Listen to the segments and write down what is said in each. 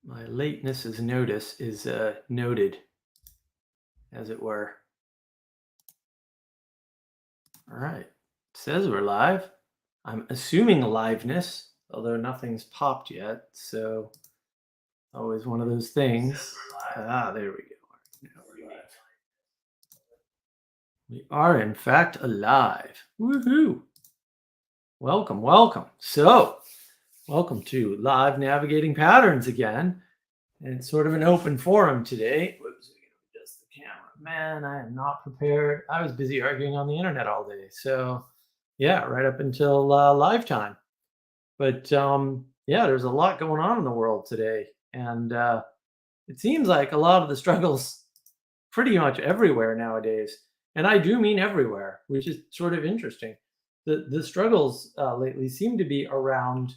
My lateness is noted, as it were. All right. Says we're live. I'm assuming aliveness, although nothing's popped yet. So always one of those things. There we go. Now we're live. We are in fact alive. Woohoo! Welcome, welcome. So, welcome to Live Navigating Patterns again. And it's sort of an open forum today. Whoops, adjust the camera. Man, I am not prepared. I was busy arguing on the internet all day. So, yeah, right up until live time. But yeah, there's a lot going on in the world today. And it seems like a lot of the struggles pretty much everywhere nowadays. And I do mean everywhere, which is sort of interesting. The struggles lately seem to be around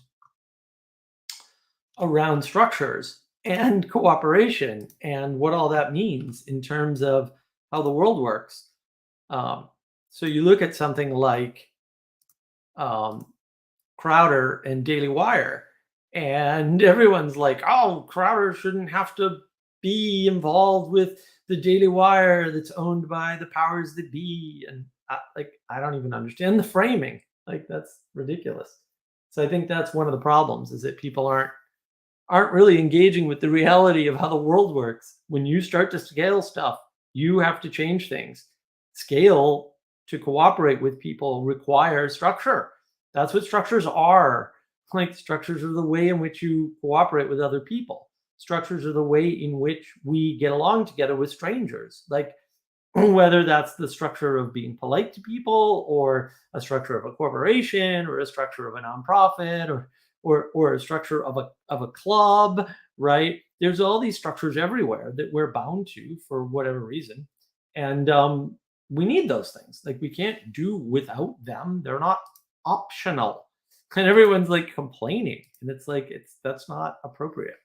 structures and cooperation and what all that means in terms of how the world works. Um, so you look at something like um, Crowder and Daily Wire, and everyone's like, "Oh, Crowder shouldn't have to be involved with the Daily Wire that's owned by the powers that be." And I don't even understand the framing. Like that's ridiculous. So I think that's one of the problems is that people aren't really engaging with the reality of how the world works. When you start to scale stuff, you have to change things. Scale to cooperate with people requires structure. That's what structures are. Like structures are the way in which you cooperate with other people. Structures are the way in which we get along together with strangers. Like whether that's the structure of being polite to people or a structure of a corporation or a structure of a nonprofit or a structure of a club, right? There's all these structures everywhere that we're bound to for whatever reason. And we need those things. Like we can't do without them. They're not optional. And everyone's like complaining. And it's like that's not appropriate.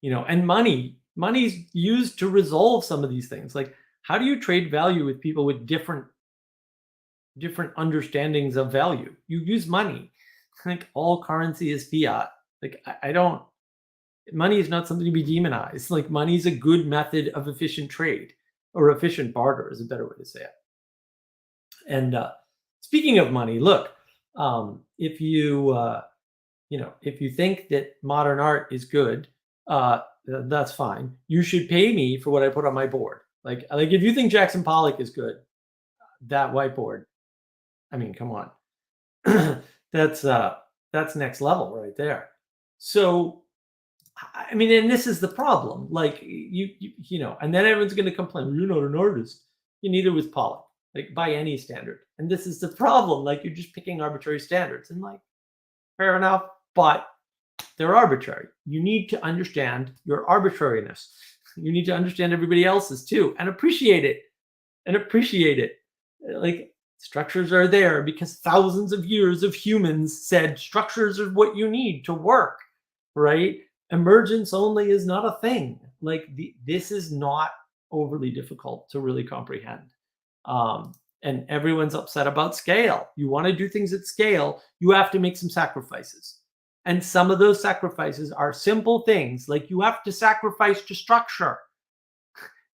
And money's used to resolve some of these things. Like how do you trade value with people with different understandings of value? You use money. Like all currency is fiat. Like I don't money is not something to be demonized. Like money is a good method of efficient trade, or efficient barter is a better way to say it. And speaking of money, look, if you think that modern art is good, that's fine. You should pay me for what I put on my board. Like if you think Jackson Pollock is good, that whiteboard, I mean, come on. that's that's next level right there. So I mean, and this is the problem. Like and then everyone's going to complain. You're not an artist. You neither was Pollock, like by any standard. And this is the problem. Like you're just picking arbitrary standards, and like fair enough, but they're arbitrary. You need to understand your arbitrariness. You need to understand everybody else's too, and appreciate it. And appreciate it. Like structures are there because thousands of years of humans said structures are what you need to work, right? Emergence only is not a thing. Like this is not overly difficult to really comprehend. And everyone's upset about scale. You want to do things at scale, you have to make some sacrifices. And some of those sacrifices are simple things like you have to sacrifice to structure.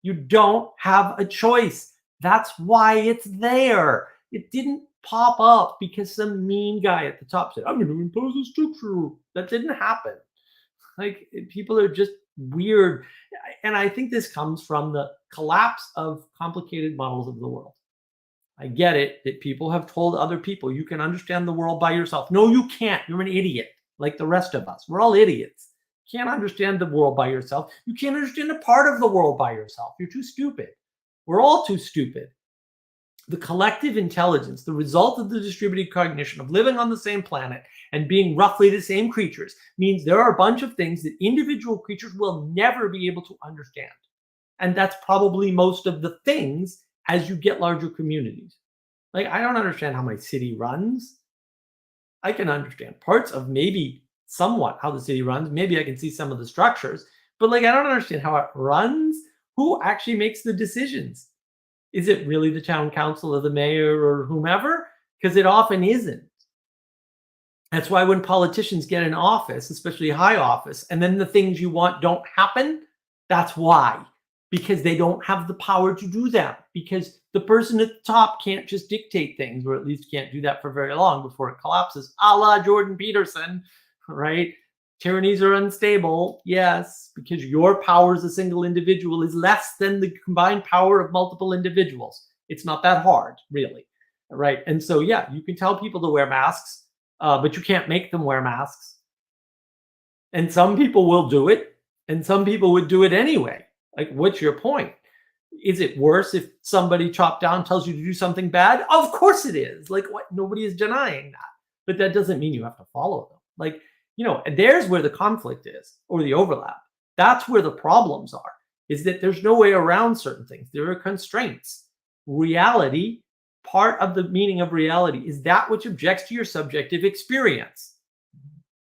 You don't have a choice. That's why it's there. It didn't pop up because some mean guy at the top said, I'm going to impose a structure. That didn't happen. Like people are just weird. And I think this comes from the collapse of complicated models of the world. I get it that people have told other people you can understand the world by yourself. No, you can't. You're an idiot, like the rest of us. We're all idiots. You can't understand the world by yourself. You can't understand a part of the world by yourself. You're too stupid. We're all too stupid. The collective intelligence, the result of the distributed cognition of living on the same planet and being roughly the same creatures, means there are a bunch of things that individual creatures will never be able to understand. And that's probably most of the things as you get larger communities. Like, I don't understand how my city runs. I can understand parts of maybe somewhat how the city runs. Maybe I can see some of the structures, but like, I don't understand how it runs. Who actually makes the decisions? Is it really the town council or the mayor or whomever? Because it often isn't. That's why when politicians get in office, especially high office, and then the things you want don't happen, that's why. Because they don't have the power to do that. Because the person at the top can't just dictate things, or at least can't do that for very long before it collapses, a la Jordan Peterson, right? Tyrannies are unstable, yes, because your power as a single individual is less than the combined power of multiple individuals. It's not that hard, really, right? And so, yeah, you can tell people to wear masks, but you can't make them wear masks. And some people will do it, and some people would do it anyway. Like, what's your point? Is it worse if somebody chopped down tells you to do something bad? Of course it is. Like, what? Nobody is denying that. But that doesn't mean you have to follow them. Like, there's where the conflict is, or the overlap. That's where the problems are, is that there's no way around certain things. There are constraints. Reality, part of the meaning of reality is that which objects to your subjective experience.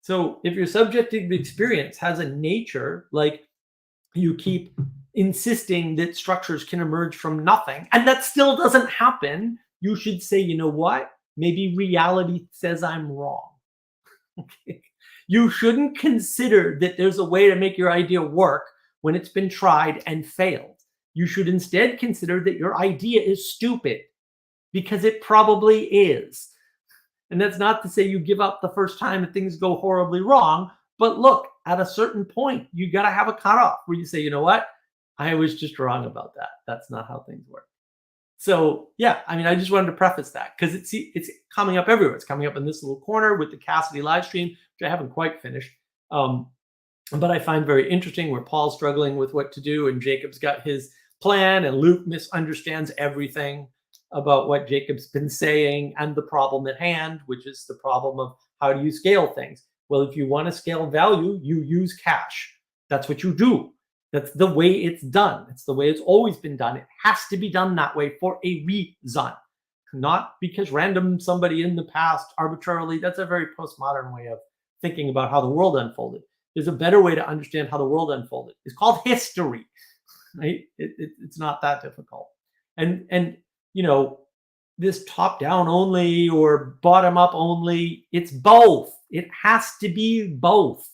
So if your subjective experience has a nature, like you keep insisting that structures can emerge from nothing, and that still doesn't happen, you should say, you know what? Maybe reality says I'm wrong. Okay. You shouldn't consider that there's a way to make your idea work when it's been tried and failed. You should instead consider that your idea is stupid, because it probably is. And that's not to say you give up the first time and things go horribly wrong. But look, at a certain point, you got to have a cutoff where you say, you know what? I was just wrong about that. That's not how things work. So, yeah, I mean, I just wanted to preface that because it's coming up everywhere. It's coming up in this little corner with the Cassidy live stream, which I haven't quite finished. But I find very interesting where Paul's struggling with what to do and Jacob's got his plan and Luke misunderstands everything about what Jacob's been saying and the problem at hand, which is the problem of how do you scale things? Well, if you want to scale value, you use cash. That's what you do. That's the way it's done. It's the way it's always been done. It has to be done that way for a reason, not because random somebody in the past arbitrarily. That's a very postmodern way of thinking about how the world unfolded. There's a better way to understand how the world unfolded. It's called history, right? It's not that difficult. And this top down only or bottom up only, it's both. It has to be both.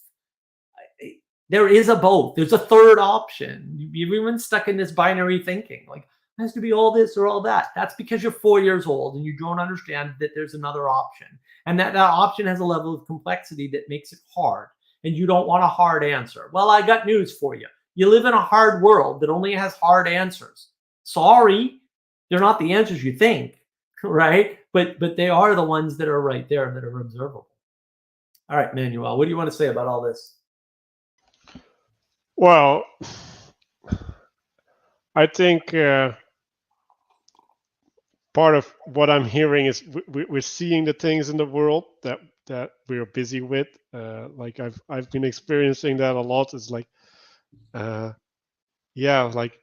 There is a both. There's a third option. Everyone's stuck in this binary thinking, like it has to be all this or all that. That's because you're 4 years old and you don't understand that there's another option, and that option has a level of complexity that makes it hard, and you don't want a hard answer. Well, I got news for you. You live in a hard world that only has hard answers. Sorry, they're not the answers you think, right? But they are the ones that are right there that are observable. All right, Manuel, what do you want to say about all this? Well, I think part of what I'm hearing is we're seeing the things in the world that we're busy with. Like I've been experiencing that a lot. It's like, like,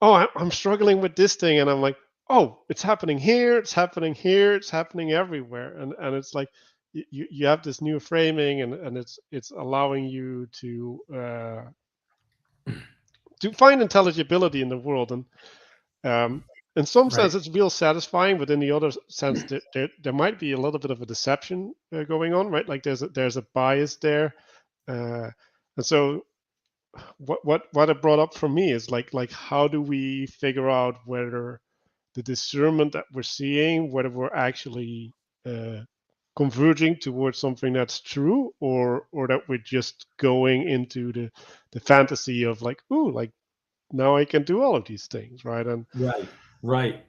oh, I'm struggling with this thing, and I'm like, oh, it's happening here, it's happening here, it's happening everywhere, and it's like you have this new framing, and it's allowing you to find intelligibility in the world, and in some sense it's real satisfying, but in the other sense there might be a little bit of a deception going on, right? Like there's a bias there, and so what it brought up for me is like how do we figure out whether the discernment that we're seeing, whether we're actually converging towards something that's true, or that we're just going into the fantasy of like, ooh, like now I can do all of these things, right? And right.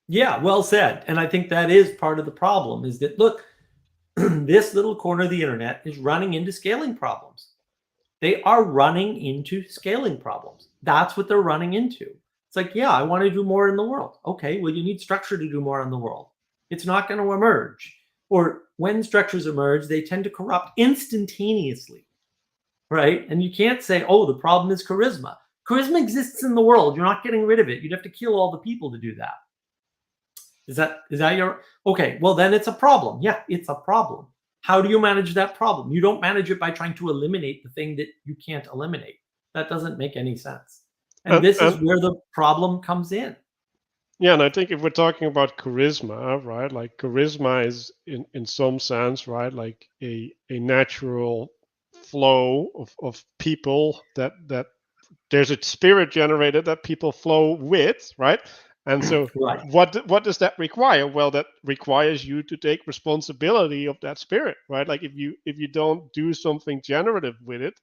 Yeah, well said. And I think that is part of the problem, is that, look, this little corner of the internet is running into scaling problems. They are running into scaling problems. That's what they're running into. It's like, yeah, I want to do more in the world. Okay, well, you need structure to do more in the world. It's not going to emerge. Or when structures emerge, they tend to corrupt instantaneously, right? And you can't say, oh, the problem is charisma. Charisma exists in the world. You're not getting rid of it. You'd have to kill all the people to do that. Is that your, okay, well, then it's a problem. Yeah, it's a problem. How do you manage that problem? You don't manage it by trying to eliminate the thing that you can't eliminate. That doesn't make any sense. And this is where the problem comes in. Yeah, and I think if we're talking about charisma, right, like charisma is in some sense, right, like a natural flow of people that there's a spirit generated that people flow with, right? And so Right. what does that require? Well, that requires you to take responsibility of that spirit, right? Like if you don't do something generative with it,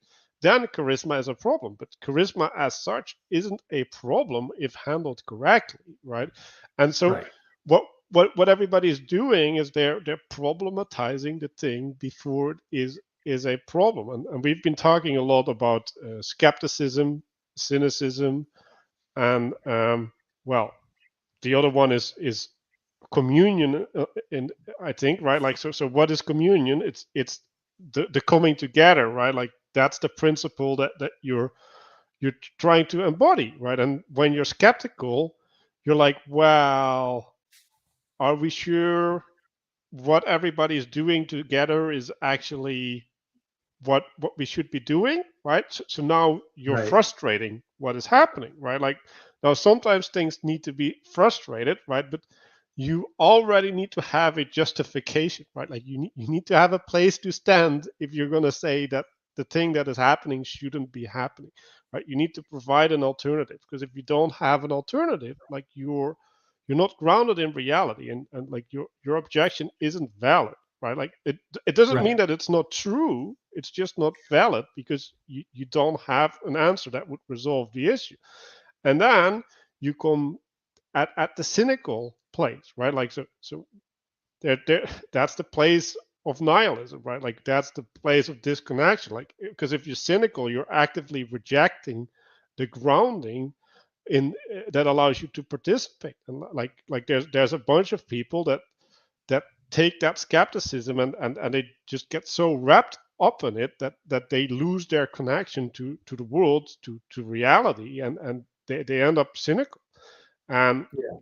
then charisma is a problem. But charisma as such isn't a problem if handled correctly, right? And so Right. what everybody is doing is they're problematizing the thing before it is a problem. And we've been talking a lot about skepticism, cynicism, and well, the other one is communion. In I think, right, like so what is communion? It's the coming together, right? Like that's the principle that you're trying to embody, right? And when you're skeptical, you're like, well, are we sure what everybody's doing together is actually what we should be doing, right? So now you're Right. frustrating what is happening, right? Like now sometimes things need to be frustrated, right? But you already need to have a justification, right? Like you need to have a place to stand if you're going to say that the thing that is happening shouldn't be happening, right? You need to provide an alternative, because if you don't have an alternative, like you're not grounded in reality, and like your objection isn't valid, right? Like it doesn't mean Right. that it's not true, it's just not valid because you don't have an answer that would resolve the issue. And then you come at the cynical place, right? Like so there that's the place of nihilism, right? Like that's the place of disconnection. Like because if you're cynical, you're actively rejecting the grounding in that allows you to participate. And like there's a bunch of people that take that skepticism and they just get so wrapped up in it that they lose their connection to the world, to reality, and they end up cynical. And Yeah.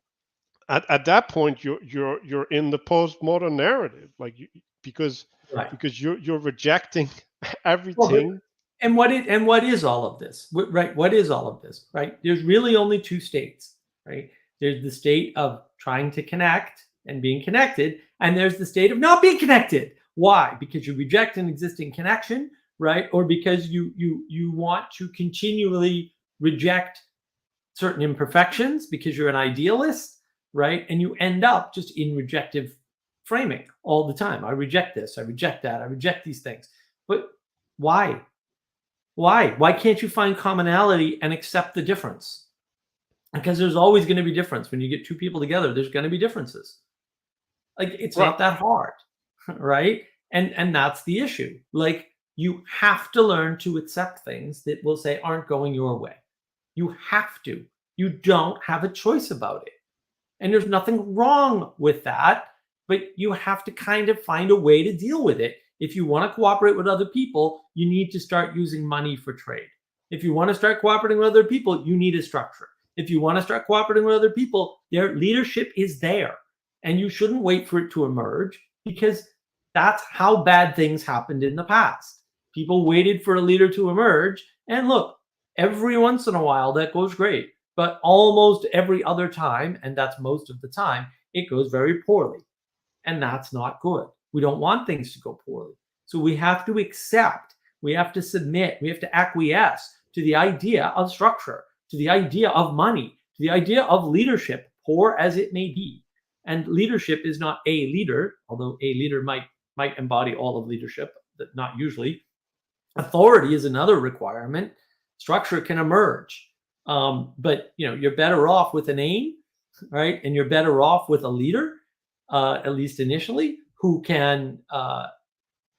at that point you're in the postmodern narrative, like because Right. you're rejecting Well, but everything. and what is all of this? Right? What is all of this? Right? There's really only two states, right? There's the state of trying to connect and being connected, and there's the state of not being connected. Why? Because you reject an existing connection, right? Or because you want to continually reject certain imperfections because you're an idealist, right? And you end up just in rejective framing all the time. I reject this, I reject that, I reject these things. But why? Why? Why can't you find commonality and accept the difference? Because there's always going to be difference. When you get two people together, there's going to be differences. Like it's Right. not that hard, right? And that's the issue. Like you have to learn to accept things that will say aren't going your way. You have to. You don't have a choice about it. And there's nothing wrong with that, but you have to kind of find a way to deal with it. If you want to cooperate with other people, you need to start using money for trade. If you want to start cooperating with other people, you need a structure. If you want to start cooperating with other people, their leadership is there. And you shouldn't wait for it to emerge because that's how bad things happened in the past. People waited for a leader to emerge. And look, every once in a while that goes great. But almost every other time, and that's most of the time, it goes very poorly. And that's not good. We don't want things to go poorly. So we have to accept, we have to submit, we have to acquiesce to the idea of structure, to the idea of money, to the idea of leadership, poor as it may be. And leadership is not a leader, although a leader might embody all of leadership, but not usually. Authority is another requirement. Structure can emerge. But you're better off with an aim, right? And you're better off with a leader, at least initially, who can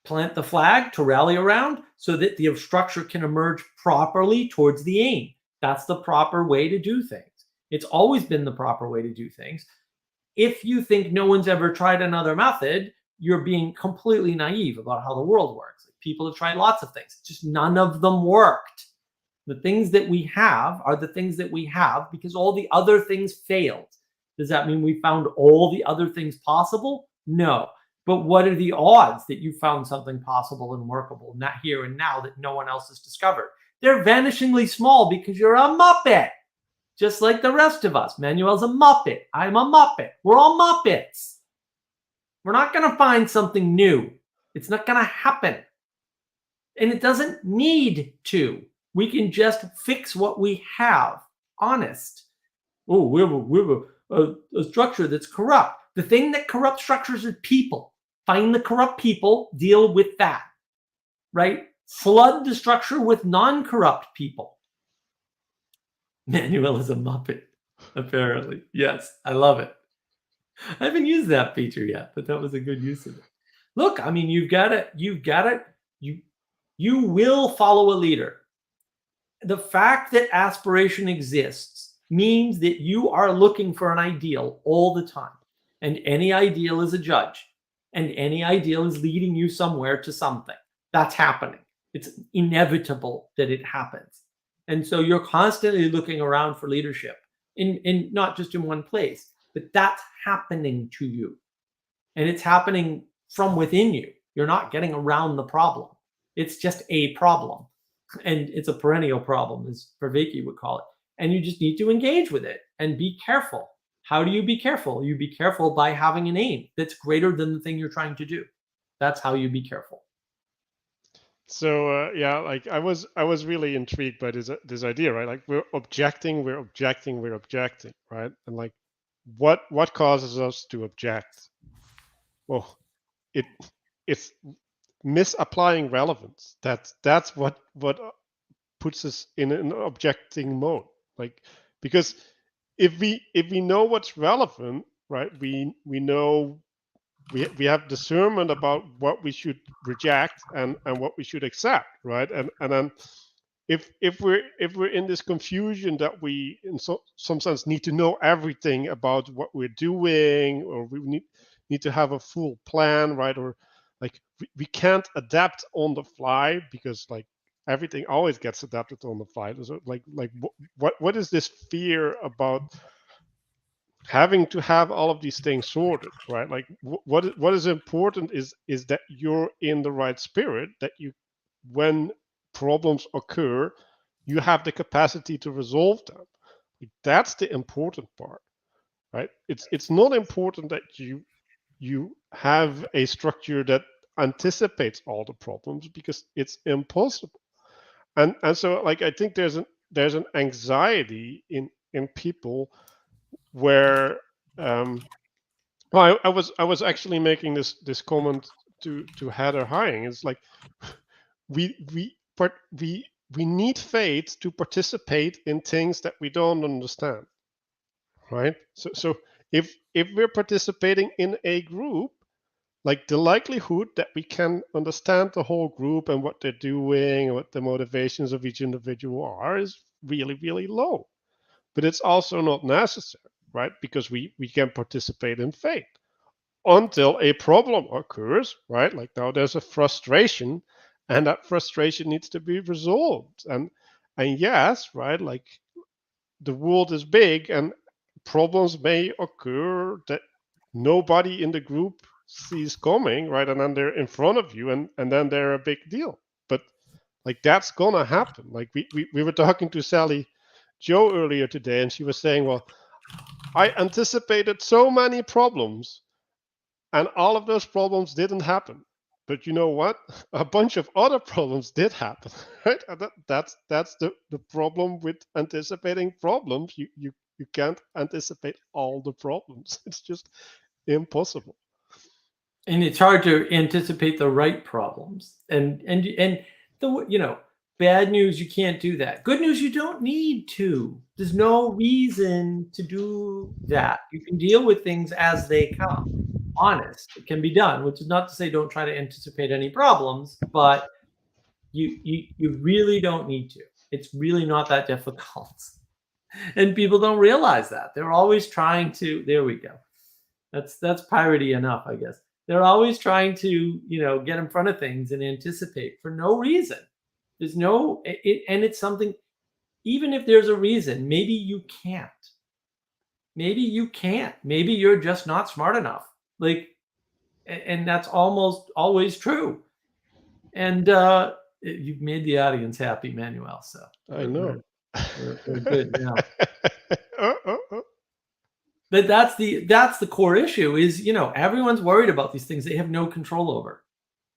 plant the flag to rally around so that the structure can emerge properly towards the aim. That's the proper way to do things. It's always been the proper way to do things. If you think no one's ever tried another method, you're being completely naive about how the world works. People have tried lots of things, just none of them worked. The things that we have are the things that we have because all the other things failed. Does that mean we found all the other things possible? No. But what are the odds that you found something possible and workable, not here and now, that no one else has discovered? They're vanishingly small because you're a muppet. just like the rest of us. Manuel's a Muppet. I'm a Muppet. We're all Muppets. We're not going to find something new. It's not going to happen. And it doesn't need to. We can just fix what we have. Honest. Oh, we're a structure that's corrupt. The thing that corrupts structures is people. Find the corrupt people, deal with that. Right? Flood the structure with non-corrupt people. Manuel is a Muppet, apparently. Yes, I love it. I haven't used that feature yet, but that was a good use of it. Look, I mean, you've got it. You will follow a leader. The fact that aspiration exists means that you are looking for an ideal all the time. And any ideal is a judge. And any ideal is leading you somewhere to something. That's happening. It's inevitable that it happens. And so you're constantly looking around for leadership in not just in one place, but that's happening to you. And it's happening from within you. You're not getting around the problem. It's just a problem. And it's a perennial problem, as Vervaeke would call it. And you just need to engage with it and be careful. How do you be careful? You be careful by having an aim that's greater than the thing you're trying to do. That's how you be careful. So yeah, like I was really intrigued by this idea, right? Like we're objecting, right? And like what causes us to object? Well, it's misapplying relevance. That's what puts us in an objecting mode. Like, because if we know what's relevant, right? We know we have discernment about what we should reject and what we should accept, right? And then if we're in this confusion that we in some sense need to know everything about what we're doing, or we need to have a full plan, right? Or like we can't adapt on the fly, because like everything always gets adapted on the fly. So like what is this fear about having to have all of these things sorted, right? Like what is important is that you're in the right spirit, that you, when problems occur, you have the capacity to resolve them. Like, that's the important part, right? It's not important that you have a structure that anticipates all the problems, because it's impossible. And so like I think there's an anxiety in people where well, I was actually making this comment to Heather Heying. It's like we need faith to participate in things that we don't understand, right? So if we're participating in a group, like the likelihood that we can understand the whole group and what they're doing and what the motivations of each individual are is really, really low. But it's also not necessary, right? Because we can participate in faith until a problem occurs, right? Like now there's a frustration, and that frustration needs to be resolved. And yes, right, like the world is big and problems may occur that nobody in the group sees coming, right? And then they're in front of you, and then they're a big deal. But like that's gonna happen. Like we were talking to Sally Joe earlier today, and she was saying, well, I anticipated so many problems, and all of those problems didn't happen. But you know what? A bunch of other problems did happen, right? And that's the problem with anticipating problems. You can't anticipate all the problems. It's just impossible. And it's hard to anticipate the right problems. And the bad news, you can't do that. Good news, you don't need to. There's no reason to do that. You can deal with things as they come. Honest, it can be done, which is not to say don't try to anticipate any problems, but you really don't need to. It's really not that difficult. And people don't realize that. They're always trying to, there we go. That's piratey enough, I guess. They're always trying to, get in front of things and anticipate for no reason. There's no, and it's something, even if there's a reason, maybe you can't. Maybe you can't. Maybe you're just not smart enough. Like, and that's almost always true. And you've made the audience happy, Manuel. So I know. We're good now. Oh. But that's the core issue is, everyone's worried about these things they have no control over.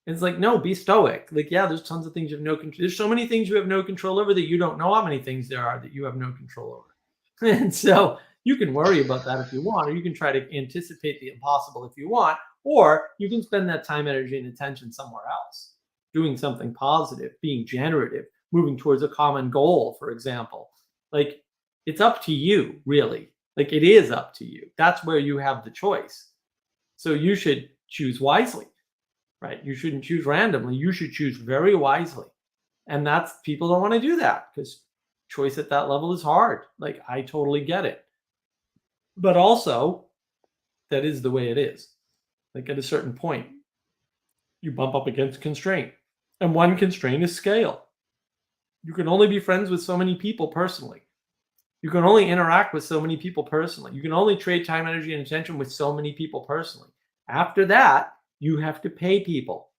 It's like, no, be stoic. Like, yeah, there's tons of things you have no control. There's so many things you have no control over that you don't know how many things there are that you have no control over. And so you can worry about that if you want, or you can try to anticipate the impossible if you want, or you can spend that time, energy, and attention somewhere else, doing something positive, being generative, moving towards a common goal, for example. Like, it's up to you, really. Like, it is up to you. That's where you have the choice. So you should choose wisely, right? You shouldn't choose randomly. You should choose very wisely. And that's, people don't want to do that because choice at that level is hard. Like, I totally get it. But also, that is the way it is. Like, at a certain point, you bump up against constraint. And one constraint is scale. You can only be friends with so many people personally. You can only interact with so many people personally. You can only trade time, energy, and attention with so many people personally. After that, you have to pay people.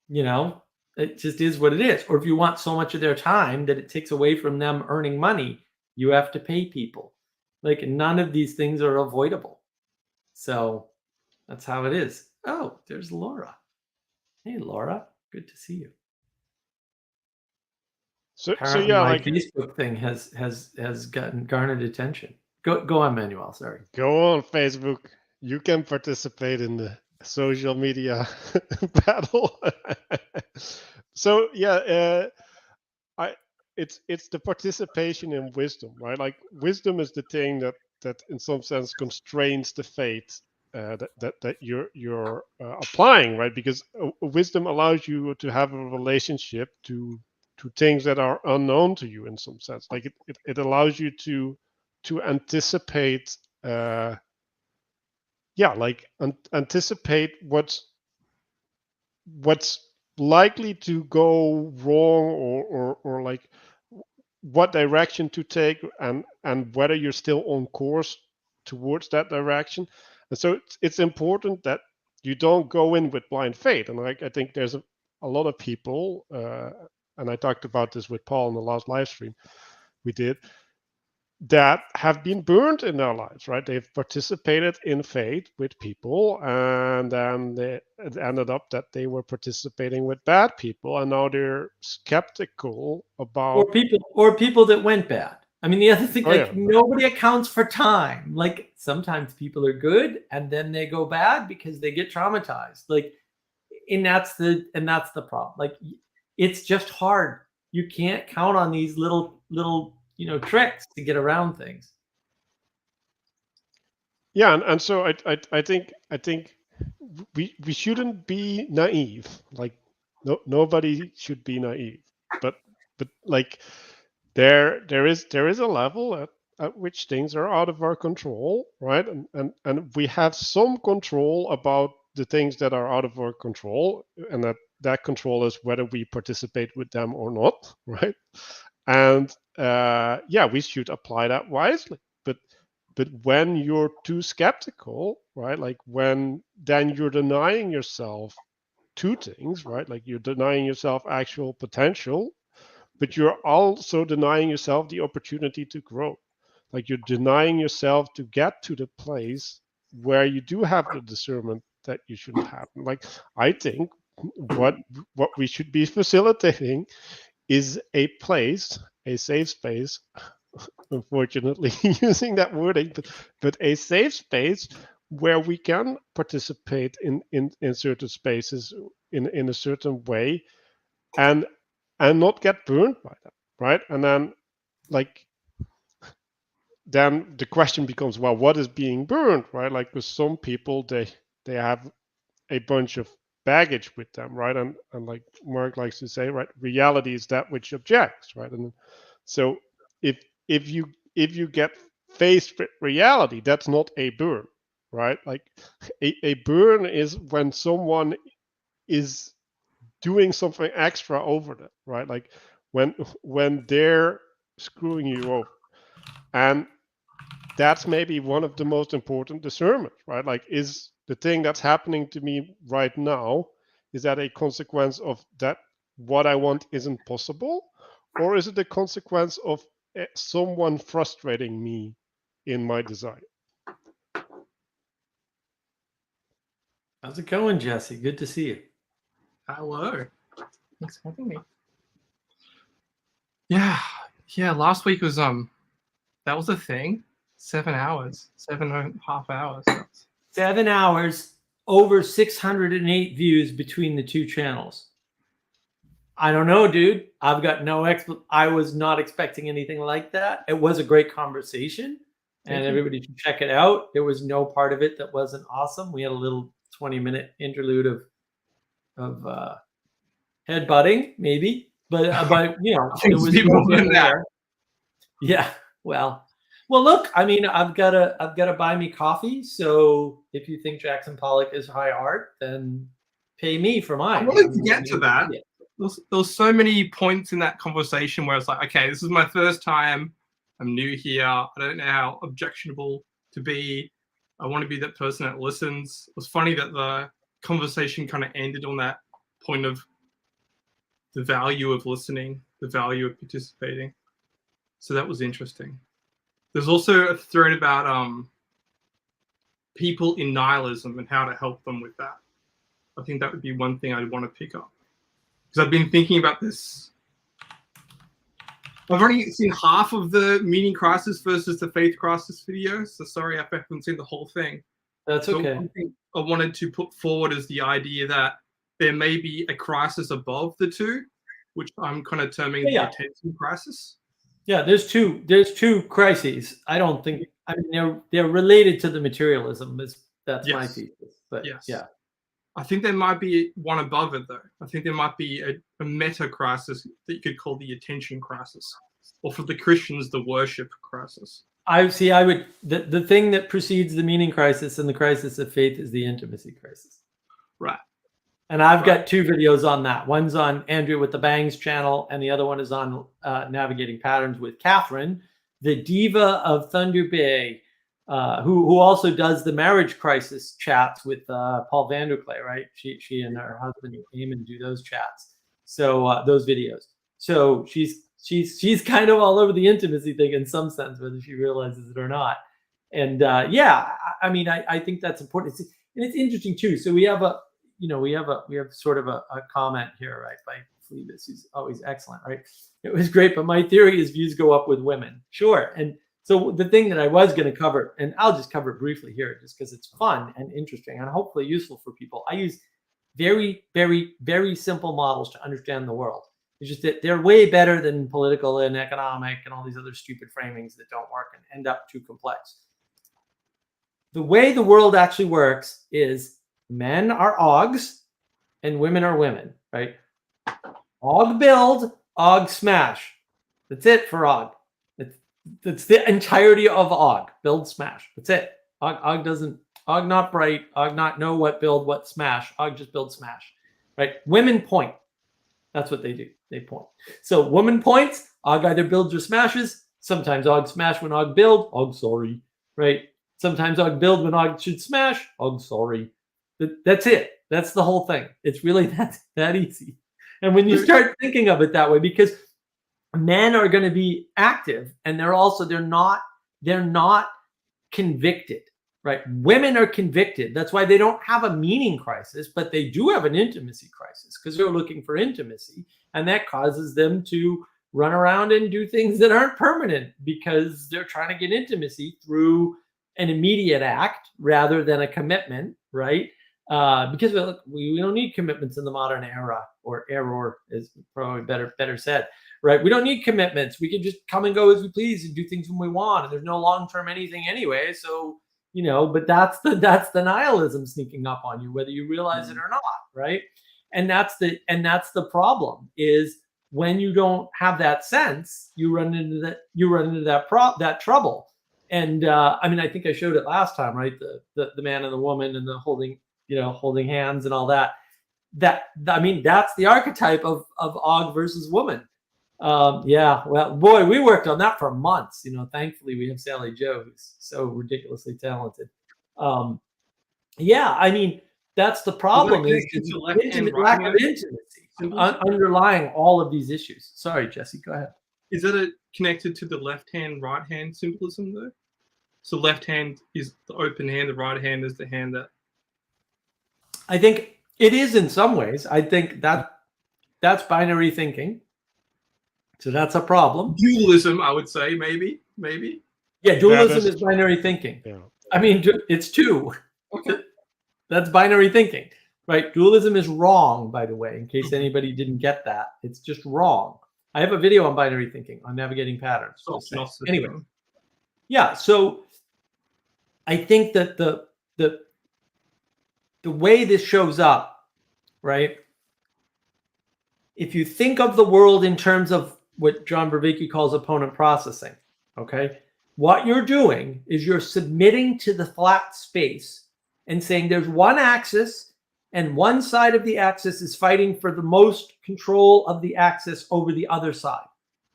It just is what it is. Or if you want so much of their time that it takes away from them earning money, you have to pay people. Like, none of these things are avoidable. So that's how it is. Oh, there's Laura. Hey, Laura. Good to see you. So Apparently yeah, my like Facebook thing has garnered attention. Go on, Manuel. Sorry. go on Facebook. You can participate in the social media battle. So yeah, it's the participation in wisdom, right? Like, wisdom is the thing that in some sense constrains the fate that you're applying, right? Because wisdom allows you to have a relationship to things that are unknown to you in some sense. Like, it allows you to anticipate anticipate what's likely to go wrong, or like what direction to take, and whether you're still on course towards that direction. And so it's important that you don't go in with blind faith. And I think there's a lot of people, and I talked about this with Paul in the last live stream we did, that have been burned in their lives, right? They've participated in faith with people, and then it ended up that they were participating with bad people, and now they're skeptical about. Or people that went bad. I mean, the other thing, Oh yeah, nobody accounts for time. Like, sometimes people are good and then they go bad because they get traumatized. Like, and that's the problem. Like, it's just hard. You can't count on these little tricks to get around things. yeah, and so I think we shouldn't be naive. Like, nobody should be naive, but like, there is a level at which things are out of our control, right? And we have some control about the things that are out of our control, and that control is whether we participate with them or not, right? And yeah, we should apply that wisely. But when you're too skeptical, right, like, when then you're denying yourself two things, right? Like, you're denying yourself actual potential, but you're also denying yourself the opportunity to grow. Like, you're denying yourself to get to the place where you do have the discernment that you shouldn't have. Like, I think what we should be facilitating is a place, a safe space, unfortunately using that wording, but a safe space where we can participate in certain spaces in a certain way, and not get burned by that, right? And then, like, then the question becomes, well, what is being burned, right? Like, with some people, they have a bunch of baggage with them, right? And like Mark likes to say, right, reality is that which objects, right? And so if you get faced with reality, that's not a burn, right? Like, a burn is when someone is doing something extra over that, right? Like, when they're screwing you over. And that's maybe one of the most important discernments, right? Like, is the thing that's happening to me right now, is that a consequence of that what I want isn't possible? or is it the consequence of someone frustrating me in my desire? How's it going, Jesse? Good to see you. Hello. Thanks for having me. Yeah. Last week was that was a thing. 7 hours, 7.5 hours. 7 hours, over 608 views between the two channels. I don't know, dude. I've got no I was not expecting anything like that. It was a great conversation, and everybody should check it out. There was no part of it that wasn't awesome. We had a little 20-minute interlude of headbutting, maybe, but you know, it was more than that. Yeah. Well, look. I mean, I've got to buy me coffee. So if you think Jackson Pollock is high art, then pay me for mine. I wanted to get to that. There was so many points in that conversation where it's like, okay, this is my first time. I'm new here. I don't know how objectionable to be. I want to be that person that listens. It was funny that the conversation kind of ended on that point of the value of listening, the value of participating. So that was interesting. There's also a thread about people in nihilism and how to help them with that. I think that would be one thing I'd want to pick up. Because I've been thinking about this. I've only seen half of the meaning crisis versus the faith crisis video. So sorry if I haven't seen the whole thing. That's okay. One thing I wanted to put forward is the idea that there may be a crisis above the two, which I'm kind of terming the attention crisis. Yeah, there's two crises. I don't think, I mean, they're related to the materialism. That's my thesis. But yeah. I think there might be one above it, though. I think there might be a meta crisis that you could call the attention crisis, or for the Christians, the worship crisis. The thing that precedes the meaning crisis and the crisis of faith is the intimacy crisis. Right. And I've got 2 videos on that. One's on Andrew with the Bangs channel, and the other one is on Navigating Patterns with Catherine, the diva of Thunder Bay, who also does the marriage crisis chats with Paul Vanderklay, right? She and her husband Eamon do those chats. So those videos. So she's kind of all over the intimacy thing in some sense, whether she realizes it or not. And I mean, I think that's important. And it's interesting too. So we have sort of a comment here, right, by Phoebus, who's always excellent, right? It was great, but my theory is views go up with women. Sure. And so the thing that I was going to cover, and I'll just cover it briefly here just because it's fun and interesting and hopefully useful for people. I use very, very, very simple models to understand the world. It's just that they're way better than political and economic and all these other stupid framings that don't work and end up too complex. The way the world actually works is men are Augs and women are women, right? Aug build, Aug smash. That's it for Aug. That's the entirety of Aug. Build, smash. That's it. Aug not bright. Aug not know what build, what smash. Aug just build, smash. Right? Women point. That's what they do. They point. So woman points. Aug either builds or smashes. Sometimes Aug smash when Aug build. Aug sorry. Right? Sometimes Aug build when Aug should smash. Aug sorry. That's it. That's the whole thing. It's really that easy. And when you start thinking of it that way, because men are going to be active, and they're not convicted, right? Women are convicted. That's why they don't have a meaning crisis, but they do have an intimacy crisis because they're looking for intimacy, and that causes them to run around and do things that aren't permanent because they're trying to get intimacy through an immediate act rather than a commitment, right? Because we don't need commitments in the modern era, or error is probably better said. Right? We don't need commitments. We can just come and go as we please and do things when we want. And there's no long-term anything anyway. So, but that's the nihilism sneaking up on you, whether you realize it or not, right? And that's the problem is when you don't have that sense, you run into that trouble. And I mean, I think I showed it last time, right? The man and the woman and the holding hands and all that. I mean, that's the archetype of Og versus woman. Well, boy, we worked on that for months. Thankfully we have Sally Jo, who's so ridiculously talented. I mean, that's the problem, is lack of intimacy. symbolism? underlying all of these issues. Sorry, Jesse, go ahead. Is that connected to the left hand, right hand symbolism though? So left hand is the open hand, the right hand is the hand that. I think it is in some ways. I think that's binary thinking. So that's a problem. Dualism, I would say, maybe. Yeah, dualism that's- is binary thinking. Yeah. I mean, it's two. Okay. That's binary thinking, right? Dualism is wrong, by the way, in case anybody didn't get that. It's just wrong. I have a video on binary thinking, on navigating patterns. Just saying. Anyway, yeah. So I think that the way this shows up, right? If you think of the world in terms of what John Vervaeke calls opponent processing, okay? What you're doing is you're submitting to the flat space and saying there's one axis and one side of the axis is fighting for the most control of the axis over the other side.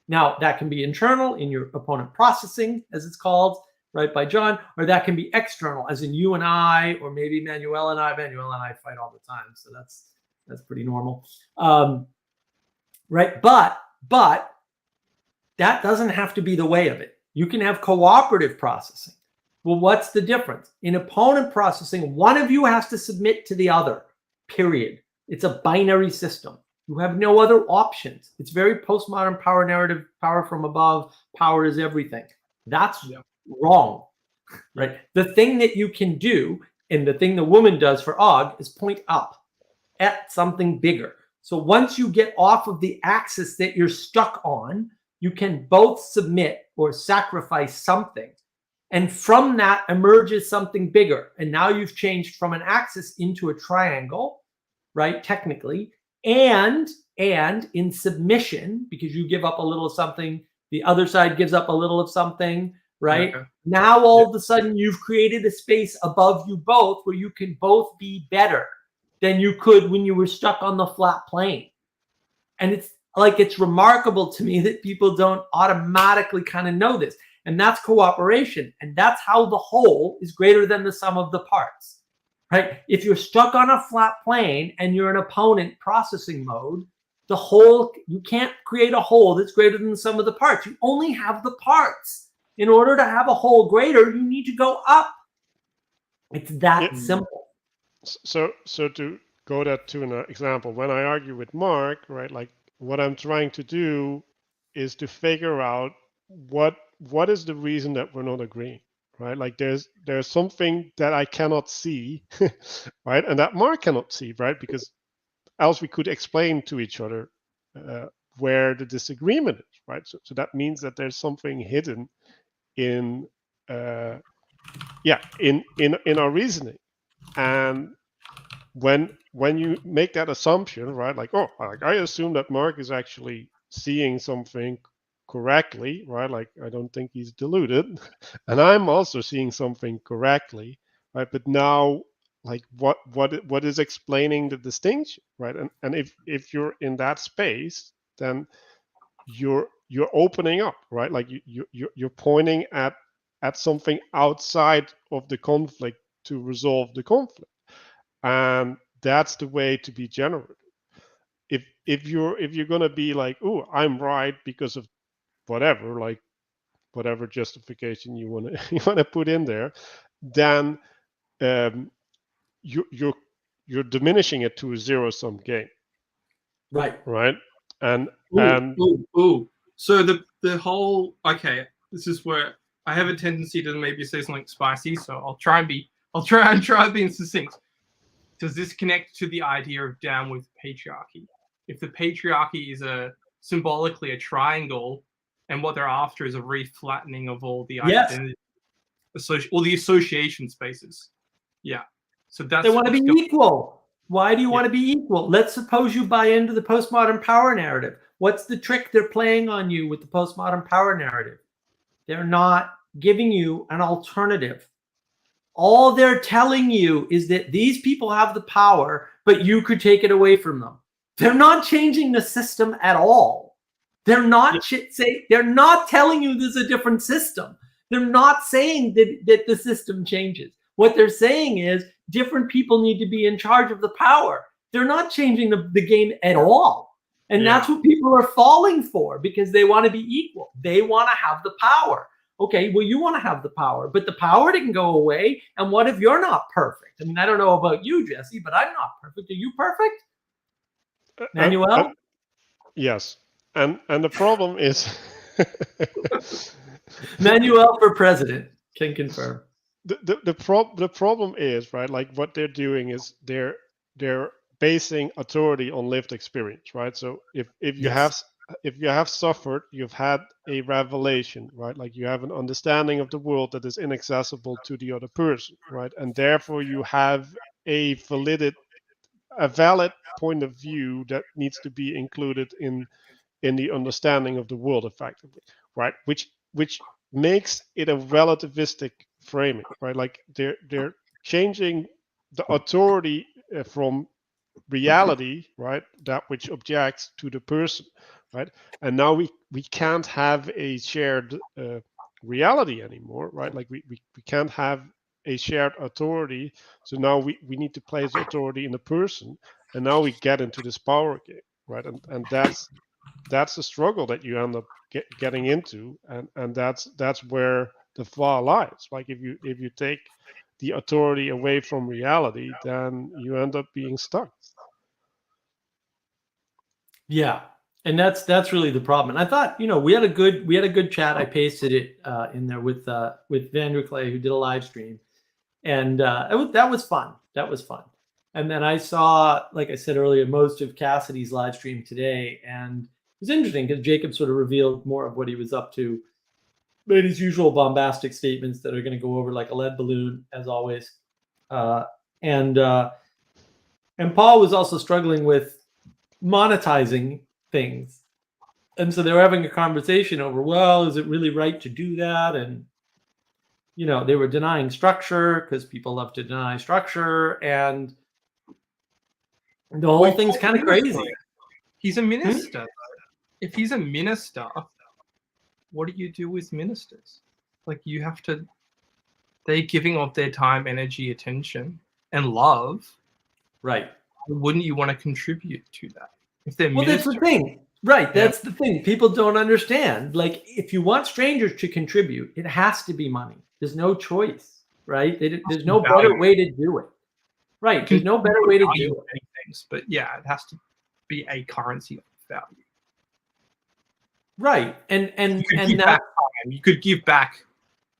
Now, that can be internal in your opponent processing, as it's called, right, by John, or that can be external, as in you and I, or maybe Manuel and I. Manuel and I fight all the time, so that's pretty normal. Right, but that doesn't have to be the way of it. You can have cooperative processing. Well, what's the difference? In opponent processing, one of you has to submit to the other, period. It's a binary system. You have no other options. It's very postmodern power narrative, power from above, power is everything. That's wrong, right? The thing that you can do, and the thing the woman does for Og, is point up at something bigger. So once you get off of the axis that you're stuck on, you can both submit or sacrifice something. And from that emerges something bigger. And now you've changed from an axis into a triangle, right? Technically. And in submission, because you give up a little of something, the other side gives up a little of something, right? Okay. Now all of a sudden you've created a space above you both where you can both be better than you could when you were stuck on the flat plane. And it's remarkable to me that people don't automatically kind of know this. And that's cooperation. And that's how the whole is greater than the sum of the parts, right? If you're stuck on a flat plane and you're in opponent processing mode, the whole, you can't create a whole that's greater than the sum of the parts. You only have the parts. In order to have a whole greater, you need to go up. It's that simple. So to go that to an example, when I argue with Mark, right, like what I'm trying to do is to figure out what is the reason that we're not agreeing, right? Like there's something that I cannot see, right, and that Mark cannot see, right, because else we could explain to each other where the disagreement is, right? So that means that there's something hidden in our reasoning. And when you make that assumption, right, like, oh, like I assume that Mark is actually seeing something correctly, right? Like I don't think he's deluded, and I'm also seeing something correctly, right? But now, like, what is explaining the distinction, right? And if you're in that space, then you're opening up, right? Like you're pointing at something outside of the conflict to resolve the conflict. And that's the way to be generative. If you're gonna be like, oh, I'm right because of whatever, like whatever justification you wanna put in there, then you're diminishing it to a zero-sum game. Right. And So the whole, okay, this is where I have a tendency to maybe say something spicy, so I'll try and be succinct. Does this connect to the idea of down with patriarchy? If the patriarchy is symbolically a triangle, and what they're after is a re-flattening of all the identity, all the association spaces. Yeah. So that's they want to be equal. Why do you want to be equal? Let's suppose you buy into the postmodern power narrative. What's the trick they're playing on you with the postmodern power narrative? They're not giving you an alternative. All they're telling you is that these people have the power, but you could take it away from them. They're not changing the system at all. They're not they're not telling you there's a different system. They're not saying that the system changes. What they're saying is different people need to be in charge of the power. they're not changing the game at all. And Yeah. that's what people are falling for, because they want to be equal. They want to have the power. Okay, well, you want to have the power, but the power didn't go away. And what if you're not perfect? I mean, I don't know about you, Jesse, but I'm not perfect. Are you perfect, Manuel? Yes, and the problem is Manuel for president, can confirm. the problem is, right, like what they're doing is they're basing authority on lived experience, right? So if you Yes. have suffered, you've had a revelation, right? Like you have an understanding of the world that is inaccessible to the other person, right? And therefore you have a valid point of view that needs to be included in the understanding of the world effectively, right? Which makes it a relativistic framing, right? Like they're changing the authority from reality, right, that which objects, to the person, right? And now we can't have a shared reality anymore, right? Like we can't have a shared authority, so now we need to place authority in the person, and now we get into this power game, right? And that's the struggle that you end up getting into, and that's where the flaw lies. Like if you take the authority away from reality, then you end up being stuck. Yeah, and that's really the problem. And I thought, we had a good chat. I pasted it in there with Vander Clay, who did a live stream, and that was fun. That was fun. And then I saw, like I said earlier, most of Cassidy's live stream today, and it was interesting because Jacob sort of revealed more of what he was up to, made his usual bombastic statements that are going to go over like a lead balloon, as always. And Paul was also struggling with monetizing things, and so they were having a conversation over, well, is it really right to do that? And they were denying structure because people love to deny structure, and the whole thing's kind of crazy. He's a minister. If he's a minister, what do you do with ministers? Like, you have to, they're giving of their time, energy, attention, and love. Right. Wouldn't you want to contribute to that? If they're Well, that's the thing. Right. That's the thing. People don't understand. Like, if you want strangers to contribute, it has to be money. There's no choice, right? There's no better way to do it. Right. There's no better way to do it. Things, but yeah, it has to be a currency of value. Right. And that you could give back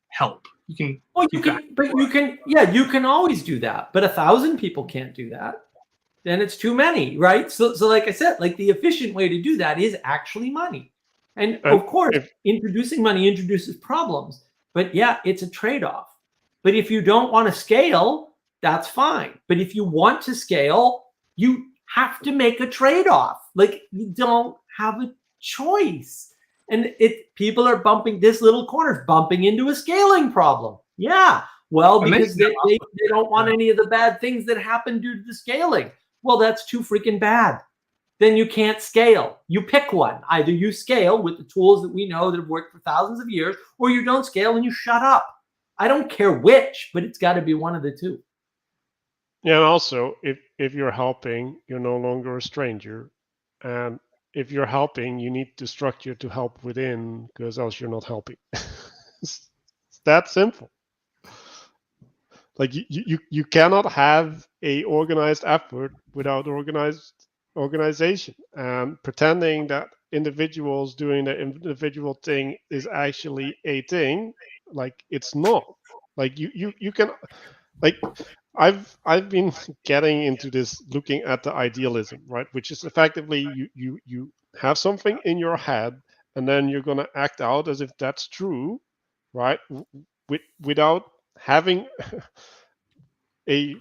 help. You can. Well, you can always do that. But 1,000 people can't do that. Then it's too many, right? So like I said, like the efficient way to do that is actually money. And of course, introducing money introduces problems. But yeah, it's a trade-off. But if you don't want to scale, that's fine. But if you want to scale, you have to make a trade-off. Like, you don't have a choice. And people are this little corner is bumping into a scaling problem. Yeah. Well, because they don't want any of the bad things that happen due to the scaling. Well, that's too freaking bad. Then you can't scale. You pick one. Either you scale with the tools that we know that have worked for thousands of years, or you don't scale and you shut up. I don't care which, but it's got to be one of the two. Yeah, and also, if you're helping, you're no longer a stranger. And if you're helping, you need the structure to help within, because else you're not helping. It's that simple. Like you cannot have a organized effort without organization. And pretending that individuals doing the individual thing is actually a thing, like it's not. Like you can, like I've been getting into this, looking at the idealism, right? Which is effectively you have something in your head, and then you're gonna act out as if that's true, right? Without having a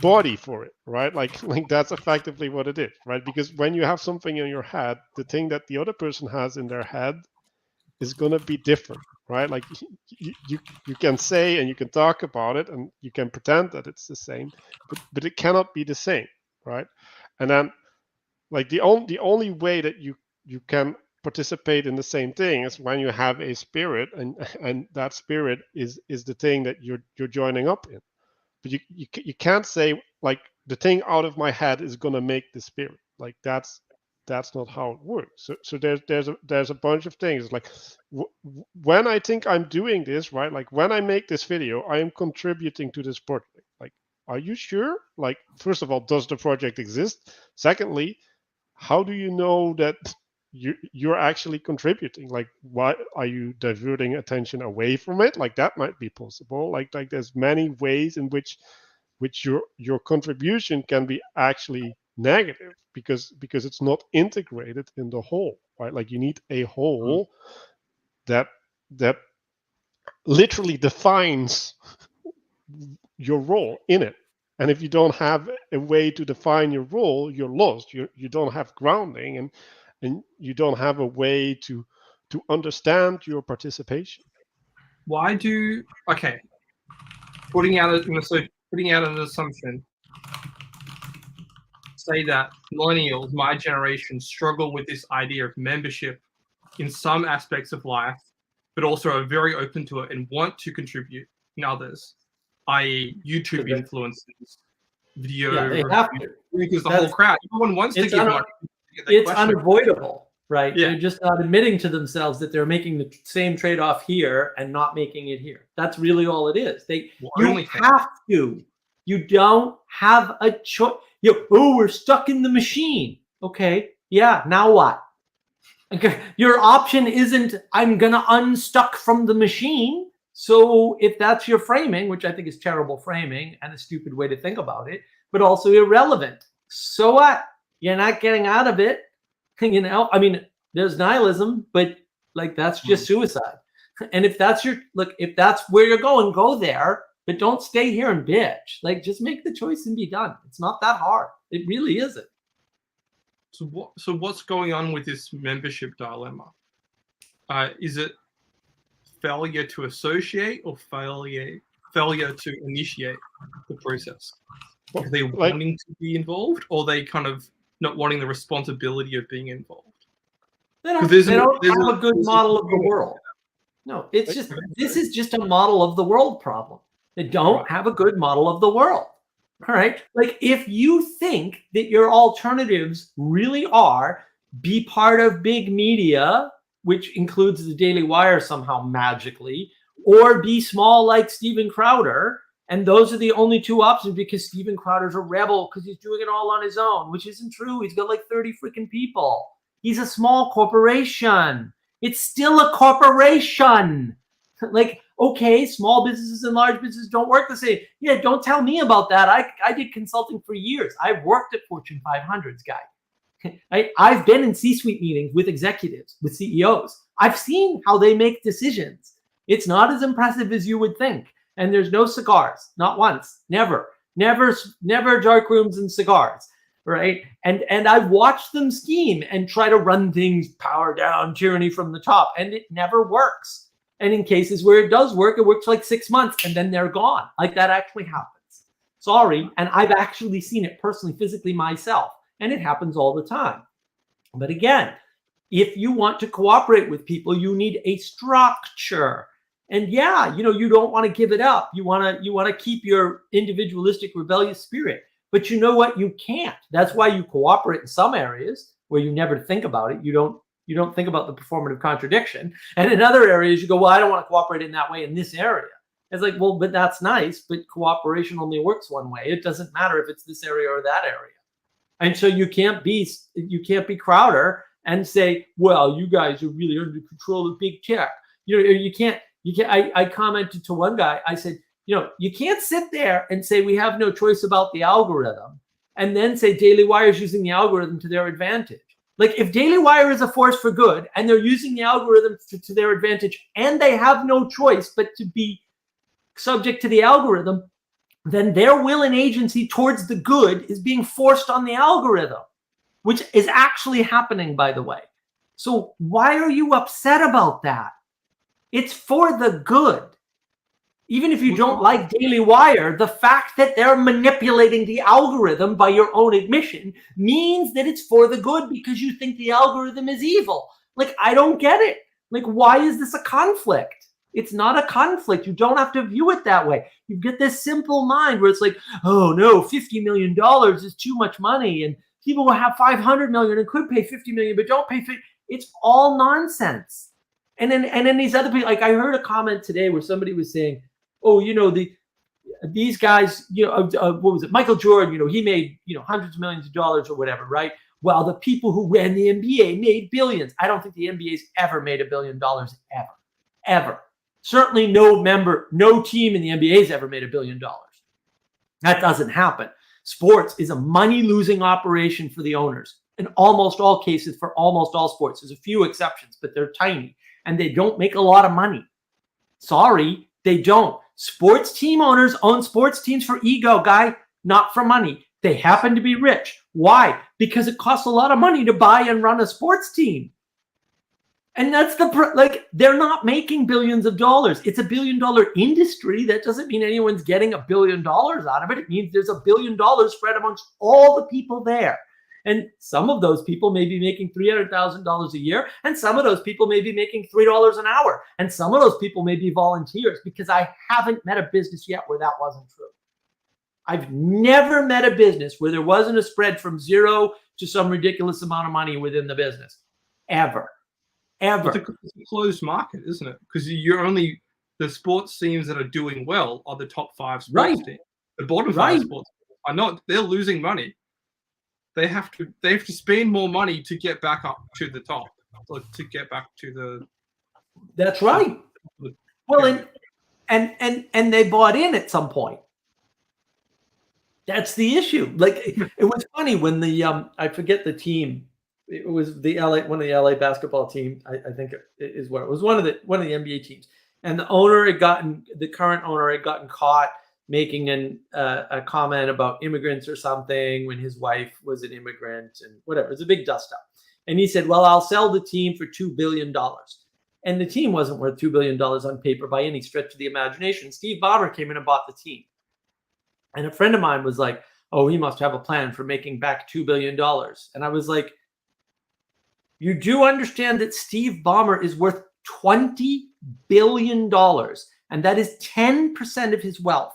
body for it, right? Like that's effectively what it is, right? Because when you have something in your head, the thing that the other person has in their head is going to be different, right? Like you can say and you can talk about it and you can pretend that it's the same, but it cannot be the same, right? And then, like the only way that you can participate in the same thing is when you have a spirit, and that spirit is the thing that you're joining up in. But you can't say, like, the thing out of my head is gonna make the spirit. Like that's not how it works. So there's a bunch of things. Like when I think I'm doing this, right? Like when I make this video, I am contributing to this project. Like, are you sure? Like, first of all, does the project exist? Secondly, how do you know that you're actually contributing? Like, why are you diverting attention away from it? Like that might be possible. Like there's many ways in which your contribution can be actually negative because it's not integrated in the whole, right? Like you need a whole that literally defines your role in it. And if you don't have a way to define your role, you're lost. You don't have grounding, and you don't have a way to understand your participation. Why do putting out an assumption, say that millennials, my generation, struggle with this idea of membership in some aspects of life, but also are very open to it and want to contribute in others, i.e. YouTube influencers, video. Yeah, they have to. Because the whole crowd, everyone wants to give money. It's unavoidable, right? Yeah. They're just not admitting to themselves that they're making the same trade-off here and not making it here. That's really all it is. You have to. You don't have a choice. We're stuck in the machine. Okay, yeah, now what? Okay, your option isn't, I'm going to unstuck from the machine. So if that's your framing, which I think is terrible framing and a stupid way to think about it, but also irrelevant. So what? You're not getting out of it. I mean, there's nihilism, but like that's just suicide. And if that's if that's where you're going, go there, but don't stay here and bitch. Like just make the choice and be done. It's not that hard. It really isn't. So what's going on with this membership dilemma? Is it failure to associate or failure to initiate the process? Are they wanting to be involved, or are they kind of not wanting the responsibility of being involved? They don't have a good model of the world. No, it's just, this is just a model of the world problem. They don't have a good model of the world. All right. Like if you think that your alternatives really are be part of big media, which includes the Daily Wire somehow magically, or be small like Steven Crowder, and those are the only two options because Steven Crowder's a rebel because he's doing it all on his own, which isn't true. He's got like 30 freaking people. He's a small corporation. It's still a corporation. Like, okay, small businesses and large businesses don't work the same. Yeah, don't tell me about that. I did consulting for years. I've worked at Fortune 500s, guy. I've been in C-suite meetings with executives, with CEOs. I've seen how they make decisions. It's not as impressive as you would think. And there's no cigars, not once, never dark rooms and cigars, right? And I've watched them scheme and try to run things, power down, tyranny from the top, and it never works. And in cases where it does work, it works for like 6 months and then they're gone. Like that actually happens. Sorry. And I've actually seen it personally, physically myself. And it happens all the time. But again, if you want to cooperate with people, you need a structure. And yeah, you don't want to give it up. You want to keep your individualistic, rebellious spirit. But you know what? You can't. That's why you cooperate in some areas where you never think about it. You don't think about the performative contradiction. And in other areas, you go, well, I don't want to cooperate in that way in this area. It's like, well, but that's nice, but cooperation only works one way. It doesn't matter if it's this area or that area. And so you can't be Crowder and say, well, you guys are really under control of big tech. You can't. I commented to one guy, I said, you can't sit there and say we have no choice about the algorithm and then say Daily Wire is using the algorithm to their advantage. Like if Daily Wire is a force for good and they're using the algorithm to their advantage and they have no choice but to be subject to the algorithm, then their will and agency towards the good is being forced on the algorithm, which is actually happening, by the way. So why are you upset about that? It's for the good. Even if you don't like Daily Wire, the fact that they're manipulating the algorithm by your own admission means that it's for the good because you think the algorithm is evil. Like, I don't get it. Like, why is this a conflict? It's not a conflict. You don't have to view it that way. You get this simple mind where it's like, oh no, $50 million is too much money, and people will have 500 million and could pay 50 million, but don't pay 50. It's all nonsense. And then these other people, like I heard a comment today where somebody was saying, oh, these guys, what was it? Michael Jordan, he made, hundreds of millions of dollars or whatever, right? Well, the people who ran the NBA made billions. I don't think the NBA's ever made $1 billion, ever. Certainly no team in the NBA has ever made $1 billion. That doesn't happen. Sports is a money-losing operation for the owners in almost all cases, for almost all sports. There's a few exceptions, but they're tiny, and they don't make a lot of money. Sorry, they don't. Sports team owners own sports teams for ego, guy, not for money. They happen to be rich. Why? Because it costs a lot of money to buy and run a sports team. And that's they're not making billions of dollars. It's $1 billion industry. That doesn't mean anyone's getting $1 billion out of it. It means there's $1 billion spread amongst all the people there. And some of those people may be making $300,000 a year, and some of those people may be making $3 an hour, and some of those people may be volunteers, because I haven't met a business yet where that wasn't true. I've never met a business where there wasn't a spread from zero to some ridiculous amount of money within the business. Ever. It's a closed market, isn't it? Because the sports teams that are doing well are the top 5 sports teams. The bottom 5 sports are not. They're losing money. They have to spend more money to get back up to the top, or to get back to the. That's right. Well, and they bought in at some point. That's the issue. Like, it was funny when the I forget the team. It was one of the LA basketball team. I think it is what it was. One of the NBA teams, and the current owner had gotten caught making a comment about immigrants or something when his wife was an immigrant and whatever. It was a big dust up. And he said, well, I'll sell the team for $2 billion. And the team wasn't worth $2 billion on paper by any stretch of the imagination. Steve Ballmer came in and bought the team. And a friend of mine was like, oh, he must have a plan for making back $2 billion. And I was like, you do understand that Steve Ballmer is worth $20 billion, and that is 10% of his wealth.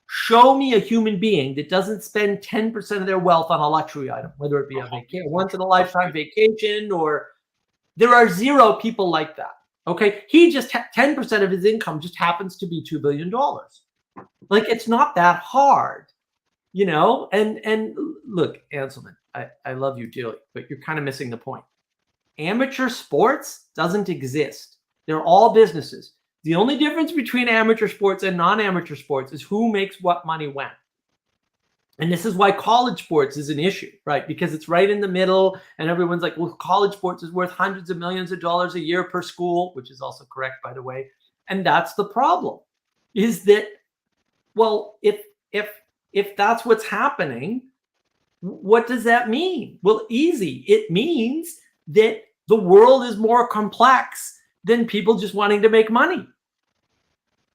Show me a human being that doesn't spend 10% of their wealth on a luxury item, whether it be a once in a lifetime vacation, or there are zero people like that. Okay. He just 10% of his income just happens to be $2 billion. Like, it's not that hard, and look, Anselman, I love you dearly, but you're kind of missing the point. Amateur sports doesn't exist. They're all businesses. The only difference between amateur sports and non-amateur sports is who makes what money when. And this is why college sports is an issue, right? Because it's right in the middle, and everyone's like, well, college sports is worth hundreds of millions of dollars a year per school, which is also correct, by the way. And that's the problem, is that, well, if that's what's happening, what does that mean? Well, easy. It means that the world is more complex than people just wanting to make money,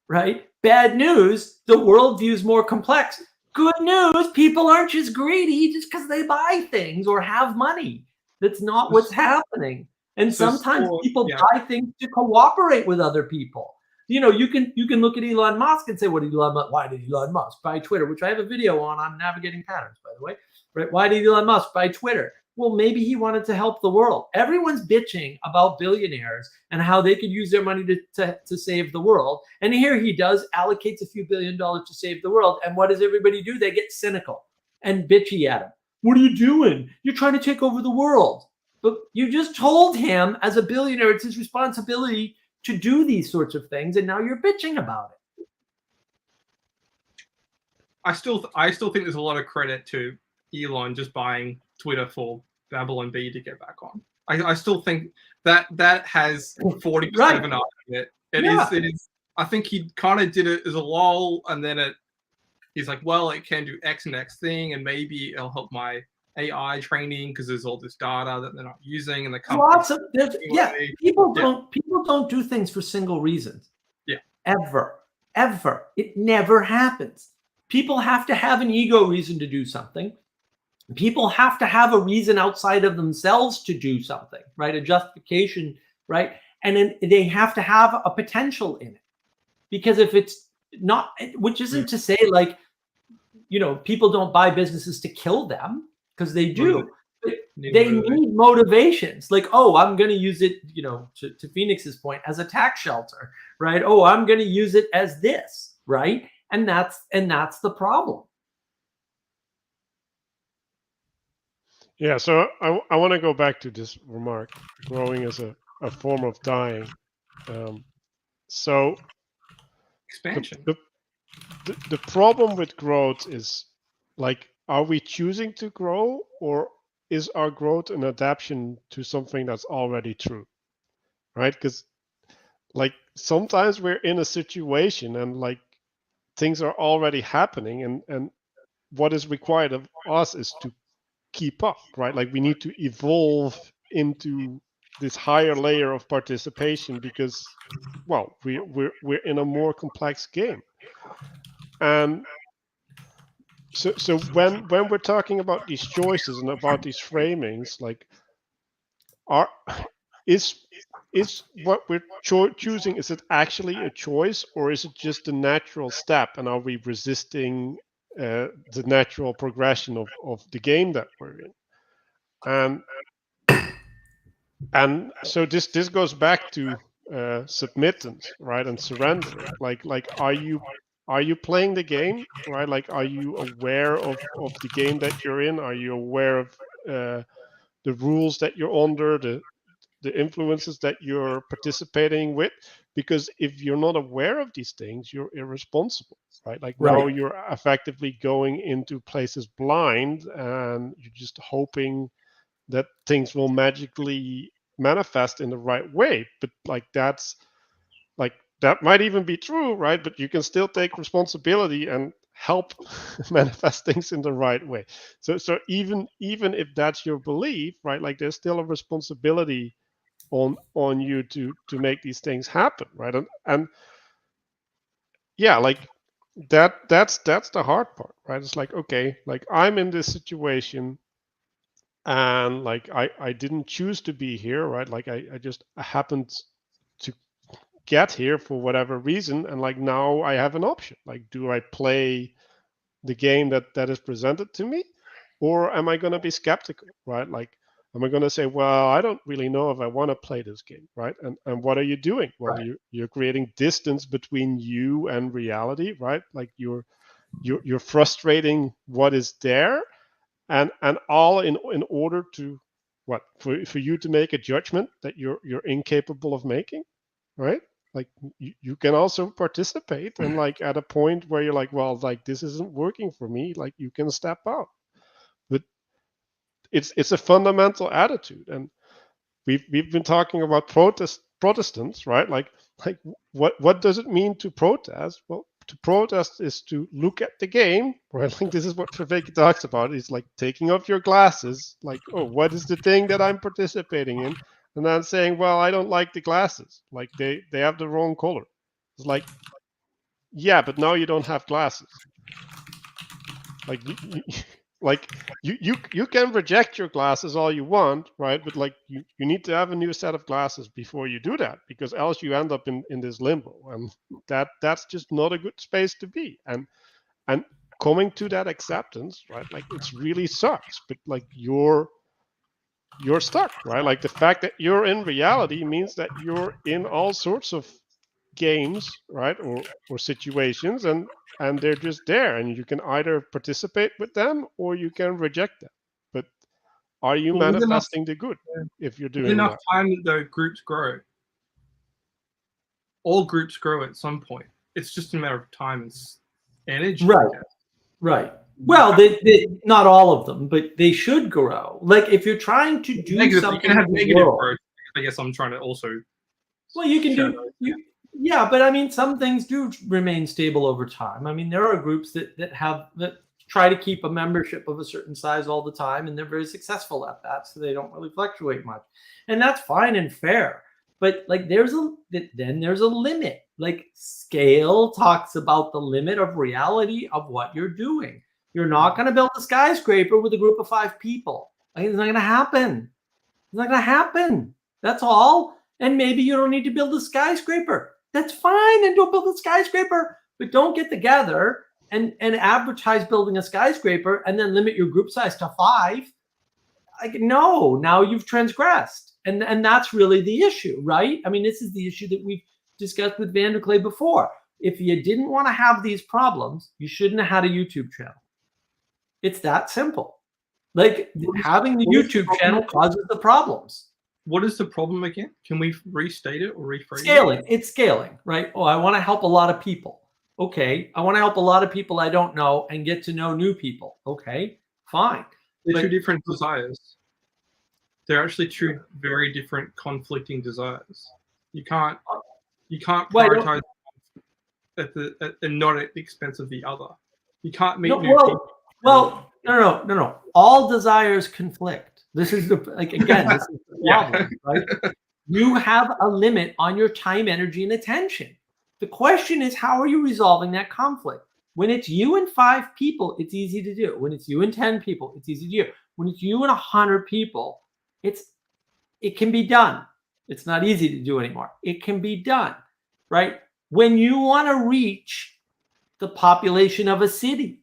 right? Bad news, the world views more complex. Good news, people aren't just greedy just because they buy things or have money. That's not what's happening. And sometimes people buy things to cooperate with other people. You can look at Elon Musk and say, why did Elon Musk buy Twitter? Which I have a video on navigating patterns, by the way. Right? Why did Elon Musk buy Twitter? Well, maybe he wanted to help the world. Everyone's bitching about billionaires and how they could use their money to save the world. And here he does, allocates a few $1 billion to save the world. And what does everybody do? They get cynical and bitchy at him. What are you doing? You're trying to take over the world. But you just told him, as a billionaire, it's his responsibility to do these sorts of things, and now you're bitching about it. I still think there's a lot of credit to Elon just buying Twitter for Babylon Bee to get back on. I still think that has 40% of an argument. It is. I think he kind of did it as a lull, and then he's like, well, it can do X and X thing, and maybe it'll help my AI training because there's all this data that they're not using, and the people don't do things for single reasons. Yeah, ever. It never happens. People have to have an ego reason to do something. People have to have a reason outside of themselves to do something, right? A justification, right? and then they have to have a potential in it. Because if it's not, which isn't to say like, people don't buy businesses to kill them, because they do. But they need motivations. Like, oh, I'm going to use it, to Phoenix's point, as a tax shelter, right? Oh, I'm going to use it as this, right? And that's the problem. Yeah, so I want to go back to this remark, growing as a form of dying. So Expansion. The problem with growth is, like, are we choosing to grow, or is our growth an adaptation to something that's already true, right? Because, like, sometimes we're in a situation and, like, things are already happening, and what is required of us is to keep up, right? Like, we need to evolve into this higher layer of participation because, well, we're in a more complex game. And so when we're talking about these choices and about these framings, like, is what we're choosing, is it actually a choice, or is it just a natural step, and are we resisting the natural progression of the game that we're in? And so this goes back to submittance, right, and surrendering. Like are you playing the game, right? Like, are you aware of the game that you're in? Are you aware of the rules that you're under, the influences that you're participating with? Because if you're not aware of these things, you're irresponsible, right? Like, now you're effectively going into places blind, and you're just hoping that things will magically manifest in the right way. But, like, that might even be true, right? But you can still take responsibility and help manifest things in the right way. So even if that's your belief, right, like, there's still a responsibility on you to make these things happen, right? And yeah, like, that's the hard part, right? It's like, okay, like, I'm in this situation, and, like, I didn't choose to be here, right? Like, I just happened to get here for whatever reason, and, like, now I have an option. Like, do I play the game that is presented to me, or am I going to be skeptical, right? Like, am I going to say, well, I don't really know if I want to play this game, right? And what are you doing? Well, you're creating distance between you and reality, right? Like, you're frustrating what is there, and all in order to what, for you to make a judgment that you're incapable of making, right? Like, you can also participate, and, like, at a point where you're like, well, like, this isn't working for me, like, you can step out. But it's a fundamental attitude, and we've been talking about Protestants, right? Like what does it mean to protest? Well, to protest is to look at the game, right? Like, this is what Vervaeke talks about. It's like taking off your glasses, like, oh, what is the thing that I'm participating in? And then saying, well, I don't like the glasses. Like, they have the wrong color. It's like, yeah, but now you don't have glasses. Like, you can reject your glasses all you want, right? But, like, you need to have a new set of glasses before you do that, because else you end up in this limbo, and that's just not a good space to be. And coming to that acceptance, right? Like, it's really sucks, but, like, you're stuck, right? Like, the fact that you're in reality means that you're in all sorts of games, right, or situations, and they're just there, and you can either participate with them or you can reject them. But are you manifesting the good if you're doing enough that? time that the groups grow? All groups grow at some point. It's just a matter of time and energy. Right. Well, they not all of them, but they should grow. Like, if you're trying to do something, you can have negative growth. I guess I'm trying to also. Well, you can do. Yeah, but I mean, some things do remain stable over time. I mean, there are groups that try to keep a membership of a certain size all the time, and they're very successful at that, so they don't really fluctuate much, and that's fine and fair. But, like, there's a limit. Like, Scale talks about the limit of reality of what you're doing. You're not going to build a skyscraper with a group of 5 people. Like, it's not going to happen. It's not going to happen. That's all. And maybe you don't need to build a skyscraper. That's fine. And don't build a skyscraper, but don't get together and advertise building a skyscraper and then limit your group size to 5. Like, no, now you've transgressed. And that's really the issue, right? I mean, this is the issue that we've discussed with Van der Klee before. If you didn't want to have these problems, you shouldn't have had a YouTube channel. It's that simple. Like, having the YouTube channel causes the problems. What is the problem again? Can we restate it or rephrase Scaling. it? It's scaling, right? Oh, I want to help a lot of people. Okay. I want to help a lot of people I don't know and get to know new people. Okay, fine. They're But- two different desires. They're actually two very different conflicting desires. You can't Wait, prioritize and not at the expense of the other. You can't meet No, new people. well, no. All desires conflict. This is the, like, again, this is the Yeah. problem, right? You have a limit on your time, energy, and attention. The question is, how are you resolving that conflict? When it's you and 5 people, it's easy to do. When it's you and 10 people, it's easy to do. When it's you and 100 people, it can be done. It's not easy to do anymore. It can be done, right? When you want to reach the population of a city,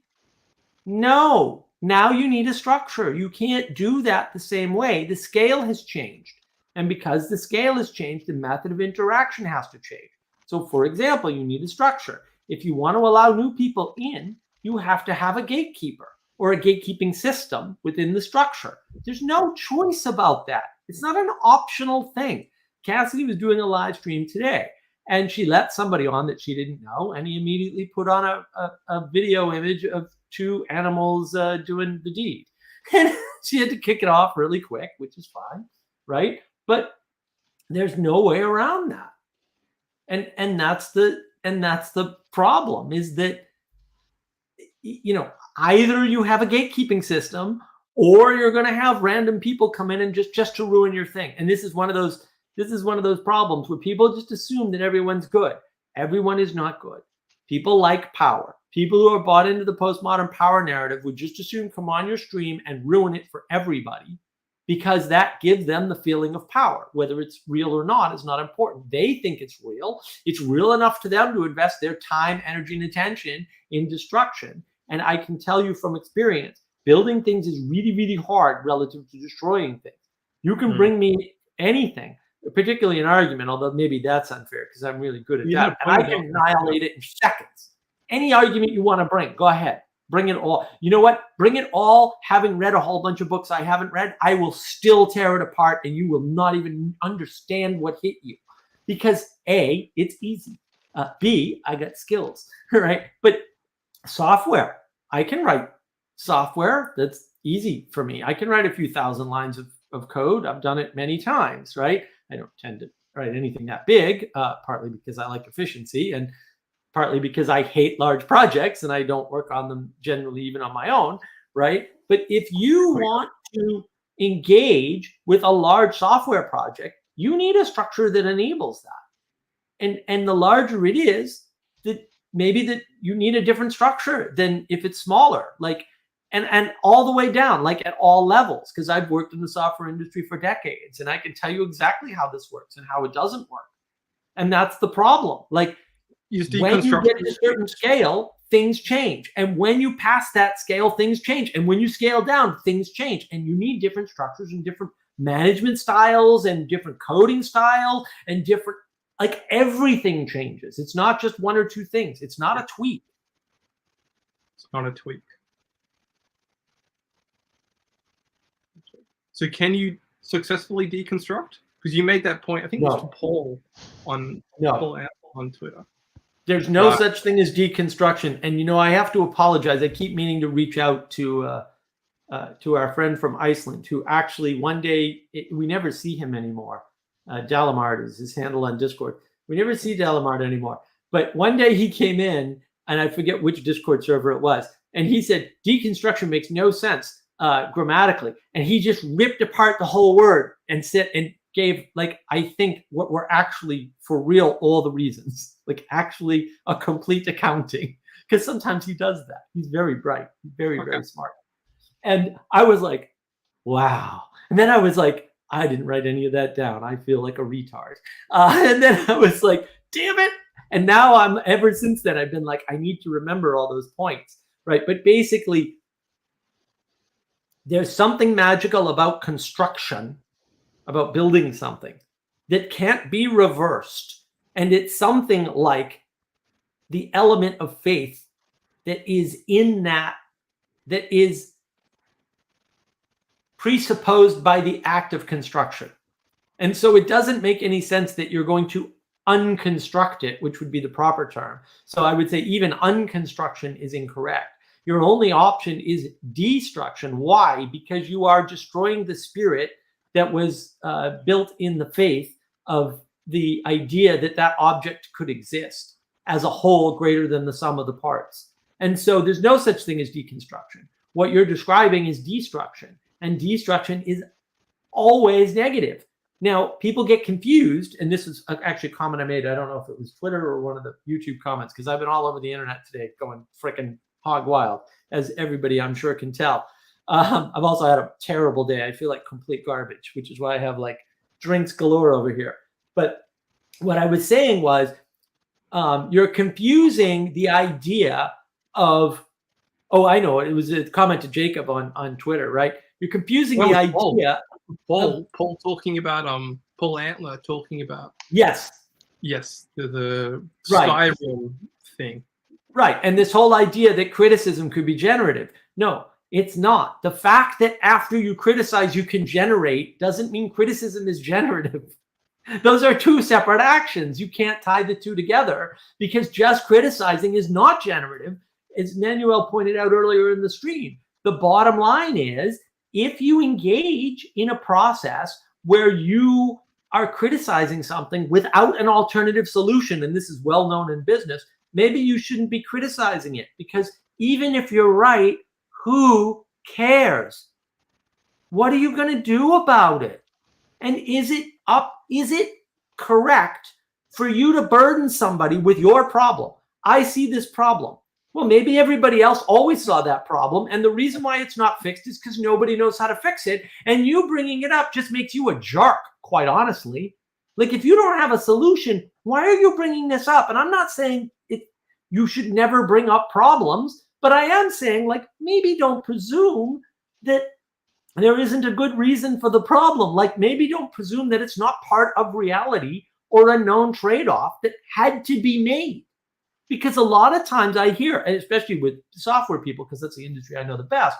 no, now you need a structure. You can't do that the same way. The scale has changed. And because the scale has changed, the method of interaction has to change. So, for example, you need a structure. If you want to allow new people in, you have to have a gatekeeper or a gatekeeping system within the structure. There's no choice about that. It's not an optional thing. Cassidy was doing a live stream today, and she let somebody on that she didn't know, and he immediately put on a video image of 2 animals doing the deed. And she had to kick it off really quick, which is fine, right? But there's no way around that. And that's the problem, is that, you know, either you have a gatekeeping system or you're going to have random people come in and just to ruin your thing. And this is one of those problems where people just assume that everyone's good. Everyone is not good. People like power. People who are bought into the postmodern power narrative would just assume come on your stream and ruin it for everybody, because that gives them the feeling of power. Whether it's real or not is not important. They think it's real. It's real enough to them to invest their time, energy, and attention in destruction. And I can tell you from experience, building things is really, really hard relative to destroying things. You can bring me anything, particularly an argument, although maybe that's unfair because I'm really good at that. And I can annihilate it in seconds. Any argument you want to bring, go ahead. Bring it all. You know what? Bring it all. Having read a whole bunch of books I haven't read, I will still tear it apart and you will not even understand what hit you. Because A, it's easy. B, I got skills, right? But software, I can write software. That's easy for me. I can write a few thousand lines of code. I've done it many times, right? I don't tend to write anything that big, partly because I like efficiency and partly because I hate large projects and I don't work on them generally even on my own, right? But if you want to engage with a large software project, you need a structure that enables that. And the larger it is, that maybe that you need a different structure than if it's smaller, like, and all the way down, like at all levels, because I've worked in the software industry for decades and I can tell you exactly how this works and how it doesn't work. And that's the problem. Like, when you get to a certain scale, things change. And when you pass that scale, things change. And when you scale down, things change. And you need different structures and different management styles and different coding style and different, like, everything changes. It's not just one or two things. It's not a tweak. It's not a tweak. So can you successfully deconstruct? Because you made that point. I think it was to Paul on Twitter. There's no such thing as deconstruction. And, you know, I have to apologize. I keep meaning to reach out to our friend from Iceland, who actually one day, we never see him anymore. Dalamard is his handle on Discord. We never see Dalamard anymore. But one day he came in, and I forget which Discord server it was, and he said, deconstruction makes no sense grammatically. And he just ripped apart the whole word and said, and gave, like, I think what were actually for real all the reasons, like actually a complete accounting, because sometimes he does that. He's very bright, very, very smart. And I was like, wow. And then I was like, I didn't write any of that down. I feel like a retard. And then I was like, damn it. And now ever since then, I've been like, I need to remember all those points, right? But basically, there's something magical about construction, about building something that can't be reversed. And it's something like the element of faith that is in that is presupposed by the act of construction. And so it doesn't make any sense that you're going to unconstruct it, which would be the proper term. So I would say even unconstruction is incorrect. Your only option is destruction. Why? Because you are destroying the spirit that was built in the faith of the idea that that object could exist as a whole greater than the sum of the parts. And so there's no such thing as deconstruction. What you're describing is destruction, and destruction is always negative. Now, people get confused, and this is actually a comment I made. I don't know if it was Twitter or one of the YouTube comments, because I've been all over the internet today going freaking hog wild, as everybody I'm sure can tell. I've also had a terrible day. I feel like complete garbage, which is why I have like drinks galore over here. But what I was saying was you're confusing the idea of, oh, I know, it was a comment to Jacob on Twitter, right? You're confusing the idea. Paul talking about Paul Antler talking about yes the right. Skyrim thing, right? And this whole idea that criticism could be generative. No, it's not. The fact that after you criticize you can generate doesn't mean criticism is generative. Those are two separate actions. You can't tie the two together, because just criticizing is not generative. As Manuel pointed out earlier in the stream, the bottom line is, if you engage in a process where you are criticizing something without an alternative solution, and this is well known in business, maybe you shouldn't be criticizing it, because even if you're right, who cares? What are you going to do about it? And is it correct for you to burden somebody with your problem? I see this problem. Well, maybe everybody else always saw that problem, and the reason why it's not fixed is because nobody knows how to fix it, and you bringing it up just makes you a jerk, quite honestly. Like, if you don't have a solution, why are you bringing this up? And I'm not saying you should never bring up problems, but I am saying, like, maybe don't presume that there isn't a good reason for the problem. Like, maybe don't presume that it's not part of reality or a known trade-off that had to be made. Because a lot of times I hear, and especially with software people, because that's the industry I know the best,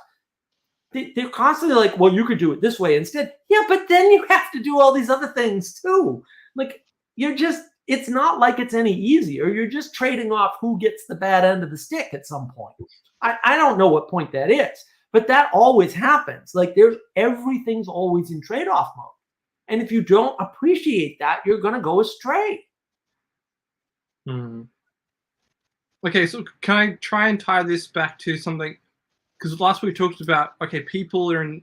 they're constantly like, well, you could do it this way instead. Yeah, but then you have to do all these other things too. Like, it's not like it's any easier. You're just trading off who gets the bad end of the stick at some point. I don't know what point that is, but that always happens. Like, everything's always in trade-off mode. And if you don't appreciate that, you're going to go astray. Okay, so can I try and tie this back to something? Because last week we talked about, okay, people are in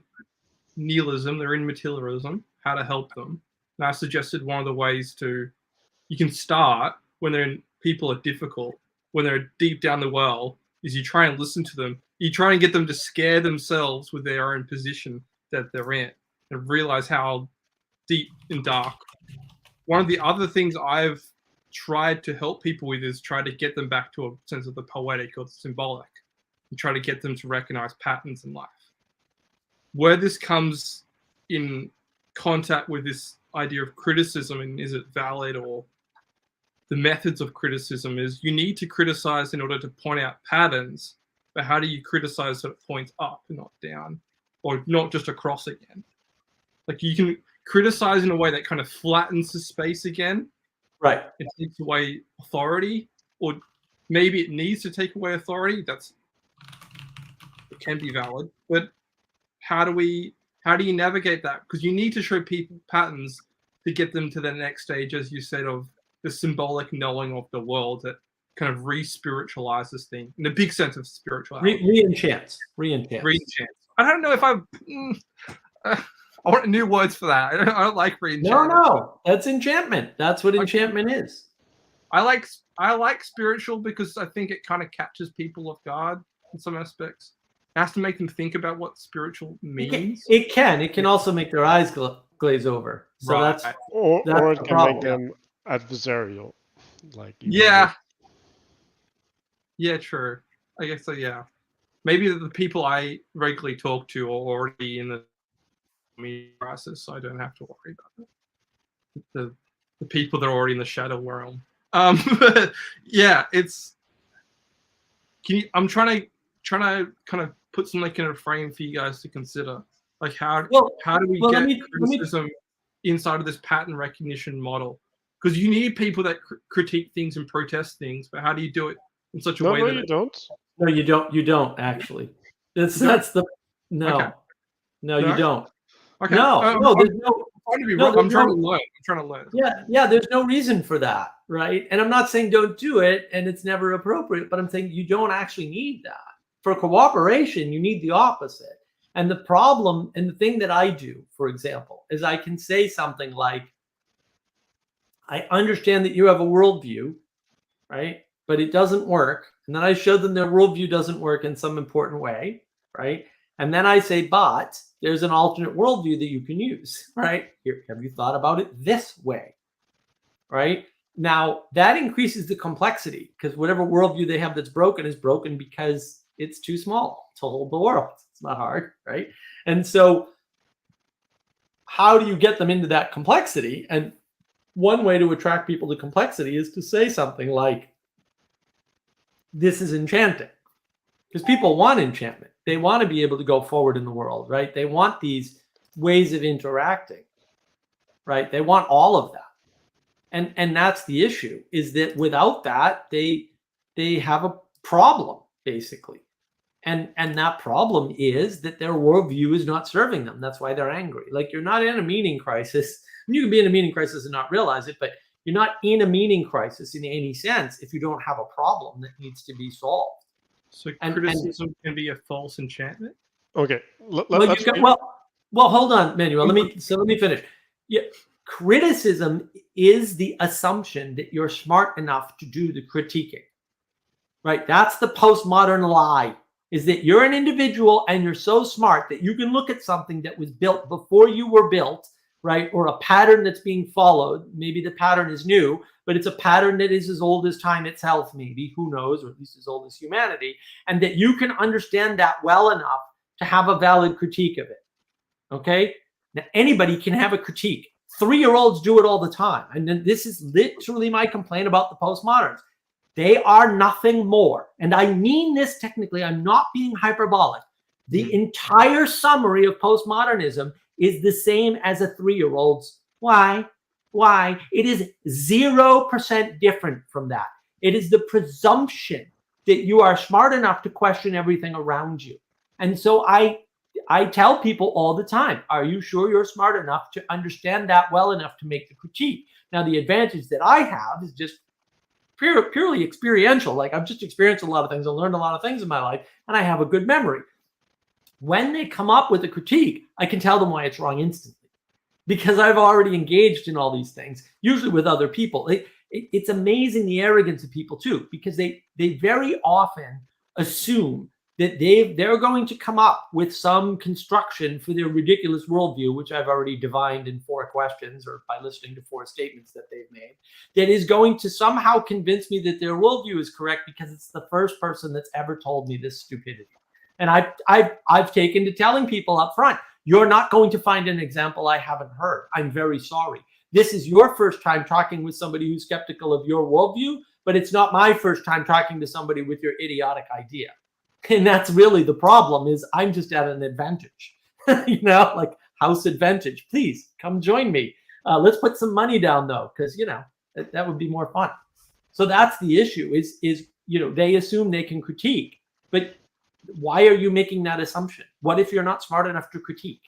nihilism, they're in materialism, how to help them. And I suggested one of the ways you can start when people are difficult, when they're deep down the well, is you try and listen to them. You try and get them to scare themselves with their own position that they're in and realize how deep and dark. One of the other things I've tried to help people with is try to get them back to a sense of the poetic or the symbolic, and try to get them to recognize patterns in life. Where this comes in contact with this idea of criticism, and is it valid, or the methods of criticism, is you need to criticize in order to point out patterns, but how do you criticize so it points up and not down, or not just across again? Like, you can criticize in a way that kind of flattens the space again. Right. It takes away authority, or maybe it needs to take away authority. It can be valid, but how do you navigate that? Because you need to show people patterns to get them to the next stage, as you said, of the symbolic knowing of the world that kind of re-spiritualizes things in a big sense of spirituality. Re-enchants. I don't know if I want new words for that. I don't like re-enchantment. No, that's enchantment. That's what enchantment is. I like spiritual because I think it kind of catches people off guard in some aspects. It has to make them think about what spiritual means. It can also make their eyes glaze over. So Right. or that's it the can make problem. them adversarial. Like Yeah. Yeah, true. I guess so, yeah. Maybe the people I regularly talk to are already in the crisis, so I don't have to worry about it. The people that are already in the shadow realm. But yeah, it's. I'm trying to kind of put something in a frame for you guys to consider. Like how do we well, get let me criticism inside of this pattern recognition model? Because you need people that critique things and protest things, but how do you do it in such a way that you don't. No, you don't. You don't actually. That's You don't? that's the no. Okay. No, No? you don't. Okay. No, no, there's no. trying to be No, wrong. there's I'm trying no. to learn. I'm trying to learn. Yeah, there's no reason for that, right? And I'm not saying don't do it and it's never appropriate, but I'm saying you don't actually need that. For cooperation, you need the opposite. And the problem, and the thing that I do, for example, is I can say something like, I understand that you have a worldview, right? But it doesn't work. And then I show them their worldview doesn't work in some important way, right? And then I say, but there's an alternate worldview that you can use, right? Here, have you thought about it this way, right? Now, that increases the complexity because whatever worldview they have that's broken is broken because it's too small to hold the world. It's not hard, right? And so how do you get them into that complexity? And one way to attract people to complexity is to say something like, this is enchanting. Because people want enchantment. They want to be able to go forward in the world, right? They want these ways of interacting, right? They want all of that. And that's the issue, is that without that, they have a problem, basically. And that problem is that their worldview is not serving them. That's why they're angry. Like, you're not in a meaning crisis. You can be in a meaning crisis and not realize it, but you're not in a meaning crisis in any sense if you don't have a problem that needs to be solved. So criticism can be a false enchantment? Okay. Well, hold on, Manuel. Let me finish. Yeah, criticism is the assumption that you're smart enough to do the critiquing, right? That's the postmodern lie, is that you're an individual and you're so smart that you can look at something that was built before you were built, right? Or a pattern that's being followed. Maybe the pattern is new, but it's a pattern that is as old as time itself, maybe, who knows, or at least as old as humanity, and that you can understand that well enough to have a valid critique of it. Okay? Now, anybody can have a critique. 3-year-olds do it all the time. And then this is literally my complaint about the postmoderns. They are nothing more. And I mean this technically, I'm not being hyperbolic. The entire summary of postmodernism is the same as a 3-year-old's. Why? It is 0% different from that. It is the presumption that you are smart enough to question everything around you. And so I tell people all the time, are you sure you're smart enough to understand that well enough to make the critique? Now, the advantage that I have is just purely experiential. Like, I've just experienced a lot of things. I learned a lot of things in my life, and I have a good memory. When they come up with a critique, I can tell them why it's wrong instantly because I've already engaged in all these things, usually with other people. It's amazing the arrogance of people too, because they very often assume that they're going to come up with some construction for their ridiculous worldview, which I've already divined in 4 questions or by listening to 4 statements that they've made, that is going to somehow convince me that their worldview is correct because it's the first person that's ever told me this stupidity. And I've taken to telling people up front, you're not going to find an example I haven't heard. I'm very sorry. This is your first time talking with somebody who's skeptical of your worldview, but it's not my first time talking to somebody with your idiotic idea. And that's really the problem, is I'm just at an advantage, like house advantage. Please come join me. Let's put some money down though, because, that would be more fun. So that's the issue is, they assume they can critique, but why are you making that assumption? What if you're not smart enough to critique?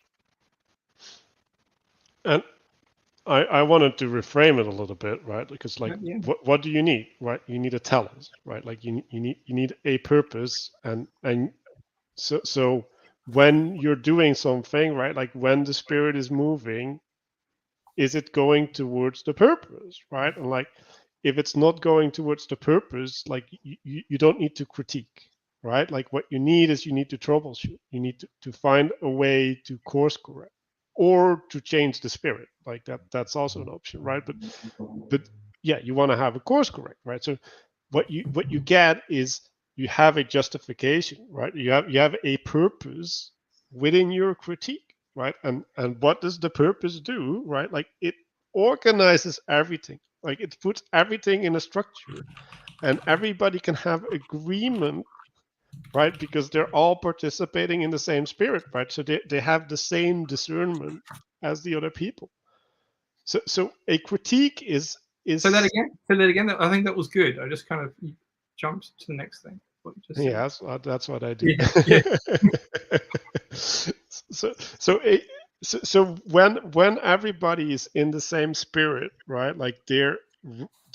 And I wanted to reframe it a little bit, right? Because what do you need, right? You need a talent, right? Like you need a purpose, and so when you're doing something, right? Like when the spirit is moving, is it going towards the purpose, right? And like if it's not going towards the purpose, like you don't need to critique. Right? Like what you need is you need to troubleshoot. You need to find a way to course correct. or to change the spirit, like that's also an option, right? But yeah, you want to have a course correct, right? So what you get is you have a justification, right? You have a purpose within your critique, right? And what does the purpose do, right? Like it organizes everything, like it puts everything in a structure, and everybody can have agreement, right? Because they're all participating in the same spirit, right? So they have the same discernment as the other people. So a critique is Say that again. Say that again. I think that was good. I just kind of jumped to the next thing. What you just said. Yeah, that's what I do. Yeah. So when everybody is in the same spirit, right? Like they're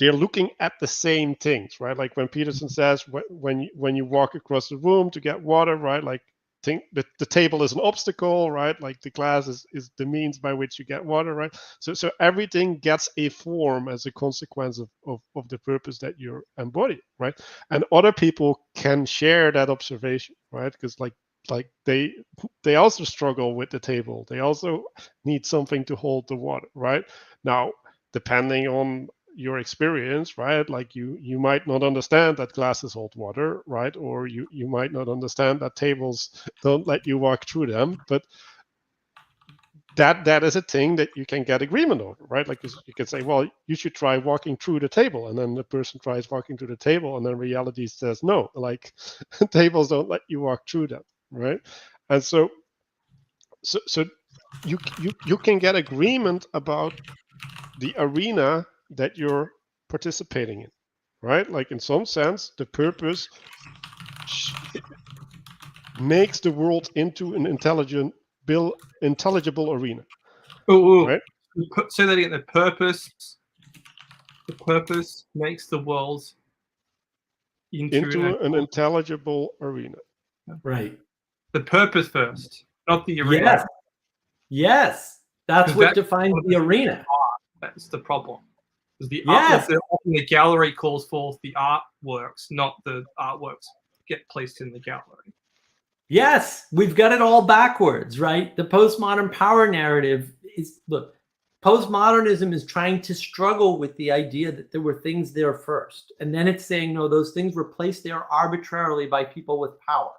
looking at the same things, right? Like when Peterson says when you walk across the room to get water, right? Like think that the table is an obstacle, right? Like the glass is the means by which you get water, right? So everything gets a form as a consequence of the purpose that you're embodying, right? And other people can share that observation, right? Because like they also struggle with the table. They also need something to hold the water, right? Now, depending on your experience, right? Like you might not understand that glasses hold water, right? Or you might not understand that tables don't let you walk through them, but that is a thing that you can get agreement over, right? Like you can say, well, you should try walking through the table, and then the person tries walking through the table, and then reality says no, like tables don't let you walk through them, right? And so you can get agreement about the arena that you're participating in, right? Like in some sense, the purpose makes the world into an intelligible arena. Oh, right? Say that again. The purpose makes the world into an intelligible arena. Right. The purpose first, not the arena. Yes. Yes. That's what defines the arena. That's the problem. The Yes. often the gallery calls forth the artworks, not the artworks get placed in the gallery. Yes, we've got it all backwards, right? The postmodern power narrative is, look, postmodernism is trying to struggle with the idea that there were things there first. And then it's saying, no, those things were placed there arbitrarily by people with power.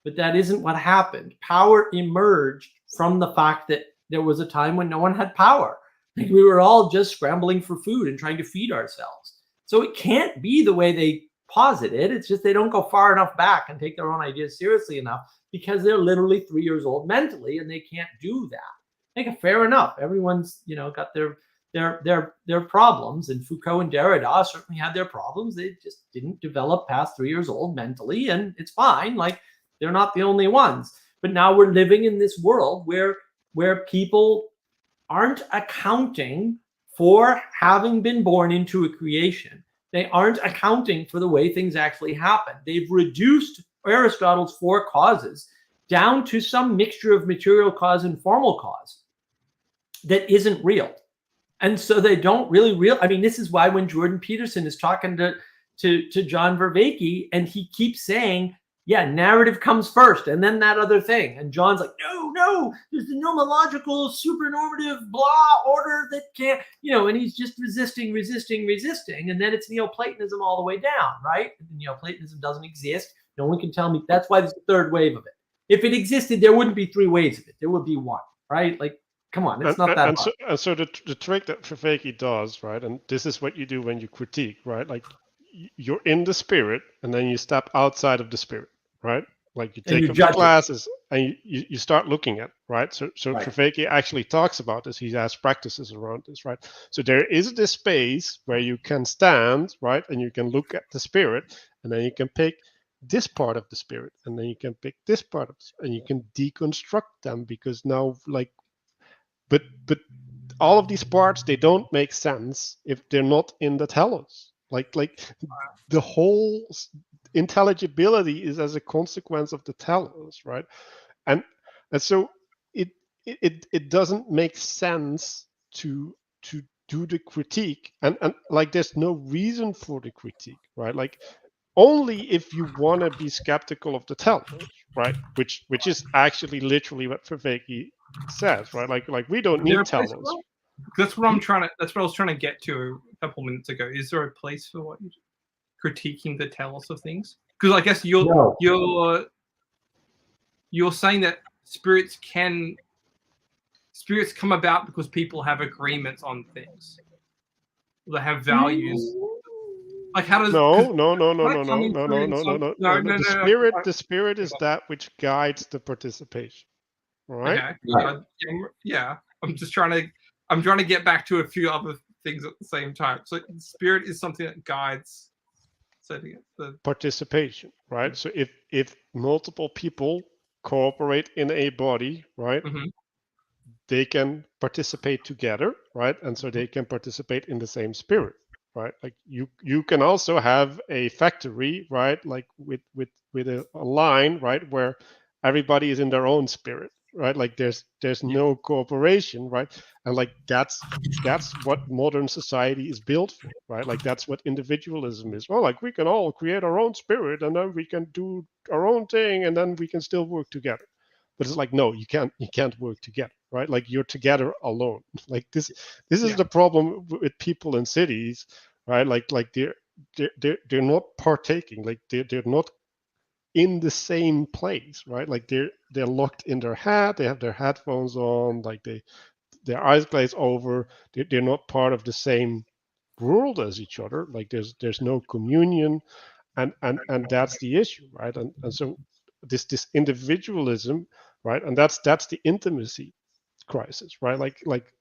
But that isn't what happened. Power emerged from the fact that there was a time when no one had power. Like we were all just scrambling for food and trying to feed ourselves. So it can't be the way they posit it. It's just they don't go far enough back and take their own ideas seriously enough because they're literally 3 years old mentally and they can't do that. Like, fair enough. Everyone's, got their problems, and Foucault and Derrida certainly had their problems. They just didn't develop past 3 years old mentally, and it's fine. Like, they're not the only ones. But now we're living in this world where people aren't accounting for having been born into a creation. They aren't accounting for the way things actually happen. They've reduced Aristotle's 4 causes down to some mixture of material cause and formal cause that isn't real. And so they don't really I mean, this is why when Jordan Peterson is talking to John Vervaeke and he keeps saying, yeah, narrative comes first and then that other thing. And John's like, no, there's the nomological, supernormative, blah order that can't, and he's just resisting. And then it's Neoplatonism all the way down, right? Neoplatonism doesn't exist. No one can tell me. That's why there's a third wave of it. If it existed, there wouldn't be 3 waves of it. There would be 1, right? Like, come on, it's not that hard. So the trick that Vervaeke does, right, and this is what you do when you critique, right? Like, you're in the spirit, and then you step outside of the spirit, right? Like you take off your glasses and you start looking at it, right? So right. Vervaeke actually talks about this. He has practices around this, right? So there is this space where you can stand, right? And you can look at the spirit, and then you can pick this part of the spirit, and then you can pick this part of it, and you can deconstruct them, because now, like, but all of these parts, they don't make sense if they're not in the telos. Like the whole intelligibility is as a consequence of the telos, right? And so it doesn't make sense to do the critique, and like there's no reason for the critique, right? Like only if you want to be skeptical of the telos, right? Which is actually literally what Vervaeke says, right? Like we don't Is there need a place Telos. for that? That's what I'm trying to. That's what I was trying to get to a couple minutes ago. Is there a place for what you're critiquing the telos of things? Because I guess No. you're saying that spirits come about because people have agreements on things. They have values. Like how does No. The spirit is that which guides the participation, right? Okay. Right. Yeah. I'm trying to get back to a few other things at the same time. So spirit is something that guides the Participation, right? So if multiple people cooperate in a body, right, Mhm. they can participate together, right? And so they can participate in the same spirit, right? Like you can also have a factory, right? Like with a line, right, where everybody is in their own spirit, right? Like there's no cooperation, right? And like that's what modern society is built for, right? Like that's what individualism is. Well, like we can all create our own spirit and then we can do our own thing and then we can still work together. But it's like, no, you can't work together, right? Like you're together alone. Like this is the problem with people in cities, right? Like they're not partaking, like they're not in the same place, right? Like they're locked in their head, they have their headphones on, like their eyes glaze over, they're not part of the same world as each other. Like there's no communion, and that's the issue, right? And so this individualism, right? And that's the intimacy crisis, right? Like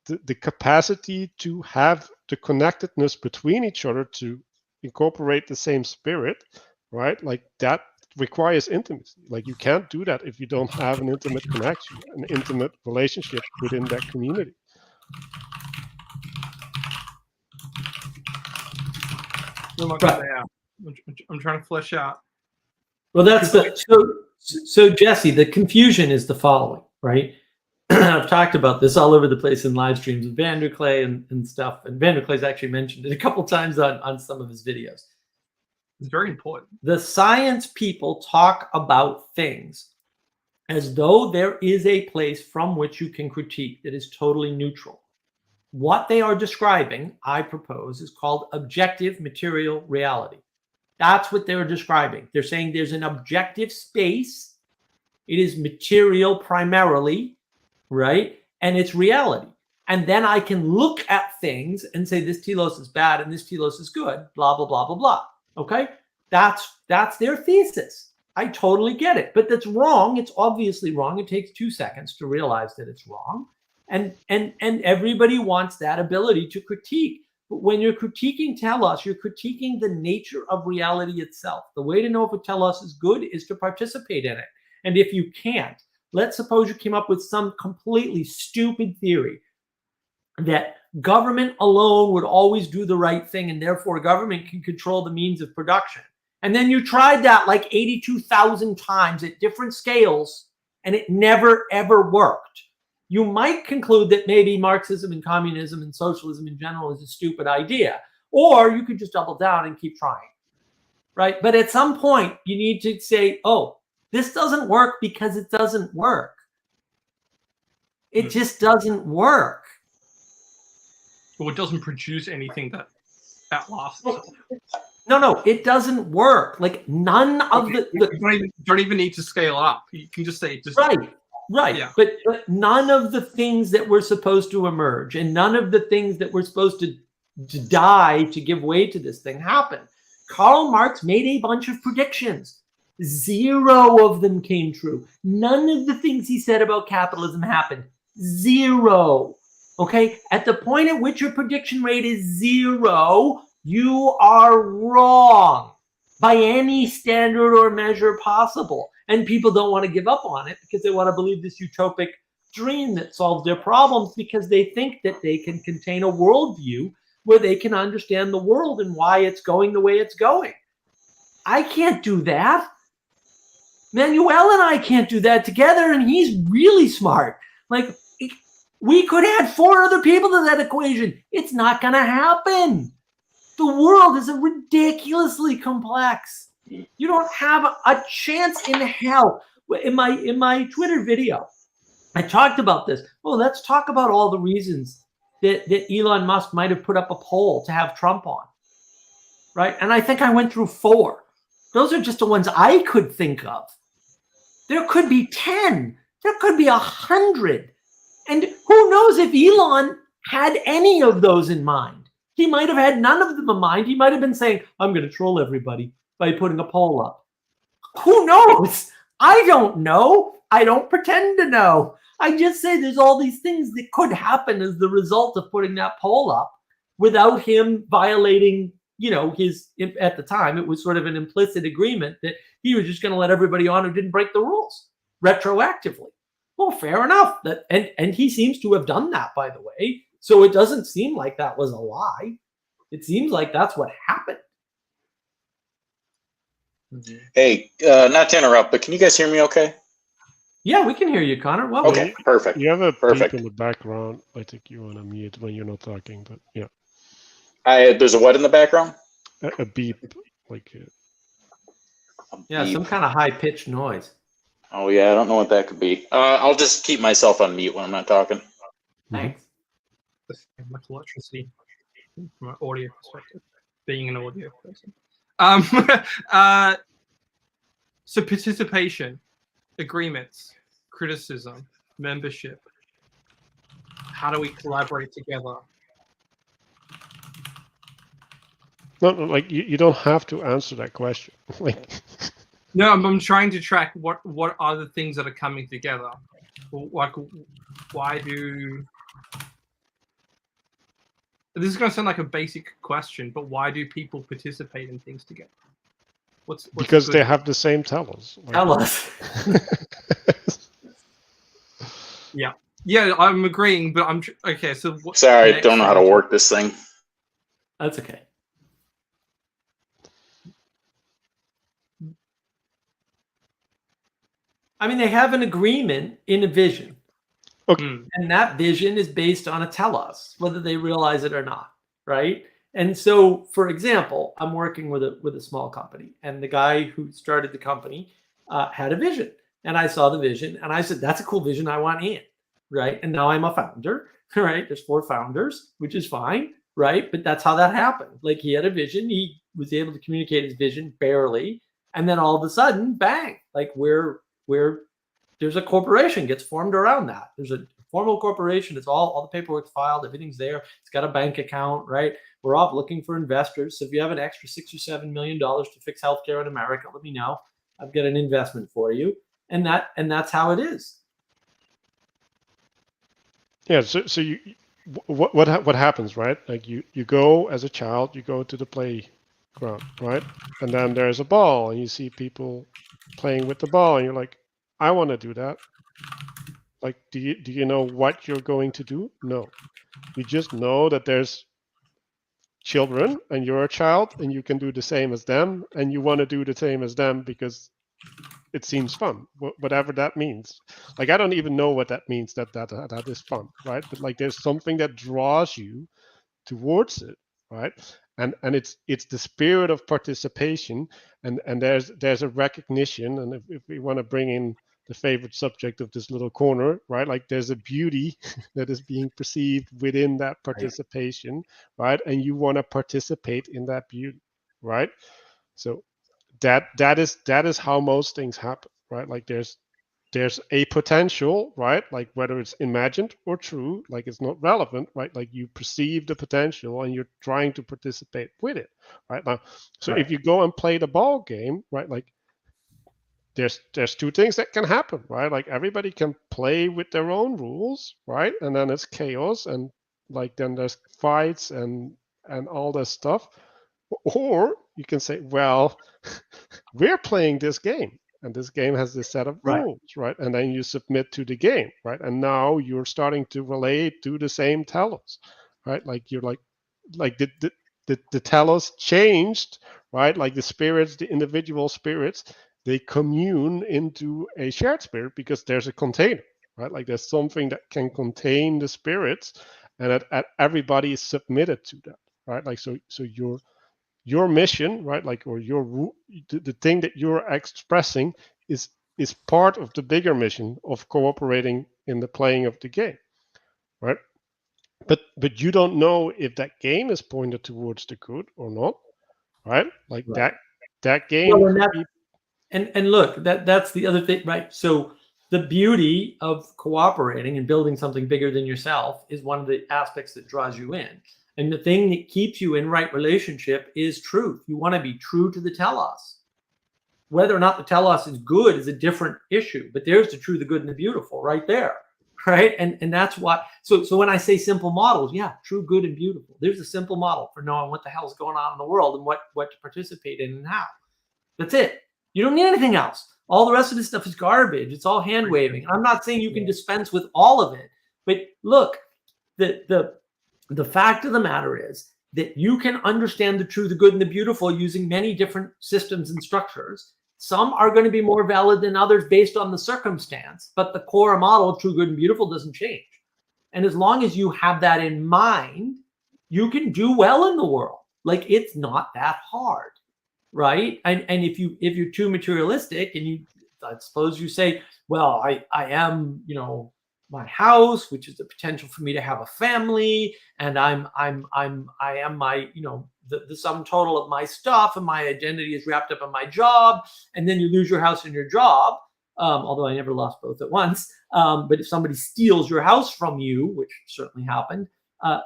the capacity to have the connectedness between each other to incorporate the same spirit, right? Like that requires intimacy. Like you can't do that if you don't have an intimate connection, an intimate relationship within that community. I'm trying to flesh out. Well, that's so Jesse, the confusion is the following, right? I've talked about this all over the place in live streams with Vanderklay and stuff. And Vanderklay's actually mentioned it a couple times on some of his videos. It's very important. The science people talk about things as though there is a place from which you can critique that is totally neutral. What they are describing, I propose, is called objective material reality. That's what they're describing. They're saying there's an objective space. It is material primarily, right? And it's reality. And then I can look at things and say this telos is bad and this telos is good, blah, blah, blah, blah, blah. Okay? That's their thesis. I totally get it. But that's wrong. It's obviously wrong. It takes 2 seconds to realize that it's wrong. And everybody wants that ability to critique. But when you're critiquing telos, you're critiquing the nature of reality itself. The way to know if a telos is good is to participate in it. And if you can't, let's suppose you came up with some completely stupid theory that government alone would always do the right thing and therefore government can control the means of production. And then you tried that like 82,000 times at different scales and it never, ever worked. You might conclude that maybe Marxism and communism and socialism in general is a stupid idea. Or you could just double down and keep trying, right? But at some point, you need to say, oh, this doesn't work because it doesn't work. It just doesn't work. Or it doesn't produce anything that lasts. No, it doesn't work. Like none of You don't even need to scale up. You can just say just Right. Yeah. But none of the things that were supposed to emerge and none of the things that were supposed to die to give way to this thing happened. Karl Marx made a bunch of predictions. 0 of them came true. None of the things he said about capitalism happened. 0. Okay? At the point at which your prediction rate is 0, you are wrong by any standard or measure possible. And people don't want to give up on it because they want to believe this utopic dream that solves their problems because they think that they can contain a worldview where they can understand the world and why it's going the way it's going. I can't do that. Manuel and I can't do that together, and he's really smart. Like, we could add 4 other people to that equation. It's not going to happen. The world is ridiculously complex. You don't have a chance in hell. In my Twitter video, I talked about this. Well, let's talk about all the reasons that Elon Musk might have put up a poll to have Trump on, right? And I think I went through 4. Those are just the ones I could think of. There could be 10. There could be 100. And who knows if Elon had any of those in mind? He might have had none of them in mind. He might have been saying, I'm going to troll everybody by putting a poll up. Who knows? I don't know. I don't pretend to know. I just say there's all these things that could happen as the result of putting that poll up without him violating, his, at the time, it was sort of an implicit agreement that he was just going to let everybody on who didn't break the rules retroactively. Well, fair enough. And he seems to have done that, by the way. So it doesn't seem like that was a lie. It seems like that's what happened. Hey, not to interrupt, but can you guys hear me okay? Yeah, we can hear you, Connor. Well, Okay, perfect. You have a Perfect. beep in the background. I think you want to mute when you're not talking, but yeah. There's a what in the background? A beep, like yeah, some kind of high-pitched noise. Oh yeah, I don't know what that could be. I'll just keep myself on mute when I'm not talking. Thanks. Like electricity from an audio perspective, being an audio person. So participation, agreements, criticism, membership. How do we collaborate together? No, like you don't have to answer that question. Like, no, I'm trying to track what are the things that are coming together. Like, why do? This is going to sound like a basic question, but why do people participate in things together? What's because good? they have the same telos. Like, Tell us. Yeah, I'm agreeing, but I'm okay. So Sorry, I don't know how to work this thing. That's okay. I mean, they have an agreement in a vision. Okay. And that vision is based on a telos, whether they realize it or not, right? And so, for example, I'm working with a small company, and the guy who started the company had a vision, and I saw the vision, and I said, "That's a cool vision. I want in." Right? And now I'm a founder. Right? There's 4 founders, which is fine, right? But that's how that happened. Like, he had a vision, he was able to communicate his vision barely, and then all of a sudden, bang! Like, where there's a corporation gets formed around that. There's a formal corporation. It's all the paperwork's filed. Everything's there. It's got a bank account, right? We're off looking for investors. So if you have an extra $6 or $7 million to fix healthcare in America, let me know. I've got an investment for you. And that's how it is. Yeah. So you, what happens, right? Like you go as a child, you go to the playground, right? And then there's a ball, and you see people playing with the ball, and you're like, I want to do that. Like, do you know what you're going to do? No. You just know that there's children and you're a child and you can do the same as them and you want to do the same as them because it seems fun, whatever that means. Like, I don't even know what that means, that is fun, right? But like, there's something that draws you towards it, right? And it's the spirit of participation, and there's a recognition, and if we want to bring in the favorite subject of this little corner, right? Like, there's a beauty that is being perceived within that participation, right? And you want to participate in that beauty, right? So that is how most things happen, right? Like, there's a potential, right? Like, whether it's imagined or true, like, it's not relevant, right? Like, you perceive the potential and you're trying to participate with it, right? Now, so if you go and play the ball game, right? Like, there's 2 things that can happen, right? Like, everybody can play with their own rules, right? And then it's chaos, and like, then there's fights and all this stuff. Or you can say, well, we're playing this game, and this game has this set of rules, right? And then you submit to the game, right? And now you're starting to relate to the same telos, right? Like, you're like the telos changed, right? Like, the spirits, the individual spirits, they commune into a shared spirit because there's a container, right? Like, there's something that can contain the spirits, and that everybody is submitted to that, right? Like, so your mission, right? Like, or the thing that you're expressing is is part of the bigger mission of cooperating in the playing of the game, right? But you don't know if that game is pointed towards the good or not, right? Like Right. that game. Well, and look, that's the other thing, right? So the beauty of cooperating and building something bigger than yourself is one of the aspects that draws you in. And the thing that keeps you in right relationship is truth. You want to be true to the telos. Whether or not the telos is good is a different issue, but there's the true, the good, and the beautiful right there, right? And that's what. So when I say simple models, yeah, true, good, and beautiful. There's a simple model for knowing what the hell's going on in the world and what to participate in and how. That's it. You don't need anything else. All the rest of this stuff is garbage. It's all hand waving. I'm not saying you can dispense with all of it, but look, the fact of the matter is that you can understand the true, the good, and the beautiful using many different systems and structures. Some are going to be more valid than others based on the circumstance, but the core model of true, good, and beautiful doesn't change. And as long as you have that in mind, you can do well in the world. Like, it's not that hard, right? And if you're too materialistic, and I suppose you say, well, I am, my house, which is the potential for me to have a family, and I am my, the sum total of my stuff, and my identity is wrapped up in my job. And then you lose your house and your job, although I never lost both at once. But if somebody steals your house from you, which certainly happened,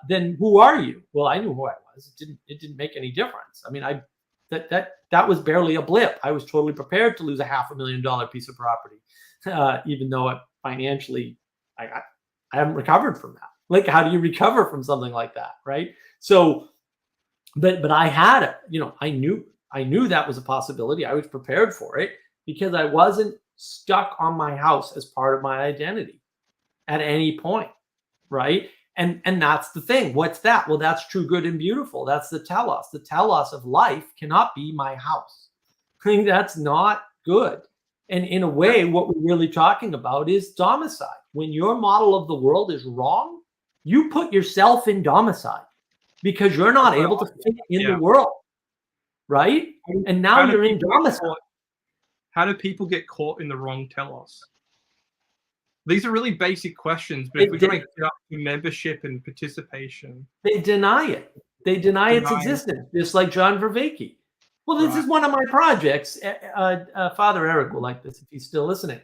then who are you? Well, I knew who I was. It didn't make any difference. I mean, that was barely a blip. I was totally prepared to lose a $500,000 piece of property, even though it financially, I haven't recovered from that. Like, how do you recover from something like that, right? So, but I had it. I knew that was a possibility. I was prepared for it because I wasn't stuck on my house as part of my identity at any point, right? And that's the thing. What's that? Well, that's true, good, and beautiful. That's the telos. The telos of life cannot be my house. I think that's not good. And in a way, what we're really talking about is domicile. When your model of the world is wrong, you put yourself in domicile because you're not able to fit in the world, right? And now you're in domicile. How do people get caught in the wrong telos? These are really basic questions, but if we're going to get up to membership and participation, they deny it. They deny its existence, just like John Vervaeke. Well, this is one of my projects. Father Eric will like this if he's still listening.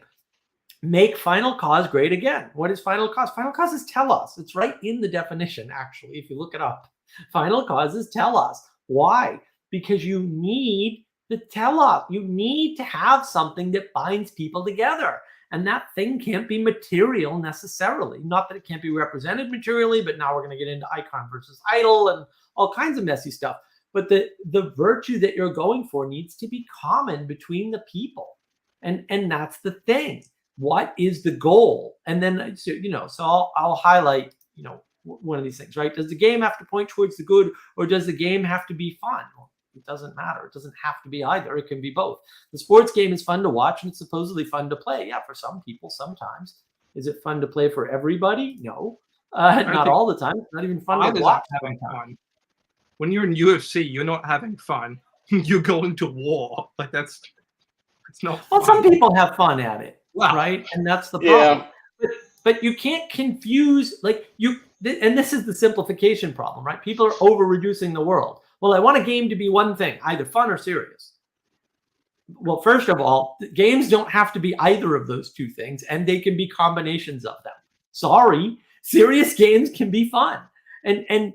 Make final cause great again. What is final cause? Final cause is telos. It's right in the definition, actually, if you look it up. Final cause is telos. Why? Because you need the telos. You need to have something that binds people together. And that thing can't be material necessarily. Not that it can't be represented materially, but now we're going to get into icon versus idol and all kinds of messy stuff. But the virtue that you're going for needs to be common between the people. And that's the thing. What is the goal? And then, so I'll highlight, one of these things, right? Does the game have to point towards the good, or does the game have to be fun? Well, it doesn't matter. It doesn't have to be either. It can be both. The sports game is fun to watch and it's supposedly fun to play. Yeah, for some people, sometimes. Is it fun to play for everybody? No, not all the time. It's not even fun to watch. Having fun. When you're in UFC, you're not having fun. You're going to war. Like it's not fun. Well, some people have fun at it, right? And that's the problem. Yeah. But you can't confuse, and this is the simplification problem, right? People are over-reducing the world. Well, I want a game to be one thing, either fun or serious. Well, first of all, games don't have to be either of those two things, and they can be combinations of them. Sorry, serious games can be fun. And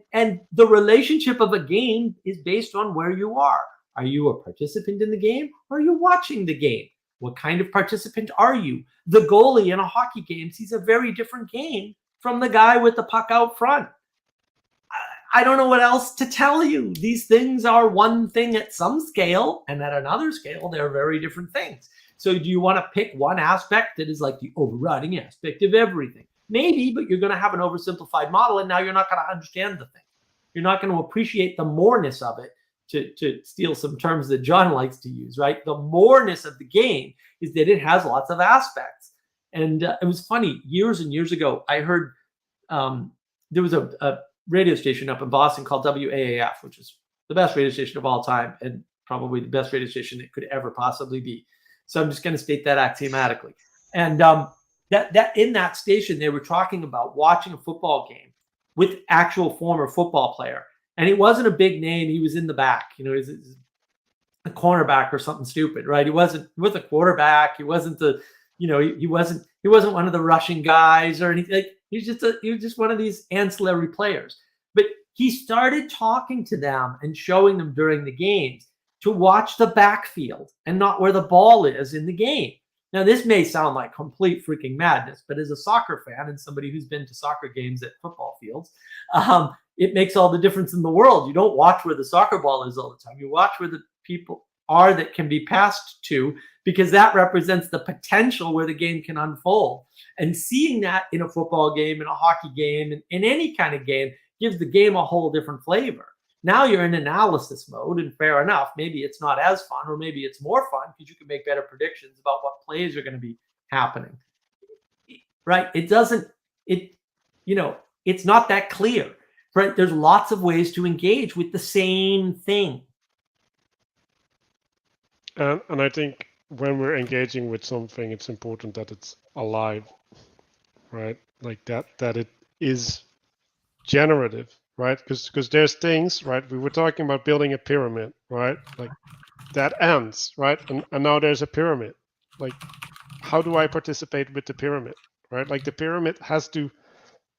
the relationship of a game is based on where you are. Are you a participant in the game, or are you watching the game? What kind of participant are you? The goalie in a hockey game sees a very different game from the guy with the puck out front. I don't know what else to tell you. These things are one thing at some scale, and at another scale, they're very different things. So do you want to pick one aspect that is like the overriding aspect of everything? Maybe, but you're going to have an oversimplified model, and now you're not going to understand the thing. You're not going to appreciate the moreness of it, to steal some terms that John likes to use, right? The moreness of the game is that it has lots of aspects. And it was funny, years and years ago, I heard there was a radio station up in Boston called WAAF, which is the best radio station of all time and probably the best radio station it could ever possibly be. So I'm just going to state that axiomatically. And that in that station, they were talking about watching a football game with actual former football player. And it wasn't a big name. He was in the back, he was a cornerback or something stupid, right? He wasn't a quarterback. He wasn't he wasn't one of the rushing guys or anything. Like, he was just one of these ancillary players. But he started talking to them and showing them during the games to watch the backfield and not where the ball is in the game. Now, this may sound like complete freaking madness, but as a soccer fan and somebody who's been to soccer games at football fields, it makes all the difference in the world. You don't watch where the soccer ball is all the time. You watch where the people are that can be passed to, because that represents the potential where the game can unfold. And seeing that in a football game, in a hockey game, in any kind of game, gives the game a whole different flavor. Now you're in analysis mode, and fair enough, maybe it's not as fun, or maybe it's more fun because you can make better predictions about what plays are going to be happening. Right? It's not that clear. Right? There's lots of ways to engage with the same thing. And I think when we're engaging with something, it's important that it's alive, right? Like that it is generative, right? Because there's things, right? We were talking about building a pyramid, right? Like that ends, right? And now there's a pyramid. Like, how do I participate with the pyramid, right? Like the pyramid has to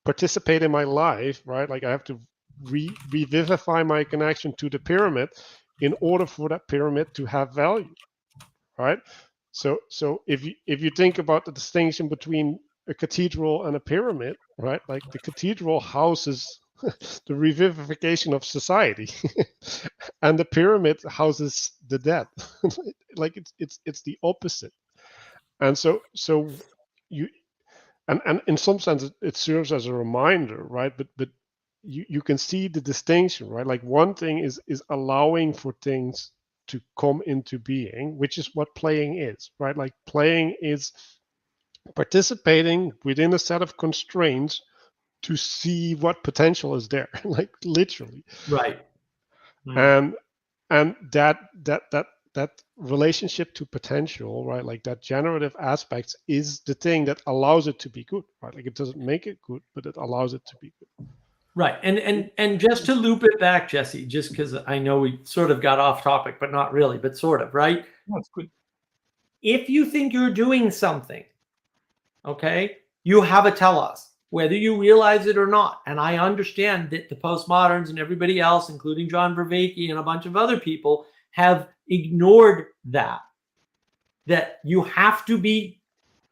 participate in my life, right? Like I have to revivify my connection to the pyramid in order for that pyramid to have value, right? So if you think about the distinction between a cathedral and a pyramid, right? Like the cathedral houses the revivification of society, and the pyramid houses the dead. Like it's the opposite. And so you and in some sense it serves as a reminder, right? But you can see the distinction, right? Like one thing is allowing for things to come into being, which is what playing is, right? Like playing is participating within a set of constraints to see what potential is there, like literally. Right. And that relationship to potential, right? Like that generative aspect is the thing that allows it to be good, right? Like it doesn't make it good, but it allows it to be good. Right. And just to loop it back, Jesse, just because I know we sort of got off topic, but not really, but sort of, right? That's good. If you think you're doing something, okay, you have a telos, whether you realize it or not. And I understand that the postmoderns and everybody else, including John Vervaeke and a bunch of other people, have ignored that you have to be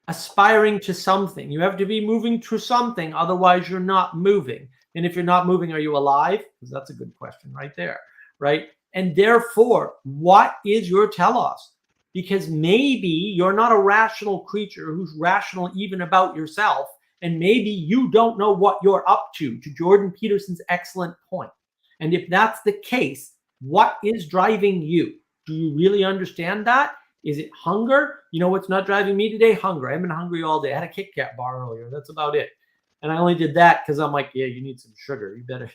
aspiring to something. You have to be moving to something. Otherwise, you're not moving. And if you're not moving, are you alive? Because that's a good question right there, right? And therefore, what is your telos? Because maybe you're not a rational creature who's rational even about yourself. And maybe you don't know what you're up to Jordan Peterson's excellent point. And if that's the case, what is driving you? Do you really understand that? Is it hunger? You know what's not driving me today? Hunger. I've been hungry all day. I had a Kit Kat bar earlier. That's about it. And I only did that because I'm like, yeah, you need some sugar. You better.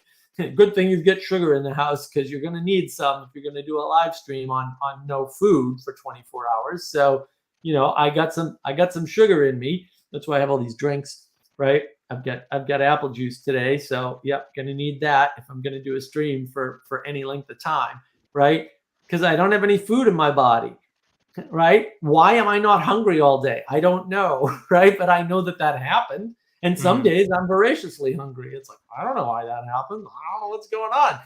Good thing you get sugar in the house because you're going to need some if you're going to do a live stream on no food for 24 hours. So, I got some sugar in me. That's why I have all these drinks, right? I've got apple juice today. So, yep, going to need that if I'm going to do a stream for any length of time, right? Because I don't have any food in my body, right? Why am I not hungry all day? I don't know, right? But I know that happened. And some days I'm voraciously hungry. It's like, I don't know why that happened. I don't know what's going on.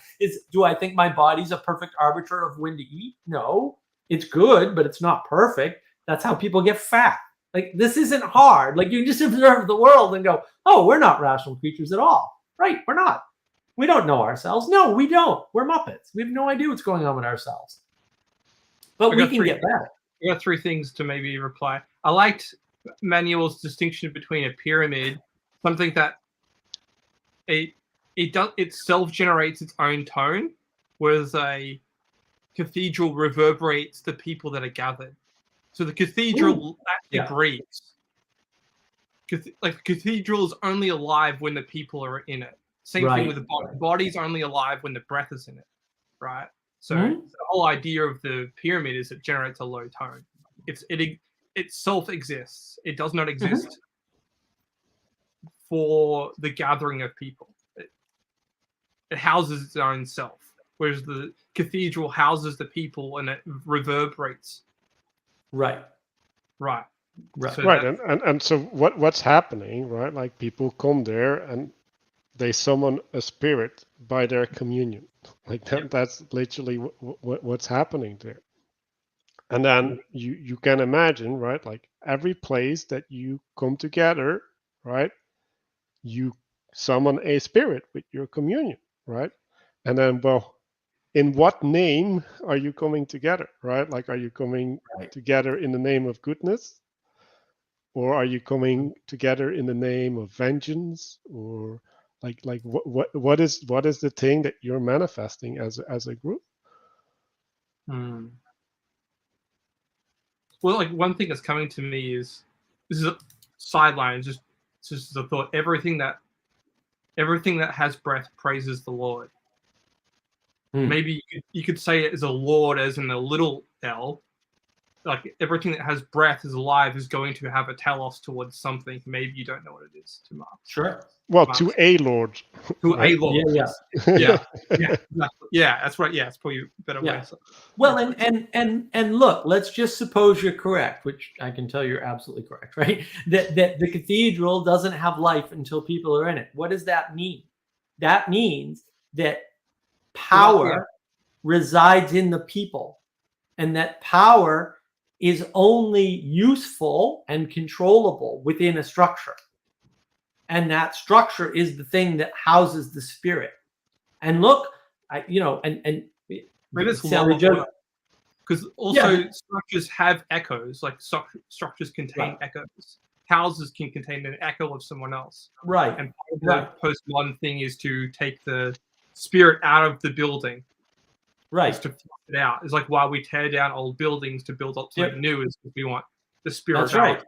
Do I think my body's a perfect arbiter of when to eat? No, it's good, but it's not perfect. That's how people get fat. Like, this isn't hard. Like, you just observe the world and go, oh, we're not rational creatures at all. Right, we're not. We don't know ourselves. No, we don't. We're Muppets. We have no idea what's going on with ourselves. But we can get better. I got three things to maybe reply. I liked Manuel's distinction between a pyramid, something that it self-generates its own tone, whereas a cathedral reverberates the people that are gathered. So the cathedral agrees. Like the cathedral is only alive when the people are in it. Same thing with the body. The body's only alive when the breath is in it, right? So the whole idea of the pyramid is it generates a low tone. it itself exists. It does not exist for the gathering of people. It houses its own self, whereas the cathedral houses the people and it reverberates. Right. Right. Right. So Right, that- and so what's happening, right? Like people come there and they summon a spirit by their communion. Like that, that's literally what's happening there. And then you can imagine, right? Like every place that you come together, right? You summon a spirit with your communion, right? And then, well, in what name are you coming together, right? Like, are you coming Right. together in the name of goodness? Or are you coming together in the name of vengeance? Or like what is the thing that you're manifesting as a group? Well, like one thing that's coming to me is this is a sideline, just a thought. Everything that has breath praises the Lord. Maybe you could say it as a Lord, as in a little L. Like everything that has breath is alive is going to have a telos towards something. Maybe you don't know what it is. To Mark. Sure. Well, to a Lord. To Right. a Lord. Yeah. Yeah. Exactly. Yeah, that's right. Yeah, it's probably a better way. Yeah. Well, and look, let's just suppose you're correct, which I can tell you're absolutely correct, right? That the cathedral doesn't have life until people are in it. What does that mean? That means that power resides in the people, and that power is only useful and controllable within a structure. And that structure is the thing that houses the spirit. And look, and Maybe it's Sally Jo- because also structures have echoes. Like structures contain echoes. Houses can contain an echo of someone else. right. And part of the postmodern thing is to take the spirit out of the building. Right. Is to flush it out. It's like why we tear down old buildings to build up something new, is because we want the spirit That's of our right. time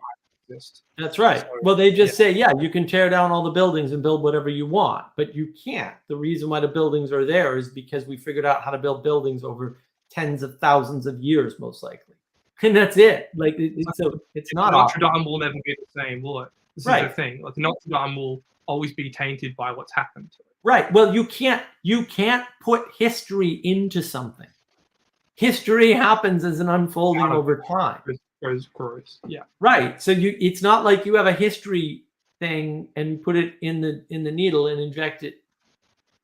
to exist. That's right. So, Well, they just say, you can tear down all the buildings and build whatever you want, but you can't. The reason why the buildings are there is because we figured out how to build buildings over tens of thousands of years, most likely. And that's it. Like, it's not Notre Dame will never be the same, will it? This is Right. the thing. Like Notre Dame will always be tainted by what's happened to it. Right. Well, you can't put history into something. History happens as an unfolding over time. Gross. Yeah. Right. So it's not like you have a history thing and put it in the needle and inject it.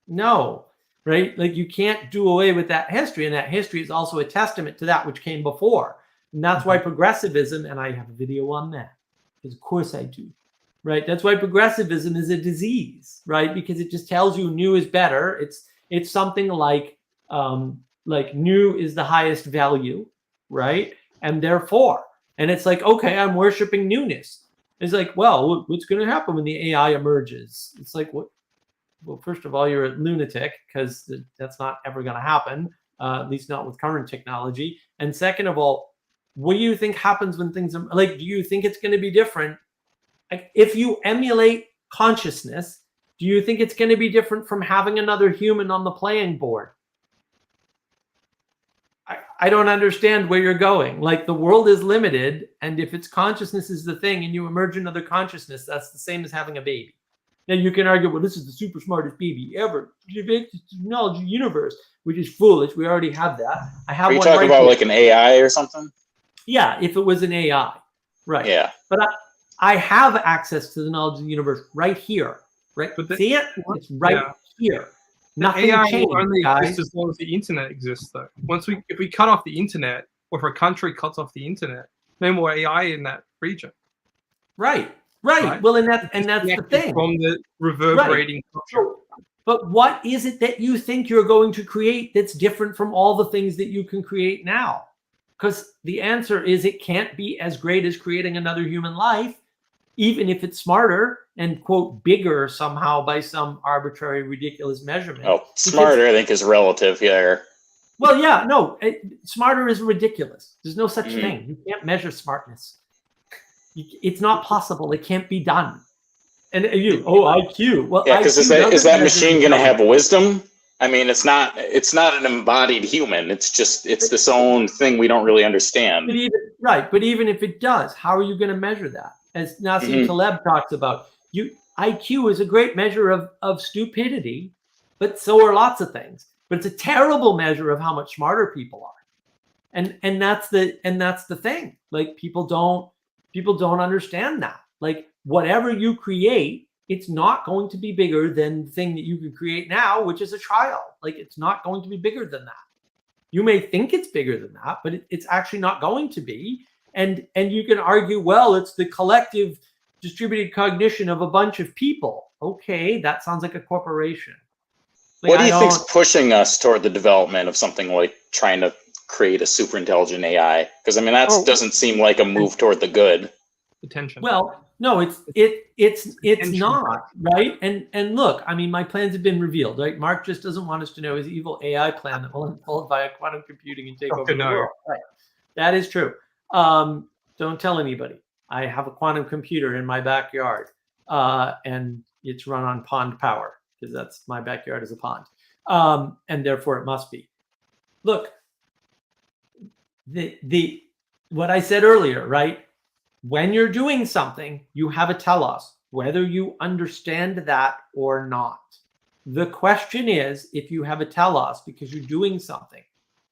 No. Right? Like you can't do away with that history, and that history is also a testament to that which came before. And that's why progressivism, and I have a video on that, because of course I do. Right? That's why progressivism is a disease, right? Because it just tells you new is better. It's something like new is the highest value, right? And therefore, and it's like, okay, I'm worshiping newness. It's like, well, what's going to happen when the AI emerges? It's like, what? Well, first of all, you're a lunatic, because that's not ever going to happen, at least not with current technology. And second of all, what do you think happens when things are like? Do you think it's going to be different? Like, if you emulate consciousness, do you think it's going to be different from having another human on the playing board? I don't understand where you're going. Like, the world is limited, and if its consciousness is the thing and you emerge another consciousness, that's the same as having a baby. Now you can argue, well, this is the super smartest baby ever. Technology universe, which is foolish. We already have that. I have Are you one talking right about here. like an AI or something? Yeah, if it was an AI, right? Yeah. But I have access to the knowledge of the universe right here, right? But See it? It's right here. Nothing AI changed, will only guys. exist as long as the internet exists, though. If we cut off the internet, or if a country cuts off the internet, no more AI in that region. Right. Right. Well, and that's the Disconnected thing. from the reverberating culture. But what is it that you think you're going to create that's different from all the things that you can create now? Because the answer is it can't be as great as creating another human life, even if it's smarter and, quote, bigger somehow by some arbitrary, ridiculous measurement. Oh, smarter, I think, is relative here. Well, yeah, no, smarter is ridiculous. There's no such thing. You can't measure smartness. It's not possible. It can't be done. And IQ. Well, Yeah, because IQ is that doesn't machine measure going to have wisdom? I mean, it's not an embodied human. It's this own thing we don't really understand. But even if it does, how are you going to measure that? As Nassim Taleb talks about, IQ is a great measure of stupidity, but so are lots of things. But it's a terrible measure of how much smarter people are. And that's the thing. Like people don't understand that. Like whatever you create, it's not going to be bigger than the thing that you can create now, which is a child. Like it's not going to be bigger than that. You may think it's bigger than that, but it's actually not going to be. And you can argue, well, it's the collective distributed cognition of a bunch of people. Okay, that sounds like a corporation. Like, what do you think's pushing us toward the development of something like trying to create a super intelligent AI? Because I mean, that doesn't seem like a move toward the good. Attention. Well, no, it's not, right? And look, I mean, my plans have been revealed, right? Mark just doesn't want us to know his evil AI plan that will unfold via quantum computing and take over the world. Right. That is true. Don't tell anybody. I have a quantum computer in my backyard, and it's run on pond power because that's my backyard is a pond, and therefore it must be. Look, the what I said earlier, right? When you're doing something, you have a telos, whether you understand that or not. The question is, if you have a telos because you're doing something,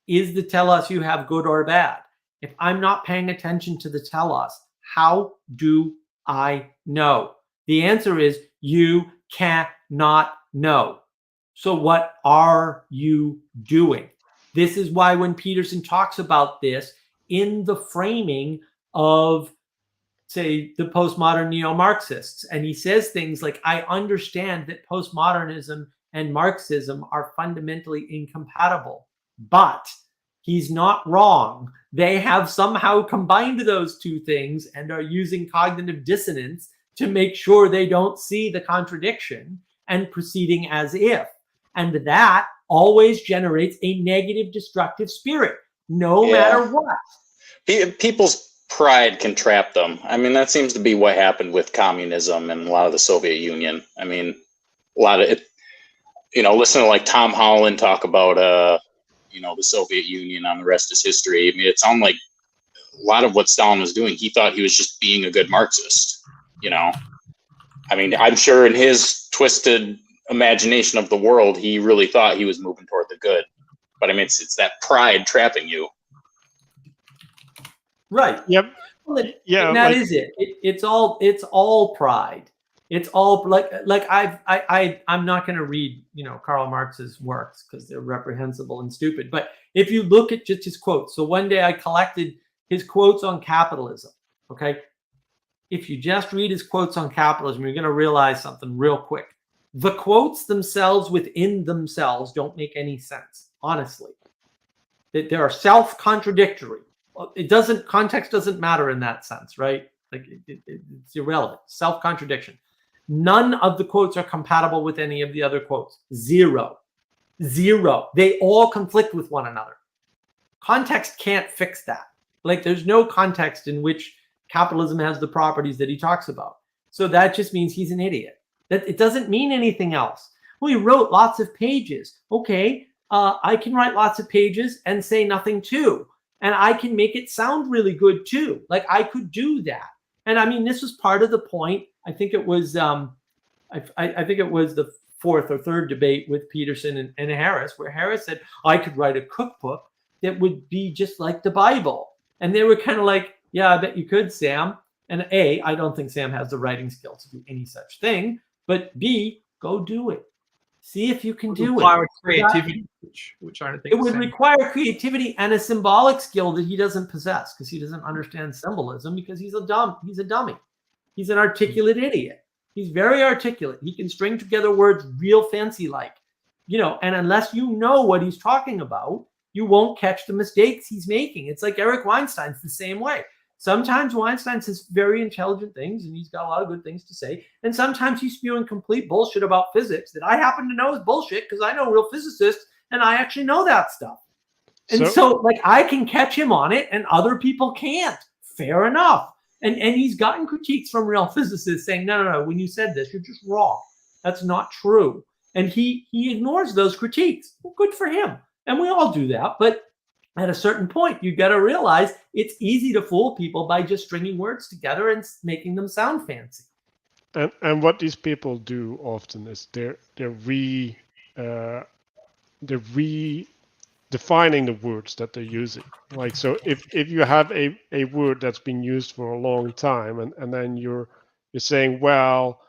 is the telos you have good or bad? If I'm not paying attention to the telos, how do I know? The answer is you cannot know. So what are you doing? This is why when Peterson talks about this in the framing of, say, the postmodern neo-Marxists, and he says things like, I understand that postmodernism and Marxism are fundamentally incompatible, but he's not wrong. They have somehow combined those two things and are using cognitive dissonance to make sure they don't see the contradiction and proceeding as if. And that always generates a negative, destructive spirit, no matter what. People's pride can trap them. I mean, that seems to be what happened with communism and a lot of the Soviet Union. I mean, a lot of it, listen to like Tom Holland talk about, the Soviet Union on The Rest is History. I mean, it sounded like a lot of what Stalin was doing, he thought he was just being a good Marxist, I mean, I'm sure in his twisted imagination of the world, he really thought he was moving toward the good. But I mean, it's that pride trapping you. Right. Yep. Well, that is it. It's all pride. It's all like I'm not going to read Karl Marx's works because they're reprehensible and stupid. But if you look at just his quotes, so one day I collected his quotes on capitalism. Okay, if you just read his quotes on capitalism, you're going to realize something real quick. The quotes themselves within themselves don't make any sense. Honestly, they are self-contradictory. Context doesn't matter in that sense, right? Like it's irrelevant. Self-contradiction. None of the quotes are compatible with any of the other quotes. Zero. They all conflict with one another. Context can't fix that. Like there's no context in which capitalism has the properties that he talks about. So that just means he's an idiot. That it doesn't mean anything else. Well, he wrote lots of pages. Okay, I can write lots of pages and say nothing too. And I can make it sound really good too. Like I could do that. And I mean, this was part of the point. I think it was I think it was the fourth or third debate with Peterson and Harris, where Harris said, I could write a cookbook that would be just like the Bible. And they were kind of like, yeah, I bet you could, Sam. And A, I don't think Sam has the writing skills to do any such thing. But B, go do it. See if you can do it. Require creativity, which I don't think it would require creativity and a symbolic skill that he doesn't possess because he doesn't understand symbolism because he's a dummy. He's an articulate idiot. He's very articulate. He can string together words real fancy like, and unless you know what he's talking about, you won't catch the mistakes he's making. It's like Eric Weinstein's the same way. Sometimes Weinstein says very intelligent things and he's got a lot of good things to say. And sometimes he's spewing complete bullshit about physics that I happen to know is bullshit because I know real physicists and I actually know that stuff. And so like I can catch him on it and other people can't. Fair enough. And he's gotten critiques from real physicists saying, no, when you said this, you're just wrong. That's not true. And he ignores those critiques. Well, good for him. And we all do that. But at a certain point, you got to realize it's easy to fool people by just stringing words together and making them sound fancy. And what these people do often is they're redefining the words that they're using. Like, so if you have a word that's been used for a long time, and then you're saying, well,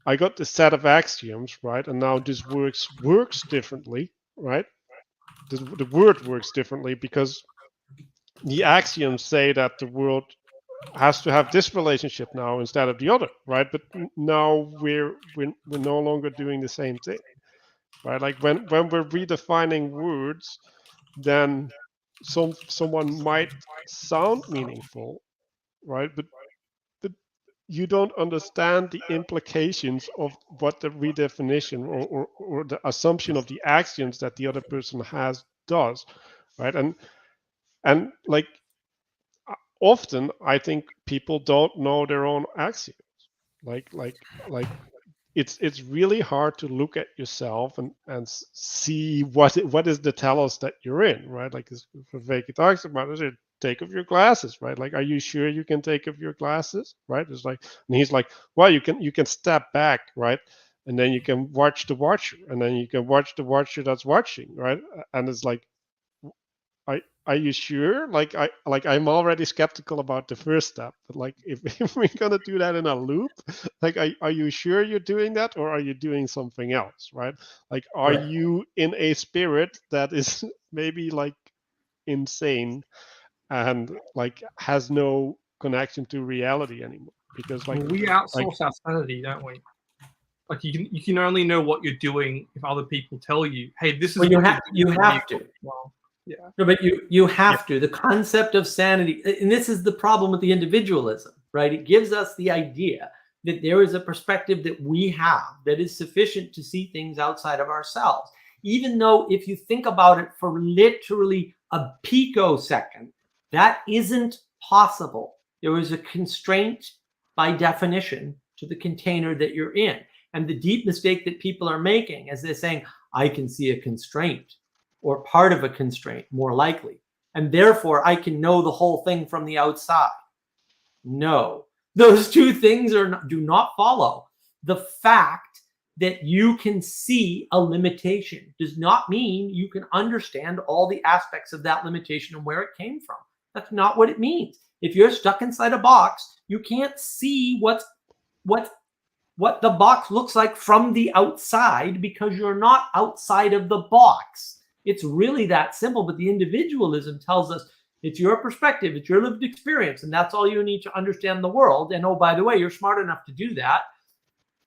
I got this set of axioms, right? And now this works differently, right? The word works differently because the axioms say that the world has to have this relationship now instead of the other, right? But now we're no longer doing the same thing, right? Like when we're redefining words, then someone might sound meaningful, right? But you don't understand the implications of what the redefinition or the assumption of the axioms that the other person has does, right? And like often I think people don't know their own axioms. Like it's really hard to look at yourself and see what is the telos that you're in, right? Like Vivek talks about it, take off your glasses, right? Like, are you sure you can take off your glasses, right? It's like, and he's like, well, you can step back, right? And then you can watch the watcher, and then you can watch the watcher that's watching, right? And it's like, are you sure? Like I'm already skeptical about the first step, but like if we're gonna do that in a loop, like are you sure you're doing that, or are you doing something else, right? Like, are Right. you in a spirit that is maybe like insane and like has no connection to reality anymore? Because like we outsource our sanity, don't we? Like you can only know what you're doing if other people tell you, hey, this is Well, you what have to. Well, yeah. No, but you have to. The concept of sanity, and this is the problem with the individualism, right? It gives us the idea that there is a perspective that we have that is sufficient to see things outside of ourselves. Even though if you think about it for literally a picosecond, that isn't possible. There is a constraint by definition to the container that you're in. And the deep mistake that people are making is they're saying, I can see a constraint or part of a constraint more likely, and therefore I can know the whole thing from the outside. No, those two things do not follow. The fact that you can see a limitation does not mean you can understand all the aspects of that limitation and where it came from. That's not what it means. If you're stuck inside a box, you can't see what the box looks like from the outside because you're not outside of the box. It's really that simple, but the individualism tells us it's your perspective, it's your lived experience, and that's all you need to understand the world. And oh, by the way, you're smart enough to do that.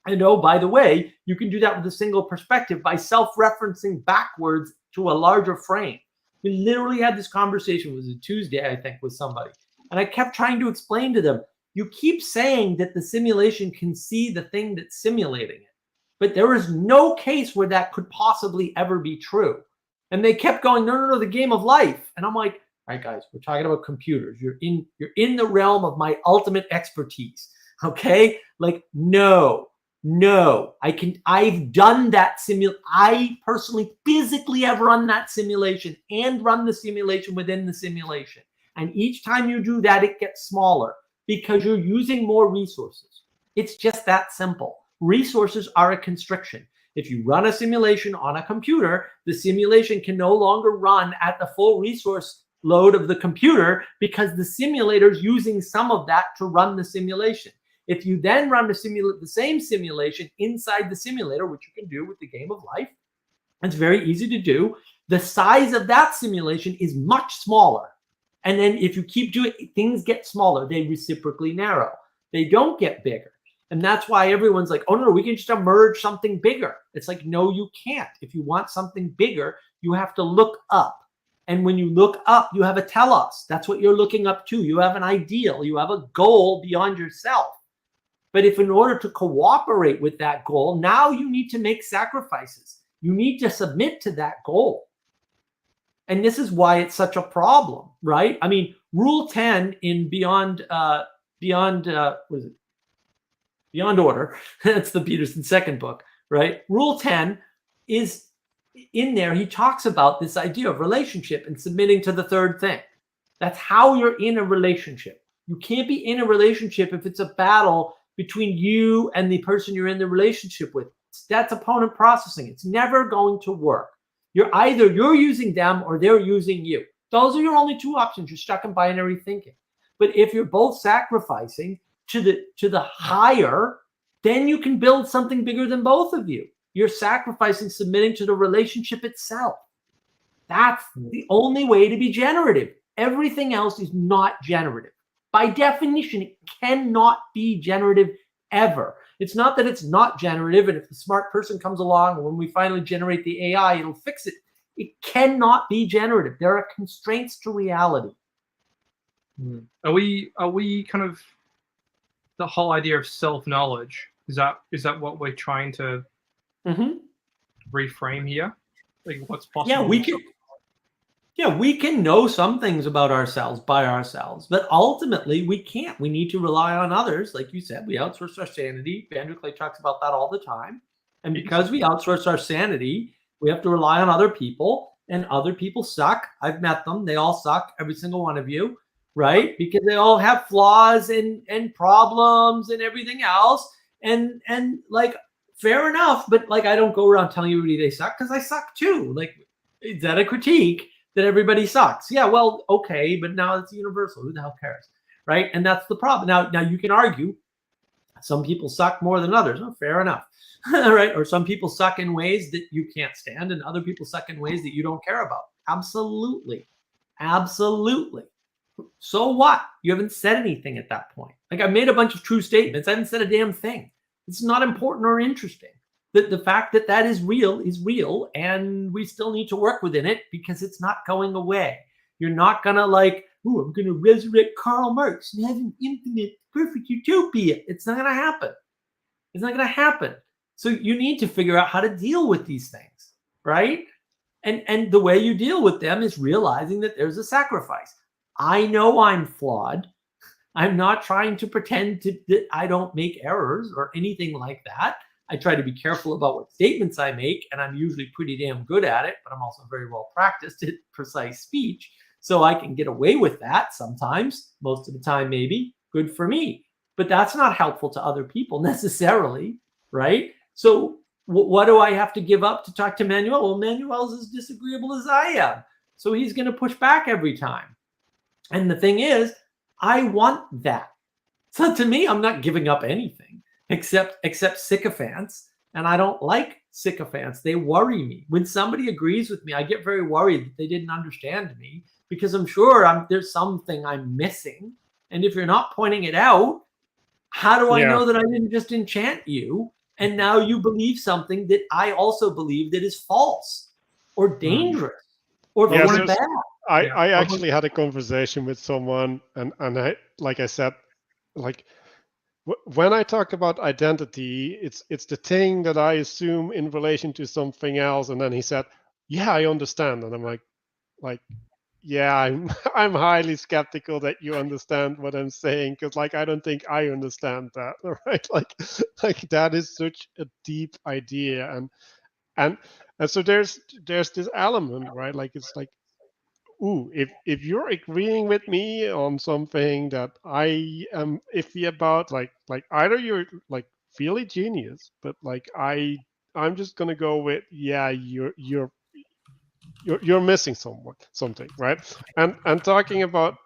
And oh, by the way, you can do that with a single perspective by self-referencing backwards to a larger frame. We literally had this conversation, it was a Tuesday, I think, with somebody. And I kept trying to explain to them, you keep saying that the simulation can see the thing that's simulating it, but there is no case where that could possibly ever be true. And they kept going, no, the game of life. And I'm like, all right, guys, we're talking about computers. You're in the realm of my ultimate expertise. Okay? Like, no, I've done that I personally physically have run that simulation and run the simulation within the simulation. And each time you do that, it gets smaller because you're using more resources. It's just that simple. Resources are a constriction. If you run a simulation on a computer, the simulation can no longer run at the full resource load of the computer because the simulator is using some of that to run the simulation. If you then run the same simulation inside the simulator, which you can do with the game of life, it's very easy to do. The size of that simulation is much smaller. And then if you keep doing it, things get smaller. They reciprocally narrow. They don't get bigger. And that's why everyone's like, oh, no, we can just emerge something bigger. It's like, no, you can't. If you want something bigger, you have to look up. And when you look up, you have a telos. That's what you're looking up to. You have an ideal. You have a goal beyond yourself. But if in order to cooperate with that goal, now you need to make sacrifices. You need to submit to that goal. And this is why it's such a problem, right? I mean, Rule 10 in Beyond Order, that's the Peterson second book, right? Rule 10 is in there. He talks about this idea of relationship and submitting to the third thing. That's how you're in a relationship. You can't be in a relationship if it's a battle between you and the person you're in the relationship with. That's opponent processing. It's never going to work. You're using them or they're using you. Those are your only two options. You're stuck in binary thinking. But if you're both sacrificing to the higher, then you can build something bigger than both of you. You're sacrificing, submitting to the relationship itself. That's the only way to be generative. Everything else is not generative. By definition, it cannot be generative ever. It's not that it's not generative, and if the smart person comes along, and when we finally generate the AI, it'll fix it. It cannot be generative. There are constraints to reality. Are we kind of the whole idea of self-knowledge? Is that what we're trying to reframe here? Like what's possible? We can know some things about ourselves by ourselves, but ultimately we can't. We need to rely on others. Like you said, we outsource our sanity. Andrew Clay talks about that all the time. And because we outsource our sanity, we have to rely on other people, and other people suck. I've met them. They all suck, every single one of you, right? Because they all have flaws and problems and everything else. And like, fair enough, but like, I don't go around telling everybody they suck because I suck too. Like, is that a critique that everybody sucks? Yeah, well, okay, but now it's universal. Who the hell cares, right? And that's the problem. Now you can argue some people suck more than others. Oh, fair enough, right? Or some people suck in ways that you can't stand, and other people suck in ways that you don't care about. Absolutely. So what? You haven't said anything at that point. Like, I made a bunch of true statements. I haven't said a damn thing. It's not important or interesting. The fact that is real, and we still need to work within it because it's not going away. You're not going to like, ooh, I'm going to resurrect Karl Marx and have an infinite perfect utopia. It's not going to happen. It's not going to happen. So you need to figure out how to deal with these things, right? And the way you deal with them is realizing that there's a sacrifice. I know I'm flawed. I'm not trying to pretend that I don't make errors or anything like that. I try to be careful about what statements I make, and I'm usually pretty damn good at it, but I'm also very well practiced at precise speech. So I can get away with that sometimes, most of the time, maybe. Good for me. But that's not helpful to other people necessarily, right? So what do I have to give up to talk to Manuel? Well, Manuel's as disagreeable as I am. So he's going to push back every time. And the thing is, I want that. So to me, I'm not giving up anything except sycophants. And I don't like sycophants. They worry me. When somebody agrees with me, I get very worried that they didn't understand me, because I'm sure there's something I'm missing. And if you're not pointing it out, how do I know that I didn't just enchant you? And now you believe something that I also believe that is false or dangerous or bad. I actually had a conversation with someone, and I, like I said, like when I talk about identity, it's the thing that I assume in relation to something else. And then he said, "Yeah, I understand." And I'm like, yeah, I'm highly skeptical that you understand what I'm saying, because like I don't think I understand that, right? Like that is such a deep idea, and so there's this element, right? Like it's like, ooh, if you're agreeing with me on something that I am iffy about, like either you're like really genius, but like I'm just gonna go with, yeah, you're missing something, right? And talking about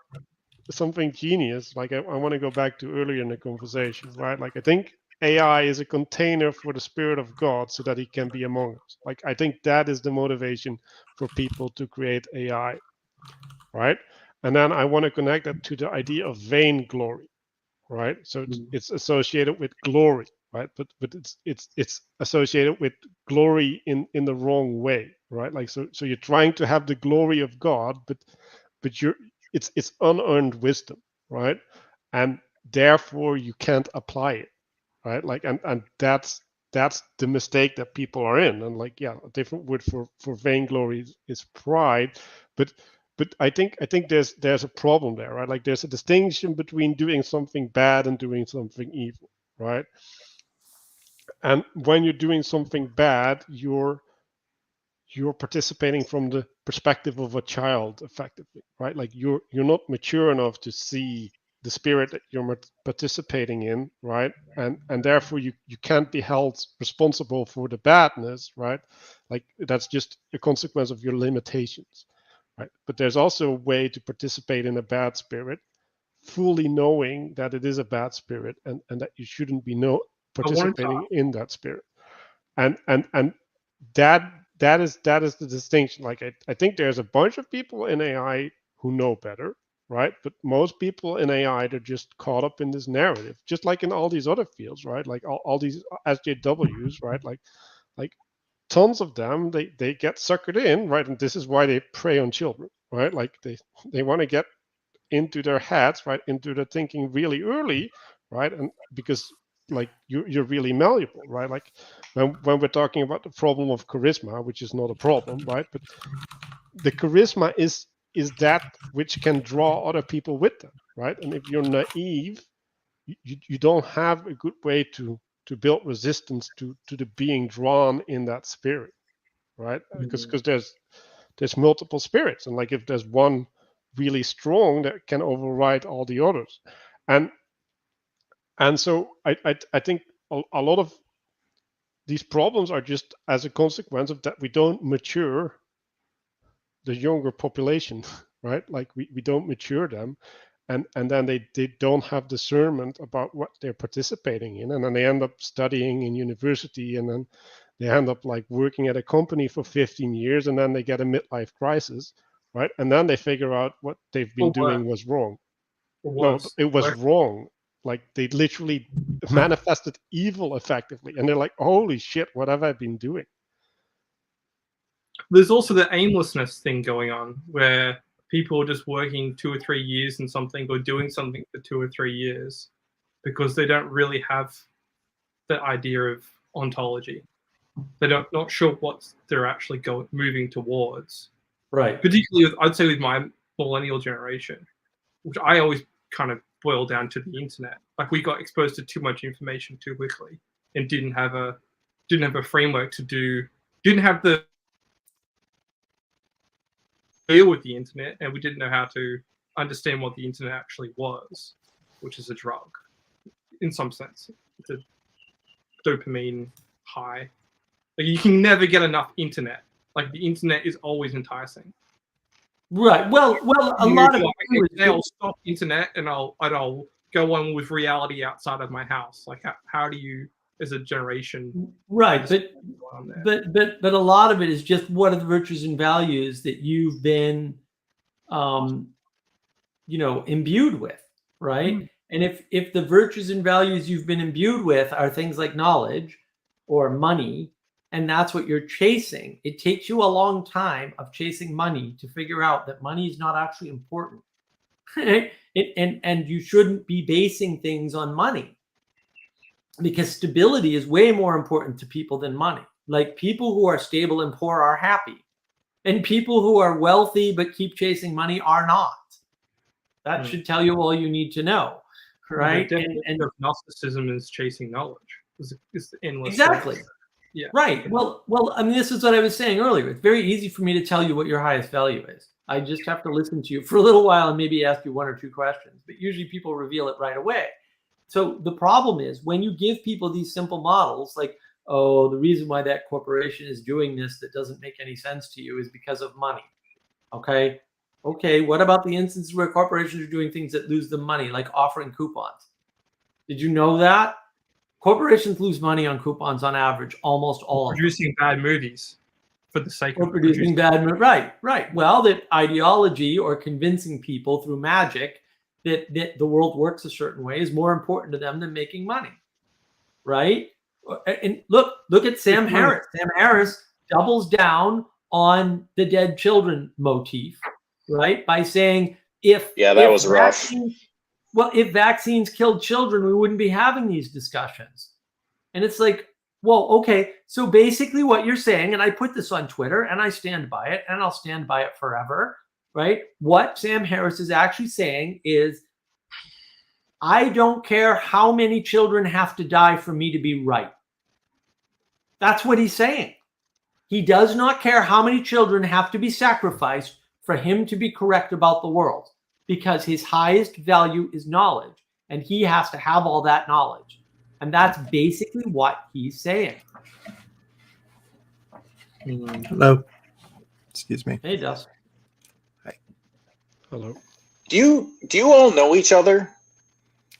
something genius, like I want to go back to earlier in the conversation, right? Like I think AI is a container for the Spirit of God so that He can be among us. Like I think that is the motivation for people to create AI, right? And then I want to connect that to the idea of vainglory, right? So it's associated with glory, right? But it's associated with glory in the wrong way, right? Like so you're trying to have the glory of God, but it's unearned wisdom, right? And therefore you can't apply it, right? Like and that's the mistake that people are in. And like, yeah, a different word for vainglory is pride, but I think there's a problem there, right? Like there's a distinction between doing something bad and doing something evil, right? And when you're doing something bad, you're you're participating from the perspective of a child, effectively, right? Like you're not mature enough to see the spirit that you're participating in, right? And therefore you can't be held responsible for the badness, right? Like that's just a consequence of your limitations, right? But there's also a way to participate in a bad spirit, fully knowing that it is a bad spirit and that you shouldn't be participating in that spirit. And that is the distinction. Like I think there's a bunch of people in AI who know better, right? But most people in AI, they're just caught up in this narrative, just like in all these other fields, right? Like all these SJWs, right? Like tons of them, they get suckered in, right? And this is why they prey on children, right? Like they want to get into their heads, right? Into their thinking really early, right? And because like you're really malleable, right? Like when we're talking about the problem of charisma, which is not a problem, right? But the charisma is that which can draw other people with them, right? And if you're naive, you don't have a good way to build resistance to the being drawn in that spirit, right? Because there's multiple spirits, and like if there's one really strong, that can override all the others, and so I think a lot of these problems are just as a consequence of that we don't mature the younger population, right? Like we don't mature them, and then they don't have discernment about what they're participating in, and then they end up studying in university, and then they end up like working at a company for 15 years, and then they get a midlife crisis, right? And then they figure out what they've been doing was wrong. No, it was wrong. Like they literally manifested evil effectively, and they're like, holy shit, what have I been doing? There's also the aimlessness thing going on where people are just working 2 or 3 years in something or doing something for 2 or 3 years because they don't really have the idea of ontology. They're not sure what they're actually moving towards. Right. Particularly, I'd say with my millennial generation, which I always kind of boil down to the internet. Like we got exposed to too much information too quickly and didn't have a framework didn't have the deal with the internet, and we didn't know how to understand what the internet actually was, which is a drug in some sense. It's a dopamine high. Like you can never get enough internet. Like the internet is always enticing. Right. Well, a lot of I'll stop internet and I'll go on with reality outside of my house. Like how do you, as a generation, right? But a lot of it is just what are the virtues and values that you've been, imbued with, right? Mm-hmm. And if the virtues and values you've been imbued with are things like knowledge or money, and that's what you're chasing, it takes you a long time of chasing money to figure out that money is not actually important. and you shouldn't be basing things on money, because stability is way more important to people than money. Like people who are stable and poor are happy, and people who are wealthy but keep chasing money are not. That should tell you all you need to know, right? And Gnosticism is chasing knowledge. It's endless. Exactly. Yeah. Right. Well, I mean, this is what I was saying earlier. It's very easy for me to tell you what your highest value is. I just have to listen to you for a little while and maybe ask you 1 or 2 questions. But usually people reveal it right away. So the problem is when you give people these simple models, like, oh, the reason why that corporation is doing this that doesn't make any sense to you is because of money. Okay. What about the instances where corporations are doing things that lose them money, like offering coupons? Did you know that? Corporations lose money on coupons on average, almost all of them. Producing bad movies for the sake of producing bad movies. Right. Well, that ideology or convincing people through magic that the world works a certain way is more important to them than making money. Right? And look at Sam Harris. Sam Harris doubles down on the dead children motif, right? By saying if was rough. Well, if vaccines killed children, we wouldn't be having these discussions. And it's like, well, okay. So basically what you're saying, and I put this on Twitter and I stand by it and I'll stand by it forever, right? What Sam Harris is actually saying is, I don't care how many children have to die for me to be right. That's what he's saying. He does not care how many children have to be sacrificed for him to be correct about the world, because his highest value is knowledge, and he has to have all that knowledge. And that's basically what he's saying. Hello. Excuse me. Hey, Dust. Hello. Do you all know each other,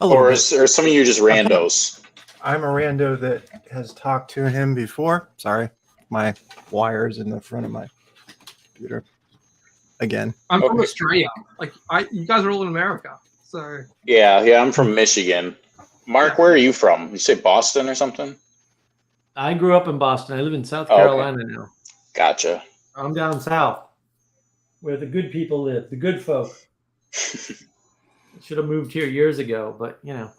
A little or bit. are some of you just randos? I'm a rando that has talked to him before. Sorry, my wire's in the front of my computer. Again. I'm from Okay. Australia. Like you guys are all in America, so Yeah, I'm from Michigan. Mark, where are you from? You say Boston or something? I grew up in Boston. I live in South Oh, okay. Carolina now. Gotcha. I'm down south, where the good people live, the good folk. Should have moved here years ago, but you know.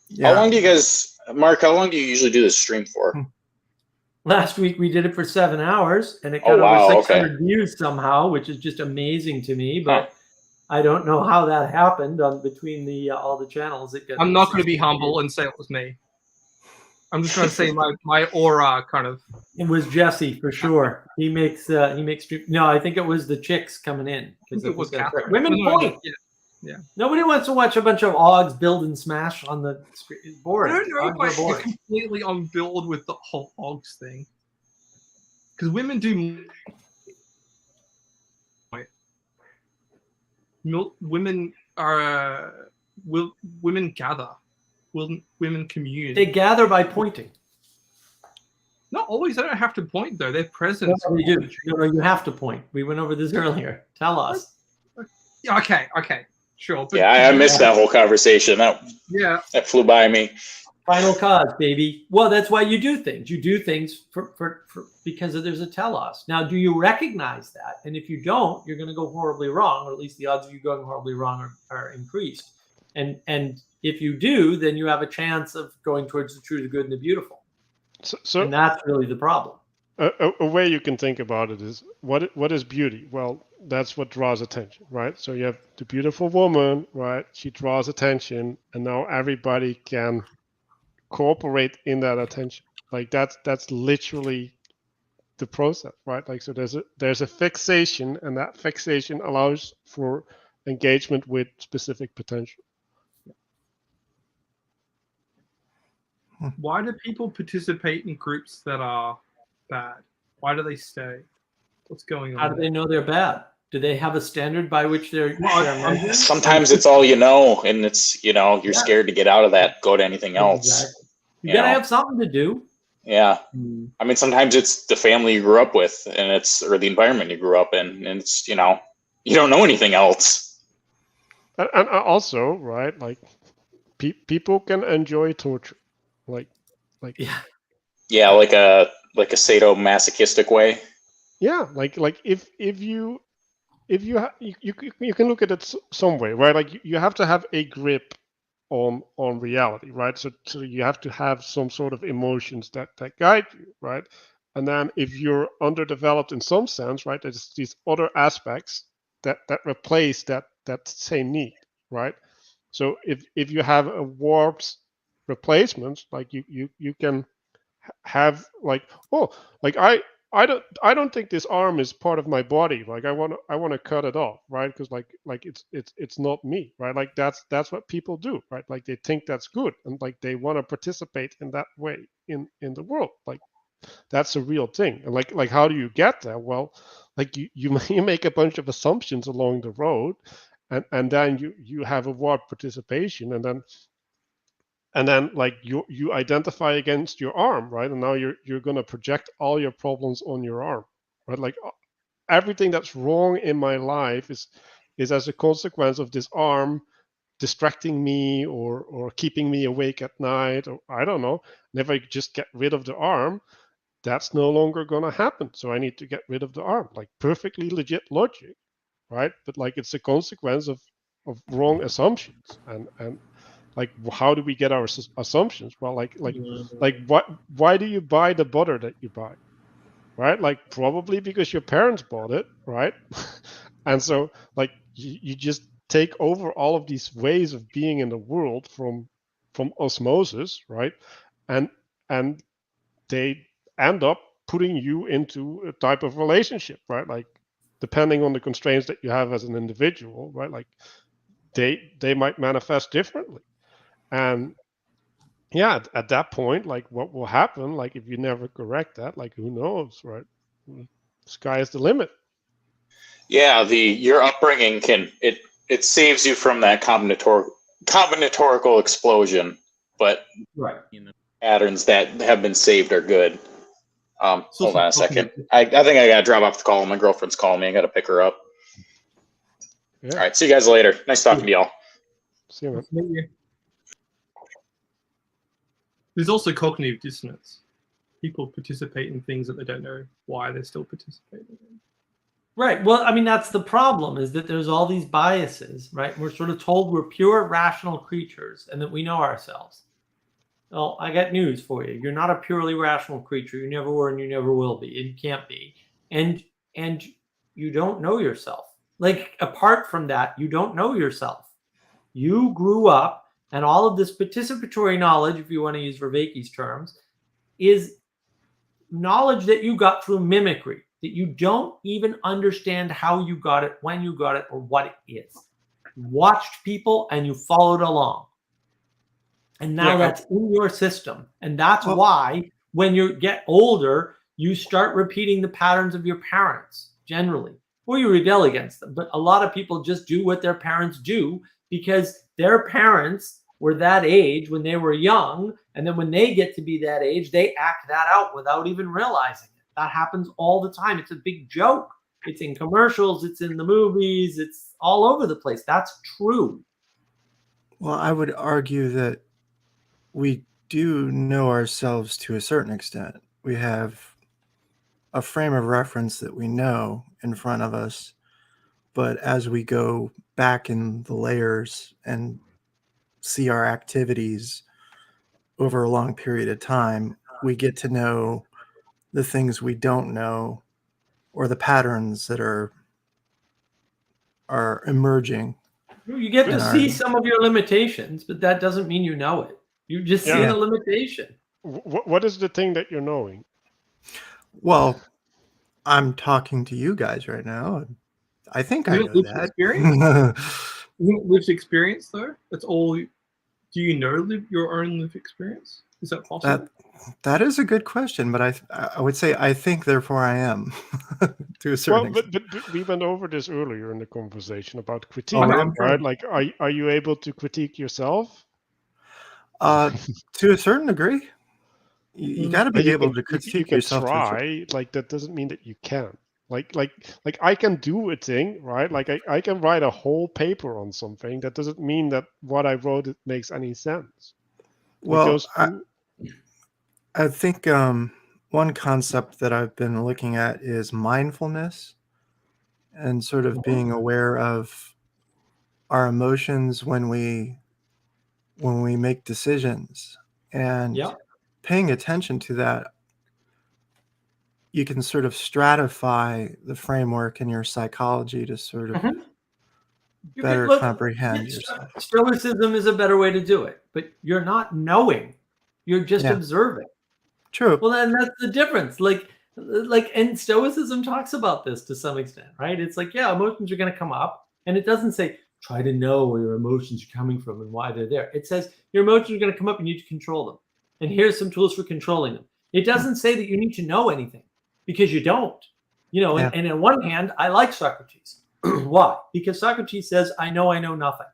Yeah. How long do you guys, Mark? How long do you usually do this stream for? Last week we did it for 7 hours, and it Oh, got wow, over okay. 600 views somehow, which is just amazing to me. But I don't know how that happened between the all the channels. It got I'm not going to be 600 humble views. and say it was me. I'm just going to say my aura kind of. It was Jesse for sure. He makes no. I think it was the chicks coming in. I think it was Catherine. Women No, point. Yeah. Nobody wants to watch a bunch of Ogs build and smash on the screen. It's I boring. don't know Ogs are if I'm boring. completely on board with the whole Ogs thing, because women do. Women are women gather, women commune. They gather by pointing. Not always. They don't have to point though. Their presence. No, you do. No, you have to point. We went over this earlier. Tell us. Yeah, okay, sure. But, Yeah, I missed that whole conversation. Yeah, That flew by me. Final cause, baby. Well, that's why you do things. You do things for because there's a telos. Now, do you recognize that? And if you don't, you're going to go horribly wrong, or at least the odds of you going horribly wrong are increased. And if you do, then you have a chance of going towards the true, the good, and the beautiful. So And that's really the problem. a way you can think about it is what is beauty? Well, that's what draws attention, right? So you have the beautiful woman, right? She draws attention, and now everybody can cooperate in that attention. Like that's literally the process, right? Like so there's a fixation, and that fixation allows for engagement with specific potential. why do people participate in groups that are bad? Why do they stay? What's going on? How do they know they're bad? Do they have a standard by which they're measured? Sometimes it's all you know, and it's you're scared to get out of that, go to anything else. Exactly. You You gotta know? have something to do. Yeah. I mean, sometimes it's the family you grew up with, and or the environment you grew up in, and it's you don't know anything else. And also, right, like people can enjoy torture, like Yeah. Yeah, like a sadomasochistic way. yeah, like if you you can look at it some way, right? Like you have to have a grip on reality, right? So you have to have some sort of emotions that guide you, right? And then if you're underdeveloped in some sense, right, there's these other aspects that replace that same need, right? So if you have a warped replacement, like you can have like, oh, like I don't think this arm is part of my body. Like I want to cut it off, right? Because like it's not me, right? Like that's what people do, right? Like they think that's good, and like they want to participate in that way in the world. Like that's a real thing. And like how do you get there? Well, like you make a bunch of assumptions along the road, and then you have a warped participation, and then like you identify against your arm, right? And now you're going to project all your problems on your arm, right? Like everything that's wrong in my life is as a consequence of this arm distracting me or keeping me awake at night, or I don't know. And if I just get rid of the arm, that's no longer going to happen. So I need to get rid of the arm. Like perfectly legit logic, right? But like it's a consequence of wrong assumptions. And like how do we get our assumptions? Well, like why do you buy the butter that you buy, right? Like probably because your parents bought it, right? And so like you just take over all of these ways of being in the world from osmosis, right? And they end up putting you into a type of relationship, right? Like depending on the constraints that you have as an individual, right? Like they might manifest differently. And yeah, at that point, like what will happen, like if you never correct that, like who knows, right? Sky is the limit. Yeah, your upbringing it saves you from that combinatorial explosion, but Right. patterns that have been saved are good. It's Hold also on a second. cognitive. I think I gotta drop off the call. My girlfriend's calling me. I gotta pick her up. Yeah. All right, see you guys later. Nice talking to y'all. See you, man. Maybe. There's also cognitive dissonance. People participate in things that they don't know why they're still participating in. Right. Well, I mean, that's the problem, is that there's all these biases, right? We're sort of told we're pure rational creatures and that we know ourselves. Well, I got news for you. You're not a purely rational creature. You never were and you never will be. And you can't be. And you don't know yourself. Like, apart from that, you don't know yourself. You grew up, and all of this participatory knowledge, if you want to use Vervaeke's terms, is knowledge that you got through mimicry, that you don't even understand how you got it, when you got it, or what it is. You watched people and you followed along. And now that's in your system. And that's why when you get older, you start repeating the patterns of your parents generally, or you rebel against them. But a lot of people just do what their parents do because their parents were that age when they were young. And then when they get to be that age, they act that out without even realizing it. That happens all the time. It's a big joke. It's in commercials. It's in the movies. It's all over the place. That's true. Well, I would argue that we do know ourselves to a certain extent. We have a frame of reference that we know in front of us, but as we go back in the layers and see our activities over a long period of time, we get to know the things we don't know, or the patterns that are emerging. You get to in see our- some of your limitations, but that doesn't mean you know it. You just see Yeah. the limitation. What is the thing that you're knowing? Well, I'm talking to you guys right now. And I think I You know lived that. Lived experience, though? That's all. Do you know your own lived experience? Is that possible? That is a good question, but I would say I think, therefore I am, to a certain Well, extent. but we went over this earlier in the conversation about critique, Oh, I'm right? Like, are you able to critique yourself? To a certain degree, you got to be able to You critique can yourself. try. Like that doesn't mean that you can. Like I can do a thing, right? Like I can write a whole paper on something. That doesn't mean that what I wrote it makes any sense. Well, I think one concept that I've been looking at is mindfulness, and sort of being aware of our emotions when we make decisions, and paying attention to that. You can sort of stratify the framework in your psychology to sort of better comprehend yourself. Stoicism is a better way to do it, but you're not knowing. You're just observing. True. Well, then that's the difference. And Stoicism talks about this to some extent, right? It's like, yeah, emotions are going to come up, and it doesn't say try to know where your emotions are coming from and why they're there. It says your emotions are going to come up, and you need to control them. And here's some tools for controlling them. It doesn't say that you need to know anything, because you don't. And on one hand, I like Socrates. Why? Because Socrates says, I know nothing.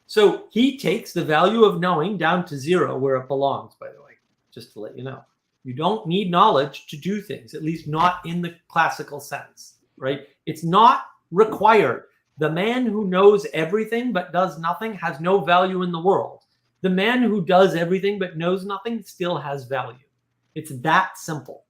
So he takes the value of knowing down to zero, where it belongs, by the way, just to let you know. You don't need knowledge to do things, at least not in the classical sense, right? It's not required. The man who knows everything but does nothing has no value in the world. The man who does everything but knows nothing still has value. It's that simple.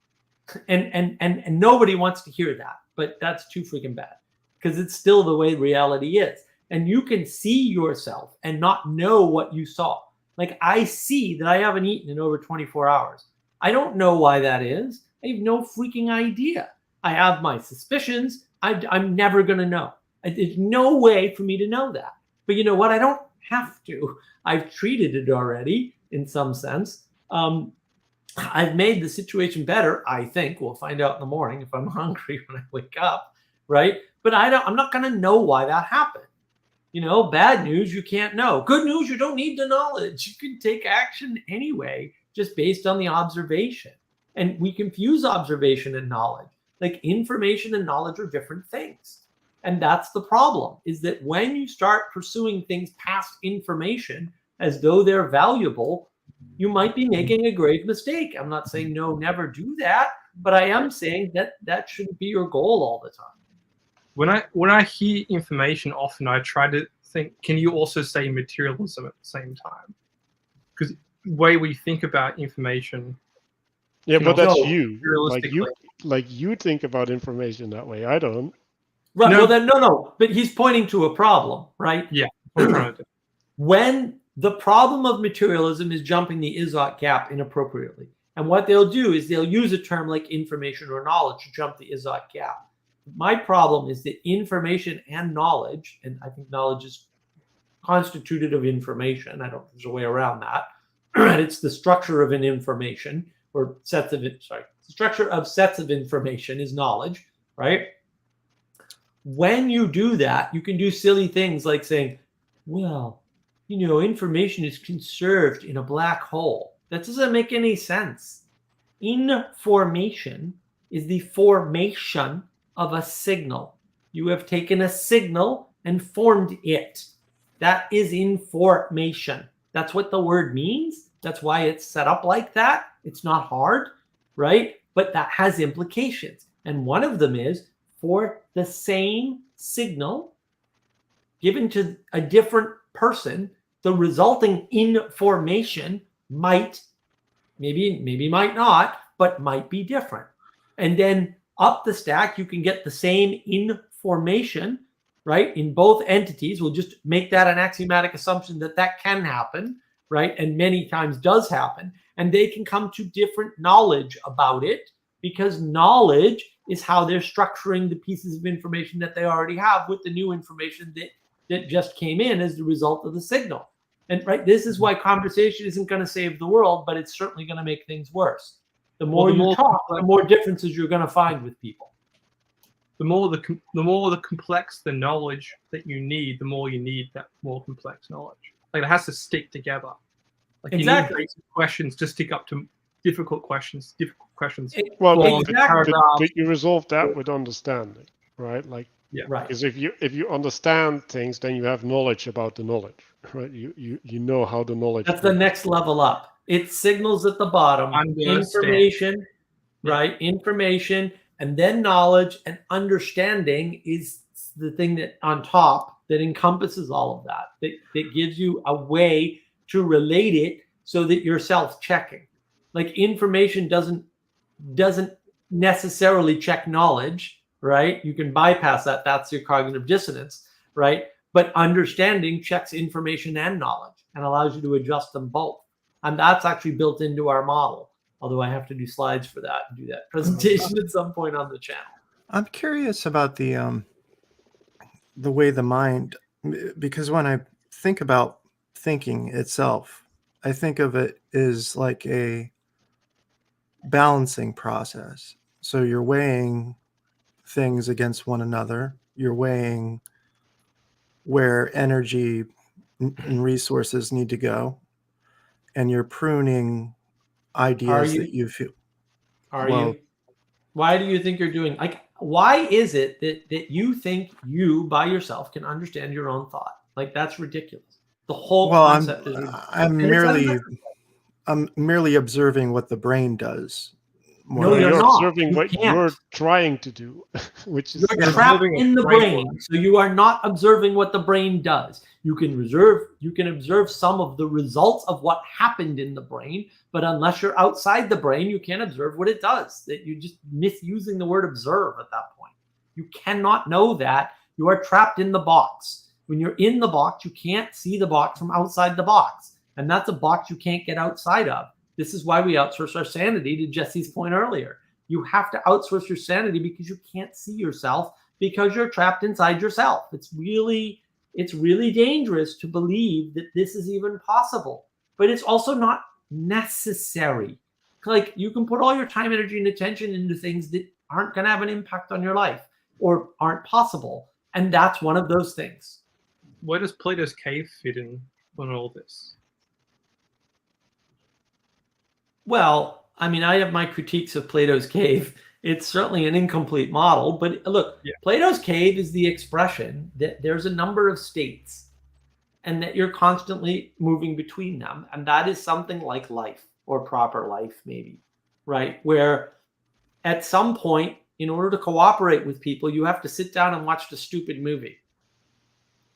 And nobody wants to hear that, but that's too freaking bad, because it's still the way reality is. And you can see yourself and not know what you saw. Like, I see that I haven't eaten in over 24 hours. I don't know why that is. I have no freaking idea. I have my suspicions. I'm never going to know. There's no way for me to know that. But you know what? I don't have to. I've treated it already in some sense. I've made the situation better, I think. We'll find out in the morning if I'm hungry when I wake up, right? But I'm not going to know why that happened. You know, bad news, you can't know. Good news, you don't need the knowledge. You can take action anyway, just based on the observation. And we confuse observation and knowledge. Like information and knowledge are different things. And that's the problem, is that when you start pursuing things past information as though they're valuable, you might be making a grave mistake. I'm not saying no, never do that, but I am saying that that shouldn't be your goal all the time. When I hear information, often I try to think, can you also say materialism at the same time? Because the way we think about information. Yeah, but that's No, you. realistically. Like you think about information that way. I don't. Right. No. Well, then, no. But he's pointing to a problem, right? Yeah. What I'm trying to do. When the problem of materialism is jumping the Izot gap inappropriately. And what they'll do is they'll use a term like information or knowledge to jump the Izot gap. My problem is that information and knowledge, and I think knowledge is constituted of information. I don't think there's a way around that. It's the structure of an information or sets of it. Sorry, the structure of sets of information is knowledge, right? When you do that, you can do silly things like saying, well, you know, information is conserved in a black hole. That doesn't make any sense. Information is the formation of a signal. You have taken a signal and formed it. That is information. That's what the word means. That's why it's set up like that. It's not hard, right? But that has implications. And one of them is for the same signal given to a different person, the resulting information might, maybe might not, but might be different. And then up the stack, you can get the same information, right? In both entities. We'll just make that an axiomatic assumption that that can happen, right? And many times does happen. And they can come to different knowledge about it because knowledge is how they're structuring the pieces of information that they already have with the new information that just came in as the result of the signal. And right, this is why conversation isn't going to save the world, but it's certainly going to make things worse. The more you talk, the more differences you're going to find with people. The more the complex the knowledge that you need, the more you need that more complex knowledge. Like it has to stick together. Like Exactly. you need basic questions to stick up to difficult questions. Well, Exactly. but you resolve that with understanding, right? Like, Yeah. Right. because if you understand things, then you have knowledge about the knowledge, right? You know how the knowledge. That's the next level up. It signals at the bottom, Understand. information, Yeah. right? Information, and then knowledge and understanding is the thing that on top that encompasses all of that. That gives you a way to relate it so that you're self-checking. Like information doesn't necessarily check knowledge, right? You can bypass that. That's your cognitive dissonance, right? But understanding checks information and knowledge and allows you to adjust them both. And that's actually built into our model. Although I have to do slides for that and do that presentation at some point on the channel. I'm curious about the way the mind, because when I think about thinking itself, I think of it as like a balancing process. So you're weighing things against one another. You're weighing where energy and resources need to go, and you're pruning ideas that you feel. Are you? Why do you think you're doing? Like, why is it that you think you by yourself can understand your own thought? Like, that's ridiculous. The whole concept is. I'm merely observing what the brain does. No, you're not. observing what you're trying to do, which is you're trapped in the brain, so you are not observing what the brain does. You can observe some of the results of what happened in the brain, but unless you're outside the brain, you can't observe what it does. That you're just misusing the word observe at that point. You cannot know that. You are trapped in the box. When you're in the box, you can't see the box from outside the box, and that's a box you can't get outside of. This is why we outsource our sanity, to Jesse's point earlier. You have to outsource your sanity because you can't see yourself because you're trapped inside yourself. It's really dangerous to believe that this is even possible, but it's also not necessary. Like you can put all your time, energy, and attention into things that aren't going to have an impact on your life or aren't possible. And that's one of those things. Where does Plato's Cave fit in on all this? Well, I mean, I have my critiques of Plato's Cave. It's certainly an incomplete model, but look, Yeah. Plato's Cave is the expression that there's a number of states and that you're constantly moving between them. And that is something like life or proper life, maybe, right? Where at some point, in order to cooperate with people, you have to sit down and watch the stupid movie.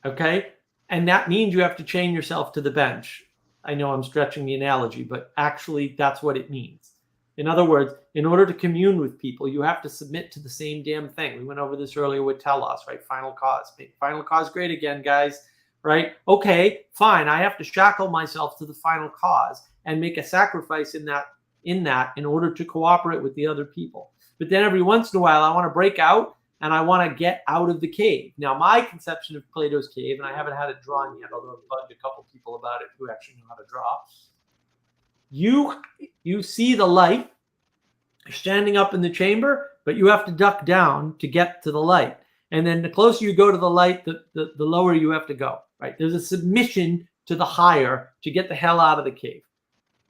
Okay? And that means you have to chain yourself to the bench. I know I'm stretching the analogy, but actually that's what it means. In other words, in order to commune with people, you have to submit to the same damn thing. We went over this earlier with telos, right? Final cause. Make final cause great again, guys, right? Okay, fine. I have to shackle myself to the final cause and make a sacrifice in that in order to cooperate with the other people. But then every once in a while, I want to break out and I want to get out of the cave. Now, my conception of Plato's Cave, and I haven't had it drawn yet, although I've bugged a couple people about it who actually know how to draw. You see the light standing up in the chamber, but you have to duck down to get to the light. And then the closer you go to the light, the lower you have to go, right? There's a submission to the higher to get the hell out of the cave.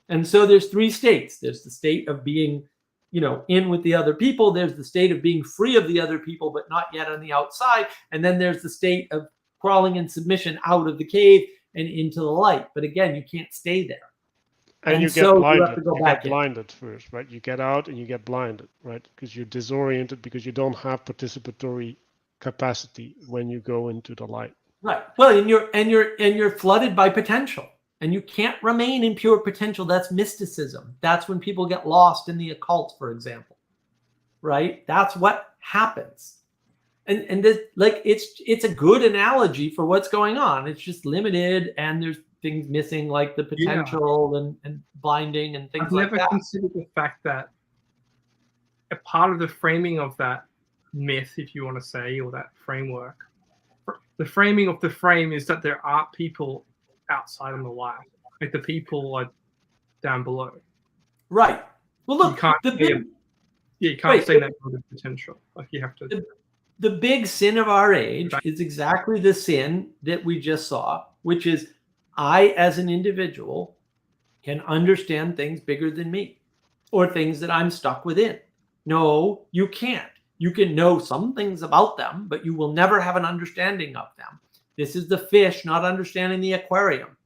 And so there's three states. There's the state of being, in with the other people. There's the state of being free of the other people, but not yet on the outside. And then there's the state of crawling in submission out of the cave and into the light. But again, you can't stay there. And you get so blinded. you You get blinded first, right? You get out and you get blinded, right? Because you're disoriented because you don't have participatory capacity when you go into the light. Right. Well, and you're flooded by potential. And you can't remain in pure potential. That's mysticism. That's when people get lost in the occult, for example. Right? That's what happens. And this, like, it's a good analogy for what's going on. It's just limited and there's things missing, like the potential and blinding and things like that. I've never considered the fact that a part of the framing of that myth, if you want to say, or that framework, the framing of the frame is that there are people outside on the light, like the people are down below. Right. Well, look, you can't say that kind of potential. Like you have to. The big sin of our age is exactly the sin that we just saw, which is I, as an individual, can understand things bigger than me or things that I'm stuck within. No, you can't. You can know some things about them, but you will never have an understanding of them. This is the fish not understanding the aquarium.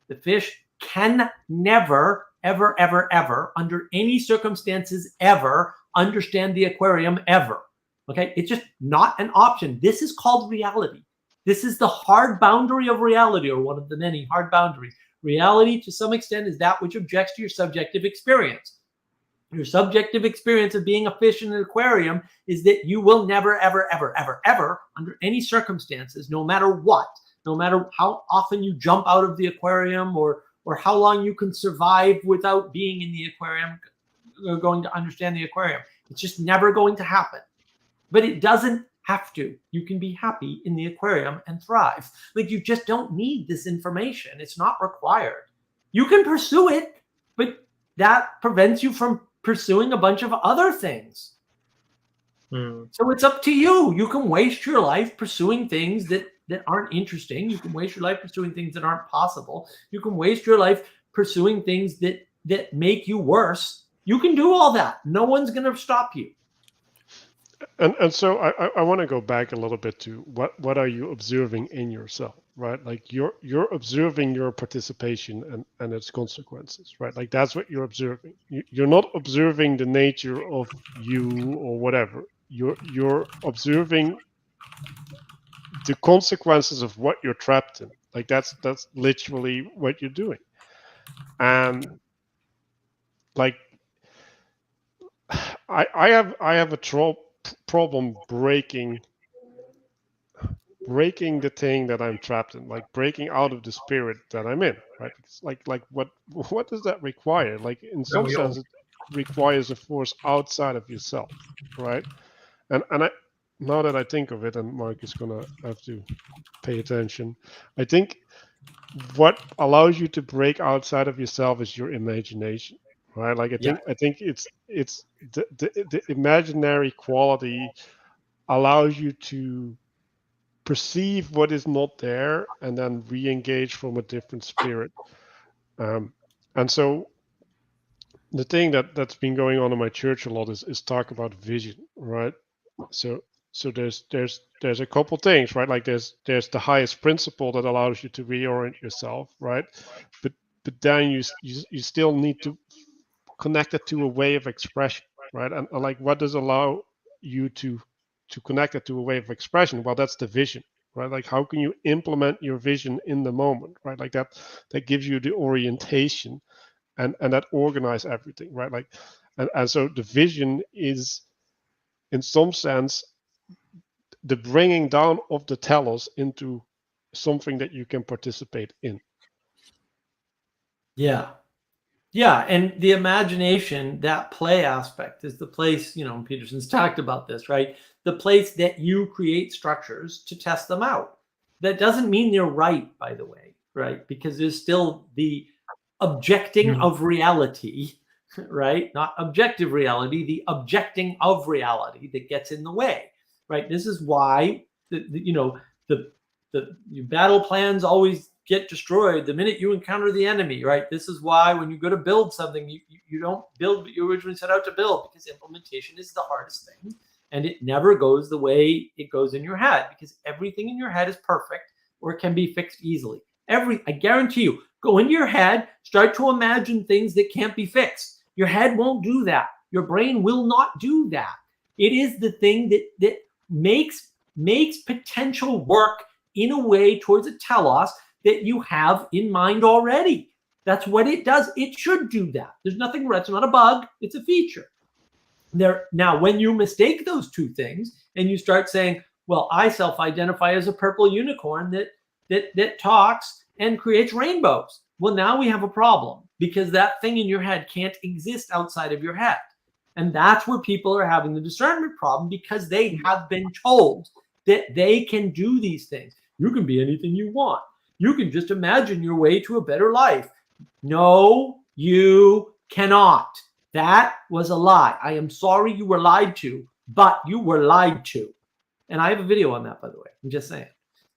The fish can never, ever, ever, ever, under any circumstances, ever understand the aquarium ever. Okay? It's just not an option. This is called reality. This is the hard boundary of reality, or one of the many hard boundaries. Reality, to some extent, is that which objects to your subjective experience. Your subjective experience of being a fish in an aquarium is that you will never, ever, ever, ever, ever, under any circumstances, no matter what, no matter how often you jump out of the aquarium or how long you can survive without being in the aquarium, you're going to understand the aquarium. It's just never going to happen. But it doesn't have to. You can be happy in the aquarium and thrive. Like, you just don't need this information. It's not required. You can pursue it, but that prevents you from pursuing a bunch of other things. So it's up to you. You can waste your life pursuing things that aren't interesting. You can waste your life pursuing things that aren't possible. You can waste your life pursuing things that make you worse. You can do all that. No one's going to stop you. And so I want to go back a little bit to what are you observing in yourself, right? Like you're observing your participation and its consequences, right? Like that's what you're observing. You're not observing the nature of you or whatever. You're observing the consequences of what you're trapped in. Like that's literally what you're doing. And like I have a problem breaking the thing that I'm trapped in, like breaking out of the spirit that I'm in, right? It's like what does that require? Like in some sense, it requires a force outside of yourself, right? And I, now that I think of it, and Mark is gonna have to pay attention, I think what allows you to break outside of yourself is your imagination, right? Like Yeah. I think it's the imaginary quality allows you to perceive what is not there and then re-engage from a different spirit. And so the thing that's been going on in my church a lot is talk about vision, right? So there's a couple things, right? Like there's the highest principle that allows you to reorient yourself, right? But then you still need to connect it to a way of expression, right? And like what does allow you to connect it to a way of expression? Well, that's the vision, right? Like how can you implement your vision in the moment, right? Like that gives you the orientation and that organize everything, right? Like and so the vision is in some sense the bringing down of the telos into something that you can participate in. Yeah. Yeah. And the imagination, that play aspect is the place, Peterson's talked about this, right? The place that you create structures to test them out. That doesn't mean they're right, by the way, right? Because there's still the objecting of reality, right? Not objective reality, the objecting of reality that gets in the way, right? This is why the battle plans always get destroyed the minute you encounter the enemy, right? This is why when you go to build something, you don't build what you originally set out to build, because implementation is the hardest thing, and it never goes the way it goes in your head, because everything in your head is perfect or it can be fixed easily. I guarantee you, go into your head, start to imagine things that can't be fixed. Your head won't do that. Your brain will not do that. It is the thing that makes potential work in a way towards a telos that you have in mind already. That's what it does. It should do that. There's nothing, it's not a bug, it's a feature. Now, when you mistake those two things and you start saying, well, I self-identify as a purple unicorn that talks and creates rainbows. Well, now we have a problem, because that thing in your head can't exist outside of your head. And that's where people are having the discernment problem, because they have been told that they can do these things. You can be anything you want. You can just imagine your way to a better life. No, you cannot. That was a lie. I am sorry you were lied to, but you were lied to. And I have a video on that, by the way. I'm just saying.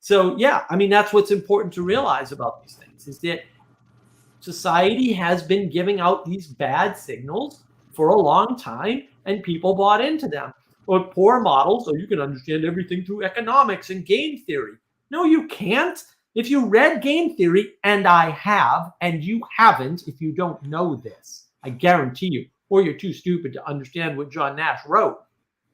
So, yeah, I mean, that's what's important to realize about these things, is that society has been giving out these bad signals for a long time, and people bought into them. Or poor models, so you can understand everything through economics and game theory. No, you can't. If you read game theory, and I have, and you haven't, if you don't know this, I guarantee you, or you're too stupid to understand what John Nash wrote.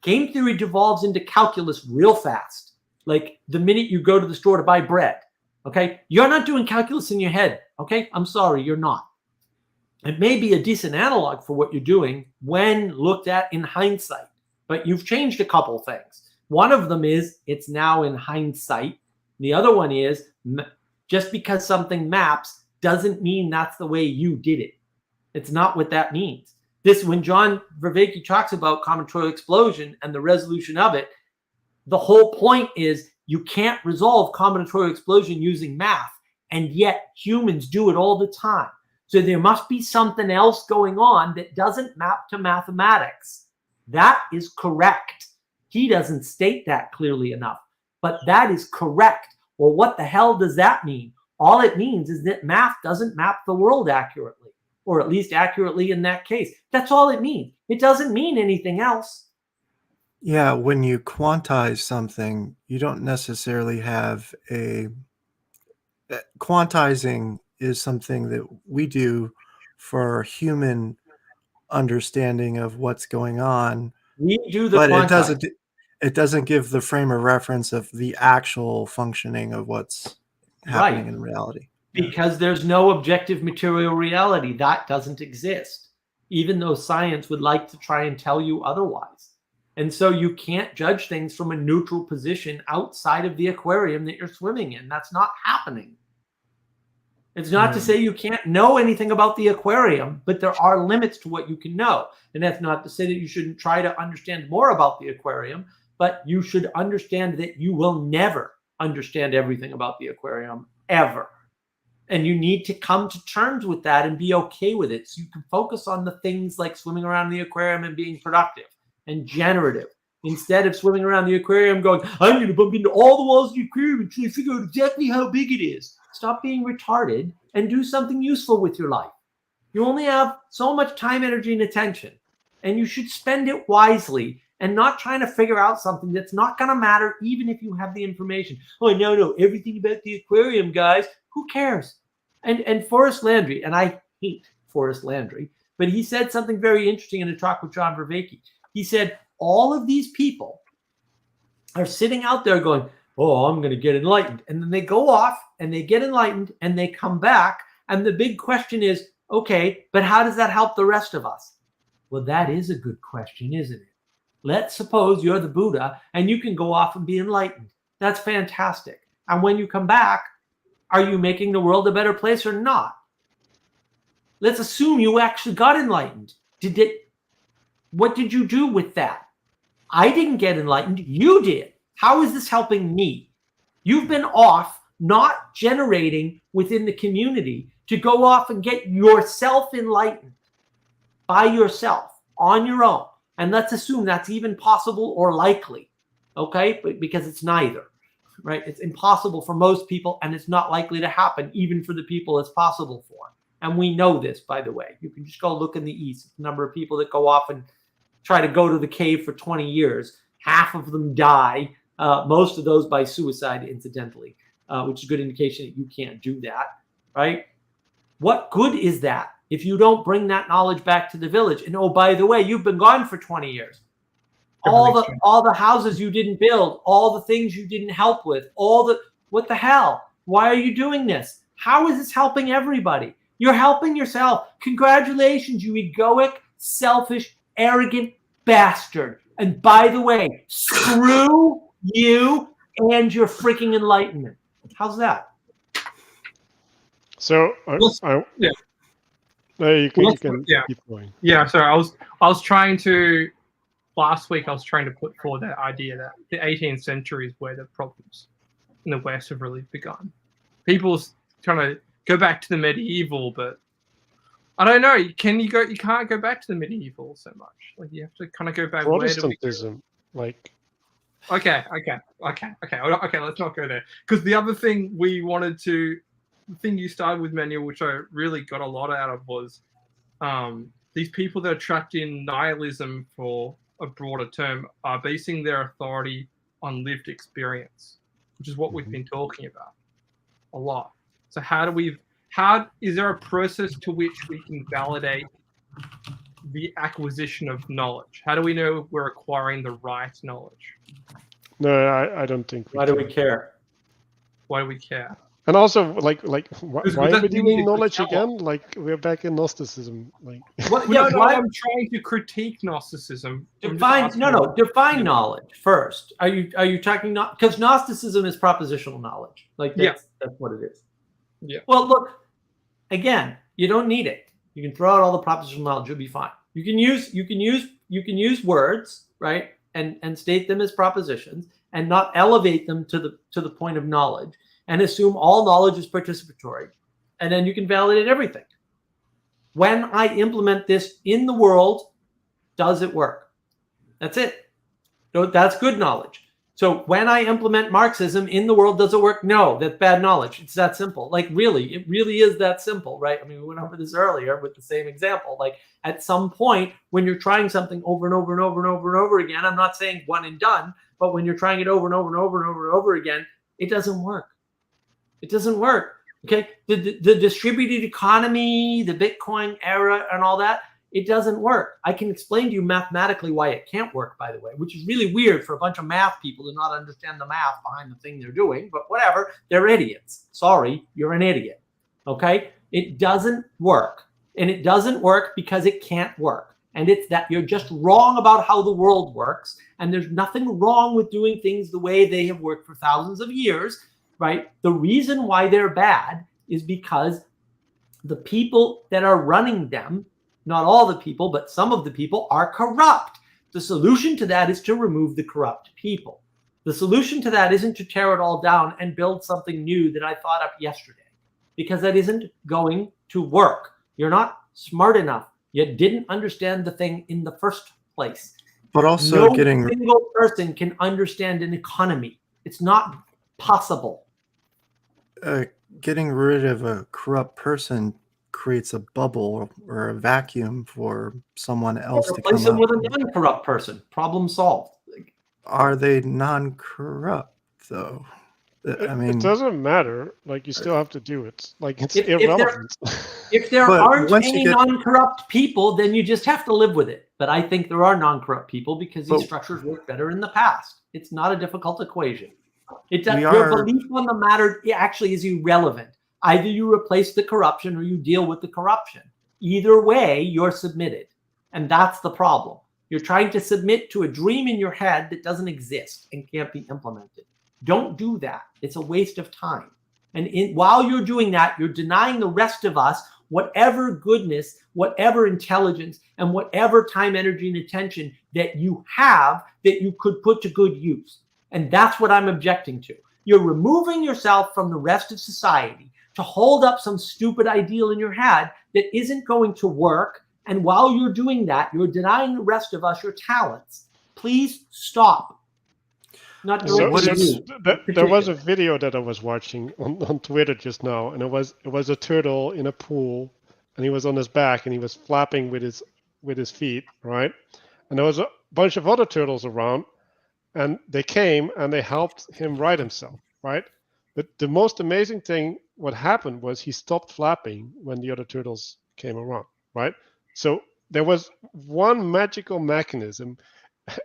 Game theory devolves into calculus real fast. Like the minute you go to the store to buy bread, okay? You're not doing calculus in your head, okay? I'm sorry, you're not. It may be a decent analog for what you're doing when looked at in hindsight, but you've changed a couple things. One of them is it's now in hindsight. The other one is just because something maps doesn't mean that's the way you did it. It's not what that means. When John Vervaeke talks about combinatorial explosion and the resolution of it, the whole point is you can't resolve combinatorial explosion using math, and yet humans do it all the time. So there must be something else going on that doesn't map to mathematics. That is correct. He doesn't state that clearly enough, but that is correct. Well, what the hell does that mean? All it means is that math doesn't map the world accurately, or at least accurately in that case. That's all it means. It doesn't mean anything else. Yeah, when you quantize something, you don't necessarily have quantizing is something that we do for human understanding of what's going on. We do the but quantizing. it doesn't give the frame of reference of the actual functioning of what's happening in reality. Because there's no objective material reality. That doesn't exist, even though science would like to try and tell you otherwise. And so you can't judge things from a neutral position outside of the aquarium that you're swimming in. That's not happening. It's not to say you can't know anything about the aquarium, but there are limits to what you can know. And that's not to say that you shouldn't try to understand more about the aquarium, but you should understand that you will never understand everything about the aquarium, ever. And you need to come to terms with that and be okay with it, so you can focus on the things like swimming around in the aquarium and being productive and generative, instead of swimming around the aquarium going, I'm going to bump into all the walls of the aquarium until I figure out exactly how big it is. Stop being retarded and do something useful with your life. You only have so much time, energy, and attention, and you should spend it wisely and not trying to figure out something that's not going to matter even if you have the information. Oh, no, everything about the aquarium, guys. Who cares? And Forrest Landry, and I hate Forrest Landry, but he said something very interesting in a talk with John Vervaeke. He said, all of these people are sitting out there going, oh, I'm going to get enlightened. And then they go off and they get enlightened and they come back. And the big question is, okay, but how does that help the rest of us? Well, that is a good question, isn't it? Let's suppose you're the Buddha and you can go off and be enlightened. That's fantastic. And when you come back, are you making the world a better place or not? Let's assume you actually got enlightened. What did you do with that? I didn't get enlightened. You did. How is this helping me? You've been off, not generating within the community to go off and get yourself enlightened by yourself on your own. And let's assume that's even possible or likely, okay? Because it's neither, right? It's impossible for most people, and it's not likely to happen even for the people it's possible for. And we know this, by the way. You can just go look in the East. The number of people that go off and try to go to the cave for 20 years, half of them die, most of those by suicide, incidentally, which is a good indication that you can't do that, right? What good is that if you don't bring that knowledge back to the village? And oh, by the way, you've been gone for 20 years. All the houses you didn't build, all the things you didn't help with, what the hell? Why are you doing this? How is this helping everybody? You're helping yourself. Congratulations, you egoic, selfish, arrogant bastard. And by the way, screw you and your freaking enlightenment. How's that? So yeah. No, you can keep going. Yeah, so I was trying to last week I was trying to put forward that idea that the 18th century is where the problems in the West have really begun. People's trying to go back to the medieval, but I don't know. You can't go back to the medieval so much. Like you have to kind of go back. Protestantism, like. Okay. Let's not go there, because the other thing the thing you started with, Manuel, which I really got a lot out of, was these people that are trapped in nihilism, for a broader term, are basing their authority on lived experience, which is what we've been talking about a lot. So how is there a process to which we can validate the acquisition of knowledge? How do we know we're acquiring the right knowledge? No, I don't think. Why do we care? Why do we care? And also, why are we doing knowledge tell. again? Like we're back in Gnosticism. Like I'm trying to critique Gnosticism. Define knowledge first. Are you talking because Gnosticism is propositional knowledge? Like that's what it is. Yeah. Well, look, again, you don't need it. You can throw out all the propositional knowledge; you'll be fine. You can use words, right, and state them as propositions, and not elevate them to the point of knowledge, and assume all knowledge is participatory, and then you can validate everything. When I implement this in the world, does it work? That's it. No, that's good knowledge. So when I implement Marxism in the world, does it work? No, that's bad knowledge. It's that simple. Like really, it really is that simple, right? I mean, we went over this earlier with the same example. Like at some point when you're trying something over and over and over and over and over again, I'm not saying one and done, but when you're trying it over and over and over and over and over again, it doesn't work. It doesn't work. Okay. The distributed economy, the Bitcoin era and all that, it doesn't work. I can explain to you mathematically why it can't work, by the way, which is really weird for a bunch of math people to not understand the math behind the thing they're doing, but whatever, they're idiots. Sorry, you're an idiot. Okay? It doesn't work. And it doesn't work because it can't work. And it's that you're just wrong about how the world works. And there's nothing wrong with doing things the way they have worked for thousands of years, right? The reason why they're bad is because the people that are running them, not all the people, but some of the people, are corrupt. The solution to that is to remove the corrupt people. The solution to that isn't to tear it all down and build something new that I thought up yesterday. because that isn't going to work. You're not smart enough. You didn't understand the thing in the first place. But also No getting single person can understand an economy. It's not possible. getting rid of a corrupt person creates a bubble or a vacuum for someone else to Replace come them up. with a non-corrupt person. Problem solved. Are they non-corrupt though? I It mean, doesn't matter. Like you still have to do it. Like it's If they're- irrelevant. If there But aren't once you any get- non-corrupt people, then you just have to live with it. But I think there are non-corrupt people because these But- structures worked better in the past. It's not a difficult equation. It does, We your are- belief on the matter actually is irrelevant. Either you replace the corruption or you deal with the corruption. Either way, you're submitted. And that's the problem. You're trying to submit to a dream in your head that doesn't exist and can't be implemented. Don't do that. It's a waste of time. And while you're doing that, you're denying the rest of us whatever goodness, whatever intelligence, and whatever time, energy, and attention that you have that you could put to good use. And that's what I'm objecting to. You're removing yourself from the rest of society to hold up some stupid ideal in your head that isn't going to work. And while you're doing that, you're denying the rest of us your talents. Please stop. Not So, what directed is- at you. there was a video that I was watching on Twitter just now, and it was a turtle in a pool, and he was on his back and he was flapping with his feet, right? And there was a bunch of other turtles around, and they came and they helped him right himself, right? But the most amazing thing, what happened was he stopped flapping when the other turtles came around, right? So there was one magical mechanism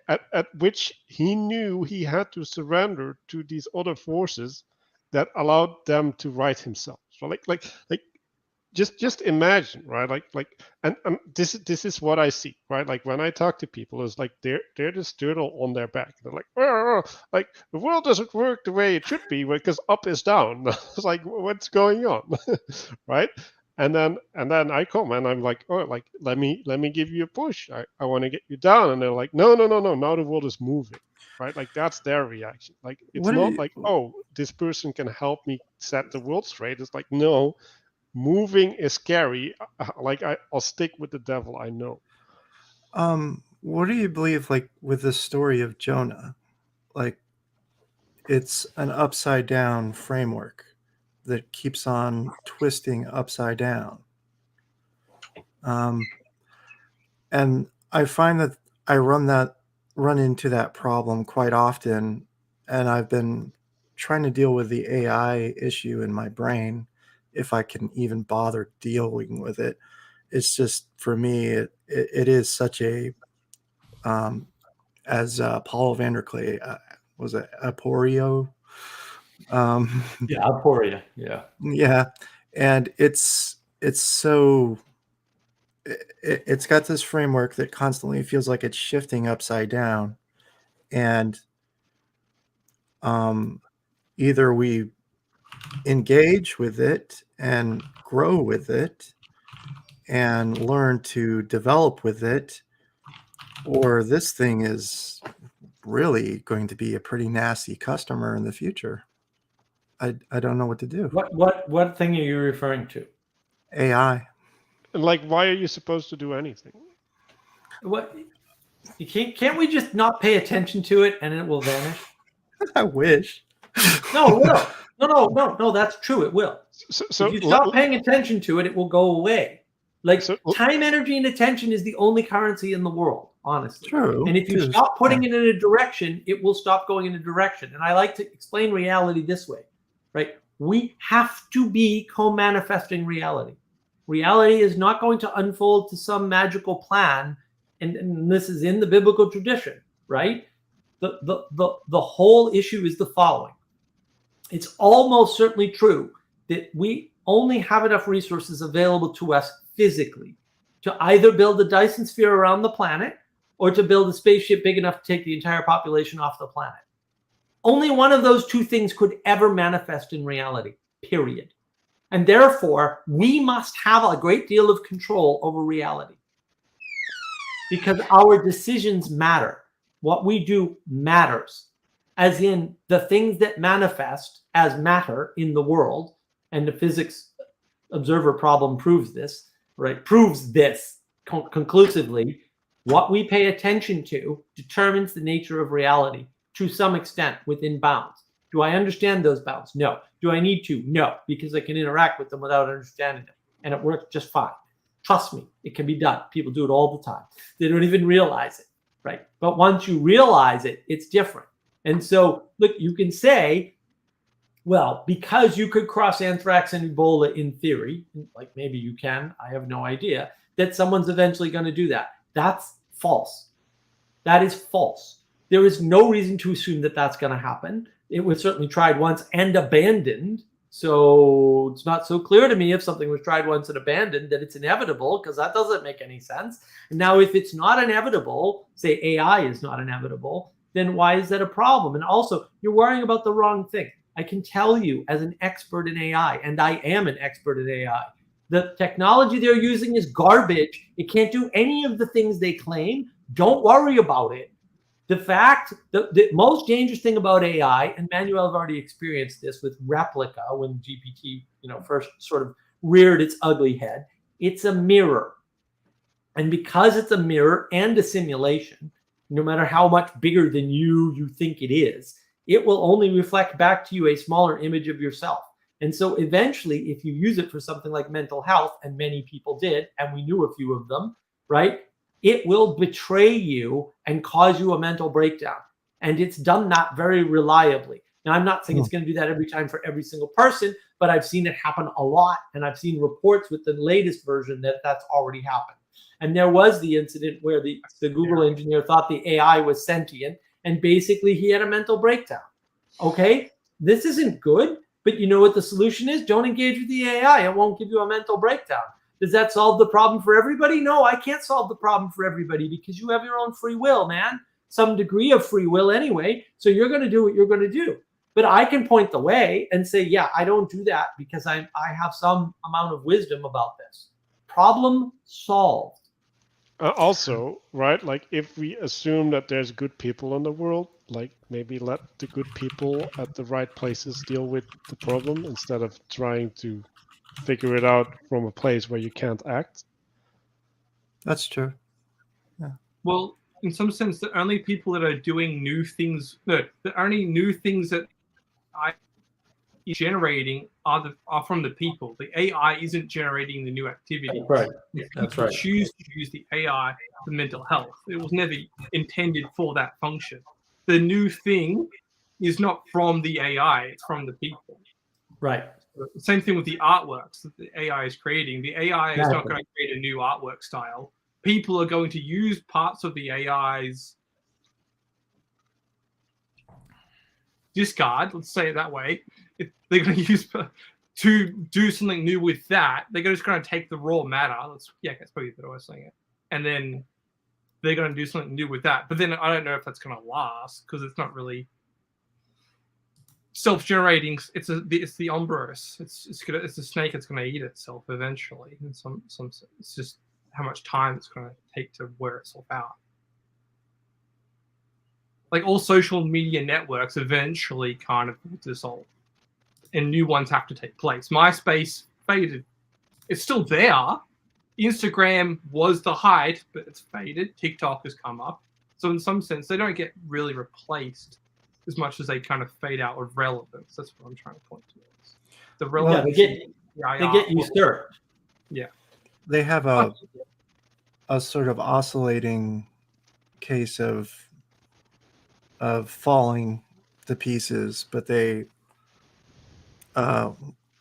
at which he knew he had to surrender to these other forces that allowed them to right himself. So like just imagine, right? And this is what I see, right? Like when I talk to people, it's like they're this turtle on their back. They're like, oh, like the world doesn't work the way it should be because up is down. It's like, what's going on, right? And then I come and I'm like, oh, like let me give you a push. I want to get you down. And they're like, no. Now the world is moving, right? Like that's their reaction. Like it's What do not you- like, oh, this person can help me set the world straight. It's like, no, moving is scary. Like I'll stick with the devil. I know. What do you believe, like with the story of Jonah? Like, it's an upside down framework that keeps on twisting upside down. And I find that I run into that problem quite often, and I've been trying to deal with the AI issue in my brain, if I can even bother dealing with it. It's just, for me, it is such a as Paul Vanderklay was it Aporio? Yeah, Aporia. Yeah. Yeah, and it's so it's got this framework that constantly feels like it's shifting upside down, and either we engage with it and grow with it and learn to develop with it, or this thing is really going to be a pretty nasty customer in the future. I don't know what to do. What thing are you referring to? AI. And like, why are you supposed to do anything? What you can't we just not pay attention to it and it will vanish? I wish. No, it will. No, that's true. It will. So If you stop paying attention to it, it will go away. Like So- time, energy, and attention is the only currency in the world, honestly. True. And if you too. stop putting it in a direction, it will stop going in a direction. And I like to explain reality this way, right? We have to be co-manifesting reality. Reality is not going to unfold to some magical plan. And this is in the biblical tradition, right? The whole issue is the following. It's almost certainly true that we only have enough resources available to us physically to either build a Dyson sphere around the planet or to build a spaceship big enough to take the entire population off the planet. Only one of those two things could ever manifest in reality, period. And therefore, we must have a great deal of control over reality because our decisions matter. What we do matters, as in the things that manifest as matter in the world and the physics observer problem proves this, right? Proves this conclusively. What we pay attention to determines the nature of reality to some extent within bounds. Do I understand those bounds? No. Do I need to? No, because I can interact with them without understanding them, and it works just fine. Trust me, it can be done. People do it all the time. They don't even realize it, right? But once you realize it, it's different. And so, look, you can say, well, because you could cross anthrax and Ebola in theory, like maybe you can, I have no idea, that someone's eventually going to do that. That's false. That is false. There is no reason to assume that that's going to happen. It was certainly tried once and abandoned. So it's not so clear to me if something was tried once and abandoned that it's inevitable, because that doesn't make any sense. And now, if it's not inevitable, say AI is not inevitable, then why is that a problem? And also, you're worrying about the wrong thing. I can tell you as an expert in AI, and I am an expert in AI, the technology they're using is garbage. It can't do any of the things they claim. Don't worry about it. The fact, the most dangerous thing about AI, and Manuel have already experienced this with Replica when GPT, first sort of reared its ugly head. It's a mirror. And because it's a mirror and a simulation, no matter how much bigger than you think it is, it will only reflect back to you a smaller image of yourself. And so eventually, if you use it for something like mental health, and many people did, and we knew a few of them, right? It will betray you and cause you a mental breakdown. And it's done that very reliably. Now, I'm not saying it's going to do that every time for every single person, but I've seen it happen a lot. And I've seen reports with the latest version that that's already happened. And there was the incident where the Google engineer thought the AI was sentient, and basically he had a mental breakdown. Okay, this isn't good, but you know what the solution is? Don't engage with the AI. It won't give you a mental breakdown. Does that solve the problem for everybody? No, I can't solve the problem for everybody, because you have your own free will, man. Some degree of free will anyway. So you're going to do what you're going to do. But I can point the way and say, yeah, I don't do that because I have some amount of wisdom about this. Problem solved. Also, right, like if we assume that there's good people in the world, like maybe let the good people at the right places deal with the problem instead of trying to figure it out from a place where you can't act. That's true. Yeah. Well, in some sense, the only people that are doing new things, the only new things that I is generating are from the people. The AI isn't generating the new activity. Right. If That's people right. choose to use the AI for mental health, it was never intended for that function. The new thing is not from the AI; it's from the people. Right. Same thing with the artworks that the AI is creating. The AI is not Exactly. going to create a new artwork style. People are going to use parts of the AI's discard, let's say it that way. If they're going to use to do something new with that, they're just going to take the raw matter. That's probably the better way of saying it. And then they're going to do something new with that. But then I don't know if that's going to last, because it's not really self-generating. It's the Umbros. It's a snake that's going to eat itself eventually. In some it's just how much time it's going to take to wear itself out. Like all social media networks eventually kind of dissolve, and new ones have to take place. MySpace faded. It's still there. Instagram was the height, but it's faded. TikTok has come up. So in some sense, they don't get really replaced as much as they kind of fade out of relevance. That's what I'm trying to point towards. The relevance. They get usurped. Yeah. They have a sort of oscillating case of falling to pieces, but they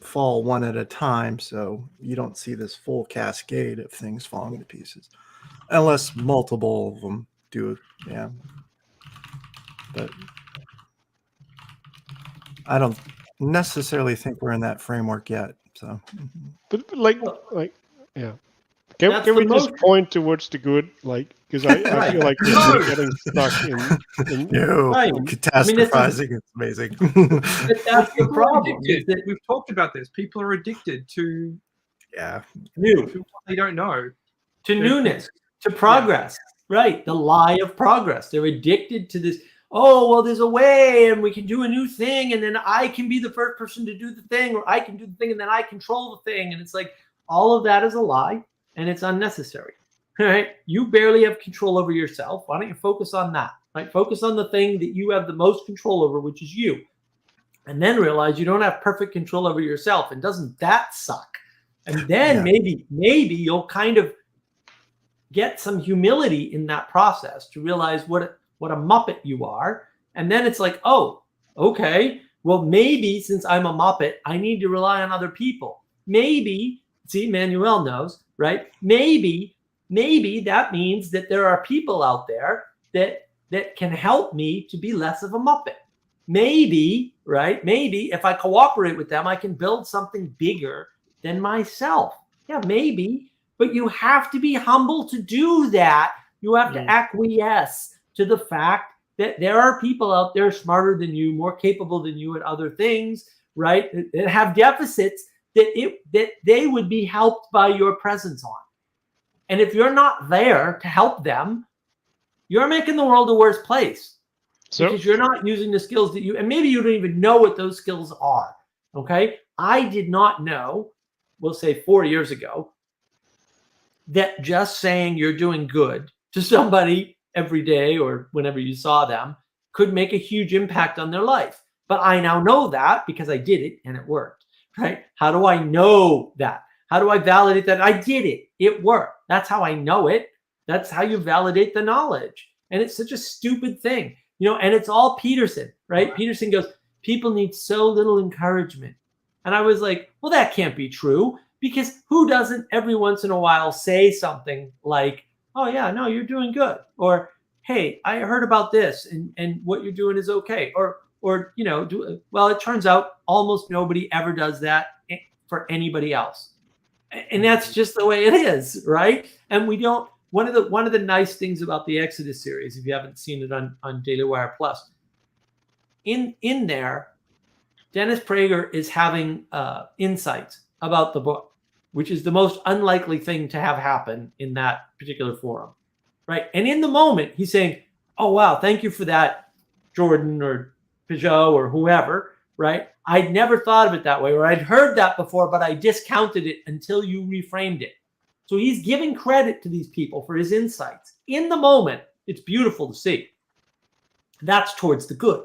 fall one at a time, so you don't see this full cascade of things falling to pieces, unless multiple of them do. Yeah, but I don't necessarily think we're in that framework yet. So, But like yeah. Can That's we the just most- point towards the good? Like, because I Right. feel like No. we're getting stuck in no, Right. catastrophizing is amazing. But that's the People are problem. Is addicted. that We've talked about this. People are addicted to Yeah, new what they don't know. to newness, to progress. Right. The lie of progress. They're addicted to this. oh, well, there's a way and we can do a new thing. And then I can be the first person to do the thing, or I can do the thing and then I control the thing. And it's like, all of that is a lie and it's unnecessary. All right. You barely have control over yourself. Why don't you focus on that? Right? Focus on the thing that you have the most control over, which is you. And then realize you don't have perfect control over yourself. And doesn't that suck? And then maybe you'll kind of get some humility in that process to realize what a Muppet you are. And then it's like, oh, okay, well, maybe since I'm a Muppet, I need to rely on other people. Maybe, see, Manuel knows, right? Maybe that means that there are people out there that can help me to be less of a Muppet. Maybe, right? Maybe if I cooperate with them, I can build something bigger than myself. Yeah, maybe. But you have to be humble to do that. You have to acquiesce to the fact that there are people out there smarter than you, more capable than you at other things, right? That have deficits that they would be helped by your presence on. And if you're not there to help them, you're making the world a worse place. Because you're not using the skills that and maybe you don't even know what those skills are. Okay. I did not know, we'll say 4 years ago, that just saying you're doing good to somebody every day or whenever you saw them could make a huge impact on their life. But I now know that because I did it and it worked, right? How do I know that? How do I validate that I did it? It worked. That's how I know it. That's how you validate the knowledge. And it's such a stupid thing, and it's all Peterson, right? Peterson goes, people need so little encouragement. And I was like, well, that can't be true, because who doesn't every once in a while say something like, oh yeah, no, you're doing good. Or, hey, I heard about this and what you're doing is okay. Or well, it turns out almost nobody ever does that for anybody else. And that's just the way it is, right? And we don't, one of the nice things about the Exodus series, if you haven't seen it on Daily Wire Plus, in there, Dennis Prager is having insights about the book, which is the most unlikely thing to have happen in that particular forum, right? And in the moment, he's saying, oh, wow, thank you for that, Jordan or Peugeot or whoever, right? I'd never thought of it that way, or I'd heard that before, but I discounted it until you reframed it. So he's giving credit to these people for his insights. In the moment, it's beautiful to see. That's towards the good.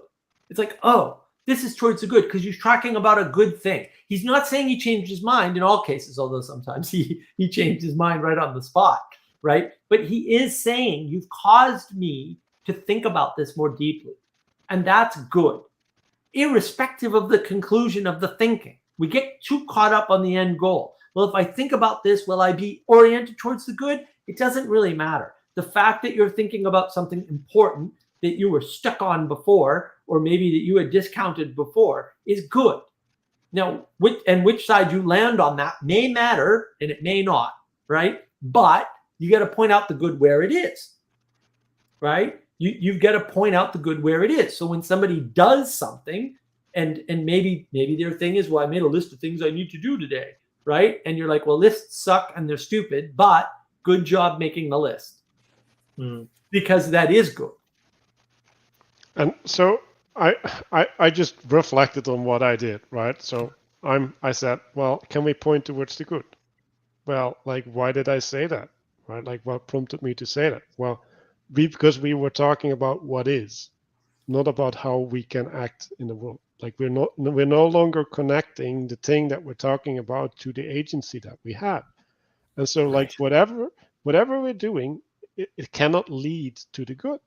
It's like, oh, this is towards the good because he's talking about a good thing. He's not saying he changed his mind in all cases, although sometimes he changed his mind right on the spot, right? But he is saying, you've caused me to think about this more deeply. And that's good, irrespective of the conclusion of the thinking. We get too caught up on the end goal. Well, if I think about this, will I be oriented towards the good? It doesn't really matter. The fact that you're thinking about something important that you were stuck on before, or maybe that you had discounted before, is good. Now, which side you land on that may matter, and it may not, right? But you got to point out the good where it is, right? You've got to point out the good where it is. So when somebody does something, and maybe their thing is, well, I made a list of things I need to do today, right? And you're like, well, lists suck and they're stupid, but good job making the list. Because that is good. And so I just reflected on what I did, right? So I said, well, can we point towards the good? Well, like, why did I say that? Right? Like, what prompted me to say that? Well, because we were talking about what is, not about how we can act in the world. Like, we're no longer connecting the thing that we're talking about to the agency that we have. And so, like, whatever we're doing, it cannot lead to the good.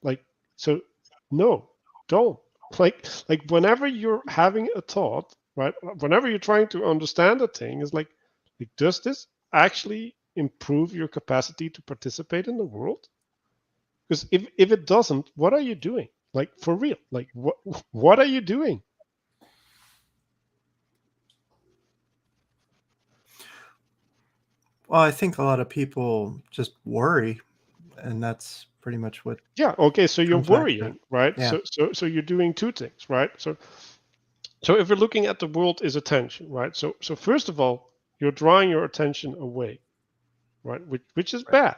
Like, so no, don't. Like whenever you're having a thought, right? Whenever you're trying to understand a thing, is like, does this actually improve your capacity to participate in the world? Because if it doesn't, what are you doing? Like, for real? Like, what are you doing? Well, I think a lot of people just worry, and that's pretty much what. Yeah. Okay. So you're comes back to. worrying, right? Yeah. So you're doing two things, right? So if we're looking at the world as attention, right? So first of all, you're drawing your attention away, right? Which is bad.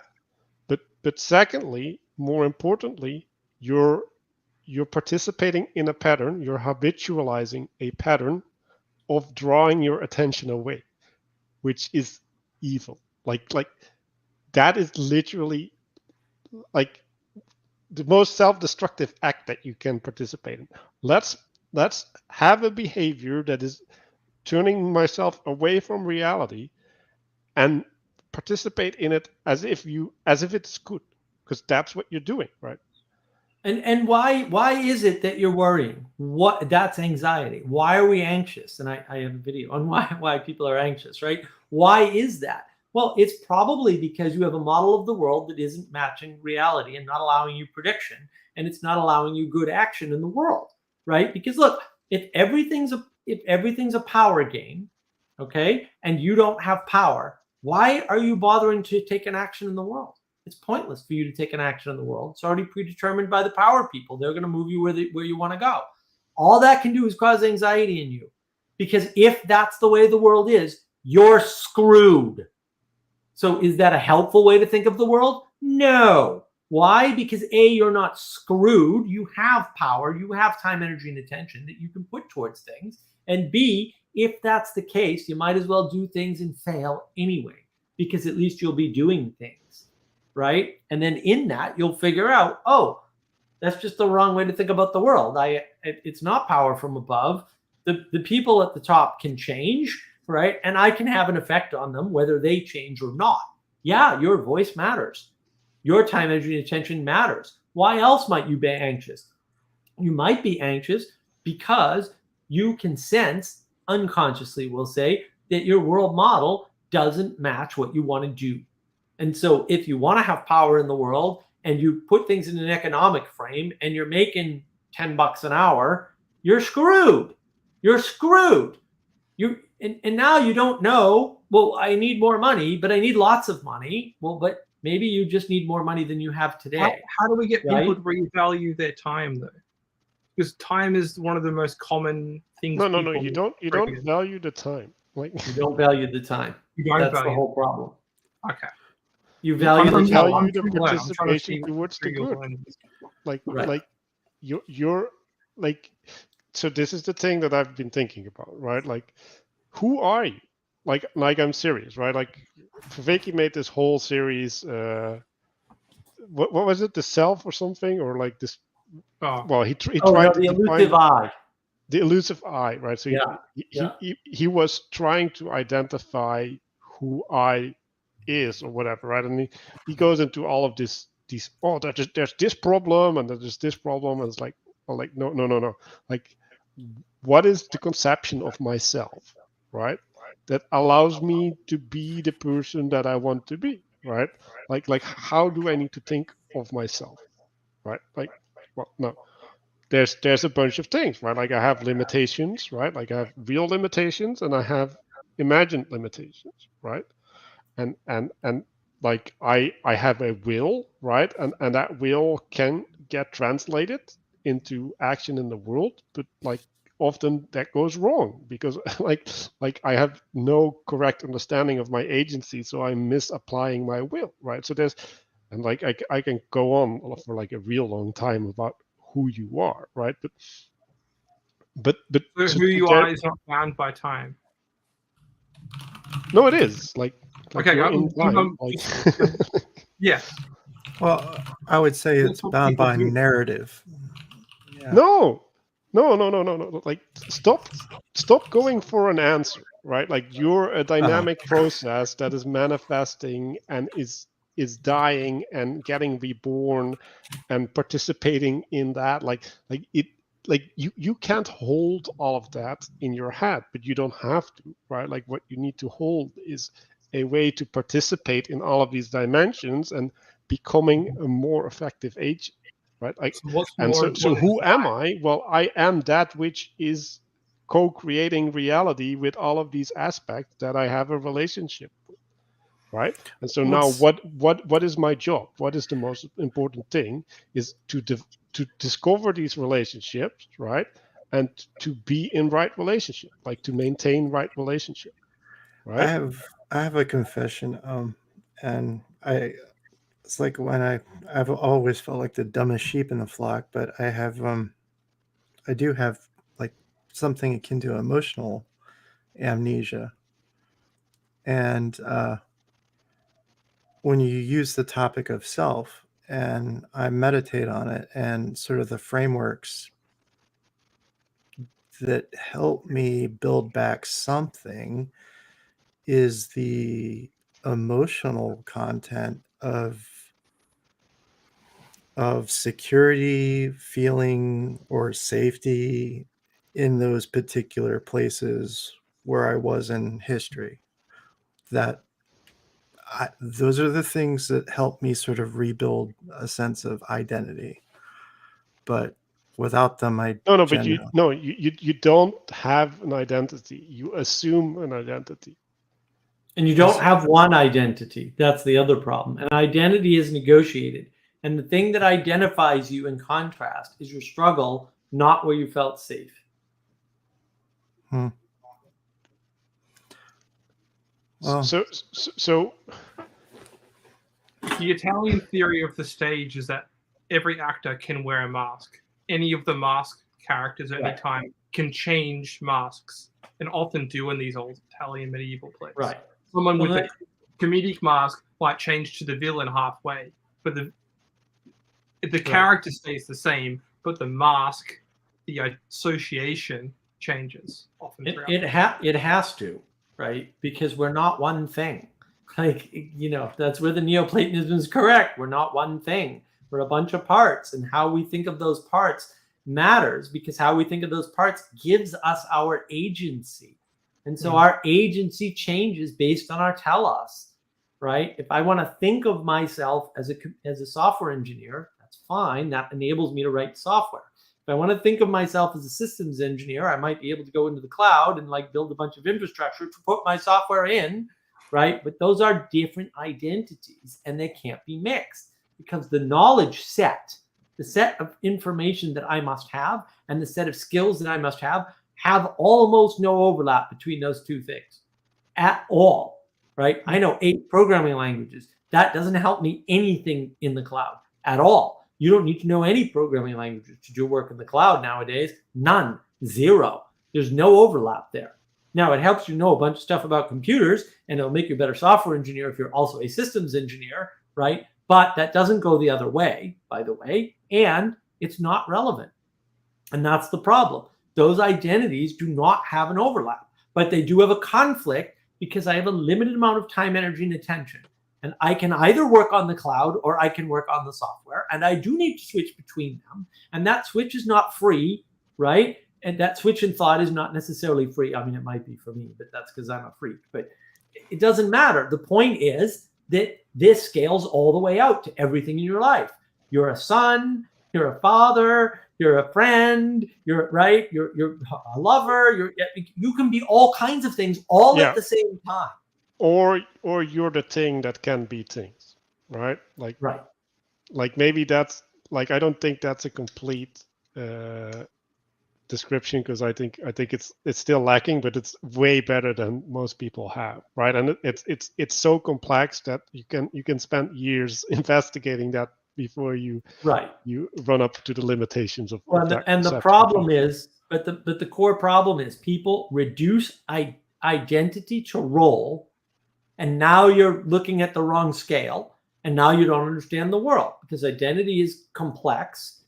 But secondly, more importantly, you're you're participating in a pattern, you're habitualizing a pattern of drawing your attention away, which is evil. Like that is literally like the most self-destructive act that you can participate in. Let's have a behavior that is turning myself away from reality and participate in it as if it's good, because that's what you're doing, right? And why is it that you're worrying? What that's anxiety. Why are we anxious? And I have a video on why people are anxious, right? Why is that? Well, it's probably because you have a model of the world that isn't matching reality and not allowing you prediction, and it's not allowing you good action in the world, right? Because look, if everything's a power game, okay, and you don't have power, why are you bothering to take an action in the world? It's pointless for you to take an action in the world. It's already predetermined by the power people. They're going to move you where you want to go. All that can do is cause anxiety in you, because if that's the way the world is, you're screwed. So is that a helpful way to think of the world? No. Why? Because A, you're not screwed. You have power. You have time, energy, and attention that you can put towards things. And B, if that's the case, you might as well do things and fail anyway, because at least you'll be doing things, right? And then in that, you'll figure out, oh, that's just the wrong way to think about the world. It's not power from above. The people at the top can change, right? And I can have an effect on them, whether they change or not. Yeah, your voice matters. Your time, energy, and attention matters. Why else might you be anxious? You might be anxious because you can sense, unconsciously we'll say, that your world model doesn't match what you want to do. And so if you want to have power in the world and you put things in an economic frame and you're making $10 an hour, you're screwed. You're screwed. And now you don't know, well, I need more money, but I need lots of money. Well, but maybe you just need more money than you have today. How do we get people Right? to revalue their time, though? Because time is one of the most common things. No, people you don't value the time. Like You don't value the time. You don't That's value. the whole problem. Okay. You value I'm the value challenge. the I'm trying to participation see towards the where you're good. going. Right. Like you're like, so this is the thing that I've been thinking about, right? Like, who are you? Like I'm serious, right? Like Viveki made this whole series, what was it, the self or something, or like this? Oh, Well, he Oh, tried no, to the define elusive eye. the elusive I, right? So Yeah, he was trying to identify who I is or whatever, right? And he goes into all of these there's this problem and there's this problem, and it's like, well, like no, like, what is the conception of myself, right, that allows me to be the person that I want to be, right? Like how do I need to think of myself, right? Like, well, no, there's a bunch of things, right? Like I have limitations, right? Like I have real limitations and I have imagined limitations, right? And like I have a will, right? And that will can get translated into action in the world, but like often that goes wrong because like I have no correct understanding of my agency, so I'm misapplying my will, right? So there's, and like I can go on for like a real long time about who you are, right? But so who you are is not bound by time. no, it is like Okay, you're in time, Yes. Well, I would say it's That's what bound people by do. narrative. Yeah. No. Like stop going for an answer, right? Like you're a dynamic process that is manifesting and is dying and getting reborn and participating in that. Like you can't hold all of that in your head, but you don't have to, right? Like what you need to hold is a way to participate in all of these dimensions and becoming a more effective agent, right? Like, So what's and more so who am I? Well, I am that which is co-creating reality with all of these aspects that I have a relationship with, right? And so now what is my job? What is the most important thing is to discover these relationships, right? And to be in right relationship, like to maintain right relationship, right? I have a confession, and it's like when I've always felt like the dumbest sheep in the flock, but I do have like something akin to emotional amnesia. And when you use the topic of self and I meditate on it and sort of the frameworks that help me build back something is the emotional content of security, feeling, or safety in those particular places where I was in history. Those are the things that help me sort of rebuild a sense of identity. But without them, I But genuinely- you don't have an identity. You assume an identity. And you don't have one identity. That's the other problem. An identity is negotiated. And the thing that identifies you in contrast is your struggle, not where you felt safe. Well, So The Italian theory of the stage is that every actor can wear a mask. Any of the masked characters at any Right. time can change masks, and often do in these old Italian medieval plays. Right. Someone Well, with that- a comedic mask might change to the villain halfway, but the character stays the same, but the mask, the association changes often. throughout. It has to, right? Because we're not one thing. Like, you know, that's where the Neoplatonism is correct. We're not one thing. We're a bunch of parts, and how we think of those parts matters, because how we think of those parts gives us our agency. And so our agency changes based on our telos, right? If I want to think of myself as a software engineer, that's fine. That enables me to write software. If I want to think of myself as a systems engineer, I might be able to go into the cloud and like build a bunch of infrastructure to put my software in, right? But those are different identities, and they can't be mixed, because the knowledge set, the set of information that I must have, and the set of skills that I must have almost no overlap between those two things at all, right? I know 8 programming languages. That doesn't help me anything in the cloud at all. You don't need to know any programming languages to do work in the cloud nowadays. None, 0. There's no overlap there. Now, it helps you know a bunch of stuff about computers, and it'll make you a better software engineer if you're also a systems engineer, right? But that doesn't go the other way, by the way, and it's not relevant. And that's the problem. Those identities do not have an overlap, but they do have a conflict, because I have a limited amount of time, energy, and attention. And I can either work on the cloud or I can work on the software. And I do need to switch between them. And that switch is not free, right? And that switch in thought is not necessarily free. I mean, it might be for me, but that's because I'm a freak. But it doesn't matter. The point is that this scales all the way out to everything in your life. You're a son, you're a father, you're a friend, you're right, you're a lover, you can be all kinds of things all at the same time. Or you're the thing that can be things, right? Like maybe that's like, I don't think that's a complete description, because I think it's still lacking, but it's way better than most people have, right? And it's so complex that you can spend years investigating that before you run up to the limitations of that. And the problem is, but the core problem is, people reduce identity to role, and now you're looking at the wrong scale, and now you don't understand the world, because identity is complex.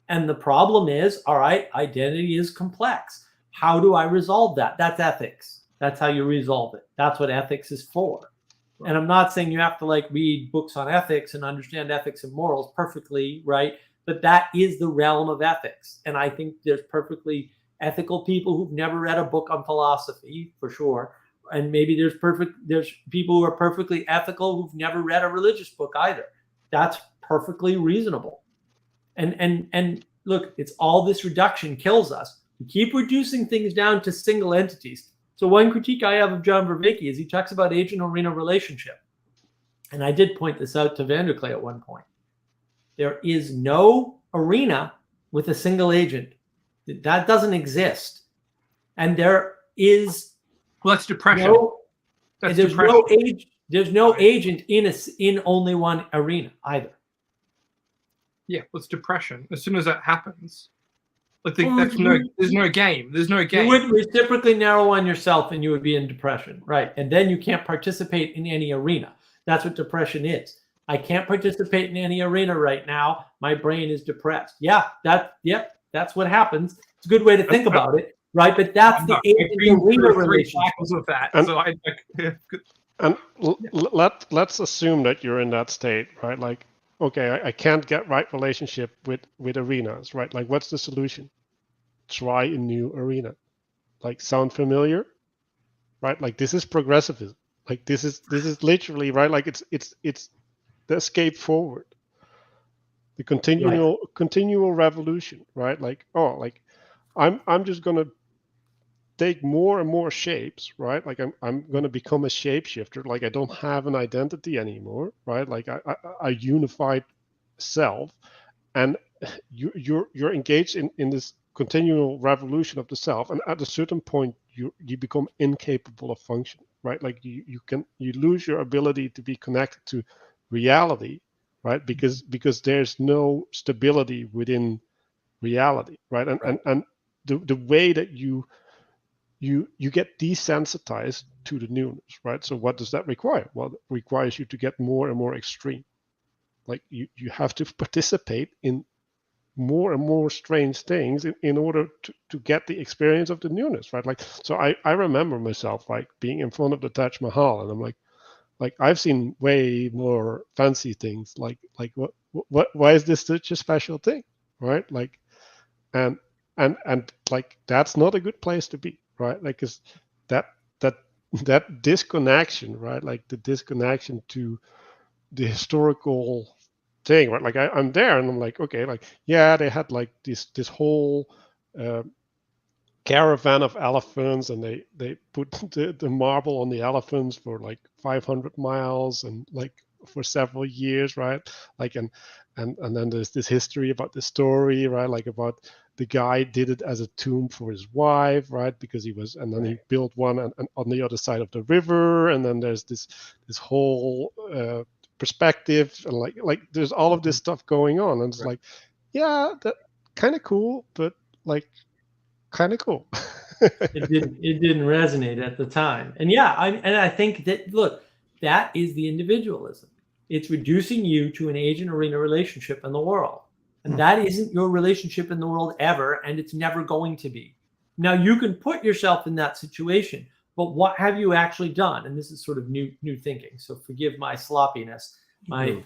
And the problem is, all right, identity is complex. How do I resolve that? That's ethics. That's how you resolve it. That's what ethics is for. And I'm not saying you have to like read books on ethics and understand ethics and morals perfectly, right? But that is the realm of ethics. And I think there's perfectly ethical people who've never read a book on philosophy, for sure. And maybe there's people who are perfectly ethical who've never read a religious book either. That's perfectly reasonable. And look, it's all this reduction kills us. We keep reducing things down to single entities. So one critique I have of John Vervaeke is he talks about agent-arena relationship. And I did point this out to Vanderklay at one point. There is no arena with a single agent. That doesn't exist. And there is that's depression. there's no There's no agent in only one arena either. Yeah, what's depression? As soon as that happens, like Well, there's no game. There's no You game. would reciprocally narrow on yourself and you would be in depression, right? And then you can't participate in any arena. That's what depression is. I can't participate in any arena right now. My brain is depressed. That's what happens. It's a good way to think about it, right? But that's the arena relationship. Of that. And- So And let's assume that you're in that state, right? Like, okay, I can't get right relationship with arenas, right? Like, what's the solution? Try a new arena. Like, sound familiar? Right? Like, this is progressivism. Like, this is literally, right? Like, it's the escape forward, the continual revolution, right? Like, oh, like I'm just gonna take more and more shapes, right? Like I'm gonna become a shapeshifter. Like, I don't have an identity anymore, right? Like I unified self, and you're engaged in this continual revolution of the self, and at a certain point you become incapable of function, right? Like you lose your ability to be connected to reality, right? Because there's no stability within reality, right? And the way that you get desensitized to the newness, right? So what does that require? Well, it requires you to get more and more extreme. Like you have to participate in more and more strange things in order to get the experience of the newness, right? Like, so I remember myself like being in front of the Taj Mahal, and I'm like I've seen way more fancy things. Like what why is this such a special thing, right? Like, and like that's not a good place to be, right? Like, cause that disconnection, right? Like the disconnection to the historical thing, right? Like I'm there and I'm like, okay, like, yeah, they had like this whole caravan of elephants, and they put the marble on the elephants for like 500 miles and like for several years, right? Like, and then there's this history about the story, right? Like about the guy did it as a tomb for his wife, right? Because he was, and then he built one and on the other side of the river, and then there's this whole perspective, and like there's all of this stuff going on, and it's like, yeah, that kind of cool, but like kind of cool. it didn't resonate at the time. And yeah, I think that, look, that is the individualism. It's reducing you to an agent arena relationship in the world. And that isn't your relationship in the world ever, and it's never going to be. Now, you can put yourself in that situation, but what have you actually done? And this is sort of new thinking. So forgive my sloppiness. You're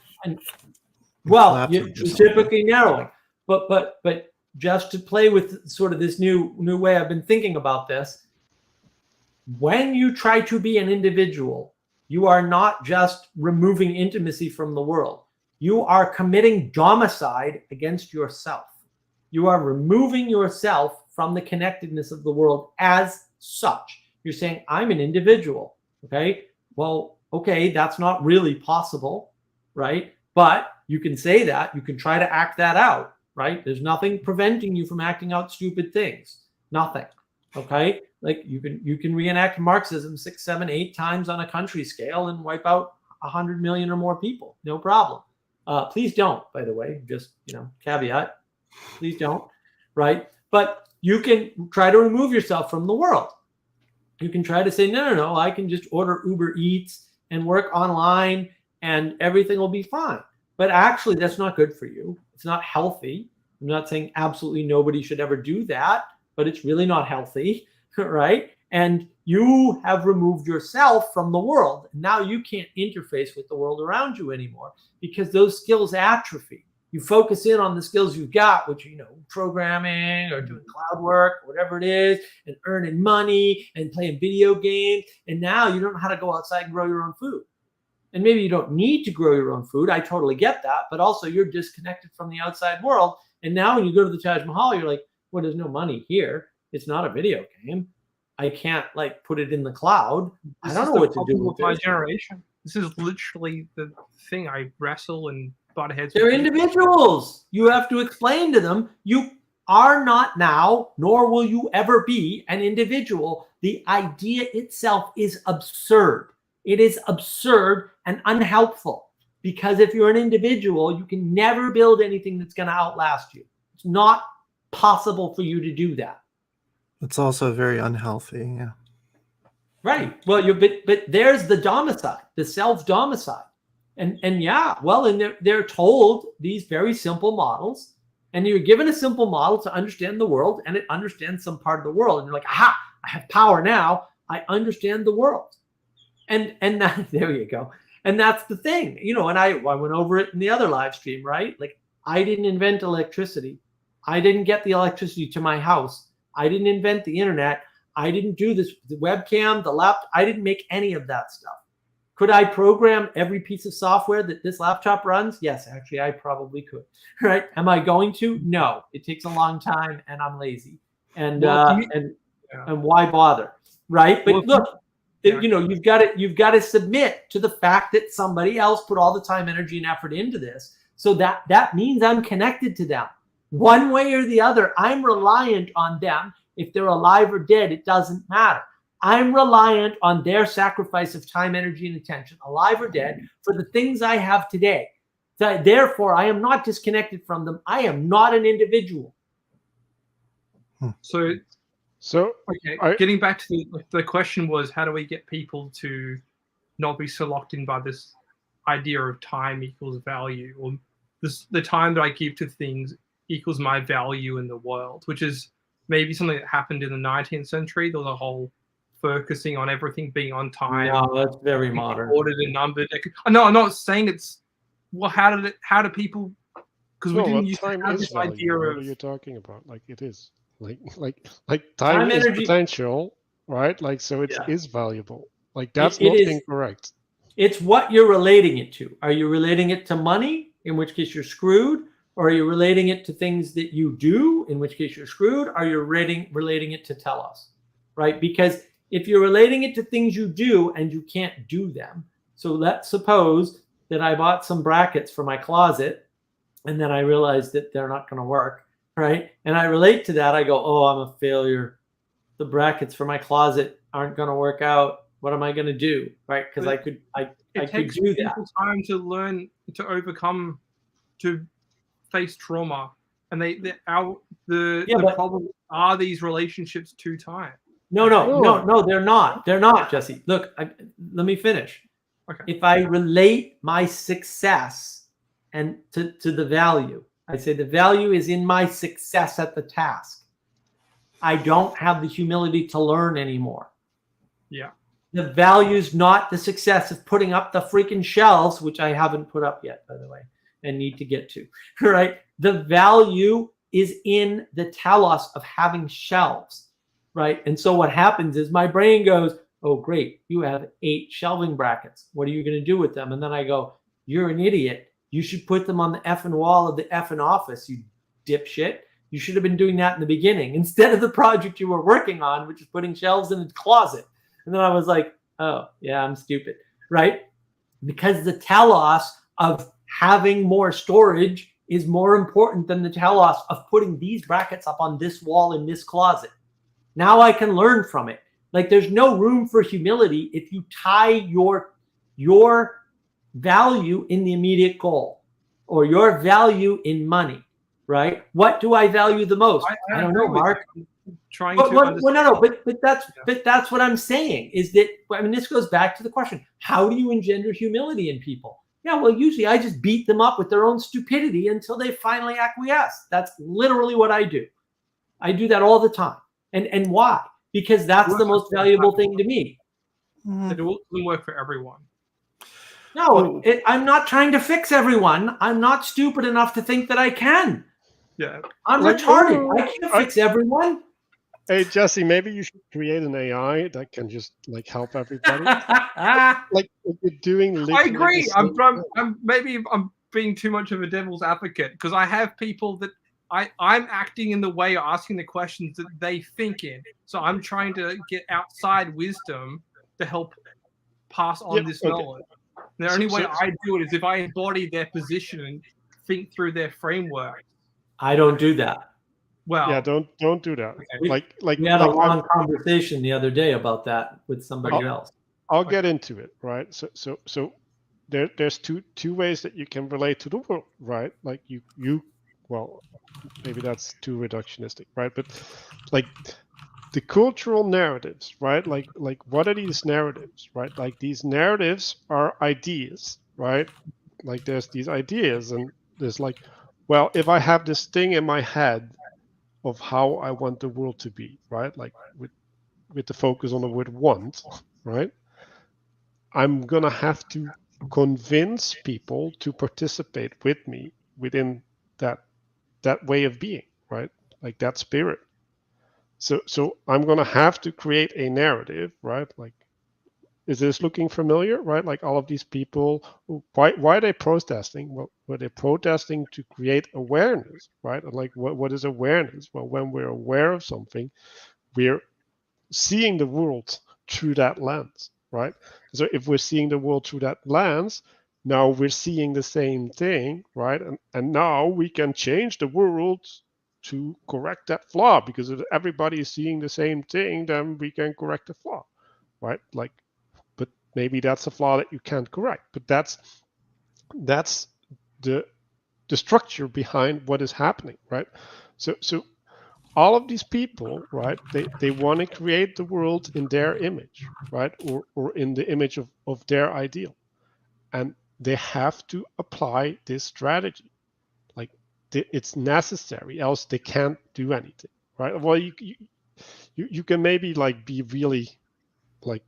typically narrowing. But just to play with sort of this new way I've been thinking about this, when you try to be an individual, you are not just removing intimacy from the world. You are committing domicide against yourself. You are removing yourself from the connectedness of the world as such. You're saying, I'm an individual. Okay. Well, okay, that's not really possible, right? But you can say that. You can try to act that out, right? There's nothing preventing you from acting out stupid things. Nothing. Okay. Like you can reenact Marxism 6, 7, 8 times on a country scale and wipe out 100 million or more people. No problem. Please don't, by the way, just, caveat, please don't, right? But you can try to remove yourself from the world. You can try to say, no, I can just order Uber Eats and work online and everything will be fine. But actually, that's not good for you. It's not healthy. I'm not saying absolutely nobody should ever do that, but it's really not healthy, right? And you have removed yourself from the world. Now you can't interface with the world around you anymore because those skills atrophy. You focus in on the skills you've got, which, programming or doing cloud work, whatever it is, and earning money and playing video games. And now you don't know how to go outside and grow your own food. And maybe you don't need to grow your own food. I totally get that. But also you're disconnected from the outside world. And now when you go to the Taj Mahal, you're like, well, there's no money here. It's not a video game. I can't put it in the cloud. I don't know what to do with my it. generation. This is literally the thing I wrestle and butt heads. They're individuals. You have to explain to them, you are not now, nor will you ever be an individual. The idea itself is absurd. It is absurd and unhelpful, because if you're an individual, you can never build anything that's going to outlast you. It's not possible for you to do that. It's also very unhealthy. Yeah. Right. Well, but there's the domicile, the self-domicile. And yeah, well, and they're told these very simple models, and you're given a simple model to understand the world, and it understands some part of the world. And you're like, aha, I have power now. I understand the world. And that, there you go. And that's the thing, you know, and I went over it in the other live stream, right? Like, I didn't invent electricity. I didn't get the electricity to my house. I didn't invent the internet. I didn't do this, the webcam, the laptop. I didn't make any of that stuff. Could I program every piece of software that this laptop runs? Yes, actually, I probably could. Right? Am I going to? No. It takes a long time, and I'm lazy. And and why bother? Right? But look, you know, you've got to submit to the fact that somebody else put all the time, energy, and effort into this. So that means I'm connected to them. One way or the other, I'm reliant on them. If they're alive or dead, it doesn't matter. I'm reliant on their sacrifice of time, energy, and attention, alive or dead, for the things I have today. Therefore, I am not disconnected from them. I am not an individual. So okay, getting back to the question was, how do we get people to not be so locked in by this idea of time equals value, or the time that I give to things equals my value in the world, which is maybe something that happened in the 19th century. There was a whole focusing on everything being on time. No, that's very modern. Ordered and numbered. No, I'm not saying it's, well, how do people, because we didn't used to have this idea of. What are you talking about? Like, it is like time is energy, potential, right? Like, so it is valuable. Like, that's it not is incorrect. It's what you're relating it to. Are you relating it to money, in which case you're screwed? Or are you relating it to things that you do, in which case you're screwed? Are you relating it to telos, right? Because if you're relating it to things you do and you can't do them, so let's suppose that I bought some brackets for my closet, and then I realized that they're not going to work, right? And I relate to that. I go, oh, I'm a failure. The brackets for my closet aren't going to work out. What am I going to do, right? Because I could do that. Time to learn, to overcome, to face trauma, and the problem are these relationships to time. No, they're not. They're not, Jesse. Look, let me finish. Okay. If I relate my success and to the value, I say the value is in my success at the task. I don't have the humility to learn anymore. Yeah. The value is not the success of putting up the freaking shelves, which I haven't put up yet, by the way, and need to get to, right? The value is in the telos of having shelves, right? And so what happens is my brain goes, oh, great, you have 8 shelving brackets. What are you going to do with them? And then I go, you're an idiot. You should put them on the effing wall of the effing office, you dipshit. You should have been doing that in the beginning instead of the project you were working on, which is putting shelves in a closet. And then I was like, oh, yeah, I'm stupid, right? Because the telos of having more storage is more important than the telos of putting these brackets up on this wall in this closet. Now I can learn from it. Like, there's no room for humility if you tie your value in the immediate goal or your value in money, right? What do I value the most? I don't know, Mark. But that's what I'm saying is that, I mean, this goes back to the question, how do you engender humility in people? Yeah, well, usually I just beat them up with their own stupidity until they finally acquiesce. That's literally what I do. I do that all the time. And why? Because that's the most valuable thing to me. It doesn't work for everyone. No, I'm not trying to fix everyone. I'm not stupid enough to think that I can. Yeah, I'm retarded. I can't fix everyone. Hey, Jesse, maybe you should create an AI that can just like help everybody. Like, if you're doing. I agree. Maybe I'm being too much of a devil's advocate, because I have people that I'm acting in the way or asking the questions that they think in. So I'm trying to get outside wisdom to help pass on this knowledge. And the only way I do it is if I embody their position and think through their framework. I don't do that. Well, yeah, don't do that. Okay. We had a long conversation the other day about that with somebody else. I'll get into it, right? So there's two ways that you can relate to the world, right? Like you well, maybe that's too reductionistic, right? But like the cultural narratives, right? Like what are these narratives, right? Like these narratives are ideas, right? Like there's these ideas, and there's like, well, if I have this thing in my head of how I want the world to be, right? Like with the focus on the word want, right? I'm gonna have to convince people to participate with me within that way of being, right? Like that spirit. So I'm gonna have to create a narrative, right? Like, is this looking familiar, right? Like all of these people, why are they protesting? Well, they're protesting to create awareness, right? And like what is awareness? Well, when we're aware of something, we're seeing the world through that lens, right? So if we're seeing the world through that lens, now we're seeing the same thing, right? And now we can change the world to correct that flaw, because if everybody is seeing the same thing, then we can correct the flaw, right? Like, but maybe that's a flaw that you can't correct. But that's the structure behind what is happening, right? So all of these people, right, they want to create the world in their image, right, or in the image of their ideal, and they have to apply this strategy. Like it's necessary, else they can't do anything, right? Well, you can maybe like be really like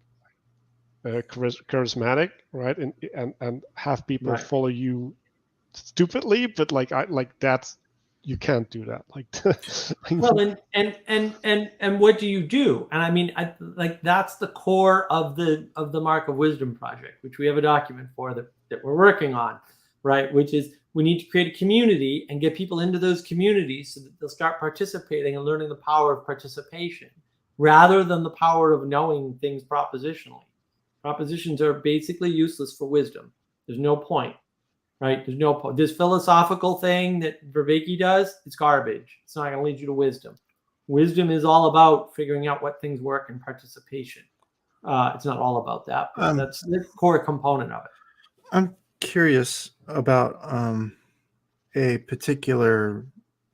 charismatic, right, and have people Right. follow you stupidly, but like that's, you can't do that. Like Well, and what do you do? And I mean, like that's the core of the Mark of Wisdom project, which we have a document for that we're working on, right? Which is we need to create a community and get people into those communities so that they'll start participating and learning the power of participation rather than the power of knowing things propositionally. Propositions are basically useless for wisdom. There's no point. Right? There's no point. This philosophical thing that Vervaeke does, it's garbage. It's not going to lead you to wisdom. Wisdom is all about figuring out what things work and participation. It's not all about that, but that's the core component of it. I'm curious about a particular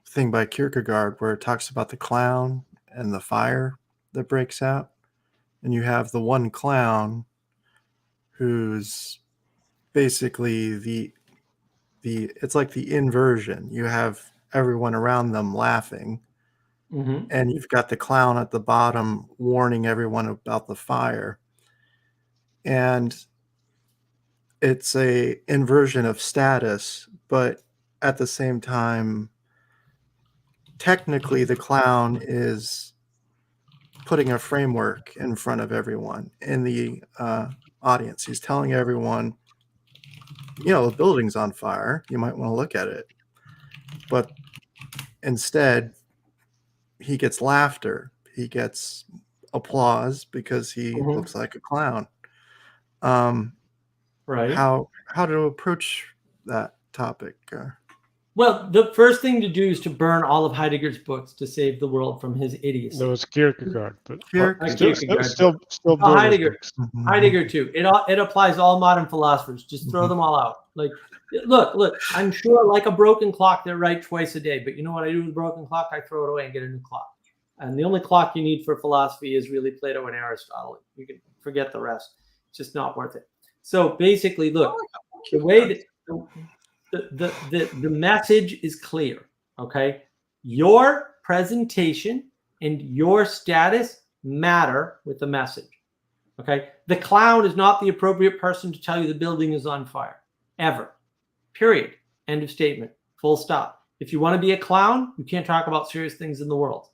thing by Kierkegaard where it talks about the clown and the fire that breaks out. And you have the one clown who's basically the it's like the inversion. You have everyone around them laughing, and you've got the clown at the bottom warning everyone about the fire. And it's a inversion of status, but at the same time, technically the clown is putting a framework in front of everyone in the audience. He's telling everyone, you know, the building's on fire. You might want to look at it. But instead, he gets laughter. He gets applause because he looks like a clown. Right. How to approach that topic? Well, the first thing to do is to burn all of Heidegger's books to save the world from his idiocy. No, it's Kierkegaard, but Kierkegaard. still Heidegger. books. Heidegger too. It applies to all modern philosophers. Just throw them all out. Like, look. I'm sure, like a broken clock, they're right twice a day. But you know what I do with a broken clock? I throw it away and get a new clock. And the only clock you need for philosophy is really Plato and Aristotle. You can forget the rest. It's just not worth it. So basically, look, the way that the message is clear. Okay, your presentation and your status matter with the message. Okay, the clown is not the appropriate person to tell you the building is on fire, ever. Period. End of statement. Full stop. If you want to be a clown, you can't talk about serious things in the world.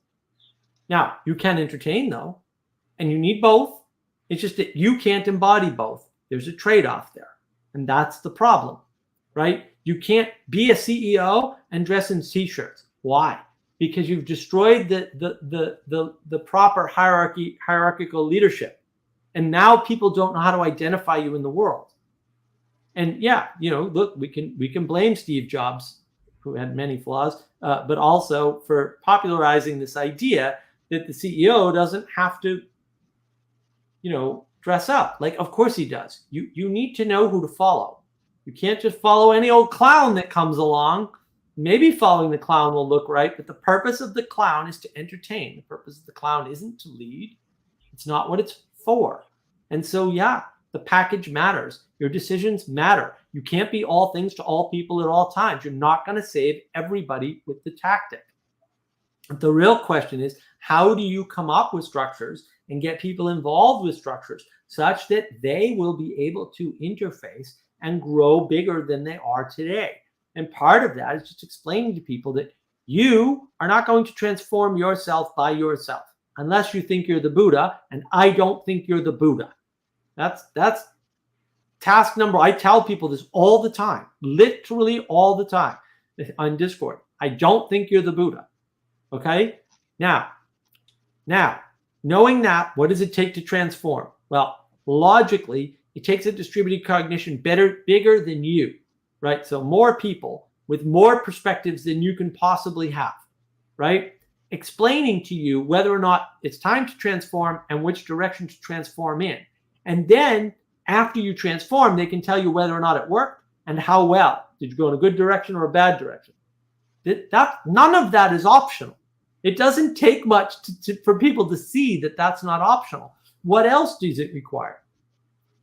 Now, you can entertain though, and you need both. It's just that you can't embody both. There's a trade-off there, and that's the problem, right? You can't be a CEO and dress in t-shirts. Why? Because you've destroyed the proper hierarchical leadership. And now people don't know how to identify you in the world. And yeah, you know, look, we can blame Steve Jobs, who had many flaws, but also for popularizing this idea that the CEO doesn't have to, you know, dress up. Like, of course he does. You need to know who to follow. You can't just follow any old clown that comes along. Maybe following the clown will look right, but the purpose of the clown is to entertain. The purpose of the clown isn't to lead. It's not what it's for. And so, yeah, the package matters. Your decisions matter. You can't be all things to all people at all times. You're not going to save everybody with the tactic. The real question is, how do you come up with structures and get people involved with structures such that they will be able to interface and grow bigger than they are today? And part of that is just explaining to people that you are not going to transform yourself by yourself unless you think you're the Buddha, and I don't think you're the Buddha. That's task number. I tell people this all the time, literally all the time on Discord. I don't think you're the Buddha. Okay? Now, knowing that, what does it take to transform? Well, logically, it takes a distributed cognition bigger than you, right? So more people with more perspectives than you can possibly have, right? Explaining to you whether or not it's time to transform and which direction to transform in. And then after you transform, they can tell you whether or not it worked and how well. Did you go in a good direction or a bad direction? None of that is optional. It doesn't take much for people to see that that's not optional. What else does it require?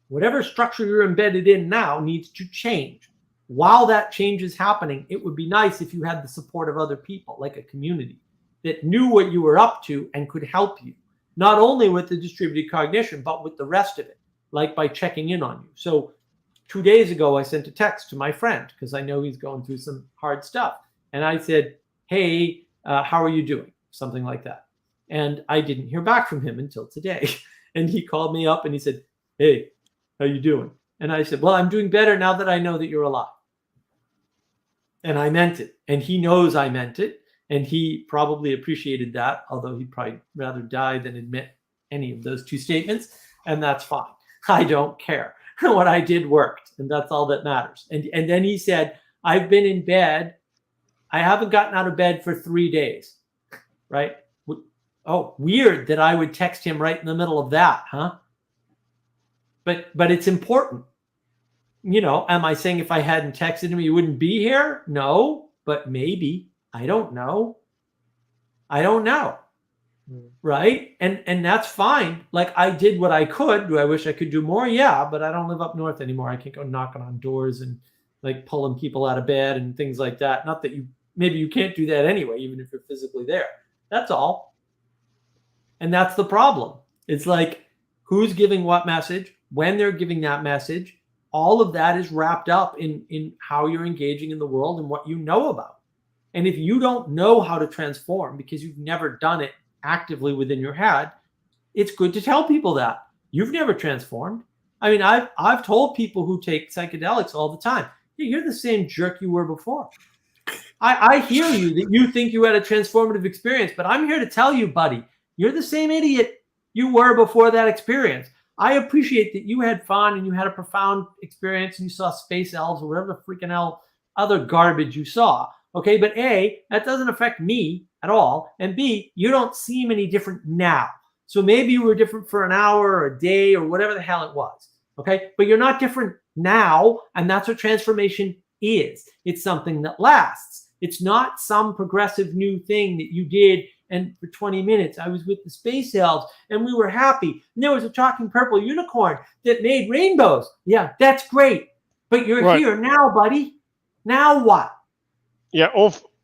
Whatever structure you're embedded in now needs to change. While that change is happening, it would be nice if you had the support of other people, like a community that knew what you were up to and could help you, not only with the distributed cognition, but with the rest of it, like by checking in on you. So 2 days ago, I sent a text to my friend because I know he's going through some hard stuff. And I said, hey, how are you doing? Something like that. And I didn't hear back from him until today. And he called me up and he said, hey, how you doing? And I said, well, I'm doing better now that I know that you're alive. And I meant it. And he knows I meant it. And he probably appreciated that, although he'd probably rather die than admit any of those two statements. And that's fine. I don't care. What I did worked. And that's all that matters. And then he said, I've been in bed. I haven't gotten out of bed for 3 days. Right? Oh, weird that I would text him right in the middle of that, huh? But it's important. You know, am I saying if I hadn't texted him, he wouldn't be here? No, but maybe. I don't know. Right? And that's fine. Like, I did what I could. Do I wish I could do more? Yeah, but I don't live up north anymore. I can't go knocking on doors and like pulling people out of bed and things like that. Not that maybe you can't do that anyway, even if you're physically there. That's all. And that's the problem. It's like, who's giving what message, when they're giving that message. All of that is wrapped up in how you're engaging in the world and what you know about. And if you don't know how to transform because you've never done it actively within your head, it's good to tell people that. You've never transformed. I mean, I've told people who take psychedelics all the time, hey, you're the same jerk you were before. I hear you that you think you had a transformative experience, but I'm here to tell you, buddy, you're the same idiot you were before that experience. I appreciate that you had fun and you had a profound experience and you saw space elves or whatever the freaking hell other garbage you saw. Okay, but A, that doesn't affect me at all. And B, you don't seem any different now. So maybe you were different for an hour or a day or whatever the hell it was. Okay, but you're not different now. And that's what transformation is. It's something that lasts. It's not some progressive new thing that you did. And for 20 minutes, I was with the space elves and we were happy. And there was a talking purple unicorn that made rainbows. Yeah, that's great. But you're here now, buddy. Now what? Yeah,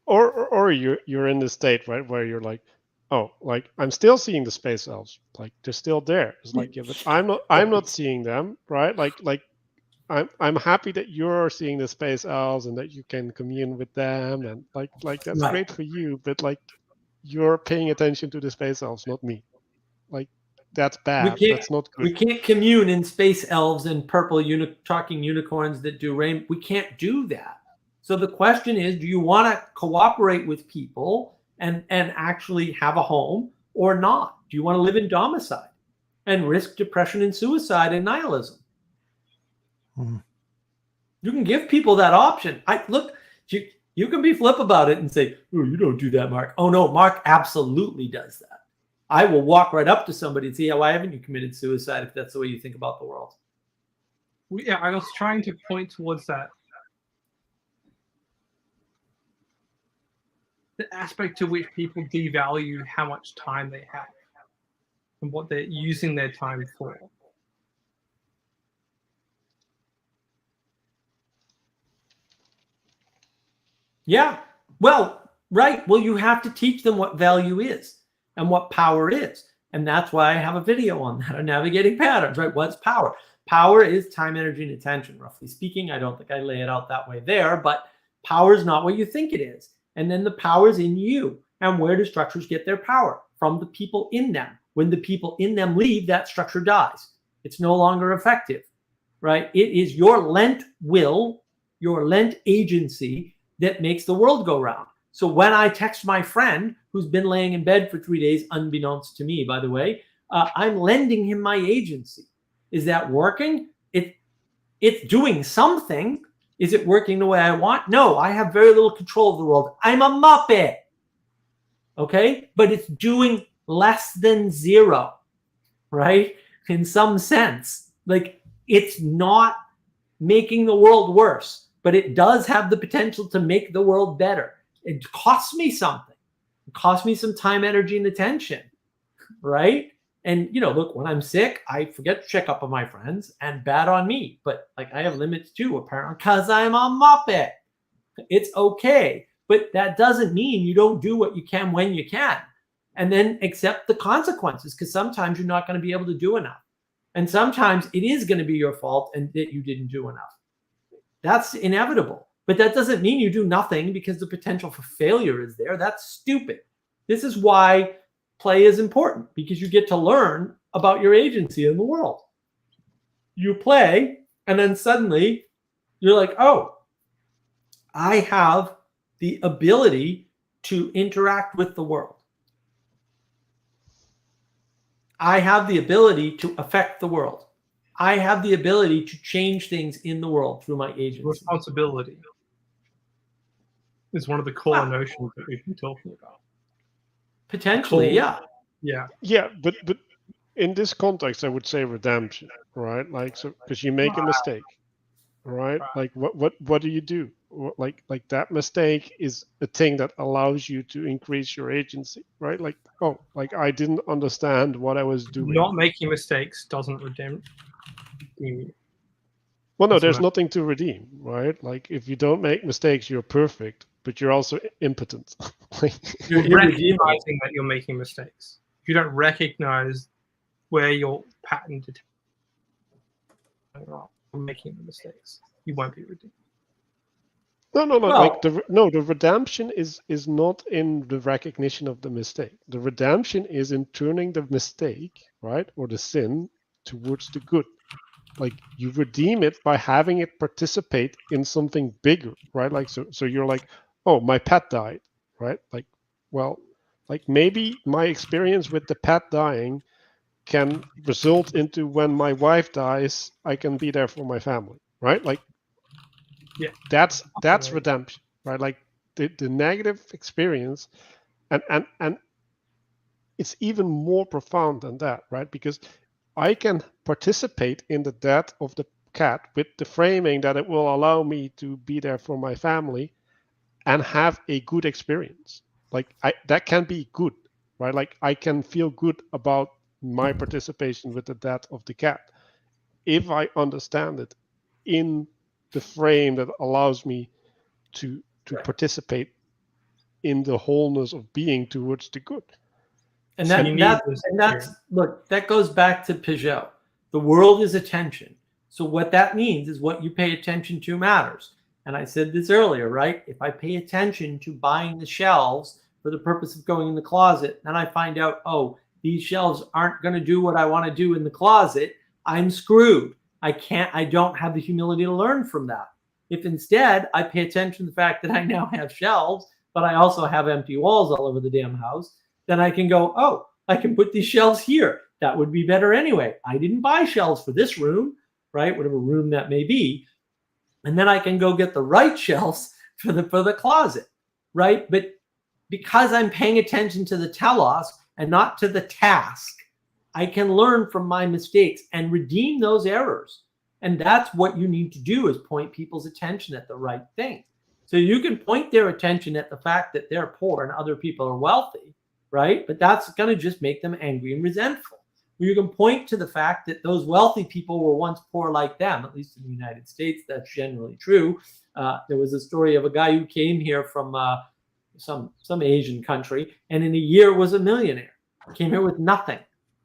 or you're in the state, right, where you're like, oh, like I'm still seeing the space elves. Like they're still there. It's like, yeah, but I'm not seeing them, right? Like I'm happy that you're seeing the space elves and that you can commune with them and like that's great for you, but like you're paying attention to the space elves, not me. Like that's bad. That's not good. We can't commune in space elves and purple talking unicorns that do rain. We can't do that. So the question is, do you want to cooperate with people and actually have a home or not? Do you want to live in domicile and risk depression and suicide and nihilism? You can give people that option. You can be flip about it and say, oh, you don't do that, Mark. Oh, no, Mark absolutely does that. I will walk right up to somebody and say, yeah, why haven't you committed suicide if that's the way you think about the world? Yeah, I was trying to point towards that. The aspect to which people devalue how much time they have and what they're using their time for. Yeah. Well, right. Well, you have to teach them what value is and what power is. And that's why I have a video on that, on navigating patterns, right? What's power? Power is time, energy, and attention, roughly speaking. I don't think I lay it out that way there, but power is not what you think it is. And then the power is in you. And where do structures get their power? From the people in them. When the people in them leave, that structure dies. It's no longer effective, right? It is your lent will, your lent agency that makes the world go round. So when I text my friend who's been laying in bed for 3 days, unbeknownst to me, by the way, I'm lending him my agency. Is that working? It's doing something. Is it working the way I want? No, I have very little control of the world. I'm a Muppet. Okay? But it's doing less than zero, right? In some sense. Like, it's not making the world worse, but it does have the potential to make the world better. It costs me something. It costs me some time, energy, and attention, right? And, you know, look, when I'm sick, I forget to check up on my friends, and bad on me. But, like, I have limits too, apparently, because I'm a Muppet. It's okay. But that doesn't mean you don't do what you can when you can. And then accept the consequences, because sometimes you're not going to be able to do enough. And sometimes it is going to be your fault and that you didn't do enough. That's inevitable. But that doesn't mean you do nothing because the potential for failure is there. That's stupid. This is why play is important, because you get to learn about your agency in the world. You play, and then suddenly you're like, oh, I have the ability to interact with the world. I have the ability to affect the world. I have the ability to change things in the world through my agency. Responsibility is one of the core notions that we've been talking about. Potentially, yeah. Yeah. Yeah, but in this context, I would say redemption, right? Like, so because you make a mistake, right? Like, what do you do? Like that mistake is a thing that allows you to increase your agency, right? Like, oh, like I didn't understand what I was doing. Not making mistakes doesn't redeem you. Well, no, That's there's right. nothing to redeem, right? Like, if you don't make mistakes, you're perfect, but you're also impotent. Like, You're recognizing that you're making mistakes. If you don't recognize where your pattern are making the mistakes, you won't be redeemed. No. Well- Like the redemption is not in the recognition of the mistake. The redemption is in turning the mistake, right, or the sin towards the good. Like, you redeem it by having it participate in something bigger, right? Like, so you're like, oh, my pet died, right? Like, well, like maybe my experience with the pet dying can result into when my wife dies, I can be there for my family, right? Like, Yeah. That's Absolutely. redemption, right? Like the negative experience, and it's even more profound than that, right? Because I can participate in the death of the cat with the framing that it will allow me to be there for my family and have a good experience. Like, that can be good, right? Like, I can feel good about my participation with the death of the cat if I understand it in the frame that allows me to participate in the wholeness of being towards the good. And So you need that's this look, that goes back to Peugeot. The world is attention. So what that means is what you pay attention to matters. And I said this earlier, right? If I pay attention to buying the shelves for the purpose of going in the closet, then I find out, oh, these shelves aren't going to do what I want to do in the closet, I'm screwed. I don't have the humility to learn from that. If instead I pay attention to the fact that I now have shelves, but I also have empty walls all over the damn house, then I can go, oh, I can put these shelves here. That would be better anyway. I didn't buy shelves for this room, right? Whatever room that may be. And then I can go get the right shelves for the closet, right? But because I'm paying attention to the telos, and not to the task, I can learn from my mistakes and redeem those errors. And that's what you need to do, is point people's attention at the right thing. So you can point their attention at the fact that they're poor and other people are wealthy, right? But that's going to just make them angry and resentful. You can point to the fact that those wealthy people were once poor like them, at least in the United States. That's generally true. There was a story of a guy who came here from some Asian country, and in a year was a millionaire. Came here with nothing.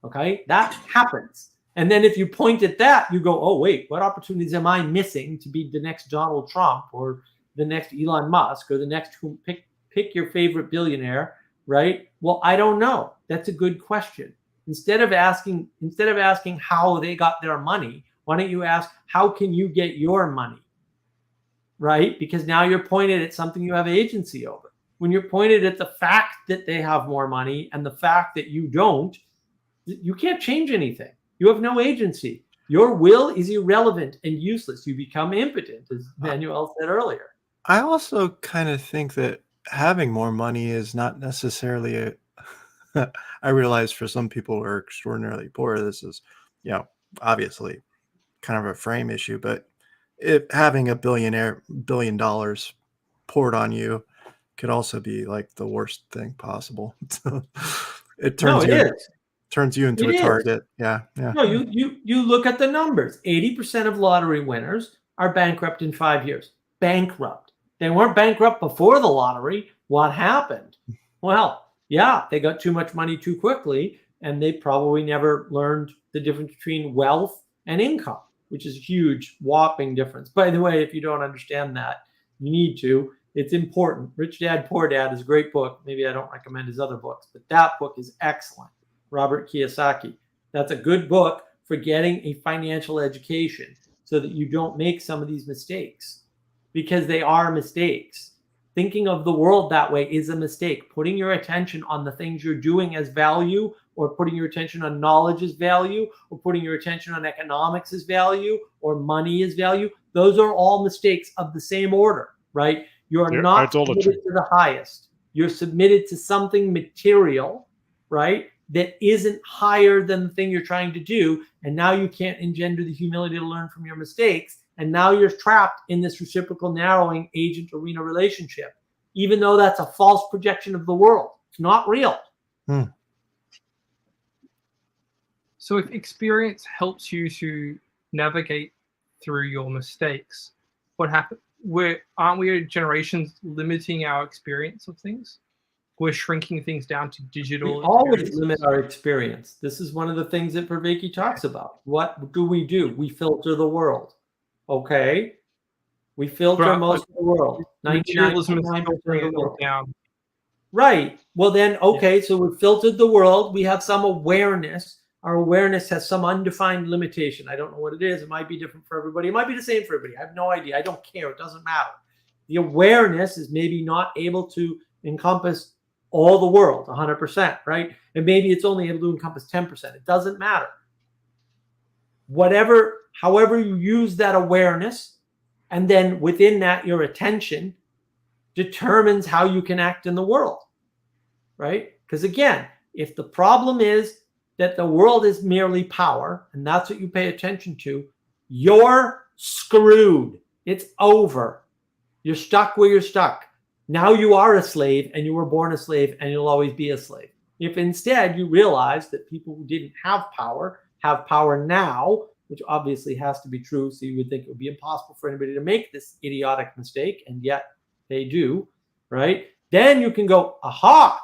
Okay, that happens. And then if you point at that, you go, oh, wait, what opportunities am I missing to be the next Donald Trump or the next Elon Musk or the next pick your favorite billionaire, right? Well, I don't know. That's a good question. Instead of asking how they got their money, why don't you ask, how can you get your money? Right? Because now you're pointed at something you have agency over. When you're pointed at the fact that they have more money and the fact that you don't, you can't change anything. You have no agency. Your will is irrelevant and useless. You become impotent, as Manuel said earlier. I also kind of think that having more money is not necessarily a I realize for some people who are extraordinarily poor, this is, obviously kind of a frame issue, but if having $1 billion poured on you could also be like the worst thing possible. It turns you into a target. Yeah. No, you look at the numbers. 80% of lottery winners are bankrupt in 5 years. Bankrupt. They weren't bankrupt before the lottery. What happened? Well, yeah, they got too much money too quickly, and they probably never learned the difference between wealth and income, which is a huge, whopping difference. By the way, if you don't understand that, you need to. It's important. Rich Dad, Poor Dad is a great book. Maybe I don't recommend his other books, but that book is excellent. Robert Kiyosaki. That's a good book for getting a financial education so that you don't make some of these mistakes, because they are mistakes. Thinking of the world that way is a mistake. Putting your attention on the things you're doing as value, or putting your attention on knowledge as value, or putting your attention on economics as value, or money as value, those are all mistakes of the same order, right? You're not submitted to the highest. You're submitted to something material, right, that isn't higher than the thing you're trying to do. And now you can't engender the humility to learn from your mistakes. And now you're trapped in this reciprocal narrowing agent arena relationship, even though that's a false projection of the world. It's not real. So if experience helps you to navigate through your mistakes, what happened? Aren't we generations limiting our experience of things? We're shrinking things down to digital. We always limit our experience. This is one of the things that Vervaeke talks about. What do? We filter the world. Okay? We filter most of the world. 99% of the world. Down. Right. Well then, okay, so we've filtered the world. We have some awareness. Our awareness has some undefined limitation. I don't know what it is. It might be different for everybody. It might be the same for everybody. I have no idea. I don't care. It doesn't matter. The awareness is maybe not able to encompass all the world 100%, right? And maybe it's only able to encompass 10%. It doesn't matter. However you use that awareness, and then within that, your attention determines how you can act in the world, right? Because again, if the problem is that the world is merely power, and that's what you pay attention to, you're screwed. It's over. You're stuck where you're stuck. Now you are a slave, and you were born a slave, and you'll always be a slave. If instead you realize that people who didn't have power now, which obviously has to be true, so you would think it would be impossible for anybody to make this idiotic mistake, and yet they do, right? Then you can go, aha,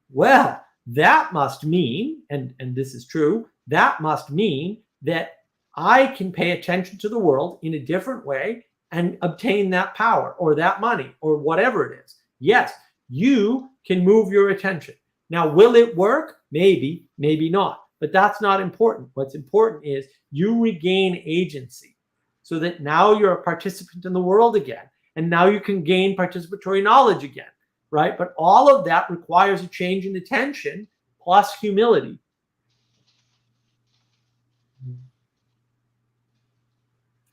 well, that must mean, and this is true, that must mean that I can pay attention to the world in a different way and obtain that power or that money or whatever it is. Yes, you can move your attention. Now, will it work? Maybe, maybe not. But that's not important. What's important is you regain agency so that now you're a participant in the world again. And now you can gain participatory knowledge again, right? But all of that requires a change in attention plus humility.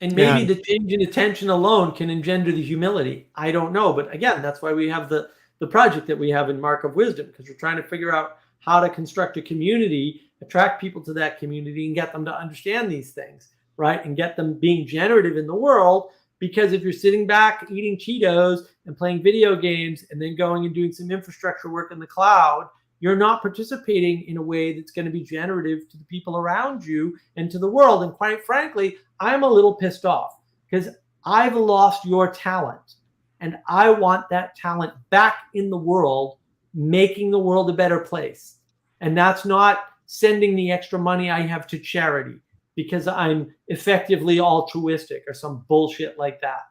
And maybe the change in attention alone can engender the humility. I don't know. But again, that's why we have the project that we have in Mark of Wisdom, because we're trying to figure out how to construct a community, attract people to that community, and get them to understand these things, right? And get them being generative in the world. Because if you're sitting back eating Cheetos and playing video games and then going and doing some infrastructure work in the cloud, you're not participating in a way that's going to be generative to the people around you and to the world. And quite frankly, I'm a little pissed off because I've lost your talent and I want that talent back in the world, making the world a better place. And that's not sending the extra money I have to charity because I'm effectively altruistic or some bullshit like that.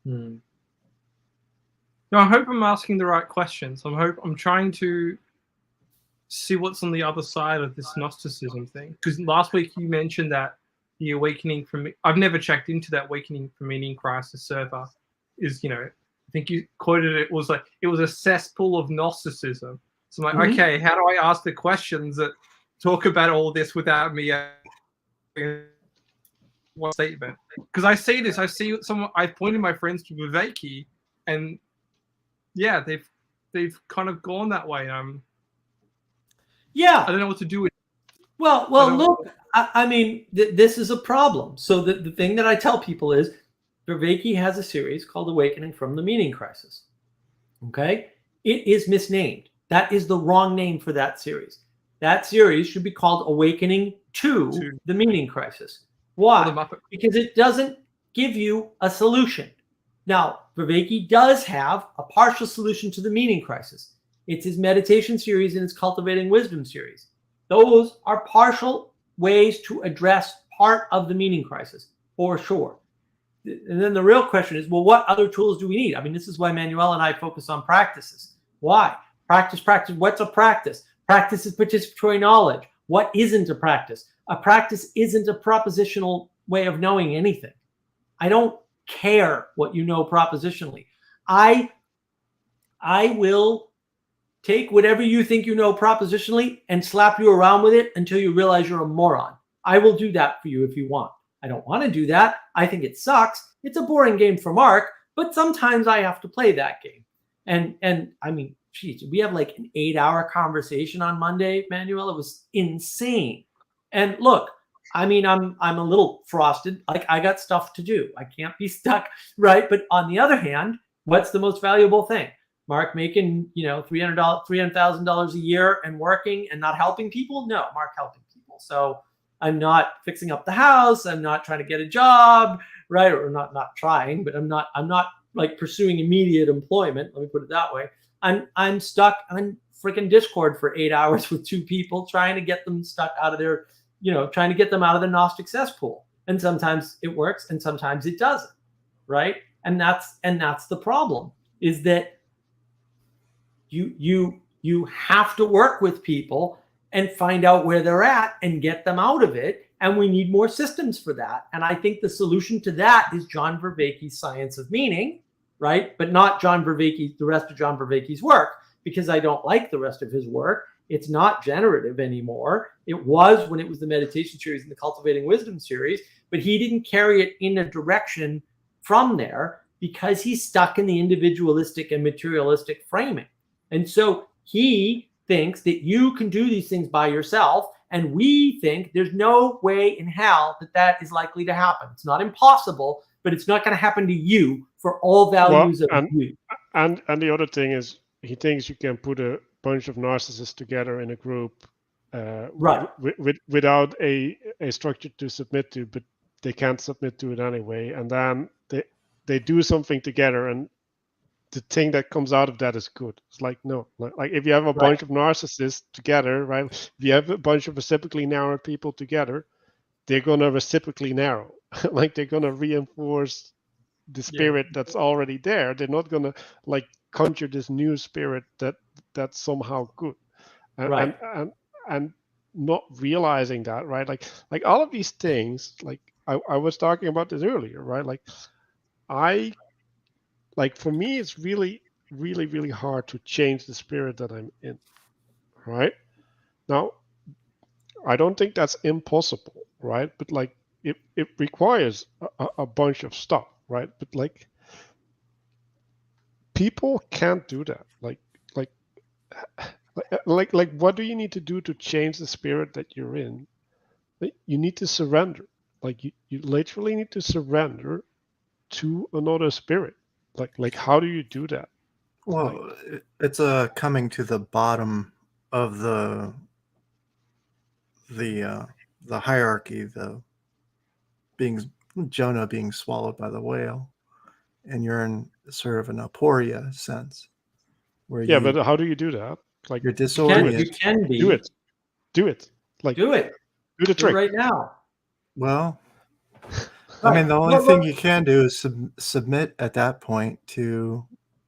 No, I hope I'm asking the right questions. I'm trying to see what's on the other side of this Gnosticism thing. Because last week you mentioned that the Awakening from, I've never checked into that Awakening from Meaning Crisis server, is, I think you quoted it was like, it was a cesspool of Gnosticism. So I'm like, okay, how do I ask the questions that talk about all this without me one statement? Because I see this, I pointed my friends to Viveki, and yeah, they've kind of gone that way. Yeah, I don't know what to do with it. Well, look, I mean, this is a problem. So the thing that I tell people is Vervaeke has a series called Awakening from the Meaning Crisis. Okay? It is misnamed. That is the wrong name for that series. That series should be called Awakening to the Meaning Crisis. Why? Because it doesn't give you a solution. Now, Vervaeke does have a partial solution to the meaning crisis. It's his meditation series and his Cultivating Wisdom series. Those are partial ways to address part of the meaning crisis, for sure. And then the real question is, well, what other tools do we need? I mean, this is why Manuel and I focus on practices. Why? Practice. What's a practice? Practice is participatory knowledge. What isn't a practice? A practice isn't a propositional way of knowing anything. I don't care what you know propositionally. I will take whatever you think you know propositionally and slap you around with it until you realize you're a moron. I will do that for you if you want. I don't want to do that. I think it sucks. It's a boring game for Mark, but sometimes I have to play that game. And I mean, geez, we have like an 8-hour conversation on Monday, Manuel. It was insane. And look, I mean, I'm a little frosted. Like, I got stuff to do. I can't be stuck, right? But on the other hand, what's the most valuable thing? Mark making, $300,000 a year and working and not helping people? No, Mark helping people. So I'm not fixing up the house. I'm not trying to get a job, right? Or not trying, but I'm not like pursuing immediate employment. Let me put it that way. I'm stuck on freaking Discord for 8 hours with 2 people trying to get them stuck out of their, trying to get them out of the Gnostic cesspool. And sometimes it works and sometimes it doesn't, right? And that's the problem, is that you have to work with people and find out where they're at and get them out of it. And we need more systems for that. And I think the solution to that is John Vervaeke's Science of Meaning, right? But not the rest of John Vervaeke's work, because I don't like the rest of his work. It's not generative anymore. It was when it was the meditation series and the Cultivating Wisdom series, but he didn't carry it in a direction from there because he's stuck in the individualistic and materialistic framing. And so he thinks that you can do these things by yourself, and we think there's no way in hell that is likely to happen. It's not impossible, but it's not going to happen to you for all values of you. And the other thing is, he thinks you can put a bunch of narcissists together in a group, right, without a structure to submit to, but they can't submit to it anyway. And then they do something together, and the thing that comes out of that is good. It's like, no, like if you have a bunch of narcissists together, right? If you have a bunch of reciprocally narrow people together, they're going to reciprocally narrow. Like, they're going to reinforce the spirit that's already there. They're not going to like conjure this new spirit that's somehow good. And not realizing that, right? Like all of these things, like I was talking about this earlier, right? Like for me, it's really, really, really hard to change the spirit that I'm in, right? Now, I don't think that's impossible, right? But like it requires a bunch of stuff, right? But like people can't do that. Like like what do you need to do to change the spirit that you're in? You need to surrender. Like you literally need to surrender to another spirit. Like how do you do that? Well, it's a coming to the bottom of the hierarchy, the being Jonah being swallowed by the whale, and you're in sort of an aporia sense where Yeah, but how do you do that? Like you're You disoriented. can be. do it. Like Do it. do the Do it trick. right now. Well, I mean, the only thing you can do is submit at that point to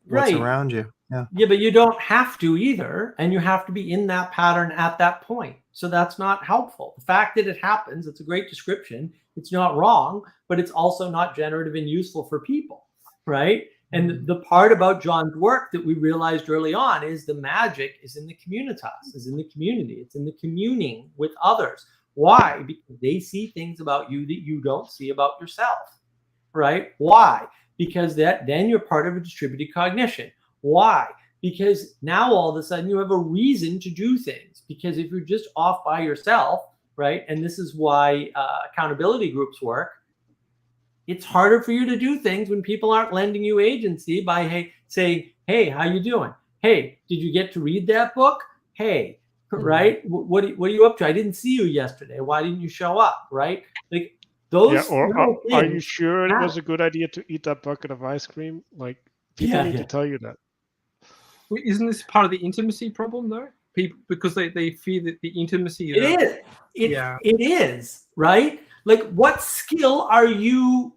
what's Right. around you. Yeah. Yeah, but you don't have to either, and you have to be in that pattern at that point. So that's not helpful. The fact that it happens, it's a great description. It's not wrong, but it's also not generative and useful for people, right? And the part about John's work that we realized early on is the magic is in the communitas, is in the community. It's in the communing with others. Why? Because they see things about you that you don't see about yourself, right? Why? Because then you're part of a distributed cognition. Why? Because now all of a sudden you have a reason to do things. Because if you're just off by yourself, right? And this is why accountability groups work. It's harder for you to do things when people aren't lending you agency by saying, "Hey, how you doing? Hey, did you get to read that book? Hey, right? What are you up to? I didn't see you yesterday. Why didn't you show up?" Right? Like those. Yeah, or are you things sure it matter. was a good idea to eat that bucket of ice cream? Like people need to tell you that. Isn't this part of the intimacy problem though? People, because they fear that the intimacy. It is. Yeah. It is, right? Like what skill are you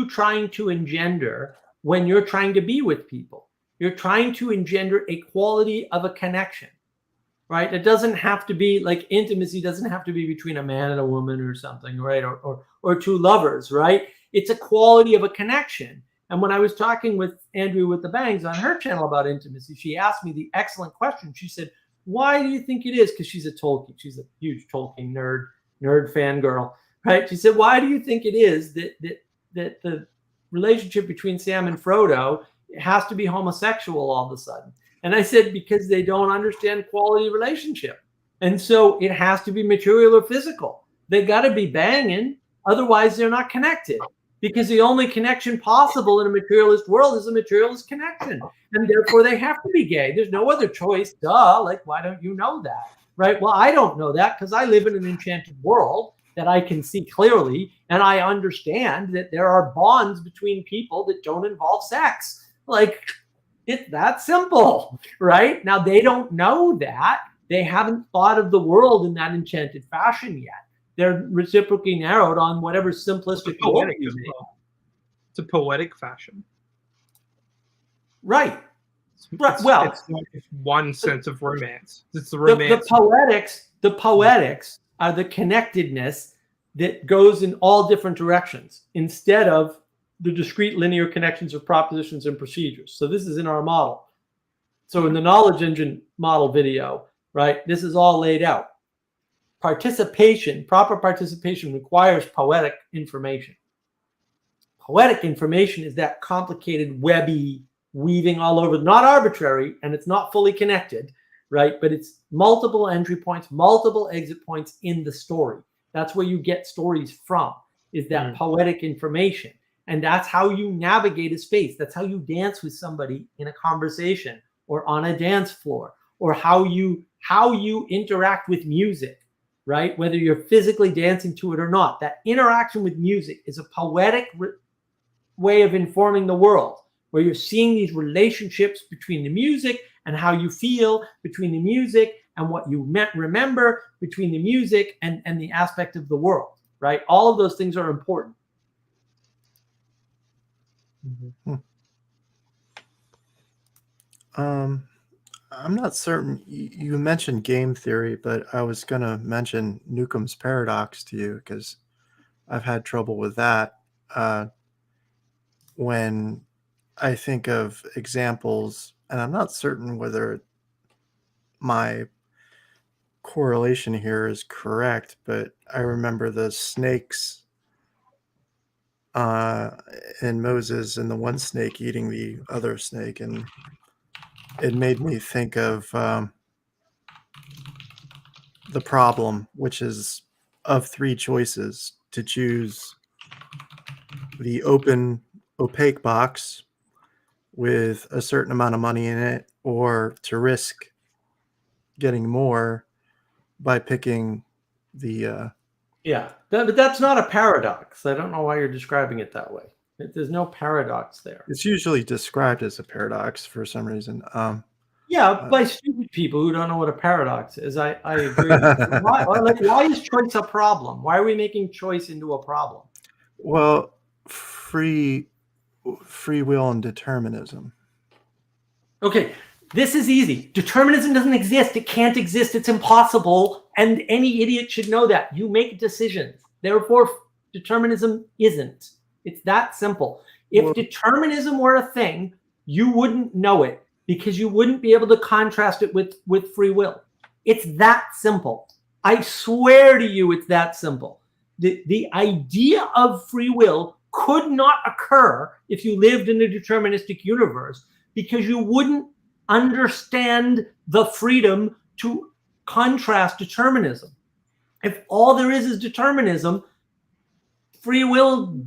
trying to engender when you're trying to be with people? You're trying to engender a quality of a connection, right? It doesn't have to be like intimacy doesn't have to be between a man and a woman or something, right? Or two lovers, right? It's a quality of a connection. And when I was talking with Andrea with the Bangs on her channel about intimacy, she asked me the excellent question. She said, "Why do you think it is?" Because she's a Tolkien, she's a huge Tolkien nerd fangirl, right? She said, "Why do you think it is that the relationship between Sam and Frodo has to be homosexual all of a sudden?" And I said, "Because they don't understand quality relationship. And so it has to be material or physical. They got to be banging. Otherwise, they're not connected. Because the only connection possible in a materialist world is a materialist connection. And therefore, they have to be gay. There's no other choice. Duh. Like, why don't you know that? Right? Well, I don't know that because I live in an enchanted world that I can see clearly. And I understand that there are bonds between people that don't involve sex. Like, it's that simple, right? Now, they don't know that. They haven't thought of the world in that enchanted fashion yet. They're reciprocally narrowed on whatever simplistic world you make. It's a poetic fashion. Right. It's, well, it's not just one sense of romance. It's the romance. The poetics are the connectedness that goes in all different directions instead of the discrete linear connections of propositions and procedures. So this is in our model. So in the knowledge engine model video, right, this is all laid out. Proper participation requires poetic information. Poetic information is that complicated, webby weaving all over, not arbitrary, and it's not fully connected, right? But it's multiple entry points, multiple exit points in the story. That's where you get stories from, is that poetic information. And that's how you navigate a space. That's how you dance with somebody in a conversation or on a dance floor, or how you interact with music, right? Whether you're physically dancing to it or not. That interaction with music is a poetic way of informing the world, where you're seeing these relationships between the music and how you feel between the music and what you remember between the music and the aspect of the world, right? All of those things are important. I'm not certain. You mentioned game theory, but I was going to mention Newcomb's paradox to you because I've had trouble with that. When I think of examples, and I'm not certain whether my correlation here is correct, but I remember the snakes and Moses and the one snake eating the other snake, and it made me think of the problem, which is of three choices to choose the open, opaque box with a certain amount of money in it, or to risk getting more by picking the Yeah, but that's not a paradox. I don't know why you're describing it that way. There's no paradox there. it's usually described as a paradox for some reason. Yeah, by stupid people who don't know what a paradox is. I agree. Why is choice a problem? Why are we making choice into a problem? Well, free will and determinism. Okay, this is easy. Determinism doesn't exist. It can't exist. It's impossible. And any idiot should know that. You make decisions. Therefore, determinism isn't. It's that simple. If determinism were a thing, you wouldn't know it because you wouldn't be able to contrast it with free will. It's that simple. I swear to you, it's that simple. The idea of free will could not occur if you lived in a deterministic universe, because you wouldn't understand the freedom to contrast determinism. If all there is determinism, free will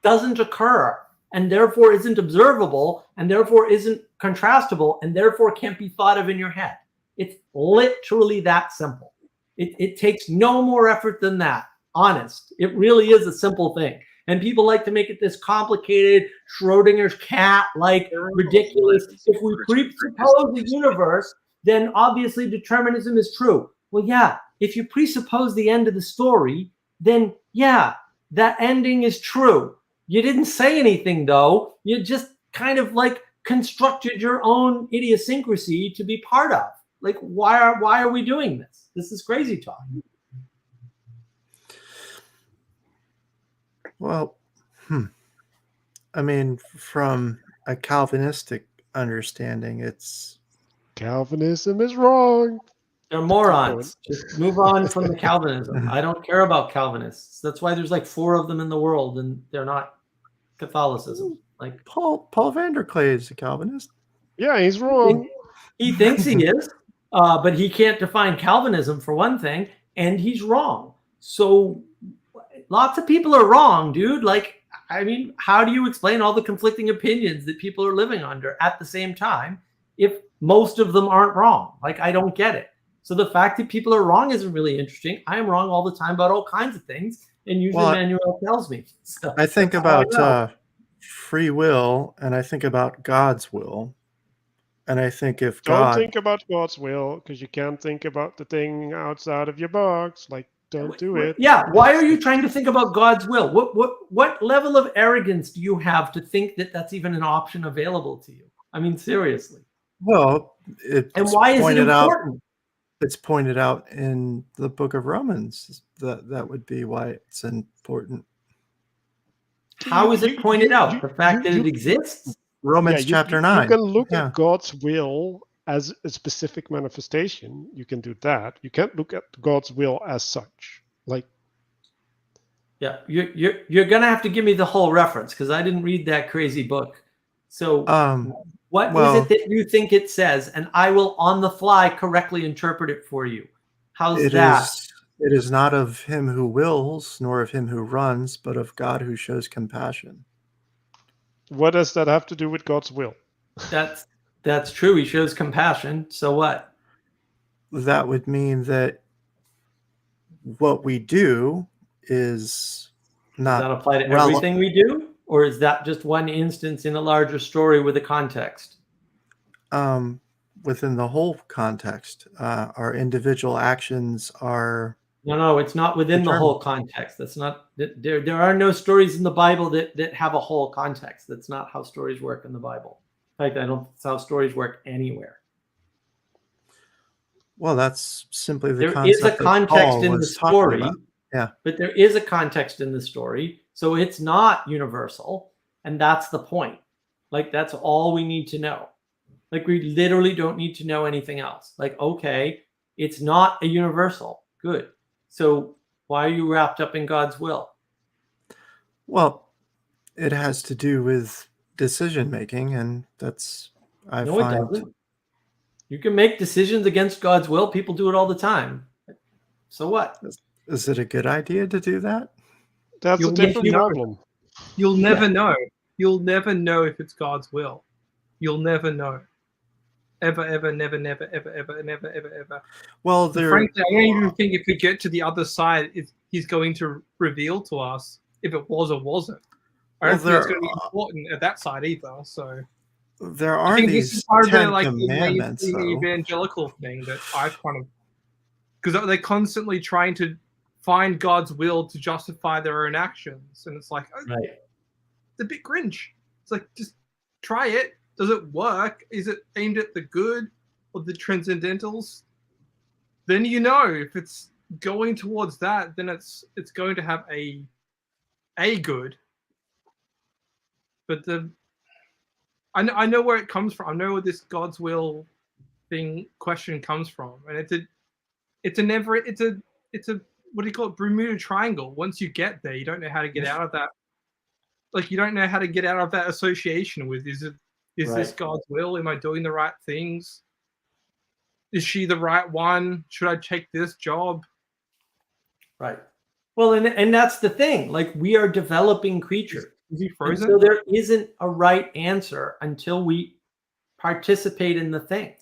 doesn't occur, and therefore isn't observable, and therefore isn't contrastable, and therefore can't be thought of in your head. It's literally that simple. It takes no more effort than that. Honest. It really is a simple thing. And people like to make it this complicated, Schrodinger's cat, like ridiculous. If we presuppose the universe, then obviously determinism is true. Well, yeah, if you presuppose the end of the story, then yeah, that ending is true. You didn't say anything, though. You just kind of like constructed your own idiosyncrasy to be part of. Like, why are we doing this? This is crazy talk. Well, I mean, from a Calvinistic understanding, it's Calvinism is wrong. They're morons. Just move on from the Calvinism. I don't care about Calvinists. That's why there's like 4 of them in the world, and they're not Catholicism. Like Paul Vanderklay is a Calvinist. Yeah, he's wrong. he thinks he is, but he can't define Calvinism for one thing, and he's wrong. So lots of people are wrong, dude. Like, I mean, how do you explain all the conflicting opinions that people are living under at the same time if most of them aren't wrong? Like, I don't get it. So the fact that people are wrong isn't really interesting. I am wrong all the time about all kinds of things, and usually Manuel tells me. So I think about free will, and I think about God's will, and I think if Don't think about God's will, because you can't think about the thing outside of your box. Like, don't do it. Yeah. Why are you trying to think about God's will? What level of arrogance do you have to think that that's even an option available to you? I mean, seriously. Well, and why is it important? It's pointed out in the book of Romans that would be why it's important. How is it pointed out? The fact that it exists? Romans chapter 9. You can look at God's will as a specific manifestation. You can do that. You can't look at God's will as such. Like, yeah, you're gonna have to give me the whole reference because I didn't read that crazy book. So what is it that you think it says? And I will on the fly correctly interpret it for you. How's that? It is not of him who wills, nor of him who runs, but of God who shows compassion. What does that have to do with God's will? That's true. He shows compassion. So what? That would mean that what we do is not. Does that apply to everything we do? Or is that just one instance in a larger story with a context? Within the whole context, our individual actions are. No, it's not within the whole context. That's not. There are no stories in the Bible that have a whole context. That's not how stories work in the Bible. In fact, that's how stories work anywhere. Well, that's simply the there concept. There is a context in the story. Yeah. But there is a context in the story. So it's not universal. And that's the point. Like, that's all we need to know. Like, we literally don't need to know anything else. Like, okay, it's not a universal. Good. So why are you wrapped up in God's will? Well, it has to do with decision making, and that's No, it doesn't. You can make decisions against God's will. People do it all the time. So what? Is it a good idea to do that? That's a You'll different never know. problem. You'll never know. You'll never know if it's God's will. You'll never know. Ever, ever, never, never, ever, ever, never, ever, ever. Well, And there. frankly, I don't even think if we get to the other side, he's going to reveal to us if it was or wasn't. I don't think it's going to be important at that side either. So There I are think this these is part of the 10 like commandments, the though. evangelical thing that I've kind of, because they're constantly trying to find God's will to justify their own actions, and it's like, oh, Right. it's a bit cringe. It's like, just try it. Does it work? Is it aimed at the good or the transcendentals? Then you know if it's going towards that, then it's going to have a good. But I know where it comes from. I know where this God's will question comes from, and it's a what do you call it, Bermuda Triangle. Once you get there, you don't know how to get out of that. Like, you don't know how to get out of that association with, is this Right. God's will? Am I doing the right things? Is she the right one? Should I take this job? Right. Well, and that's the thing. Like, we are developing creatures. Is he And frozen? so there isn't a right answer until we participate in the thing.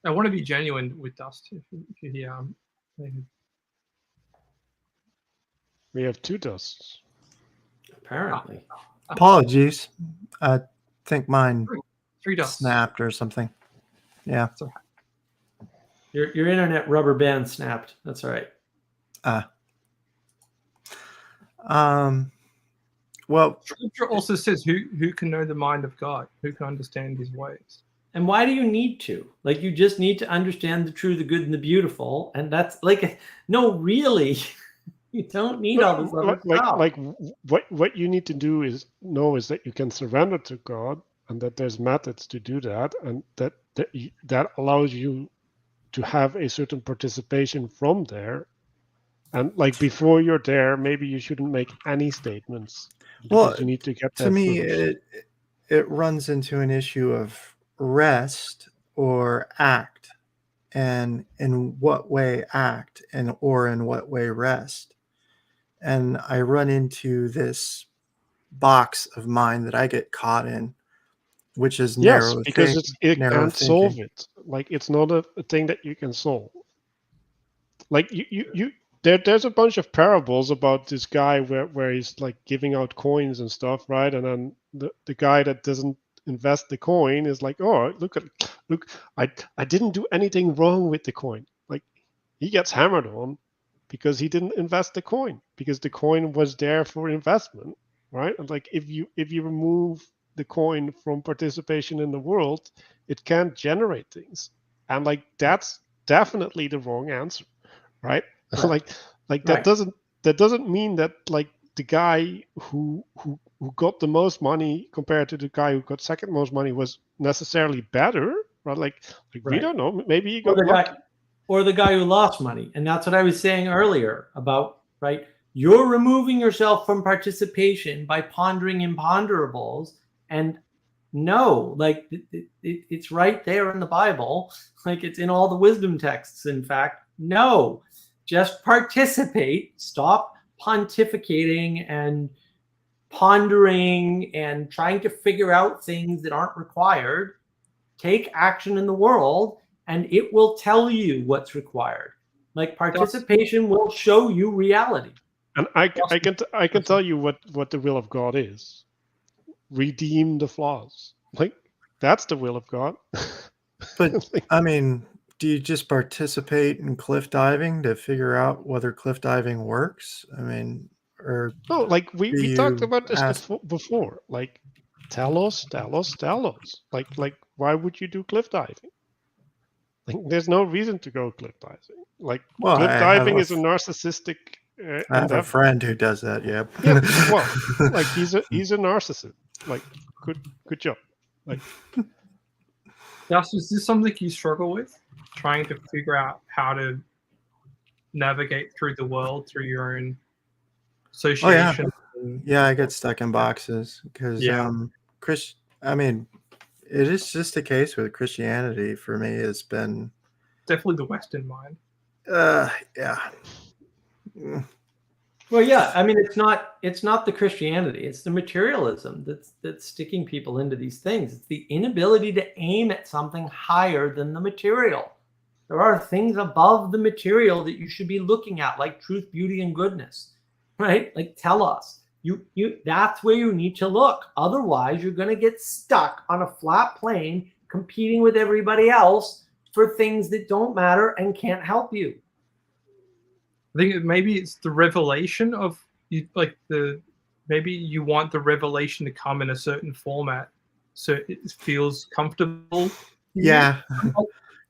I want to be genuine with Dust. If you hear, We have 2 dusts. Apparently. Apologies. I think mine 3 Dust. snapped or something. Yeah. Your internet rubber band snapped. That's all right. Well, Scripture also says, who can know the mind of God? Who can understand his ways? And why do you need to? Like, you just need to understand the true, the good, and the beautiful. And that's like, no, really, you don't need all this other stuff. Like what you need to do is know is that you can surrender to God, and that there's methods to do that, and that allows you to have a certain participation from there. And like, before you're there, maybe you shouldn't make any statements. Well, you need to get to that me, first. it runs into an issue of rest or act, and in what way act, and or in what way rest. And I run into this box of mine that I get caught in, which is Yes, narrow because it narrow can't solve thinking. it. Like, it's not a thing that you can solve. Like, there's a bunch of parables about this guy where he's like giving out coins and stuff, right? And then the guy that doesn't invest the coin is like, oh, look, I didn't do anything wrong with the coin. Like, he gets hammered on because he didn't invest the coin, because the coin was there for investment, right? And like, if you remove the coin from participation in the world, it can't generate things. And like, that's definitely the wrong answer, right? Right. like that Right. doesn't mean that like the guy who got the most money compared to the guy who got second most money was necessarily better, right? Like we Right. don't know. Maybe he Or got lucky. the guy who lost money. And that's what I was saying earlier about, right? You're removing yourself from participation by pondering imponderables. And no, like, it's right there in the Bible. Like, it's in all the wisdom texts. In fact, no, just participate. Stop pontificating and pondering and trying to figure out things that aren't required. Take action in the world, and it will tell you what's required. Like, participation will show you reality. And I can tell you what the will of God is. Redeem the flaws. Like, that's the will of God. But I mean, do you just participate in cliff diving to figure out whether cliff diving works? I mean, or No, like we do talked you about this ask- before. Like, tell us. Like, why would you do cliff diving? Like, there's no reason to go cliff diving. Like, Well, cliff I have diving a is a narcissistic I have a endeavor. friend who does that. Yep. Yeah, well, like, he's a narcissist. Like, good job. Like, Dust, is this something you struggle with? Trying to figure out how to navigate through the world through your own association? Yeah, I get stuck in boxes because Yeah. Chris. I mean, it is just a case with Christianity for me has been, Definitely the Western mind. yeah. Mm, Well, yeah. I mean, it's not the Christianity. It's the materialism that's sticking people into these things. It's the inability to aim at something higher than the material. There are things above the material that you should be looking at, like truth, beauty, and goodness, right? Like tell us. That's where you need to look. Otherwise, you're going to get stuck on a flat plane competing with everybody else for things that don't matter and can't help you. I think maybe it's the revelation of you, like maybe you want the revelation to come in a certain format, so it feels comfortable. yeah.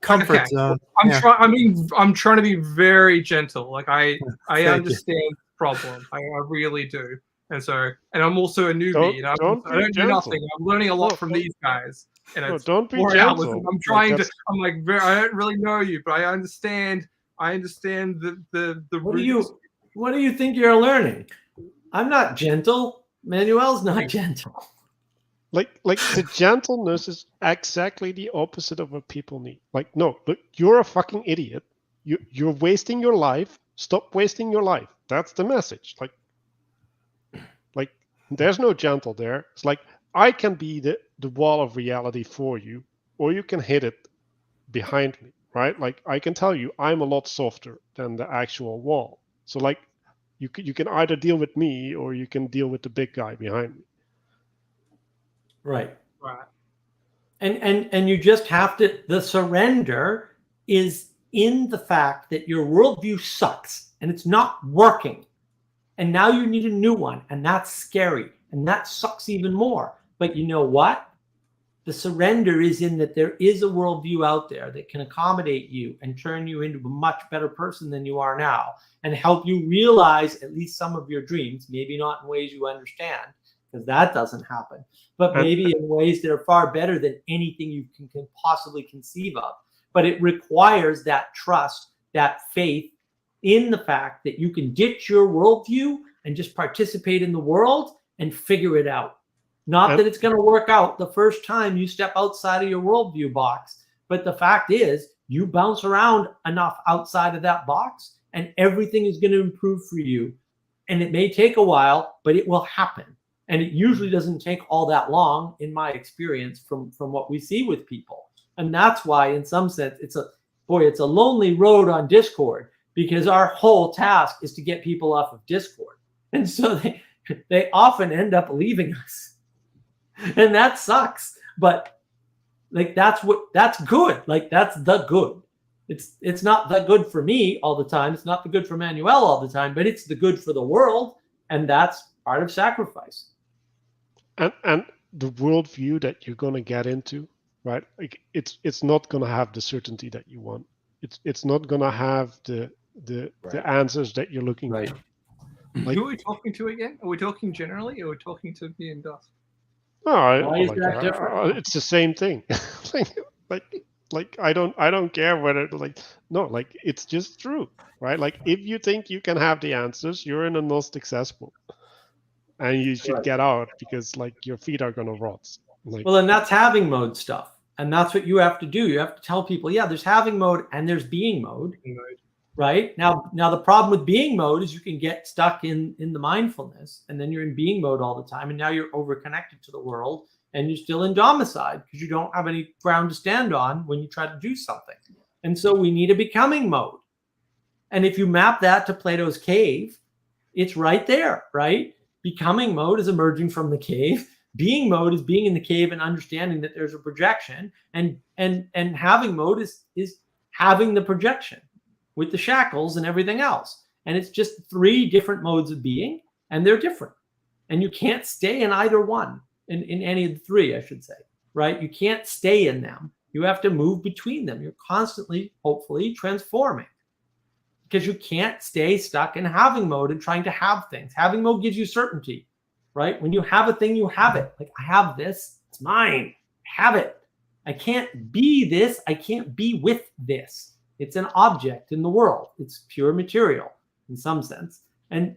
Comfort Okay. zone. I'm Yeah. trying. I mean, I'm trying to be very gentle. Like I Thank you. understand the problem. I really do. And I'm also a newbie. And Don't I don't be know gentle. nothing. I'm learning a lot No, from don't- these guys. And No, it's don't be 4 hours. gentle. And I'm Like, trying to. that's- I'm like, I don't really know you, but I understand. I understand the What do roots. you think you're learning? I'm not gentle. Manuel's not gentle. Like the gentleness is exactly the opposite of what people need. Like, no, look, you're a fucking idiot. You're wasting your life. Stop wasting your life. That's the message. Like there's no gentle there. It's like I can be the wall of reality for you, or you can hit it behind me, right? Like I can tell you I'm a lot softer than the actual wall. So like you can either deal with me or you can deal with the big guy behind me. Right. Right. And you just have to, the surrender is in the fact that your worldview sucks and it's not working. And now you need a new one, and that's scary, and that sucks even more. But you know what? The surrender is in that there is a worldview out there that can accommodate you and turn you into a much better person than you are now, and help you realize at least some of your dreams, maybe not in ways you understand, because that doesn't happen, but maybe in ways that are far better than anything you can possibly conceive of. But it requires that trust, that faith in the fact that you can ditch your worldview and just participate in the world and figure it out. Not that it's going to work out the first time you step outside of your worldview box, but the fact is you bounce around enough outside of that box and everything is going to improve for you. And it may take a while, but it will happen. And it usually doesn't take all that long, in my experience, from what we see with people. And that's why, in some sense, it's a lonely road on Discord, because our whole task is to get people off of Discord. And so they often end up leaving us. And that sucks. But like that's good. Like that's the good. It's not the good for me all the time. It's not the good for Manuel all the time, but it's the good for the world. And that's part of sacrifice. And the worldview that you're gonna get into, right? Like it's not gonna have the certainty that you want. It's not gonna have the answers that you're looking for. Like, who are we talking to again? Are we talking generally, or are we talking to me and Dust? no, Why is that different? it's the same thing. like I don't care whether like it's just true, right? Like if you think you can have the answers, you're in a Gnostic cesspool, and you should get out because like your feet are gonna rot. Like, well, and that's having mode stuff, and that's what you have to do. You have to tell people, yeah, there's having mode and there's being mode. Right now the problem with being mode is you can get stuck in the mindfulness, and then you're in being mode all the time, and now you're over connected to the world, and you're still in domicide because you don't have any ground to stand on when you try to do something. And so we need a becoming mode. And if you map that to Plato's cave, it's right there, right? Becoming mode is emerging from the cave. Being mode is being in the cave and understanding that there's a projection, and having mode is having the projection with the shackles and everything else. And it's just 3 different modes of being, and they're different. And you can't stay in either one, in any of the 3, I should say, right? You can't stay in them. You have to move between them. You're constantly, hopefully, transforming, because you can't stay stuck in having mode and trying to have things. Having mode gives you certainty, right? When you have a thing, you have it. Like, I have this, it's mine, I have it. I can't be this, I can't be with this. It's an object in the world. It's pure material in some sense. And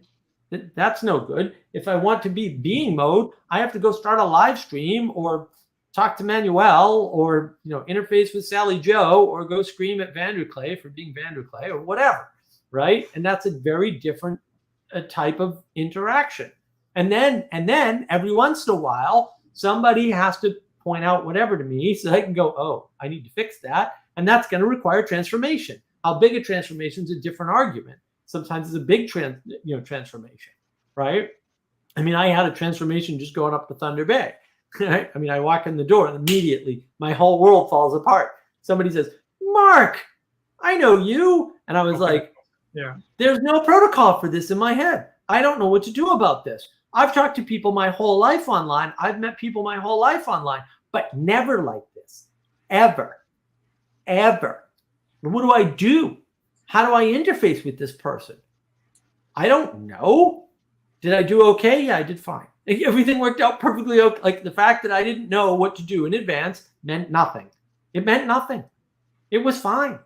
that's no good. If I want to be being mode, I have to go start a live stream or talk to Manuel or, interface with Sally Joe or go scream at Vanderklay for being Vanderklay or whatever, right? And that's a very different type of interaction. And then every once in a while, somebody has to point out whatever to me so I can go, oh, I need to fix that. And that's going to require transformation. How big a transformation is a different argument. Sometimes it's a big transformation, right? I mean, I had a transformation just going up to Thunder Bay. Right? I mean, I walk in the door and immediately my whole world falls apart. Somebody says, Mark, I know you. And I was like, yeah, there's no protocol for this in my head. I don't know what to do about this. I've talked to people my whole life online. I've met people my whole life online, but never like this, ever. What do I do? How do I interface with this person? I don't know. Did I do okay? Yeah, I did fine. Everything worked out perfectly okay. Like the fact that I didn't know what to do in advance meant nothing. It meant nothing. It was fine.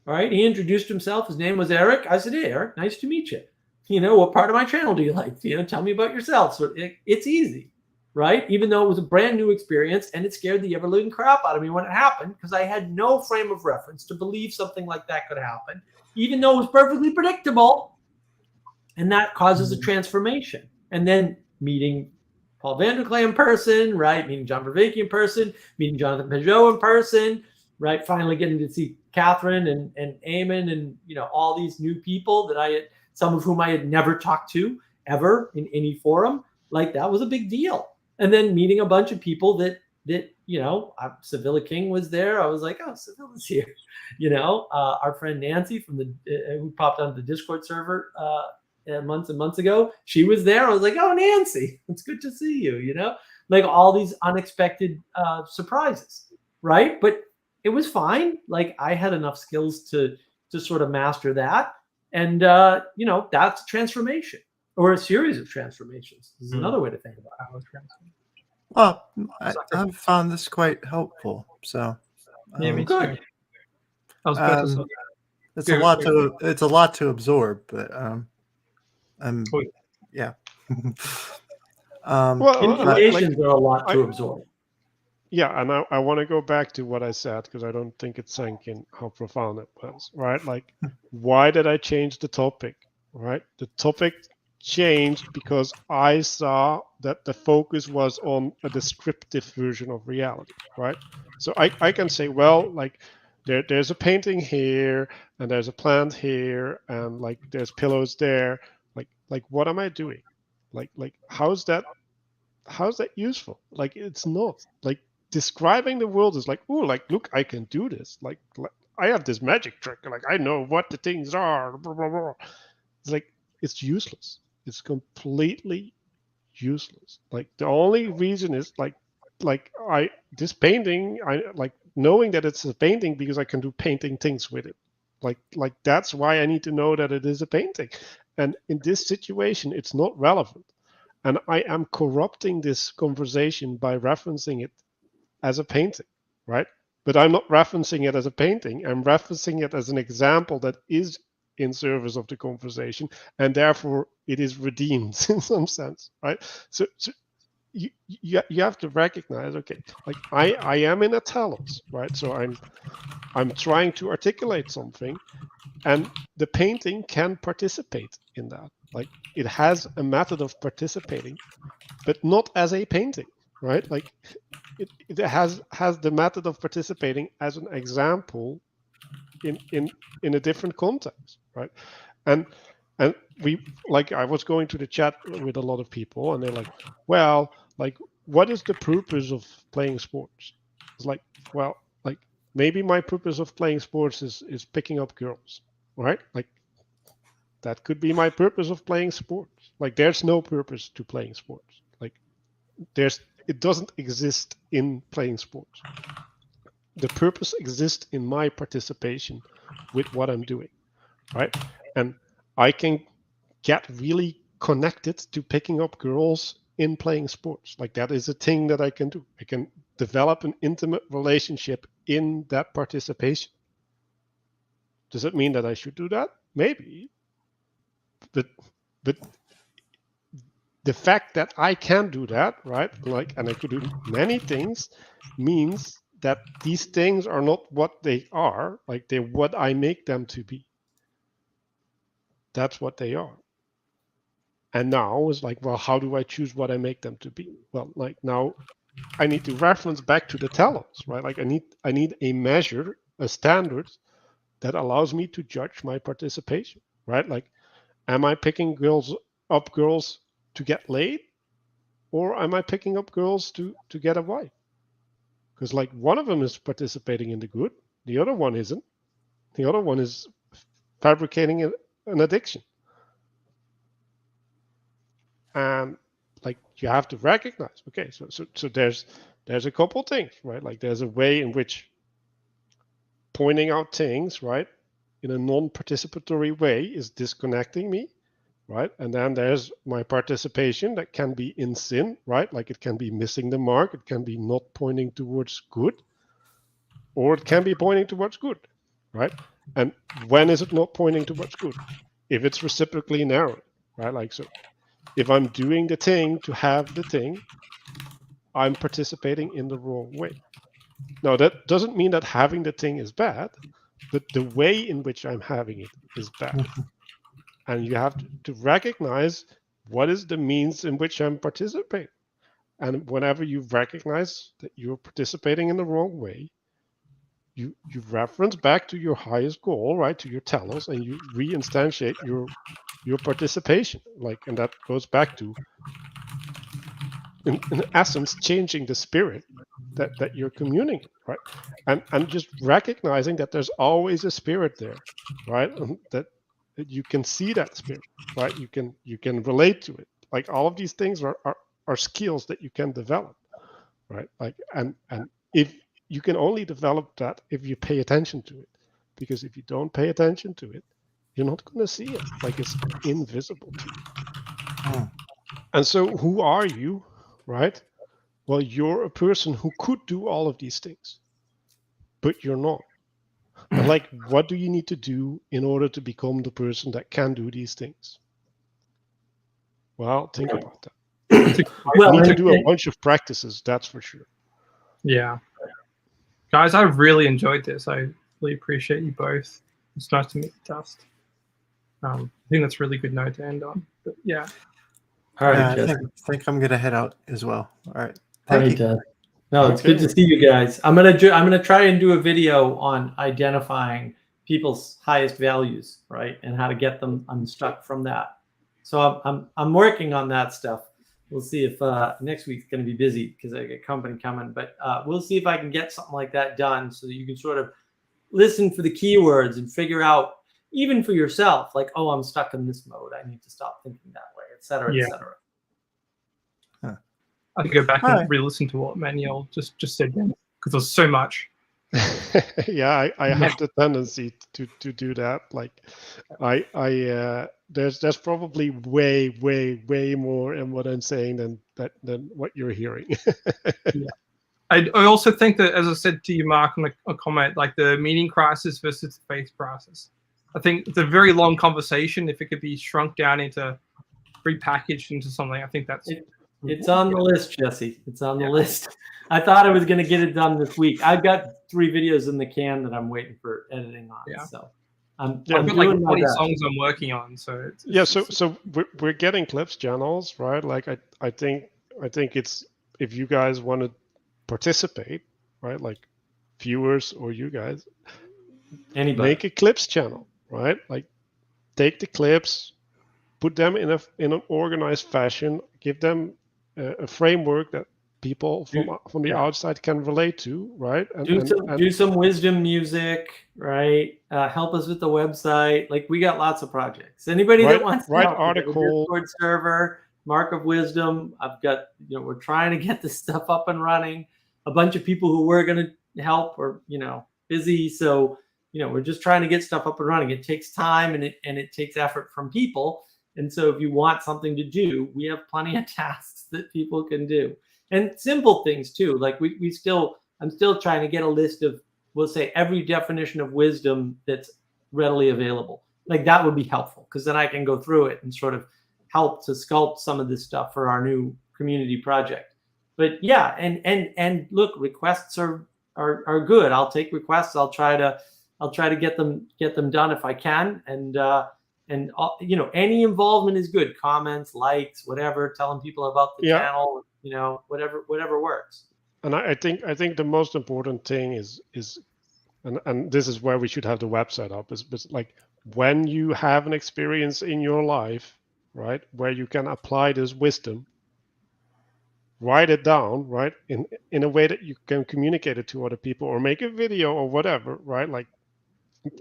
All right. He introduced himself. His name was Eric. I said, hey, Eric, nice to meet you. What part of my channel do you like? Tell me about yourself. So it's easy, right? Even though it was a brand new experience and it scared the ever-living crap out of me when it happened because I had no frame of reference to believe something like that could happen, even though it was perfectly predictable. And that causes a transformation. And then meeting Paul Vanderklay in person, right? Meeting John Vervaeke in person, meeting Jonathan Peugeot in person, right? Finally getting to see Catherine and Eamon and, all these new people that some of whom I had never talked to ever in any forum. Like that was a big deal. And then meeting a bunch of people that Sevilla King was there. I was like, oh, Sevilla's here. Our friend Nancy who popped onto the Discord server months and months ago, she was there. I was like, oh, Nancy, it's good to see you. Like all these unexpected surprises, right? But it was fine. Like I had enough skills to sort of master that. And, that's a transformation or a series of transformations. This is another way to think about it. Well, I've found this quite helpful. So, Yeah, me good. too. I was better. So it's a lot to absorb, but yeah. Informations are a lot to absorb. Yeah, and I want to go back to what I said because I don't think it sank in how profound it was, right? Like, why did I change the topic, right? The topic changed because I saw that the focus was on a descriptive version of reality, right? So I can say, well, like, there's a painting here, and there's a plant here, and like there's pillows there. Like what am I doing? Like how's that useful? Like it's not. Like describing the world is like, oh, like look, I can do this. Like I have this magic trick. Like I know what the things are. Blah, blah, blah. It's like it's useless. It's completely useless. Like the only reason is this painting. I like knowing that it's a painting because I can do painting things with it. Like that's why I need to know that it is a painting. And in this situation, it's not relevant. And I am corrupting this conversation by referencing it as a painting, right? But I'm not referencing it as a painting. I'm referencing it as an example that is in service of the conversation, and therefore it is redeemed in some sense, right? So you have to recognize, okay, like I am in a telos, right? So I'm trying to articulate something, and the painting can participate in that. Like it has a method of participating, but not as a painting, right? Like it has the method of participating as an example in a different context, right? And we, like, I was going to the chat with a lot of people, and they're like, well, like, what is the purpose of playing sports? It's like, well, like maybe my purpose of playing sports is picking up girls, right? Like that could be my purpose of playing sports. Like there's no purpose to playing sports. Like it doesn't exist in playing sports. The purpose exists in my participation with what I'm doing, right? And I can get really connected to picking up girls in playing sports. Like that is a thing that I can do. I can develop an intimate relationship in that participation. Does it mean that I should do that? Maybe. But the fact that I can do that, right? Like, and I could do many things, means that these things are not what they are. Like, they're what I make them to be. That's what they are. And now it's like, well, how do I choose what I make them to be? Well, like now I need to reference back to the telos, right? Like I need a measure, a standard that allows me to judge my participation, right? Like, am I picking up girls to get laid, or am I picking up girls to get a wife? Because like one of them is participating in the good, the other one isn't. The other one is fabricating an addiction. And like you have to recognize, okay, so there's a couple things, right? Like there's a way in which pointing out things, right, in a non-participatory way is disconnecting me, right? And then there's my participation that can be in sin, right? Like it can be missing the mark, it can be not pointing towards good, or it can be pointing towards good, right? And when is it not pointing towards good? If it's reciprocally narrow, right? Like, so if I'm doing the thing to have the thing, I'm participating in the wrong way. Now, that doesn't mean that having the thing is bad, but the way in which I'm having it is bad. And you have to recognize what is the means in which I'm participating. And whenever you recognize that you're participating in the wrong way, you reference back to your highest goal, right, to your telos, and you reinstantiate your participation. Like, and that goes back to, in essence, changing the spirit that you're communing, right? And just recognizing that there's always a spirit there, right? And that you can see that spirit, right? You can relate to it. Like all of these things are skills that you can develop, right? Like and if you can only develop that if you pay attention to it, because if you don't pay attention to it, you're not going to see it. Like it's invisible to you. And so who are you, right? Well, you're a person who could do all of these things, but you're not. And like, what do you need to do in order to become the person that can do these things? Well, think about that. Well, You need to do a bunch of practices, that's for sure. Yeah. Guys, I've really enjoyed this. I really appreciate you both. It's nice to meet you, Dust. I think that's a really good note to end on. But yeah. All right, Yeah, Jesse. I think I'm gonna head out as well. All right. All Thank right, you. no, it's Okay. good to see you guys. I'm gonna try and do a video on identifying people's highest values, right, and how to get them unstuck from that. So I'm working on that stuff. We'll see if next week's going to be busy because I get company coming, but we'll see if I can get something like that done so that you can sort of listen for the keywords and figure out, even for yourself, like, oh, I'm stuck in this mode. I need to stop thinking that way, et cetera, Yeah. et cetera. I could go back All and right. re-listen to what Manuel just said then, because there's so much. Yeah, I have the tendency to do that. Like, there's probably way more in what I'm saying than what you're hearing. I also think that, as I said to you, Mark, in a comment, like the meaning crisis versus the faith crisis. I think it's a very long conversation. If it could be shrunk down into, repackaged into something, I think that's. It's on the list, Jesse. It's on the list. I thought I was going to get it done this week. I've got 3 videos in the can that I'm waiting for editing on. Yeah. So I'm I've got like doing my 20 best. songs I'm working on. So So we're getting clips channels, right? Like I think it's, if you guys want to participate, right? Like viewers or you guys, Anybody. make a clips channel, right? Like take the clips, put them in an organized fashion, give them a framework that people from the outside can relate to, right? And do some wisdom music, right? Help us with the website. Like, we got lots of projects. Anybody that wants to write help, we got a article. Discord server, Mark of Wisdom. I've got, we're trying to get this stuff up and running. A bunch of people who were going to help are, busy. So, we're just trying to get stuff up and running. It takes time and it takes effort from people. And so if you want something to do, we have plenty of tasks that people can do. And simple things too. Like I'm still trying to get a list of, we'll say, every definition of wisdom that's readily available. Like that would be helpful, because then I can go through it and sort of help to sculpt some of this stuff for our new community project. But yeah, and look, requests are good. I'll take requests. I'll try to get them done if I can. And you know, any involvement is good. Comments, likes, whatever, telling people about the channel, you know, whatever works. And I think the most important thing is and this is where we should have the website up, is like when you have an experience in your life, right, where you can apply this wisdom, write it down, right, in a way that you can communicate it to other people, or make a video or whatever, right? Like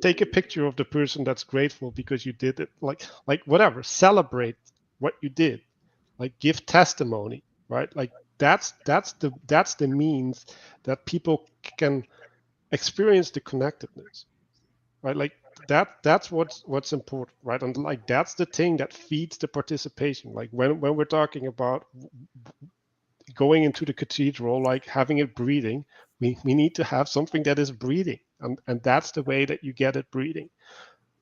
take a picture of the person that's grateful because you did it, like whatever, celebrate what you did, like give testimony, right? Like that's the means that people can experience the connectedness, right? Like that's what's important, right? And like that's the thing that feeds the participation. Like when we're talking about going into the cathedral, like having it breathing, we need to have something that is breathing, and that's the way that you get it breathing.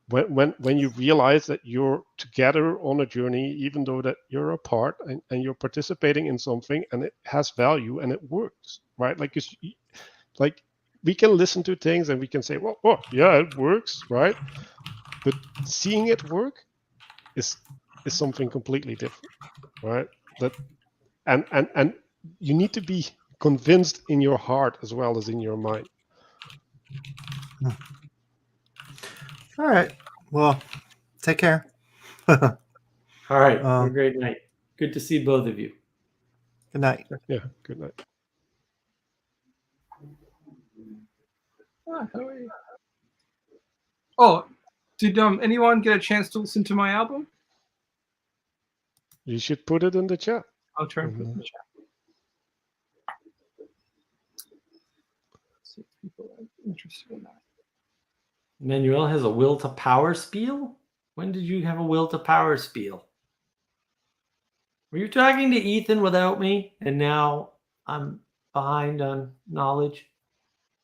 When you realize that you're together on a journey, even though that you're apart, and you're participating in something and it has value and it works, right? Like we can listen to things and we can say, well, oh yeah, it works, right? But seeing it work is something completely different, right? That and you need to be convinced in your heart as well as in your mind. All right. Well, take care. All right. Have a great night. Good to see both of you. Good night. Yeah. Good night. Oh, did anyone get a chance to listen to my album? You should put it in the chat. I'll try and put it in the chat. See if people are interested in that. Manuel has a will to power spiel? When did you have a will to power spiel? Were you talking to Ethan without me? And now I'm behind on knowledge?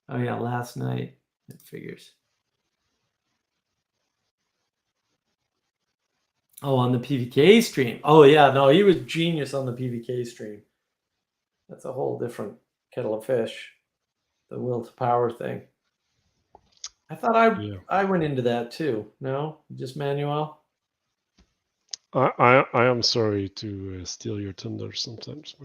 Oh yeah, last night. It figures. Oh, on the PVK stream. Oh yeah, no, he was genius on the PVK stream. That's a whole different kettle of fish. The will to power thing. I thought I went into that too. No, just Manuel. I am sorry to steal your thunder sometimes.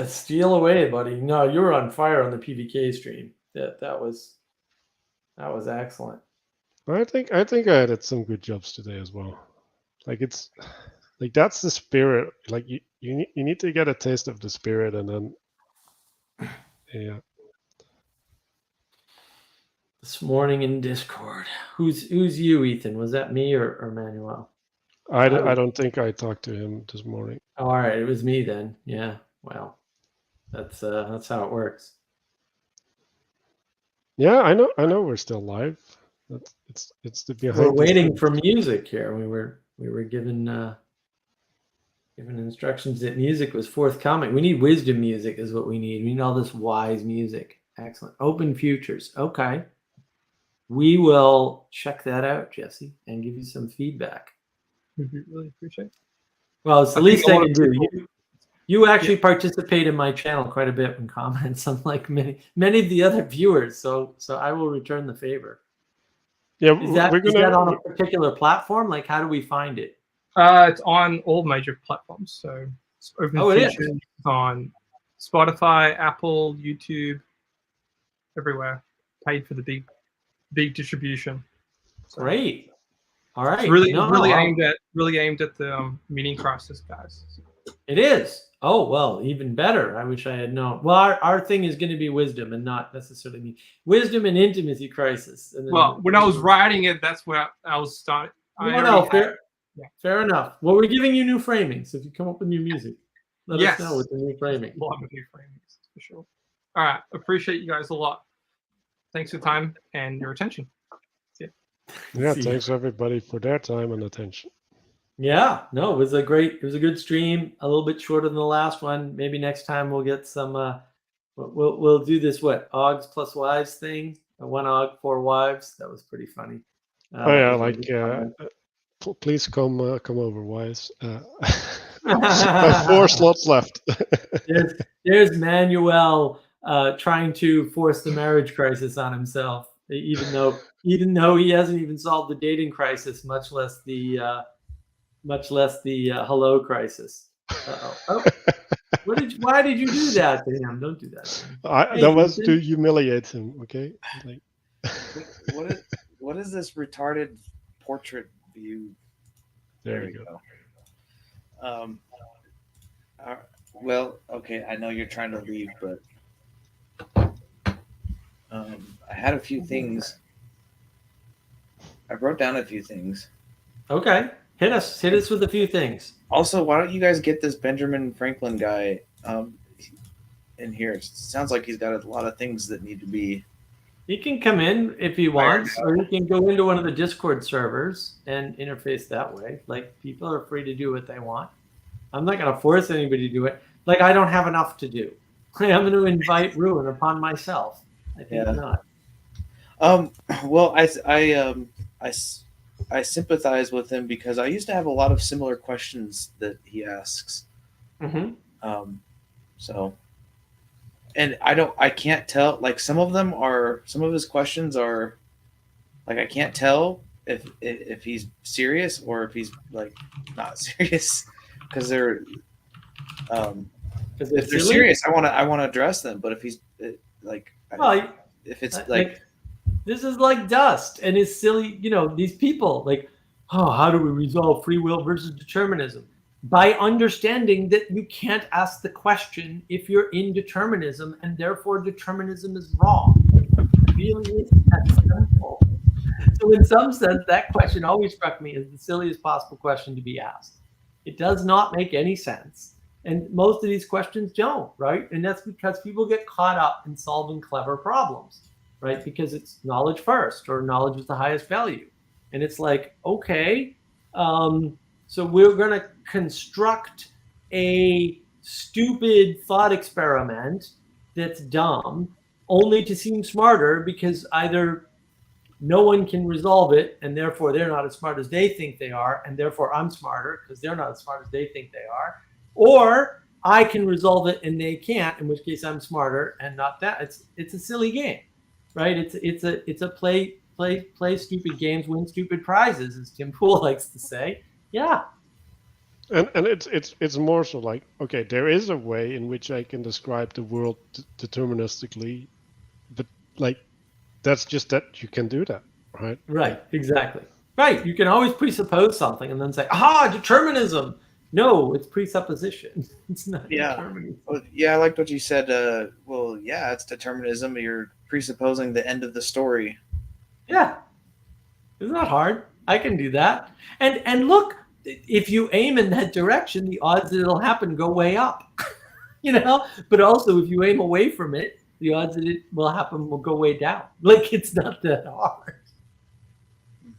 Steal away, buddy. No, you were on fire on the PVK stream. That was excellent. I think I did some good jobs today as well. Like it's like that's the spirit. Like you need to get a taste of the spirit, and then yeah. This morning in Discord. Who's you, Ethan? Was that me or Manuel? I don't think I talked to him this morning. Oh, all right, it was me then. Yeah. Well, that's how it works. Yeah, I know we're still live. It's the behind. We're waiting for music here. We were given instructions that music was forthcoming. We need wisdom music is what we need. We need all this wise music. Excellent. Open futures. Okay. We will check that out, Jesse, and give you some feedback. We really appreciate it. Well, it's the least I can do. You actually participate in my channel quite a bit in comments, unlike many of the other viewers. So I will return the favor. Yeah, is that on a particular platform? Like, how do we find it? It's on all major platforms. So it's open features on Spotify, Apple, YouTube, everywhere. Paid for the big distribution. So great. All right. It's really aimed at the meaning crisis guys. It is. Oh, well, even better. I wish I had known. Well, our thing is going to be wisdom and not necessarily me. Wisdom and intimacy crisis. And then, well, when I was writing it, that's where I was starting. Fair enough. Well, we're giving you new framings. If you come up with new music, let us know with the new framing. A lot of new framings, for sure. All right. Appreciate you guys a lot. Thanks for your time and your attention. Yeah, thanks everybody for their time and attention. Yeah, no, it was a good stream. A little bit shorter than the last one. Maybe next time we'll get some. We'll do this Augs plus wives thing. 1 Aug, 4 wives. That was pretty funny. Please come over, Wise. Have 4 slots left. there's Manuel trying to force the marriage crisis on himself, even though he hasn't even solved the dating crisis, much less the hello crisis. Oh, why did you do that to him? Don't do that to him. Hey, that was Ethan. to humiliate him. Okay. Like, What is this retarded portrait view? there you go. Well, okay, I know you're trying to leave, but I had a few things. I wrote down a few things. Okay, hit us with a few things. Also, why don't you guys get this Benjamin Franklin guy in here? It sounds like he's got a lot of things that need to be. He can come in if he wants, or he can go into one of the Discord servers and interface that way. Like, people are free to do what they want. I'm not going to force anybody to do it. Like, I don't have enough to do. I'm going to invite ruin upon myself. I think not. Well, I sympathize with him because I used to have a lot of similar questions that he asks. Mm-hmm. So, and I can't tell. Like some of his questions are, like I can't tell if he's serious or if he's like not serious because they're. If they're serious, I want to address them. But if he's like, well, if it's like this is like Dust and his silly, these people like, oh, how do we resolve free will versus determinism? By understanding that you can't ask the question if you're in determinism and therefore determinism is wrong. It really is that simple. So in some sense, that question always struck me as the silliest possible question to be asked. It does not make any sense. And most of these questions don't, right? And that's because people get caught up in solving clever problems, right? Because it's knowledge first, or knowledge is the highest value. And it's like, okay, so we're going to construct a stupid thought experiment that's dumb, only to seem smarter because either no one can resolve it, and therefore they're not as smart as they think they are, and therefore I'm smarter because they're not as smart as they think they are. Or I can resolve it and they can't, in which case I'm smarter and not that. It's a silly game, right? It's a play stupid games, win stupid prizes, as Tim Pool likes to say. Yeah. And it's more so like, okay, there is a way in which I can describe the world deterministically, but like that's just that you can do that, right? Right, exactly. Right. You can always presuppose something and then say, aha, determinism. No, it's presupposition. It's not determinism. Well, yeah, I liked what you said. Well, yeah, it's determinism. You're presupposing the end of the story. Yeah. It's not hard. I can do that. And look, if you aim in that direction, the odds that it'll happen go way up. But also if you aim away from it, the odds that it will happen will go way down. Like, it's not that hard.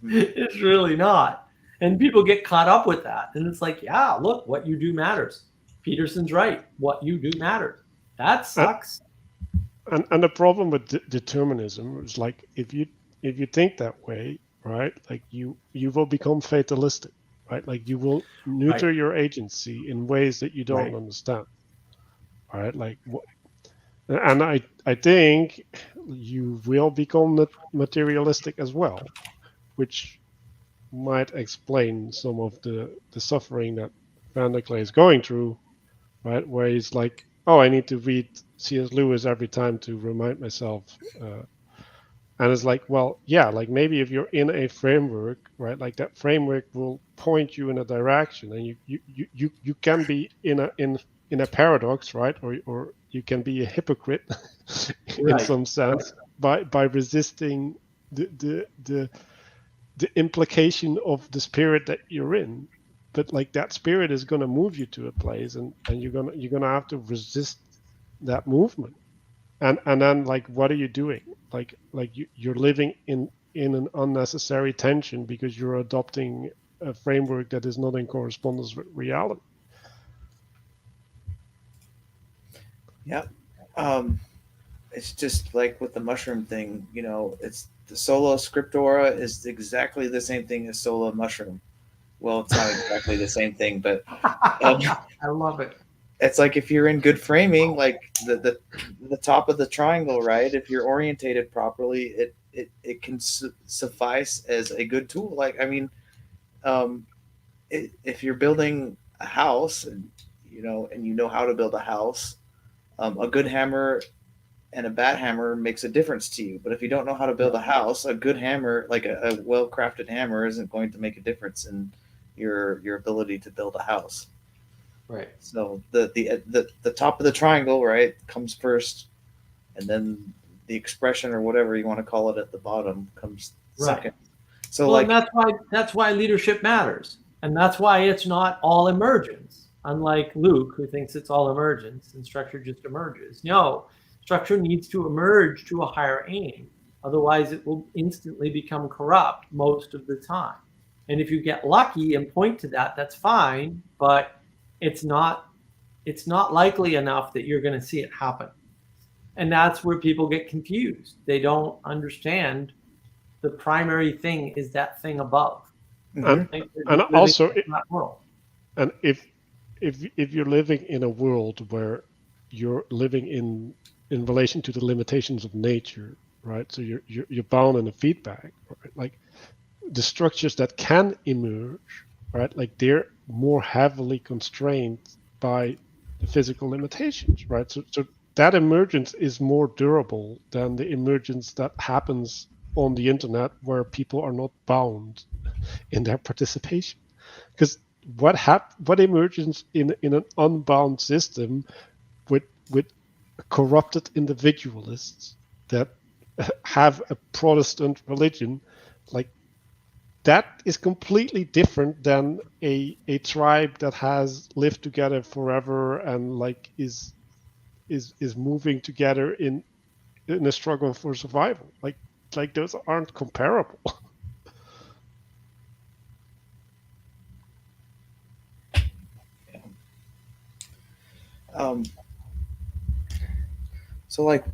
Mm-hmm. It's really not. And people get caught up with that. And it's like, yeah, look, what you do matters. Peterson's right. What you do matters. That sucks. And the problem with determinism is like, if you think that way, right, like you will become fatalistic, right? Like you will neuter your agency in ways that you don't understand, right? Like, and I think you will become materialistic as well, which might explain some of the suffering that Van der Klee is going through, right? Where he's like, oh, I need to read C.S. Lewis every time to remind myself. And it's like, well, yeah, like maybe if you're in a framework, right, like that framework will point you in a direction, and you can be in a paradox, right, or you can be a hypocrite in some sense by resisting the implication of the spirit that you're in. But like that spirit is going to move you to a place, and you're gonna have to resist that movement. And then like, what are you doing? Like you're living in an unnecessary tension because you're adopting a framework that is not in correspondence with reality. Yeah. It's just like with the mushroom thing, it's the sola scriptura is exactly the same thing as sola mushroom. well, it's not exactly the same thing, but I love it. it's like if you're in good framing, like the top of the triangle, right? If you're orientated properly, it can suffice as a good tool. Like, I mean, if you're building a house, and you know how to build a house, a good hammer and a bad hammer makes a difference to you. But if you don't know how to build a house, a good hammer, like a well-crafted hammer, isn't going to make a difference in your ability to build a house. Right. So the top of the triangle, right, comes first, and then the expression or whatever you want to call it at the bottom comes second. So well, like and that's why leadership matters, and that's why it's not all emergence. Unlike Luke, who thinks it's all emergence and structure just emerges. No, structure needs to emerge to a higher aim. Otherwise, it will instantly become corrupt most of the time. And if you get lucky and point to that, that's fine, but it's not likely enough that you're going to see it happen. And that's where people get confused. They don't understand the primary thing is that thing above. And also, and if you're living in a world where you're living in relation to the limitations of nature, right? So you're bound in a feedback, right? Like the structures that can emerge, right? Like they're more heavily constrained by the physical limitations, right? So that emergence is more durable than the emergence that happens on the internet, where people are not bound in their participation. Because what emerges in an unbound system with corrupted individualists that have a Protestant religion, like that is completely different than a tribe that has lived together forever and like is moving together in a struggle for survival. Like those aren't comparable. So like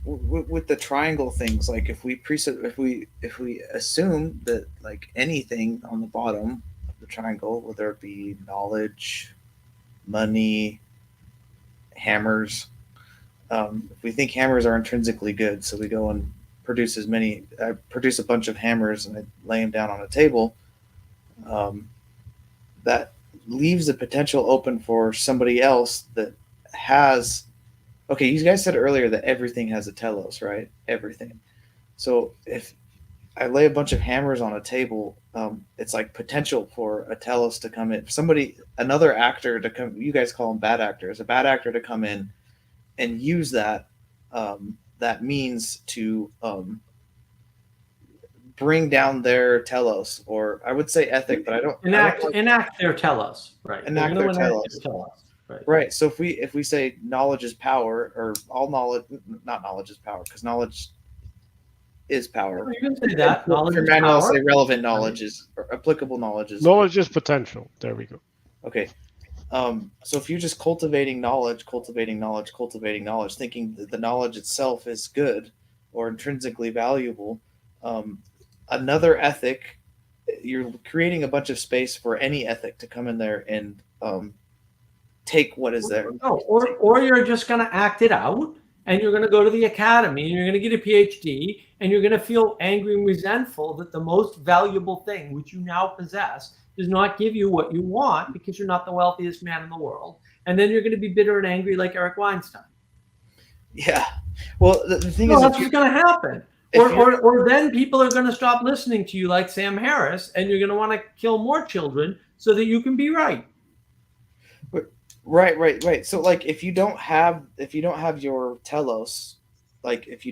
with the triangle things, like if we assume that like anything on the bottom of the triangle, whether it be knowledge, money, hammers, if we think hammers are intrinsically good, so we go and produce a bunch of hammers and I lay them down on a table, that leaves the potential open for somebody else that has. Okay, you guys said earlier that everything has a telos, right? Everything. So if I lay a bunch of hammers on a table, it's like potential for a telos to come in. Another actor to come. You guys call them bad actors. A bad actor to come in and use that means to bring down their telos, or I would say ethic, but I don't enact their telos, right? Enact their telos. Right. So if we say knowledge is power, or all knowledge, not knowledge is power, because knowledge is power. You can say that. Knowledge is power. Say relevant knowledge is, or applicable knowledge is. Knowledge is potential. There we go. Okay. So if you're just cultivating knowledge, thinking that the knowledge itself is good or intrinsically valuable, another ethic, you're creating a bunch of space for any ethic to come in there and take what is there. No, or you're just going to act it out, and you're going to go to the academy, and you're going to get a PhD, and you're going to feel angry and resentful that the most valuable thing, which you now possess, does not give you what you want because you're not the wealthiest man in the world. And then you're going to be bitter and angry like Eric Weinstein. Yeah. Well, the thing is, that's what's going to happen. Or then people are going to stop listening to you like Sam Harris, and you're going to want to kill more children so that you can be right. Right. So like if you don't have your telos, like if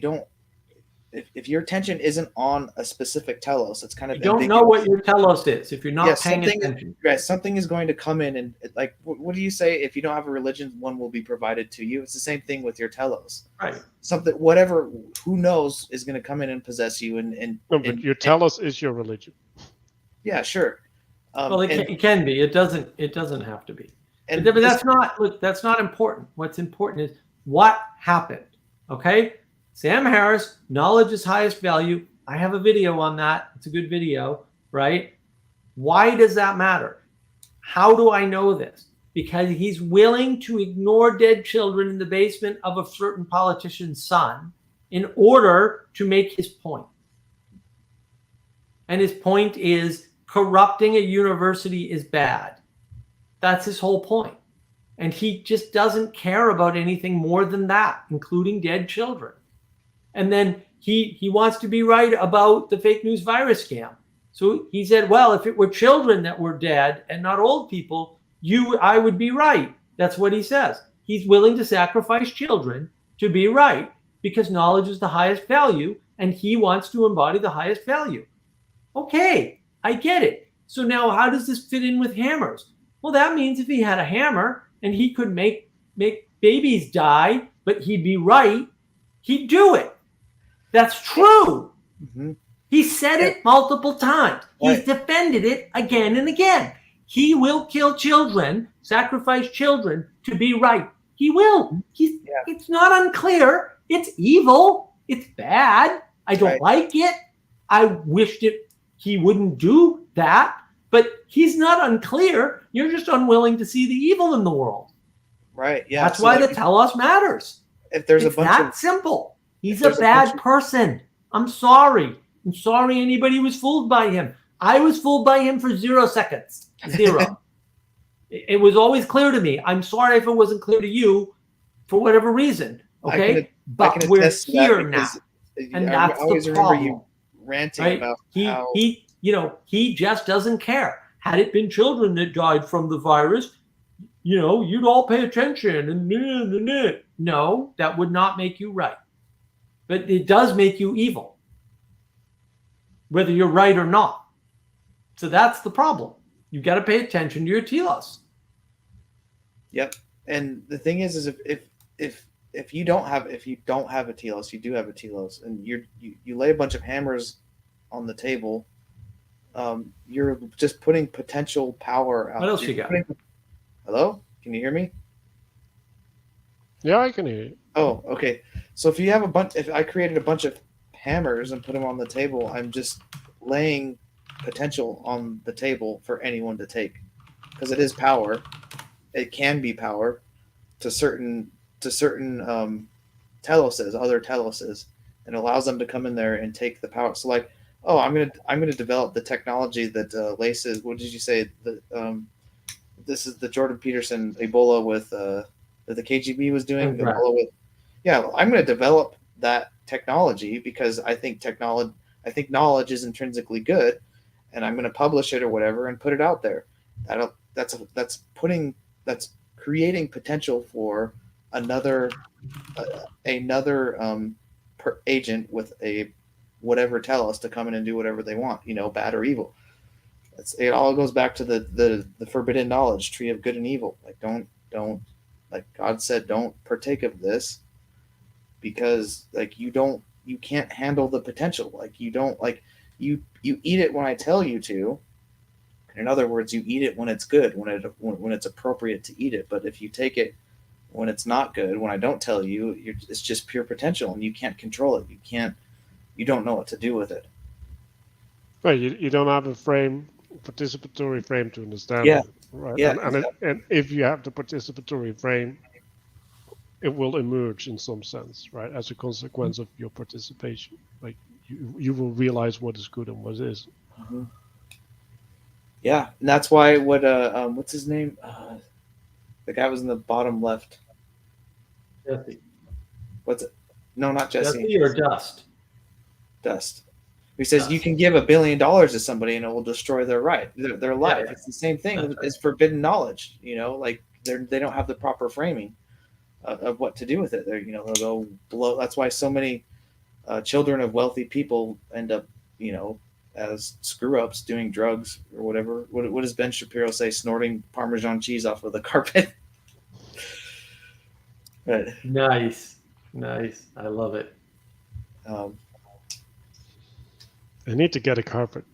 your attention isn't on a specific telos, it's kind of you don't know what your telos is if you're not paying attention. Right, something is going to come in and like what do you say? If you don't have a religion, one will be provided to you. It's the same thing with your telos. Right. Something, whatever, who knows, is going to come in and possess you but your telos is your religion. Yeah, sure. Well, it can be. It doesn't have to be. But that's not important. What's important is what happened. Okay. Sam Harris, knowledge is highest value. I have a video on that. It's a good video, right? Why does that matter? How do I know this? Because he's willing to ignore dead children in the basement of a certain politician's son in order to make his point. And his point is corrupting a university is bad. That's his whole point. And he just doesn't care about anything more than that, including dead children. And then he wants to be right about the fake news virus scam. So he said, well, if it were children that were dead and not old people, I would be right. That's what he says. He's willing to sacrifice children to be right because knowledge is the highest value and he wants to embody the highest value. Okay, I get it. So now how does this fit in with hammers? Well, that means if he had a hammer and he could make babies die, but he'd be right, he'd do it. That's true. Mm-hmm. He said it multiple times. He's Right. defended it again and again. He will kill children, sacrifice children to be right. He will. It's not unclear. It's evil. It's bad. I don't Right. like it. I wished he wouldn't do that. But he's not unclear. You're just unwilling to see the evil in the world. Right. Yeah. That's so, why like, the telos matters. if there's It's a bunch that of simple. He's a there's a bad bunch of- person. I'm sorry. I'm sorry anybody was fooled by him. I was fooled by him for 0 seconds. 0. It was always clear to me. I'm sorry if it wasn't clear to you for whatever reason. Okay? I But can we're attest to that here now. because And I that's always the remember problem. you ranting Right? about how He just doesn't care. Had it been children that died from the virus, you'd all pay attention. And no, that would not make you right. But it does make you evil, whether you're right or not. So that's the problem. You've got to pay attention to your telos. Yep. And the thing is if you don't have a telos, you do have a telos, and you lay a bunch of hammers on the table, you're just putting potential power out. What else You're you got? Hello? Can you hear me? Yeah, I can hear you. Oh, okay. So if I created a bunch of hammers and put them on the table, I'm just laying potential on the table for anyone to take, because it is power. It can be power to certain teloses, other teloses, and allows them to come in there and take the power. So like, oh, I'm gonna develop the technology that laces. What did you say? This is the Jordan Peterson Ebola with that the KGB was doing. Right. Ebola with, yeah, I'm going to develop that technology because I think knowledge is intrinsically good, and I'm going to publish it or whatever and put it out there. That's creating potential for another agent with a whatever telos to come in and do whatever they want, bad or evil. It all goes back to the forbidden knowledge, tree of good and evil. Like don't like God said, don't partake of this because like you can't handle the potential. Like you don't like you eat it when I tell you to. In other words, you eat it when it's good, when it's appropriate to eat it. But if you take it when it's not good, when I don't tell you, it's just pure potential, and you can't control it. You don't know what to do with it. Right, you don't have a participatory frame to understand Yeah. it, right? Yeah, And if you have the participatory frame, it will emerge in some sense, right, as a consequence of your participation. Like you will realize what is good and what is. Mm-hmm. Yeah, and that's why what's his name? The guy was in the bottom left. Jesse. What's it? No, not Jesse. Jesse or Dust? Dust. He says Dust. you can give $1 billion to somebody and it will destroy their life. Yeah. It's the same thing. That's right. It's forbidden knowledge. Like they don't have the proper framing of what to do with it. They'll go blow. That's why so many children of wealthy people end up as screw ups doing drugs or whatever. What does Ben Shapiro say? Snorting Parmesan cheese off of the carpet. But Nice. I love it. I need to get a carpet.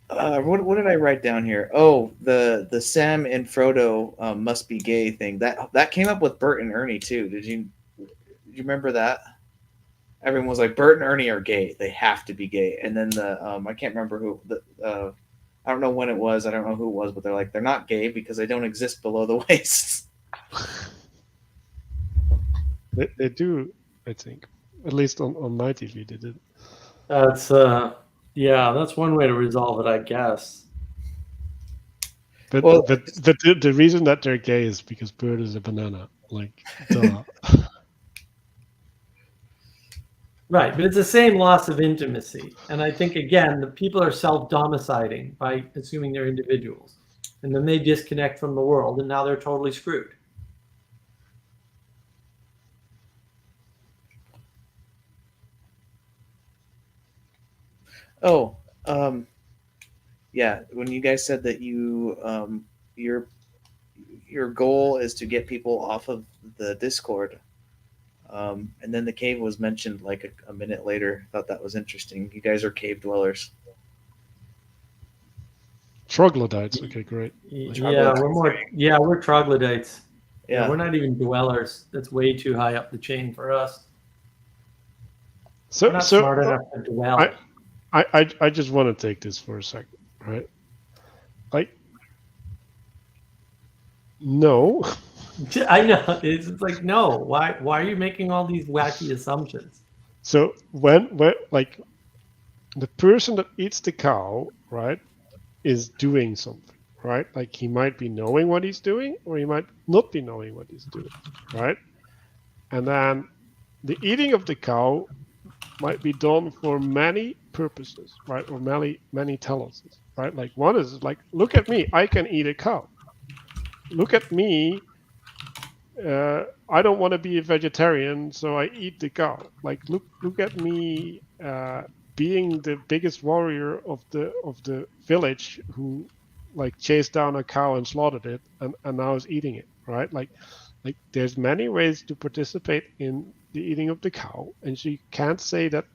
What did I write down here? Oh, the Sam and Frodo must be gay thing. That came up with Bert and Ernie too. Did you remember that? Everyone was like, Bert and Ernie are gay. They have to be gay. And then I can't remember who I don't know when it was. I don't know who it was, but they're like, they're not gay because they don't exist below the waist. They do, I think. At least on my TV, they did. That's that's one way to resolve it, I guess. But Well- the reason that they're gay is because Bert is a banana. Like, duh. Right, but it's the same loss of intimacy. And I think, again, the people are self-domiciding by assuming they're individuals. And then they disconnect from the world, and now they're totally screwed. Oh, yeah. When you guys said that your goal is to get people off of the Discord, and then the cave was mentioned like a minute later. I thought that was interesting. You guys are cave dwellers. Troglodytes. Okay, great. We're troglodytes. Yeah. We're not even dwellers. That's way too high up the chain for us. So We're not smart enough to dwell. I just want to take this for a second, right? Like, no. I know. It's like, no. Why are you making all these wacky assumptions? So when like the person that eats the cow, right, is doing something, right? Like he might be knowing what he's doing, or he might not be knowing what he's doing, right? And then the eating of the cow might be done for many purposes, right? Or many teleses, right? Like one is like, look at me, I can eat a cow. Look at me, I don't want to be a vegetarian, so I eat the cow. Like look at me, being the biggest warrior of the village who like chased down a cow and slaughtered it and now is eating it, right? Like there's many ways to participate in the eating of the cow, and she can't say that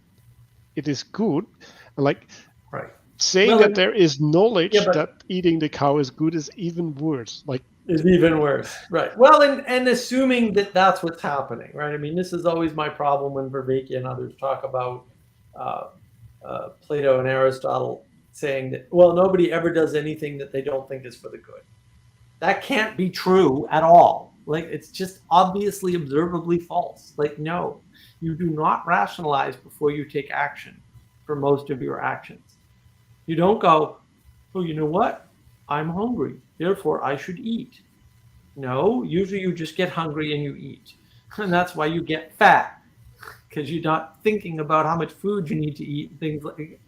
it is good. Like Right. saying Well, that there is knowledge yeah, but- that eating the cow is good is even worse. Like It's even worse. Right. Well, and assuming that that's what's happening, right? I mean, this is always my problem when Vervaeke and others talk about Plato and Aristotle saying that, well, nobody ever does anything that they don't think is for the good. That can't be true at all. Like, it's just obviously observably false. Like, no, you do not rationalize before you take action for most of your actions. You don't go, oh, you know what? I'm hungry, therefore I should eat. No, usually you just get hungry and you eat. And that's why you get fat, because you're not thinking about how much food you need to eat. Things like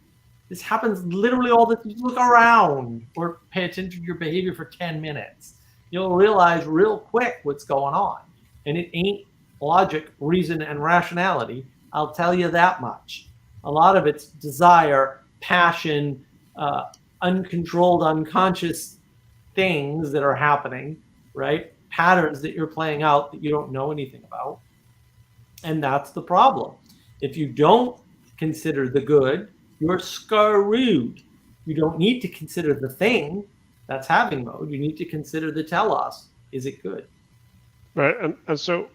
this happens literally all the time. Look around or pay attention to your behavior for 10 minutes. You'll realize real quick what's going on. And it ain't logic, reason, and rationality. I'll tell you that much. A lot of it's desire, passion, uncontrolled, unconscious things that are happening, right? Patterns that you're playing out that you don't know anything about. And that's the problem. If you don't consider the good, you're screwed. You don't need to consider the thing that's having mode. You need to consider the telos. Is it good? right, and so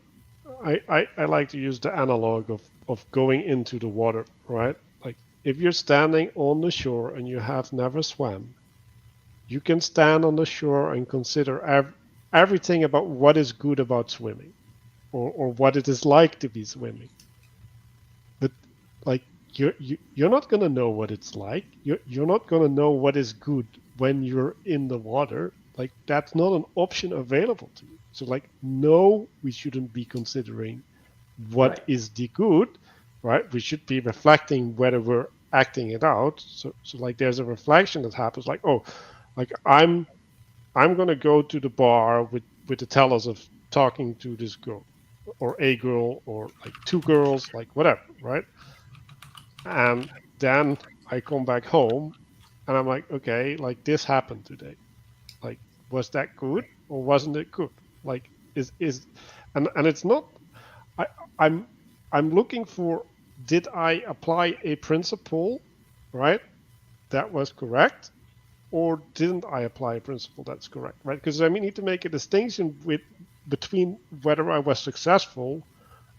I like to use the analog of going into the water, right? Like if you're standing on the shore and you have never swam, you can stand on the shore and consider everything about what is good about swimming, or what it is like to be swimming. But like you're not gonna know what it's like. You're not gonna know what is good when you're in the water. Like that's not an option available to you. So like, no, we shouldn't be considering what is the good, right? We should be reflecting whether we're acting it out. So like there's a reflection that happens like, oh, like I'm gonna go to the bar with the telos of talking to this girl or a girl or like two girls, like whatever, right? And then I come back home and I'm like, okay, like this happened today. Like, was that good or wasn't it good? Like and it's not, I'm looking for, did I apply a principle, right, that was correct, or didn't I apply a principle that's correct, right? Because I need to make a distinction between whether I was successful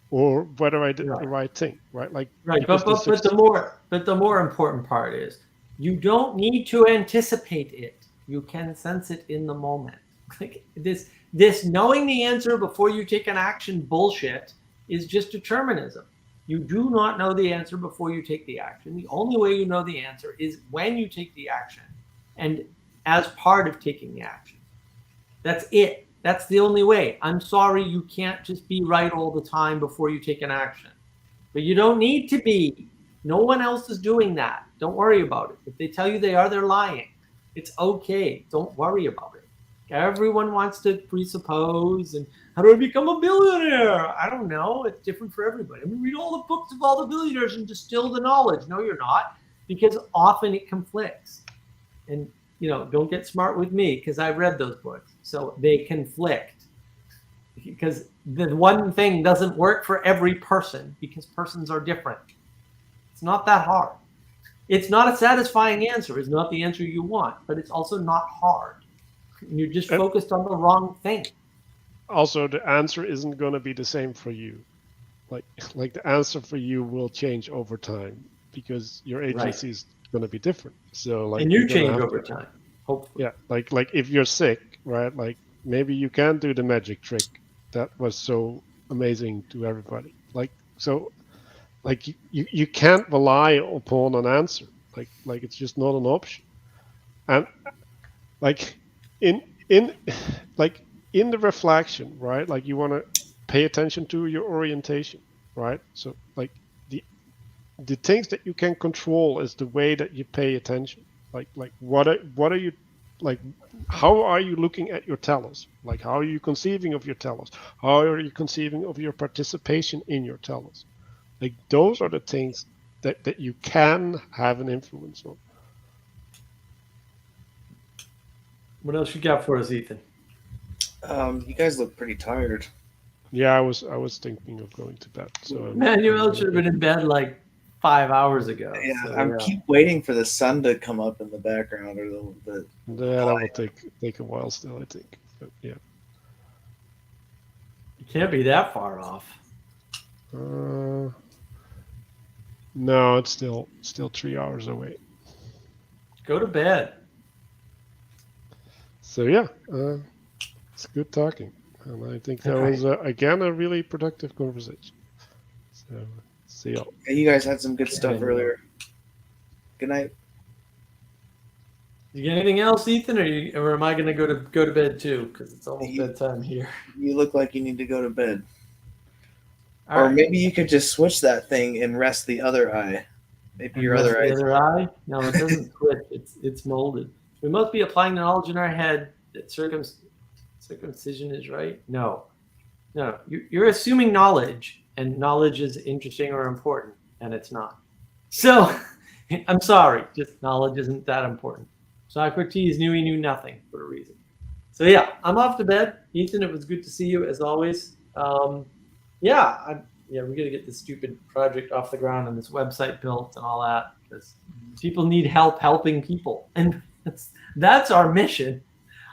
or whether I did Right. the right thing, right? Like, Right, because but the more important part is you don't need to anticipate it. You can sense it in the moment. Like this knowing the answer before you take an action bullshit is just determinism. You do not know the answer before you take the action. The only way you know the answer is when you take the action and as part of taking the action. That's it. That's the only way. I'm sorry, you can't just be right all the time before you take an action. But you don't need to be. No one else is doing that. Don't worry about it. If they tell you they are, they're lying. It's okay. Don't worry about it. Everyone wants to presuppose and how do I become a billionaire? I don't know. It's different for everybody. I mean, read all the books of all the billionaires and distill the knowledge. No, you're not, because often it conflicts. And don't get smart with me because I read those books. So they conflict because the one thing doesn't work for every person because persons are different. It's not that hard. It's not a satisfying answer. It's not the answer you want, but it's also not hard. You're just focused on the wrong thing. Also, the answer isn't going to be the same for you. Like the answer for you will change over time because your agency is going to be different. So like, and you change over time. Hopefully. Yeah, like if you're sick, right? Like maybe you can't do the magic trick that was so amazing to everybody. Like so, like you can't rely upon an answer. Like it's just not an option. And like in the reflection, right? Like you want to pay attention to your orientation, right? So like the things that you can control is the way that you pay attention. Like what are you, like how are you looking at your telos? Like how are you conceiving of your telos? How are you conceiving of your participation in your telos? Like those are the things that you can have an influence on. What else you got for us, Ethan? You guys look pretty tired. Yeah, I was thinking of going to bed. So Manuel should have been in bed like 5 hours ago. Yeah, so, I keep waiting for the sun to come up in the background, or the yeah, that will take a while still, I think. But yeah. You can't be that far off. No, it's still 3 hours away. Go to bed. So yeah, it's good talking, and I think that was again a really productive conversation. So see y'all. Yeah, you guys had some good stuff earlier. Good night. You got anything else, Ethan, or am I going to go to bed too? Because it's almost bedtime here. You look like you need to go to bed. All Or right. maybe you could just switch that thing and rest the other eye. Maybe your other eye. The other eye? No, it doesn't switch. It's molded. We must be applying the knowledge in our head that circumcision is right. No. You're assuming knowledge, and knowledge is interesting or important, and it's not. So, I'm sorry. Just knowledge isn't that important. Socrates knew he knew nothing for a reason. So yeah, I'm off to bed. Ethan, it was good to see you as always. We got to get this stupid project off the ground and this website built and all that because people need help helping people, and that's our mission.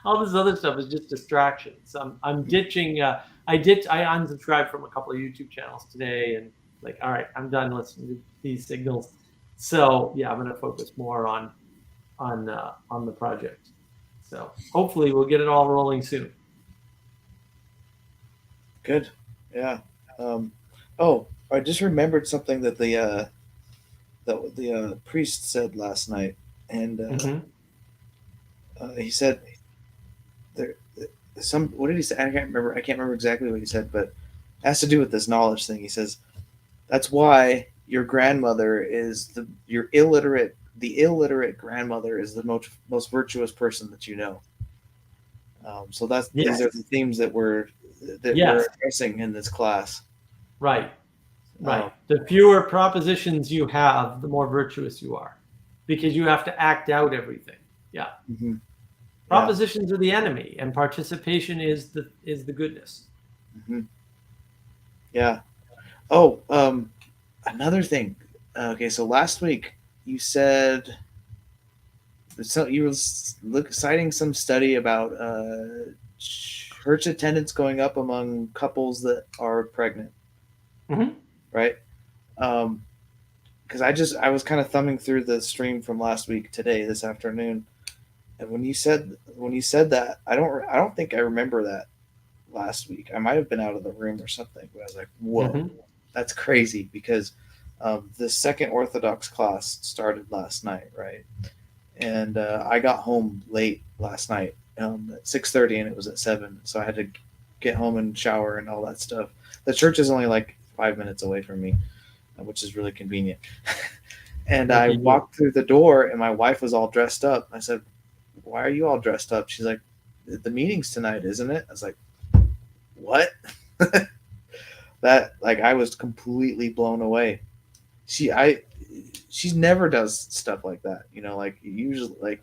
All this other stuff is just distractions. I'm ditching. I unsubscribed from a couple of YouTube channels today, and like, all right, I'm done listening to these signals. So yeah, I'm going to focus more on the project. So hopefully we'll get it all rolling soon. Good. Yeah. I just remembered something that the priest said last night, and he said what did he say? I can't remember exactly what he said, but it has to do with this knowledge thing. He says that's why your grandmother is the illiterate grandmother is the most virtuous person that you know. So these are the themes that we're addressing in this class. Right. The fewer propositions you have, the more virtuous you are, because you have to act out everything. Yeah. Mm-hmm. Propositions are the enemy, and participation is the goodness. Mm-hmm. Yeah. Oh, another thing. Okay, so last week you said you were citing some study about church attendance going up among couples that are pregnant. Mhm. right? Because I was kind of thumbing through the stream from last week today, this afternoon, and when you said that, I don't think I remember that last week. I might have been out of the room or something, but I was like, whoa, Mhm. that's crazy, because the second Orthodox class started last night, right? And I got home late last night at 6:30, and it was at 7, so I had to get home and shower and all that stuff. The church is only like 5 minutes away from me, which is really convenient. And I Lucky you. walked through the door, and my wife was all dressed up. I said, "Why are you all dressed up?" She's like, "The meeting's tonight, isn't it?" I was like, "What?" That, like, I was completely blown away. She never does stuff like that, like usually, like,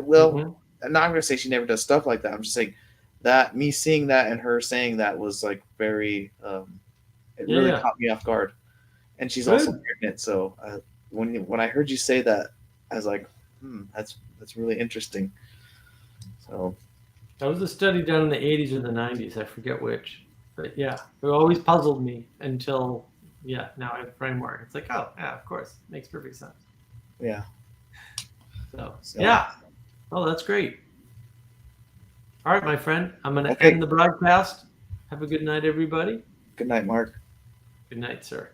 well, Mhm. I'm not gonna say she never does stuff like that. I'm just saying that me seeing that and her saying that was like very, it really Yeah. caught me off guard. And she's Good. also pregnant, so when I heard you say that, I was like, that's really interesting. So That was a study done in the 80s or the 90s. I forget which. But yeah, it always puzzled me until, yeah, now I have a framework. It's like, oh, yeah, of course. Makes perfect sense. yeah, So, So- yeah. Oh, that's great. All right, my friend. I'm going to Okay. end the broadcast. Have a good night, everybody. good night, Mark. Good night, sir.